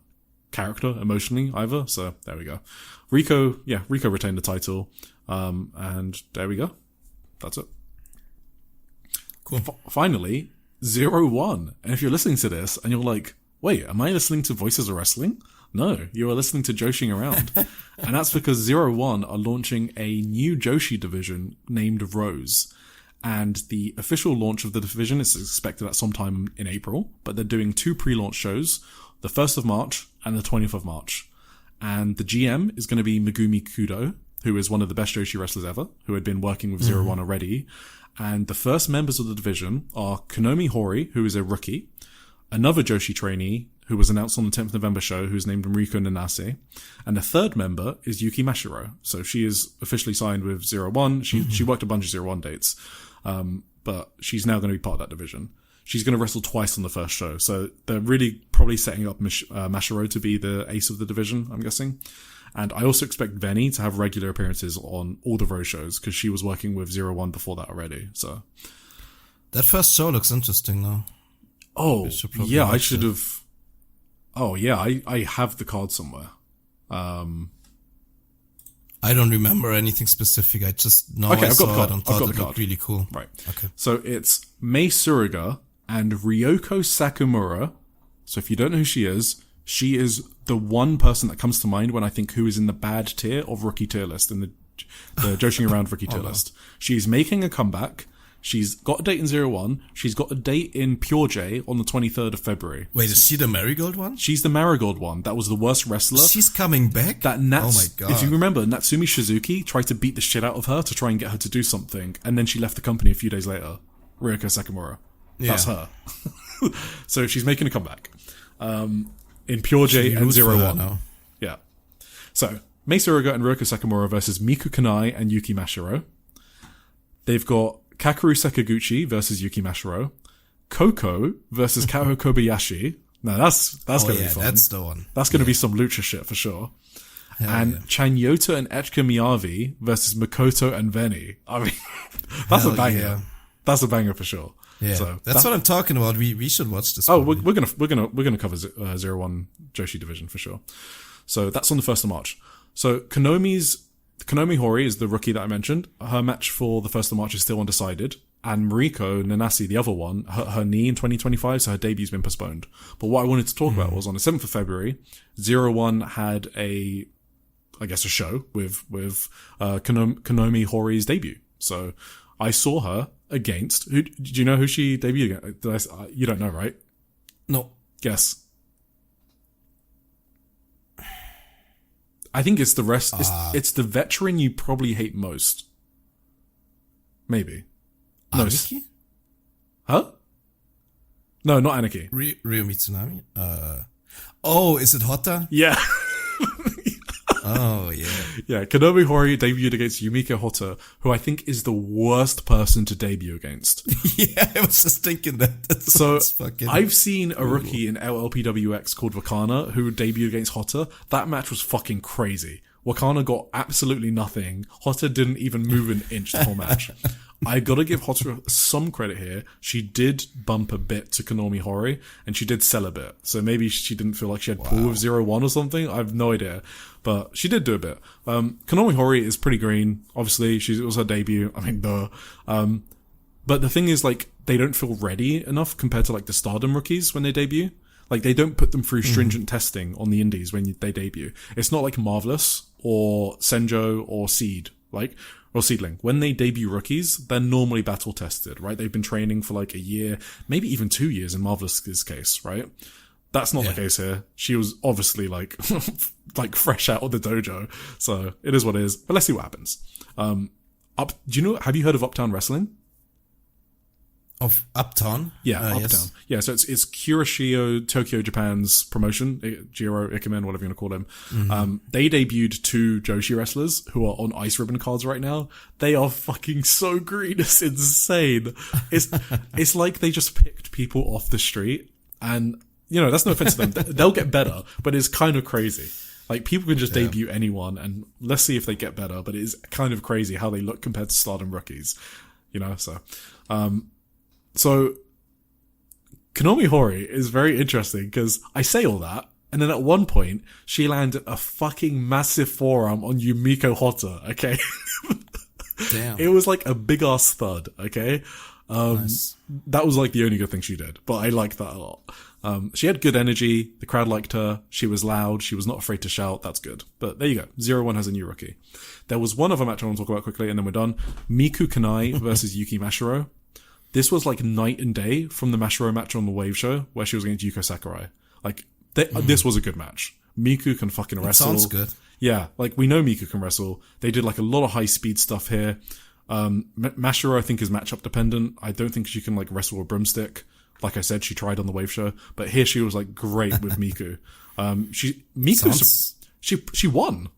Speaker 2: character emotionally either. So there we go. Riko retained the title. And there we go. That's it.
Speaker 1: Cool.
Speaker 2: Finally, 0-1. And if you're listening to this and you're like, wait, am I listening to Voices of Wrestling? No, you are listening to Joshi'ing Around. And that's because 0-1 are launching a new Joshi division named Rose. And the official launch of the division is expected at some time in April, but they're doing 2 pre-launch shows, the 1st of March and the 20th of March. And the GM is going to be Megumi Kudo, who is one of the best Joshi wrestlers ever, who had been working with 0-1 already. And the first members of the division are Konomi Hori, who is a rookie, another Joshi trainee, who was announced on the 10th November show, who's named Mariko Nanase. And the third member is Yuki Mashiro. So she is officially signed with 0-1. She worked a bunch of 0-1 dates. But she's now going to be part of that division. She's going to wrestle twice on the first show. So they're really probably setting up Mashiro to be the ace of the division, I'm guessing. And I also expect Veni to have regular appearances on all the Rose shows because she was working with 0-1 before that already. So
Speaker 1: that first show looks interesting though.
Speaker 2: Oh, yeah, I should have. Oh, yeah, I have the card somewhere.
Speaker 1: I don't remember anything specific. I just know I saw it and thought it looked really cool.
Speaker 2: Right. Okay. So it's Mei Suruga and Ryoko Sakumura. So if you don't know who she is the one person that comes to mind when I think who is in the bad tier of rookie tier list, in the Joshi'ing Around rookie tier list. She's making a comeback. She's got a date in 01. She's got a date in Pure J on the 23rd of February.
Speaker 1: Wait, is she the Marigold one?
Speaker 2: She's the Marigold one. That was the worst wrestler.
Speaker 1: She's coming back?
Speaker 2: Oh my God. If you remember, Natsumi Shizuki tried to beat the shit out of her to try and get her to do something, and then she left the company a few days later. Ryoko Sakamura. That's her. So she's making a comeback. In Pure J and 01. Yeah. So, Mei Suruga and Ryoko Sakamura versus Miku Kanai and Yuki Mashiro. They've got Kakeru Sakaguchi versus Yuki Mashiro. Koko versus Kao Kobayashi. Now that's going to be fun. That's the one. That's going to be some lucha shit for sure. And Chanyota and Echika Miyavi versus Makoto and Veni. I mean, that's a banger. Yeah. That's a banger for sure.
Speaker 1: Yeah, so that's what I'm talking about. We should watch this.
Speaker 2: Oh, we're gonna cover 01 Joshi division for sure. So that's on the 1st of March. So Konomi Hori is the rookie that I mentioned. Her match for the 1st of March is still undecided. And Mariko Nanase, the other one, her knee in 2025, so her debut's been postponed. But what I wanted to talk about was on the 7th of February, 01 had a show with Konomi Hori's debut. So I saw her against, do you know who she debuted against? You don't know, right?
Speaker 1: No.
Speaker 2: Guess. I think it's the rest. It's the veteran you probably hate most. Maybe. No.
Speaker 1: Aniki?
Speaker 2: Huh? No, not Aniki.
Speaker 1: Ryo Mitsunami? Oh, is it Hotta?
Speaker 2: Yeah.
Speaker 1: Oh, yeah.
Speaker 2: Yeah, Konomi Hori debuted against Yumika Hotta, who I think is the worst person to debut against.
Speaker 1: Yeah, I was just thinking that.
Speaker 2: So, I've seen a rookie in LLPWX called Wakana who debuted against Hotta. That match was fucking crazy. Wakana got absolutely nothing. Hotta didn't even move an inch the whole match. I gotta give Hotta some credit here. She did bump a bit to Konomi Hori, and she did sell a bit. So maybe she didn't feel like she had pull with 01 or something. I have no idea. But she did do a bit. Konomi Hori is pretty green. Obviously, it was her debut. I mean, duh. But the thing is, like, they don't feel ready enough compared to, like, the Stardom rookies when they debut. Like, they don't put them through stringent testing on the indies when they debut. It's not like Marvelous or Senjo or Seed, or Seedling. When they debut rookies, they're normally battle tested, right? They've been training for like a year, maybe even 2 years in Marvelous's case, right? That's not the case here. She was obviously like, like fresh out of the dojo. So it is what it is. But let's see what happens. Have you heard of Uptown Wrestling?
Speaker 1: Of Uptown?
Speaker 2: Yeah, Uptown.
Speaker 1: Yes.
Speaker 2: Yeah, so it's Kurashio, Tokyo, Japan's promotion, Jiro, Ikemen, whatever you want to call him. Mm-hmm. They debuted 2 Joshi wrestlers who are on ice ribbon cards right now. They are fucking so green. It's insane. It's like they just picked people off the street, and, you know, that's no offense to them. They'll get better, but it's kind of crazy. Like, people can just debut anyone, and let's see if they get better, but it is kind of crazy how they look compared to Stardom rookies. You know, so... So, Konomi Hori is very interesting because I say all that, and then at one point, she landed a fucking massive forearm on Yumiko Hotta, okay?
Speaker 1: Damn.
Speaker 2: It was like a big-ass thud, okay?
Speaker 1: Nice.
Speaker 2: That was like the only good thing she did, but I liked that a lot. She had good energy, the crowd liked her, she was loud, she was not afraid to shout, that's good. But there you go, 01 has a new rookie. There was one other match I want to talk about quickly, and then we're done. Miku Kanai versus Yuki Mashiro. This was like night and day from the Mashiro match on the Wave Show, where she was against Yuko Sakurai. Like, this was a good match. Miku can fucking wrestle.
Speaker 1: Sounds good.
Speaker 2: Yeah, like, we know Miku can wrestle. They did like a lot of high speed stuff here. Mashiro, I think, is matchup dependent. I don't think she can like wrestle a broomstick. Like I said, she tried on the Wave Show, but here she was like great with Miku. She won.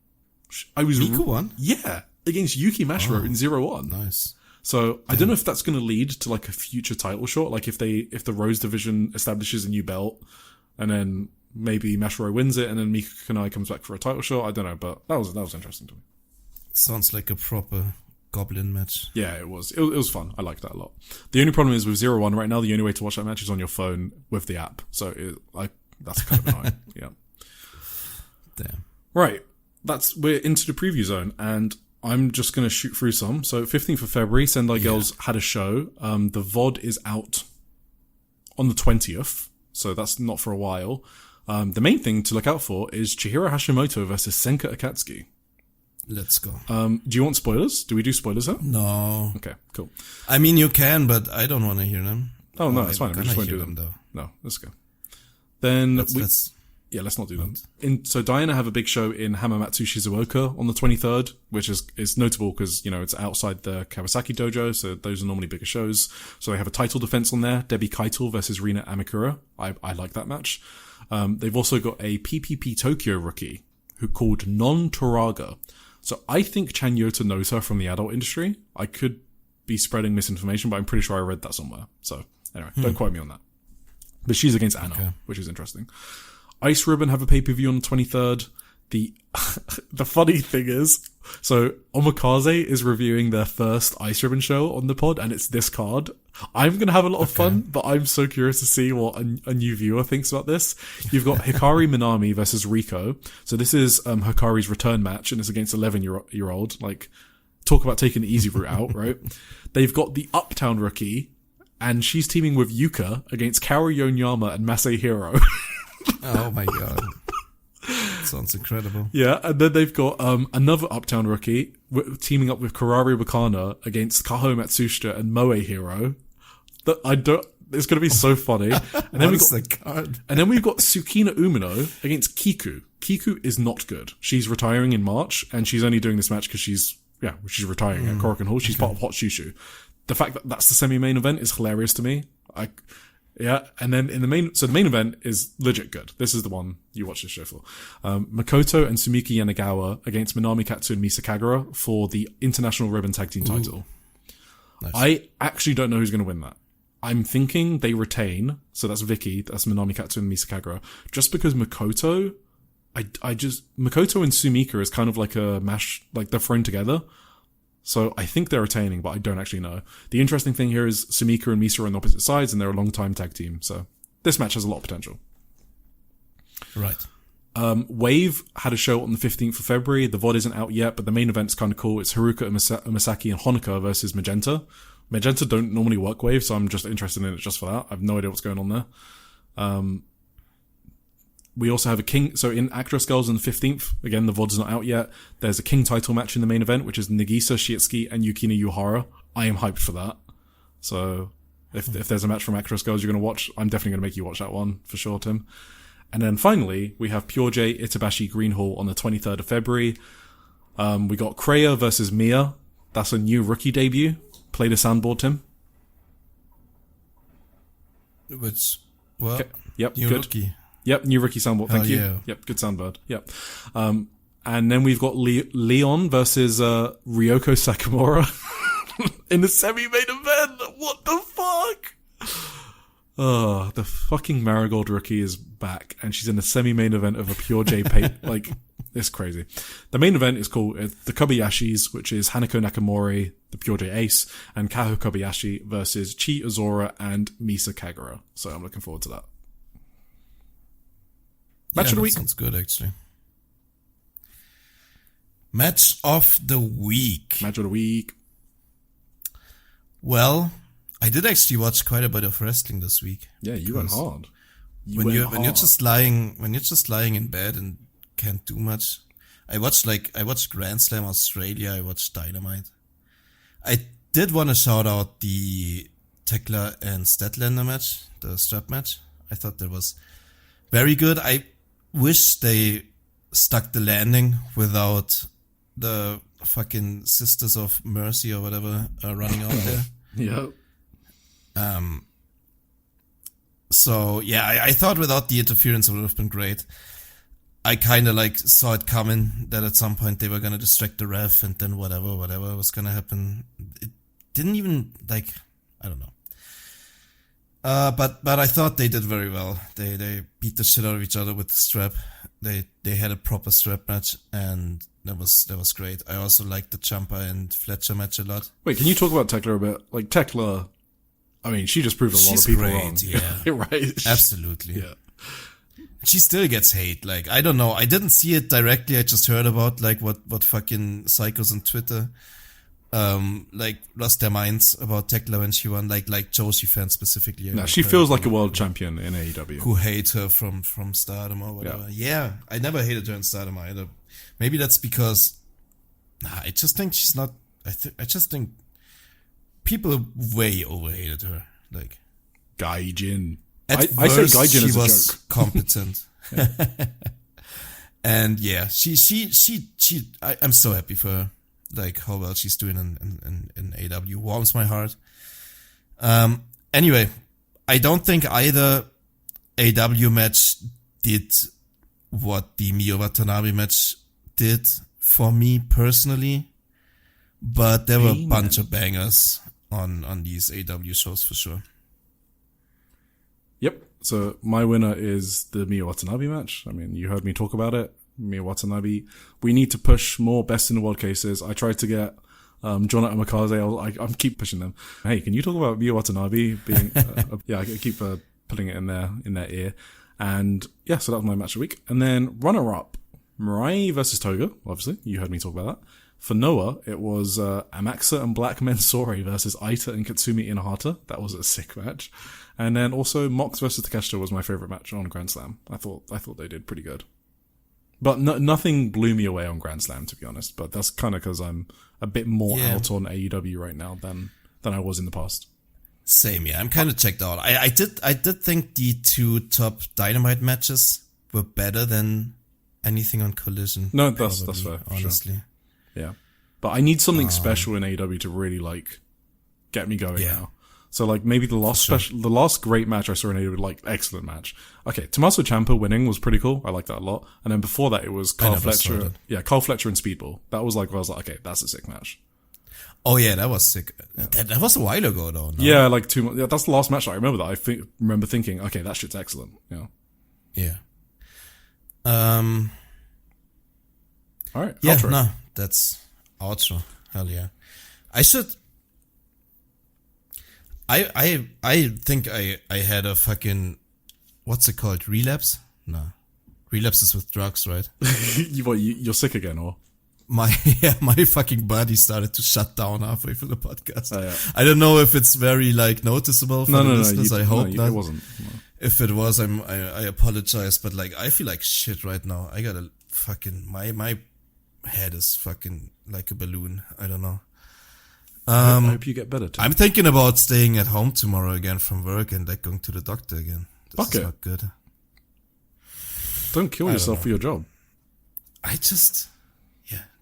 Speaker 1: Miku won?
Speaker 2: Yeah, against Yuki Mashiro in 01.
Speaker 1: Nice.
Speaker 2: So I don't know if that's going to lead to like a future title shot. Like if the Rose division establishes a new belt, and then maybe Mashiro wins it, and then Miku Kanai comes back for a title shot. I don't know, but that was interesting to me.
Speaker 1: Sounds like a proper Goblin match.
Speaker 2: Yeah, it was. It was fun. I liked that a lot. The only problem is with 01 right now, the only way to watch that match is on your phone with the app. So that's kind of annoying. Yeah.
Speaker 1: Damn.
Speaker 2: Right. We're into the preview zone, and I'm just going to shoot through some. So 15th of February, Sendai Girls had a show. The VOD is out on the 20th, so that's not for a while. The main thing to look out for is Chihiro Hashimoto versus Senka Akatsuki.
Speaker 1: Let's go.
Speaker 2: Do you want spoilers? Do we do spoilers here?
Speaker 1: No.
Speaker 2: Okay, cool.
Speaker 1: I mean, you can, but I don't want to hear them.
Speaker 2: Oh, no, it's fine. We just won't do them.
Speaker 1: Though.
Speaker 2: No, let's go. Then
Speaker 1: let's not do them.
Speaker 2: So Diana have a big show in Hamamatsu Shizuoka on the 23rd, which is notable because, it's outside the Kawasaki dojo, so those are normally bigger shows. So they have a title defense on there, Debbie Keitel versus Rina Amikura. I like that match. They've also got a PPP Tokyo rookie who called Non Toraga. So I think Chan Yota knows her from the adult industry. I could be spreading misinformation, but I'm pretty sure I read that somewhere. So anyway, don't quote me on that. But she's against Anna, which is interesting. Ice Ribbon have a pay-per-view on the 23rd. The funny thing is, so Omikaze is reviewing their first Ice Ribbon show on the pod, and it's this card. I'm going to have a lot of fun, but I'm so curious to see what a new viewer thinks about this. You've got Hikari Minami versus Riko. So this is Hikari's return match, and it's against 11-year-old. Like, talk about taking the easy route out, right? They've got the Uptown rookie, and she's teaming with Yuka against Kaoru Yonyama and Masahiro.
Speaker 1: Oh my god. Sounds incredible.
Speaker 2: Yeah, and then they've got another Uptown rookie teaming up with Karari Wakana against Kaho Matsushita and Moe Hero. It's going to be so funny. And then we've got Tsukina Umino against Kiku. Kiku is not good. She's retiring in March, and she's only doing this match because she's retiring at Korakuen Hall. She's part of Hot Shushu. The fact that that's the semi-main event is hilarious to me. And then the main event is legit good. This is the one you watch this show for. Makoto and Sumiki Yanagawa against Minami Katsu and Misa Kagura for the International Ribbon Tag Team title. Nice. I actually don't know who's going to win that. I'm thinking they retain. So that's Vicky, that's Minami Katsu and Misa Kagura. Just because Makoto and Sumika is kind of like a mash, like they're thrown together. So I think they're retaining, but I don't actually know. The interesting thing here is Sumika and Misa are on the opposite sides, and they're a long-time tag team. So this match has a lot of potential.
Speaker 1: Right.
Speaker 2: Wave had a show on the 15th of February. The VOD isn't out yet, but the main event's kind of cool. It's Haruka Umasaki and Honoka versus Magenta. Magenta don't normally work Wave, so I'm just interested in it just for that. I have no idea what's going on there. We also have a King. So in Actress Girls on the 15th, again, the VOD's not out yet. There's a King title match in the main event, which is Nagisa Shiitsuki and Yukina Yuhara. I am hyped for that. So if there's a match from Actress Girls you're going to watch, I'm definitely going to make you watch that one for sure, Tim. And then finally, we have Pure J Itabashi Green Hall on the 23rd of February. We got Kreia versus Mia. That's a new rookie debut. Play the soundboard, Tim.
Speaker 1: Which, what?
Speaker 2: Okay. Yep,
Speaker 1: new
Speaker 2: good.
Speaker 1: Rookie.
Speaker 2: Yep, new rookie soundboard. Thank you.
Speaker 1: Yeah.
Speaker 2: Yep, good soundboard. Yep. And then we've got Leon versus Ryoko Sakamura in the semi-main event. What the fuck? Oh, the fucking Marigold rookie is back, and she's in the semi-main event of a Pure J like, it's crazy. The main event is called the Kobayashis, which is Hanako Nakamori, the Pure J ace, and Kaho Kobayashi versus Chi Ozora and Misa Kagura. So I'm looking forward to that. Match of the week.
Speaker 1: Sounds good, actually. Match of the week.
Speaker 2: Match of the week.
Speaker 1: Well, I did actually watch quite a bit of wrestling this week.
Speaker 2: Yeah, you went hard.
Speaker 1: When you're just lying in bed and can't do much. I watched Grand Slam Australia. I watched Dynamite. I did want to shout out the Tekla and Statlander match, the strap match. I thought that was very good. I wish they stuck the landing without the fucking Sisters of Mercy or whatever running out there.
Speaker 2: Yeah.
Speaker 1: So yeah, I thought without the interference it would have been great. I kind of like saw it coming that at some point they were going to distract the ref and then whatever was going to happen. It didn't even like, I don't know. But I thought they did very well. They beat the shit out of each other with the strap. They had a proper strap match, and that was great. I also liked the Ciampa and Fletcher match a lot.
Speaker 2: Wait, can you talk about Tekla a bit? Like Tekla, I mean, she just proved a lot of people wrong.
Speaker 1: Yeah,
Speaker 2: right.
Speaker 1: Absolutely.
Speaker 2: Yeah.
Speaker 1: She still gets hate. Like, I don't know. I didn't see it directly. I just heard about like what fucking psychos on Twitter like lost their minds about Tekla when she won, like Joshi fans specifically.
Speaker 2: No, she feels like a world champion in AEW.
Speaker 1: Who hate her from Stardom or whatever. Yeah, I never hated her in Stardom either. Maybe that's because Nah, I just think she's not. I just think people way overhated her. Like
Speaker 2: Gaijin.
Speaker 1: At
Speaker 2: I say
Speaker 1: worst,
Speaker 2: Gaijin
Speaker 1: she
Speaker 2: as a
Speaker 1: was
Speaker 2: joke.
Speaker 1: competent. And yeah, I'm so happy for her. Like how well she's doing in AW warms my heart. Anyway, I don't think either AW match did what the Mio Watanabe match did for me personally, but there were a bunch of bangers on these AW shows for sure.
Speaker 2: Yep. So my winner is the Mio Watanabe match. I mean, you heard me talk about it. Mio Watanabe. We need to push more best in the world cases. I tried to get Jonathan Amakaze. I keep pushing them. Hey, can you talk about Mio Watanabe being? I keep putting it in their ear. And yeah, so that was my match of the week. And then runner up, Mirai versus Toga. Obviously, you heard me talk about that. For Noah, it was Amaxa and Black Mensori versus Aita and Katsumi Inahata. That was a sick match. And then also Mox versus Takeshita was my favorite match on Grand Slam. I thought they did pretty good. But nothing blew me away on Grand Slam, to be honest. But that's kind of because I'm a bit more out on AEW right now than I was in the past.
Speaker 1: Same, yeah. I'm kind of checked out. I did think the two top Dynamite matches were better than anything on Collision.
Speaker 2: No, that's fair.
Speaker 1: Honestly,
Speaker 2: sure. Yeah. But I need something special in AEW to really like get me going now. So like maybe the last great match I saw in AEW, like excellent match. Okay, Tommaso Ciampa winning was pretty cool. I like that a lot. And then before that, it was Carl Fletcher. Yeah, Carl Fletcher and Speedball. That was like, I was like, okay, that's a sick match.
Speaker 1: Oh yeah, that was sick. Yeah. That was a while ago though. No?
Speaker 2: Yeah, like 2 months. Yeah, that's the last match I remember that. I remember thinking, okay, that shit's excellent. Yeah.
Speaker 1: Yeah.
Speaker 2: All right.
Speaker 1: Yeah.
Speaker 2: Outro.
Speaker 1: No, that's outro. Hell yeah. I think I had a fucking, what's it called? Relapse? No. Relapse is with drugs, right?
Speaker 2: You're sick again, or?
Speaker 1: My fucking body started to shut down halfway through the podcast.
Speaker 2: Yeah.
Speaker 1: I don't know if it's very like noticeable for the listeners. I hope not.
Speaker 2: It wasn't. No.
Speaker 1: If it was, I apologize, but like I feel like shit right now. I gotta fucking my head is fucking like a balloon. I don't know.
Speaker 2: I hope you get better too.
Speaker 1: I'm thinking about staying at home tomorrow again from work and like going to the doctor again. This is not good.
Speaker 2: Don't kill yourself for your job.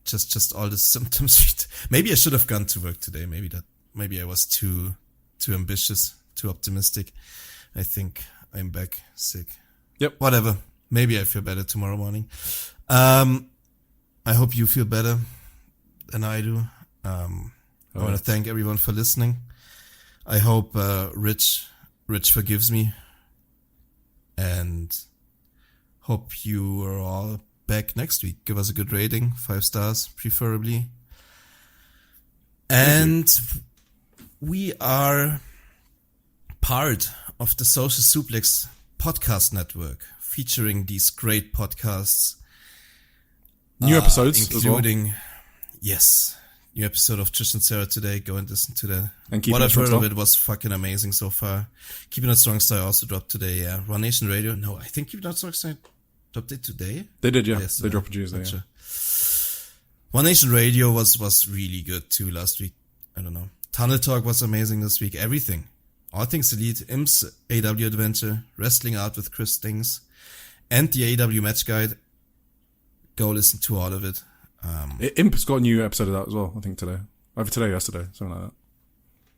Speaker 1: Just all the symptoms. Maybe I should have gone to work today. Maybe I was too ambitious, too optimistic. I think I'm back sick.
Speaker 2: Yep.
Speaker 1: Whatever. Maybe I feel better tomorrow morning. I hope you feel better than I do. I want to thank everyone for listening. I hope Rich forgives me, and hope you are all back next week. Give us a good rating, 5 stars preferably. And we are part of the Social Suplex podcast network, featuring these great podcasts.
Speaker 2: New episodes
Speaker 1: including,
Speaker 2: as well.
Speaker 1: Yes. New episode of Trish and Sarah today. Go and listen to that.
Speaker 2: And
Speaker 1: what I've heard of it was fucking amazing so far. Keeping It Strong Style also dropped today. Yeah, Run Nation Radio. No, I think Keeping It Strong Style dropped it today.
Speaker 2: They did, yeah. Yes, they dropped it Tuesday. Yeah.
Speaker 1: One Nation Radio was really good too last week. I don't know. Tunnel Talk was amazing this week. Everything. All Things Elite, Imps AW Adventure, Wrestling Out with Chris Things, and the AW Match Guide. Go listen to all of it.
Speaker 2: Imp's got a new episode of that as well, I think today. Either today or yesterday, something like that.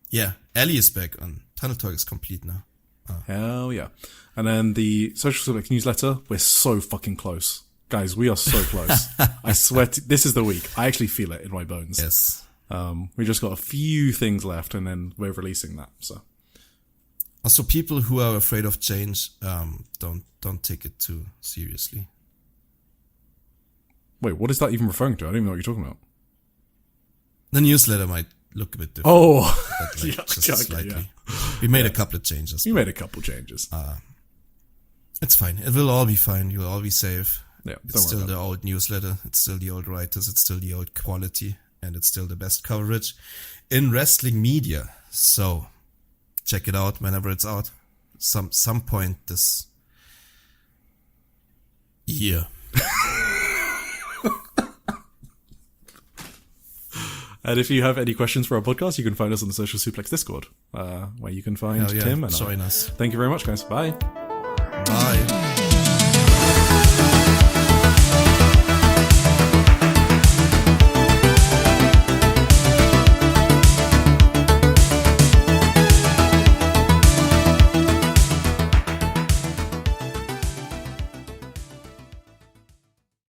Speaker 1: Yeah, Ellie is back on. Tunnel Talk is complete now.
Speaker 2: Hell yeah. And then the Social Suplex newsletter, we're so fucking close. Guys, we are so close. I swear, this is the week. I actually feel it in my bones.
Speaker 1: Yes.
Speaker 2: We just got a few things left and then we're releasing that, so.
Speaker 1: Also, people who are afraid of change, don't take it too seriously.
Speaker 2: Wait, what is that even referring to? I don't even know what you're talking about.
Speaker 1: The newsletter might look a bit different.
Speaker 2: Oh,
Speaker 1: but like, just slightly.
Speaker 2: Yeah.
Speaker 1: We made a couple of changes.
Speaker 2: We made a couple changes.
Speaker 1: It's fine. It will all be fine. You'll all be safe.
Speaker 2: Yeah,
Speaker 1: it's still the old newsletter. It's still the old writers. It's still the old quality. And it's still the best coverage in wrestling media. So check it out whenever it's out. Some point this year.
Speaker 2: And if you have any questions for our podcast, you can find us on the Social Suplex Discord, where you can find Tim and I.
Speaker 1: Join us.
Speaker 2: Thank you very much, guys. Bye.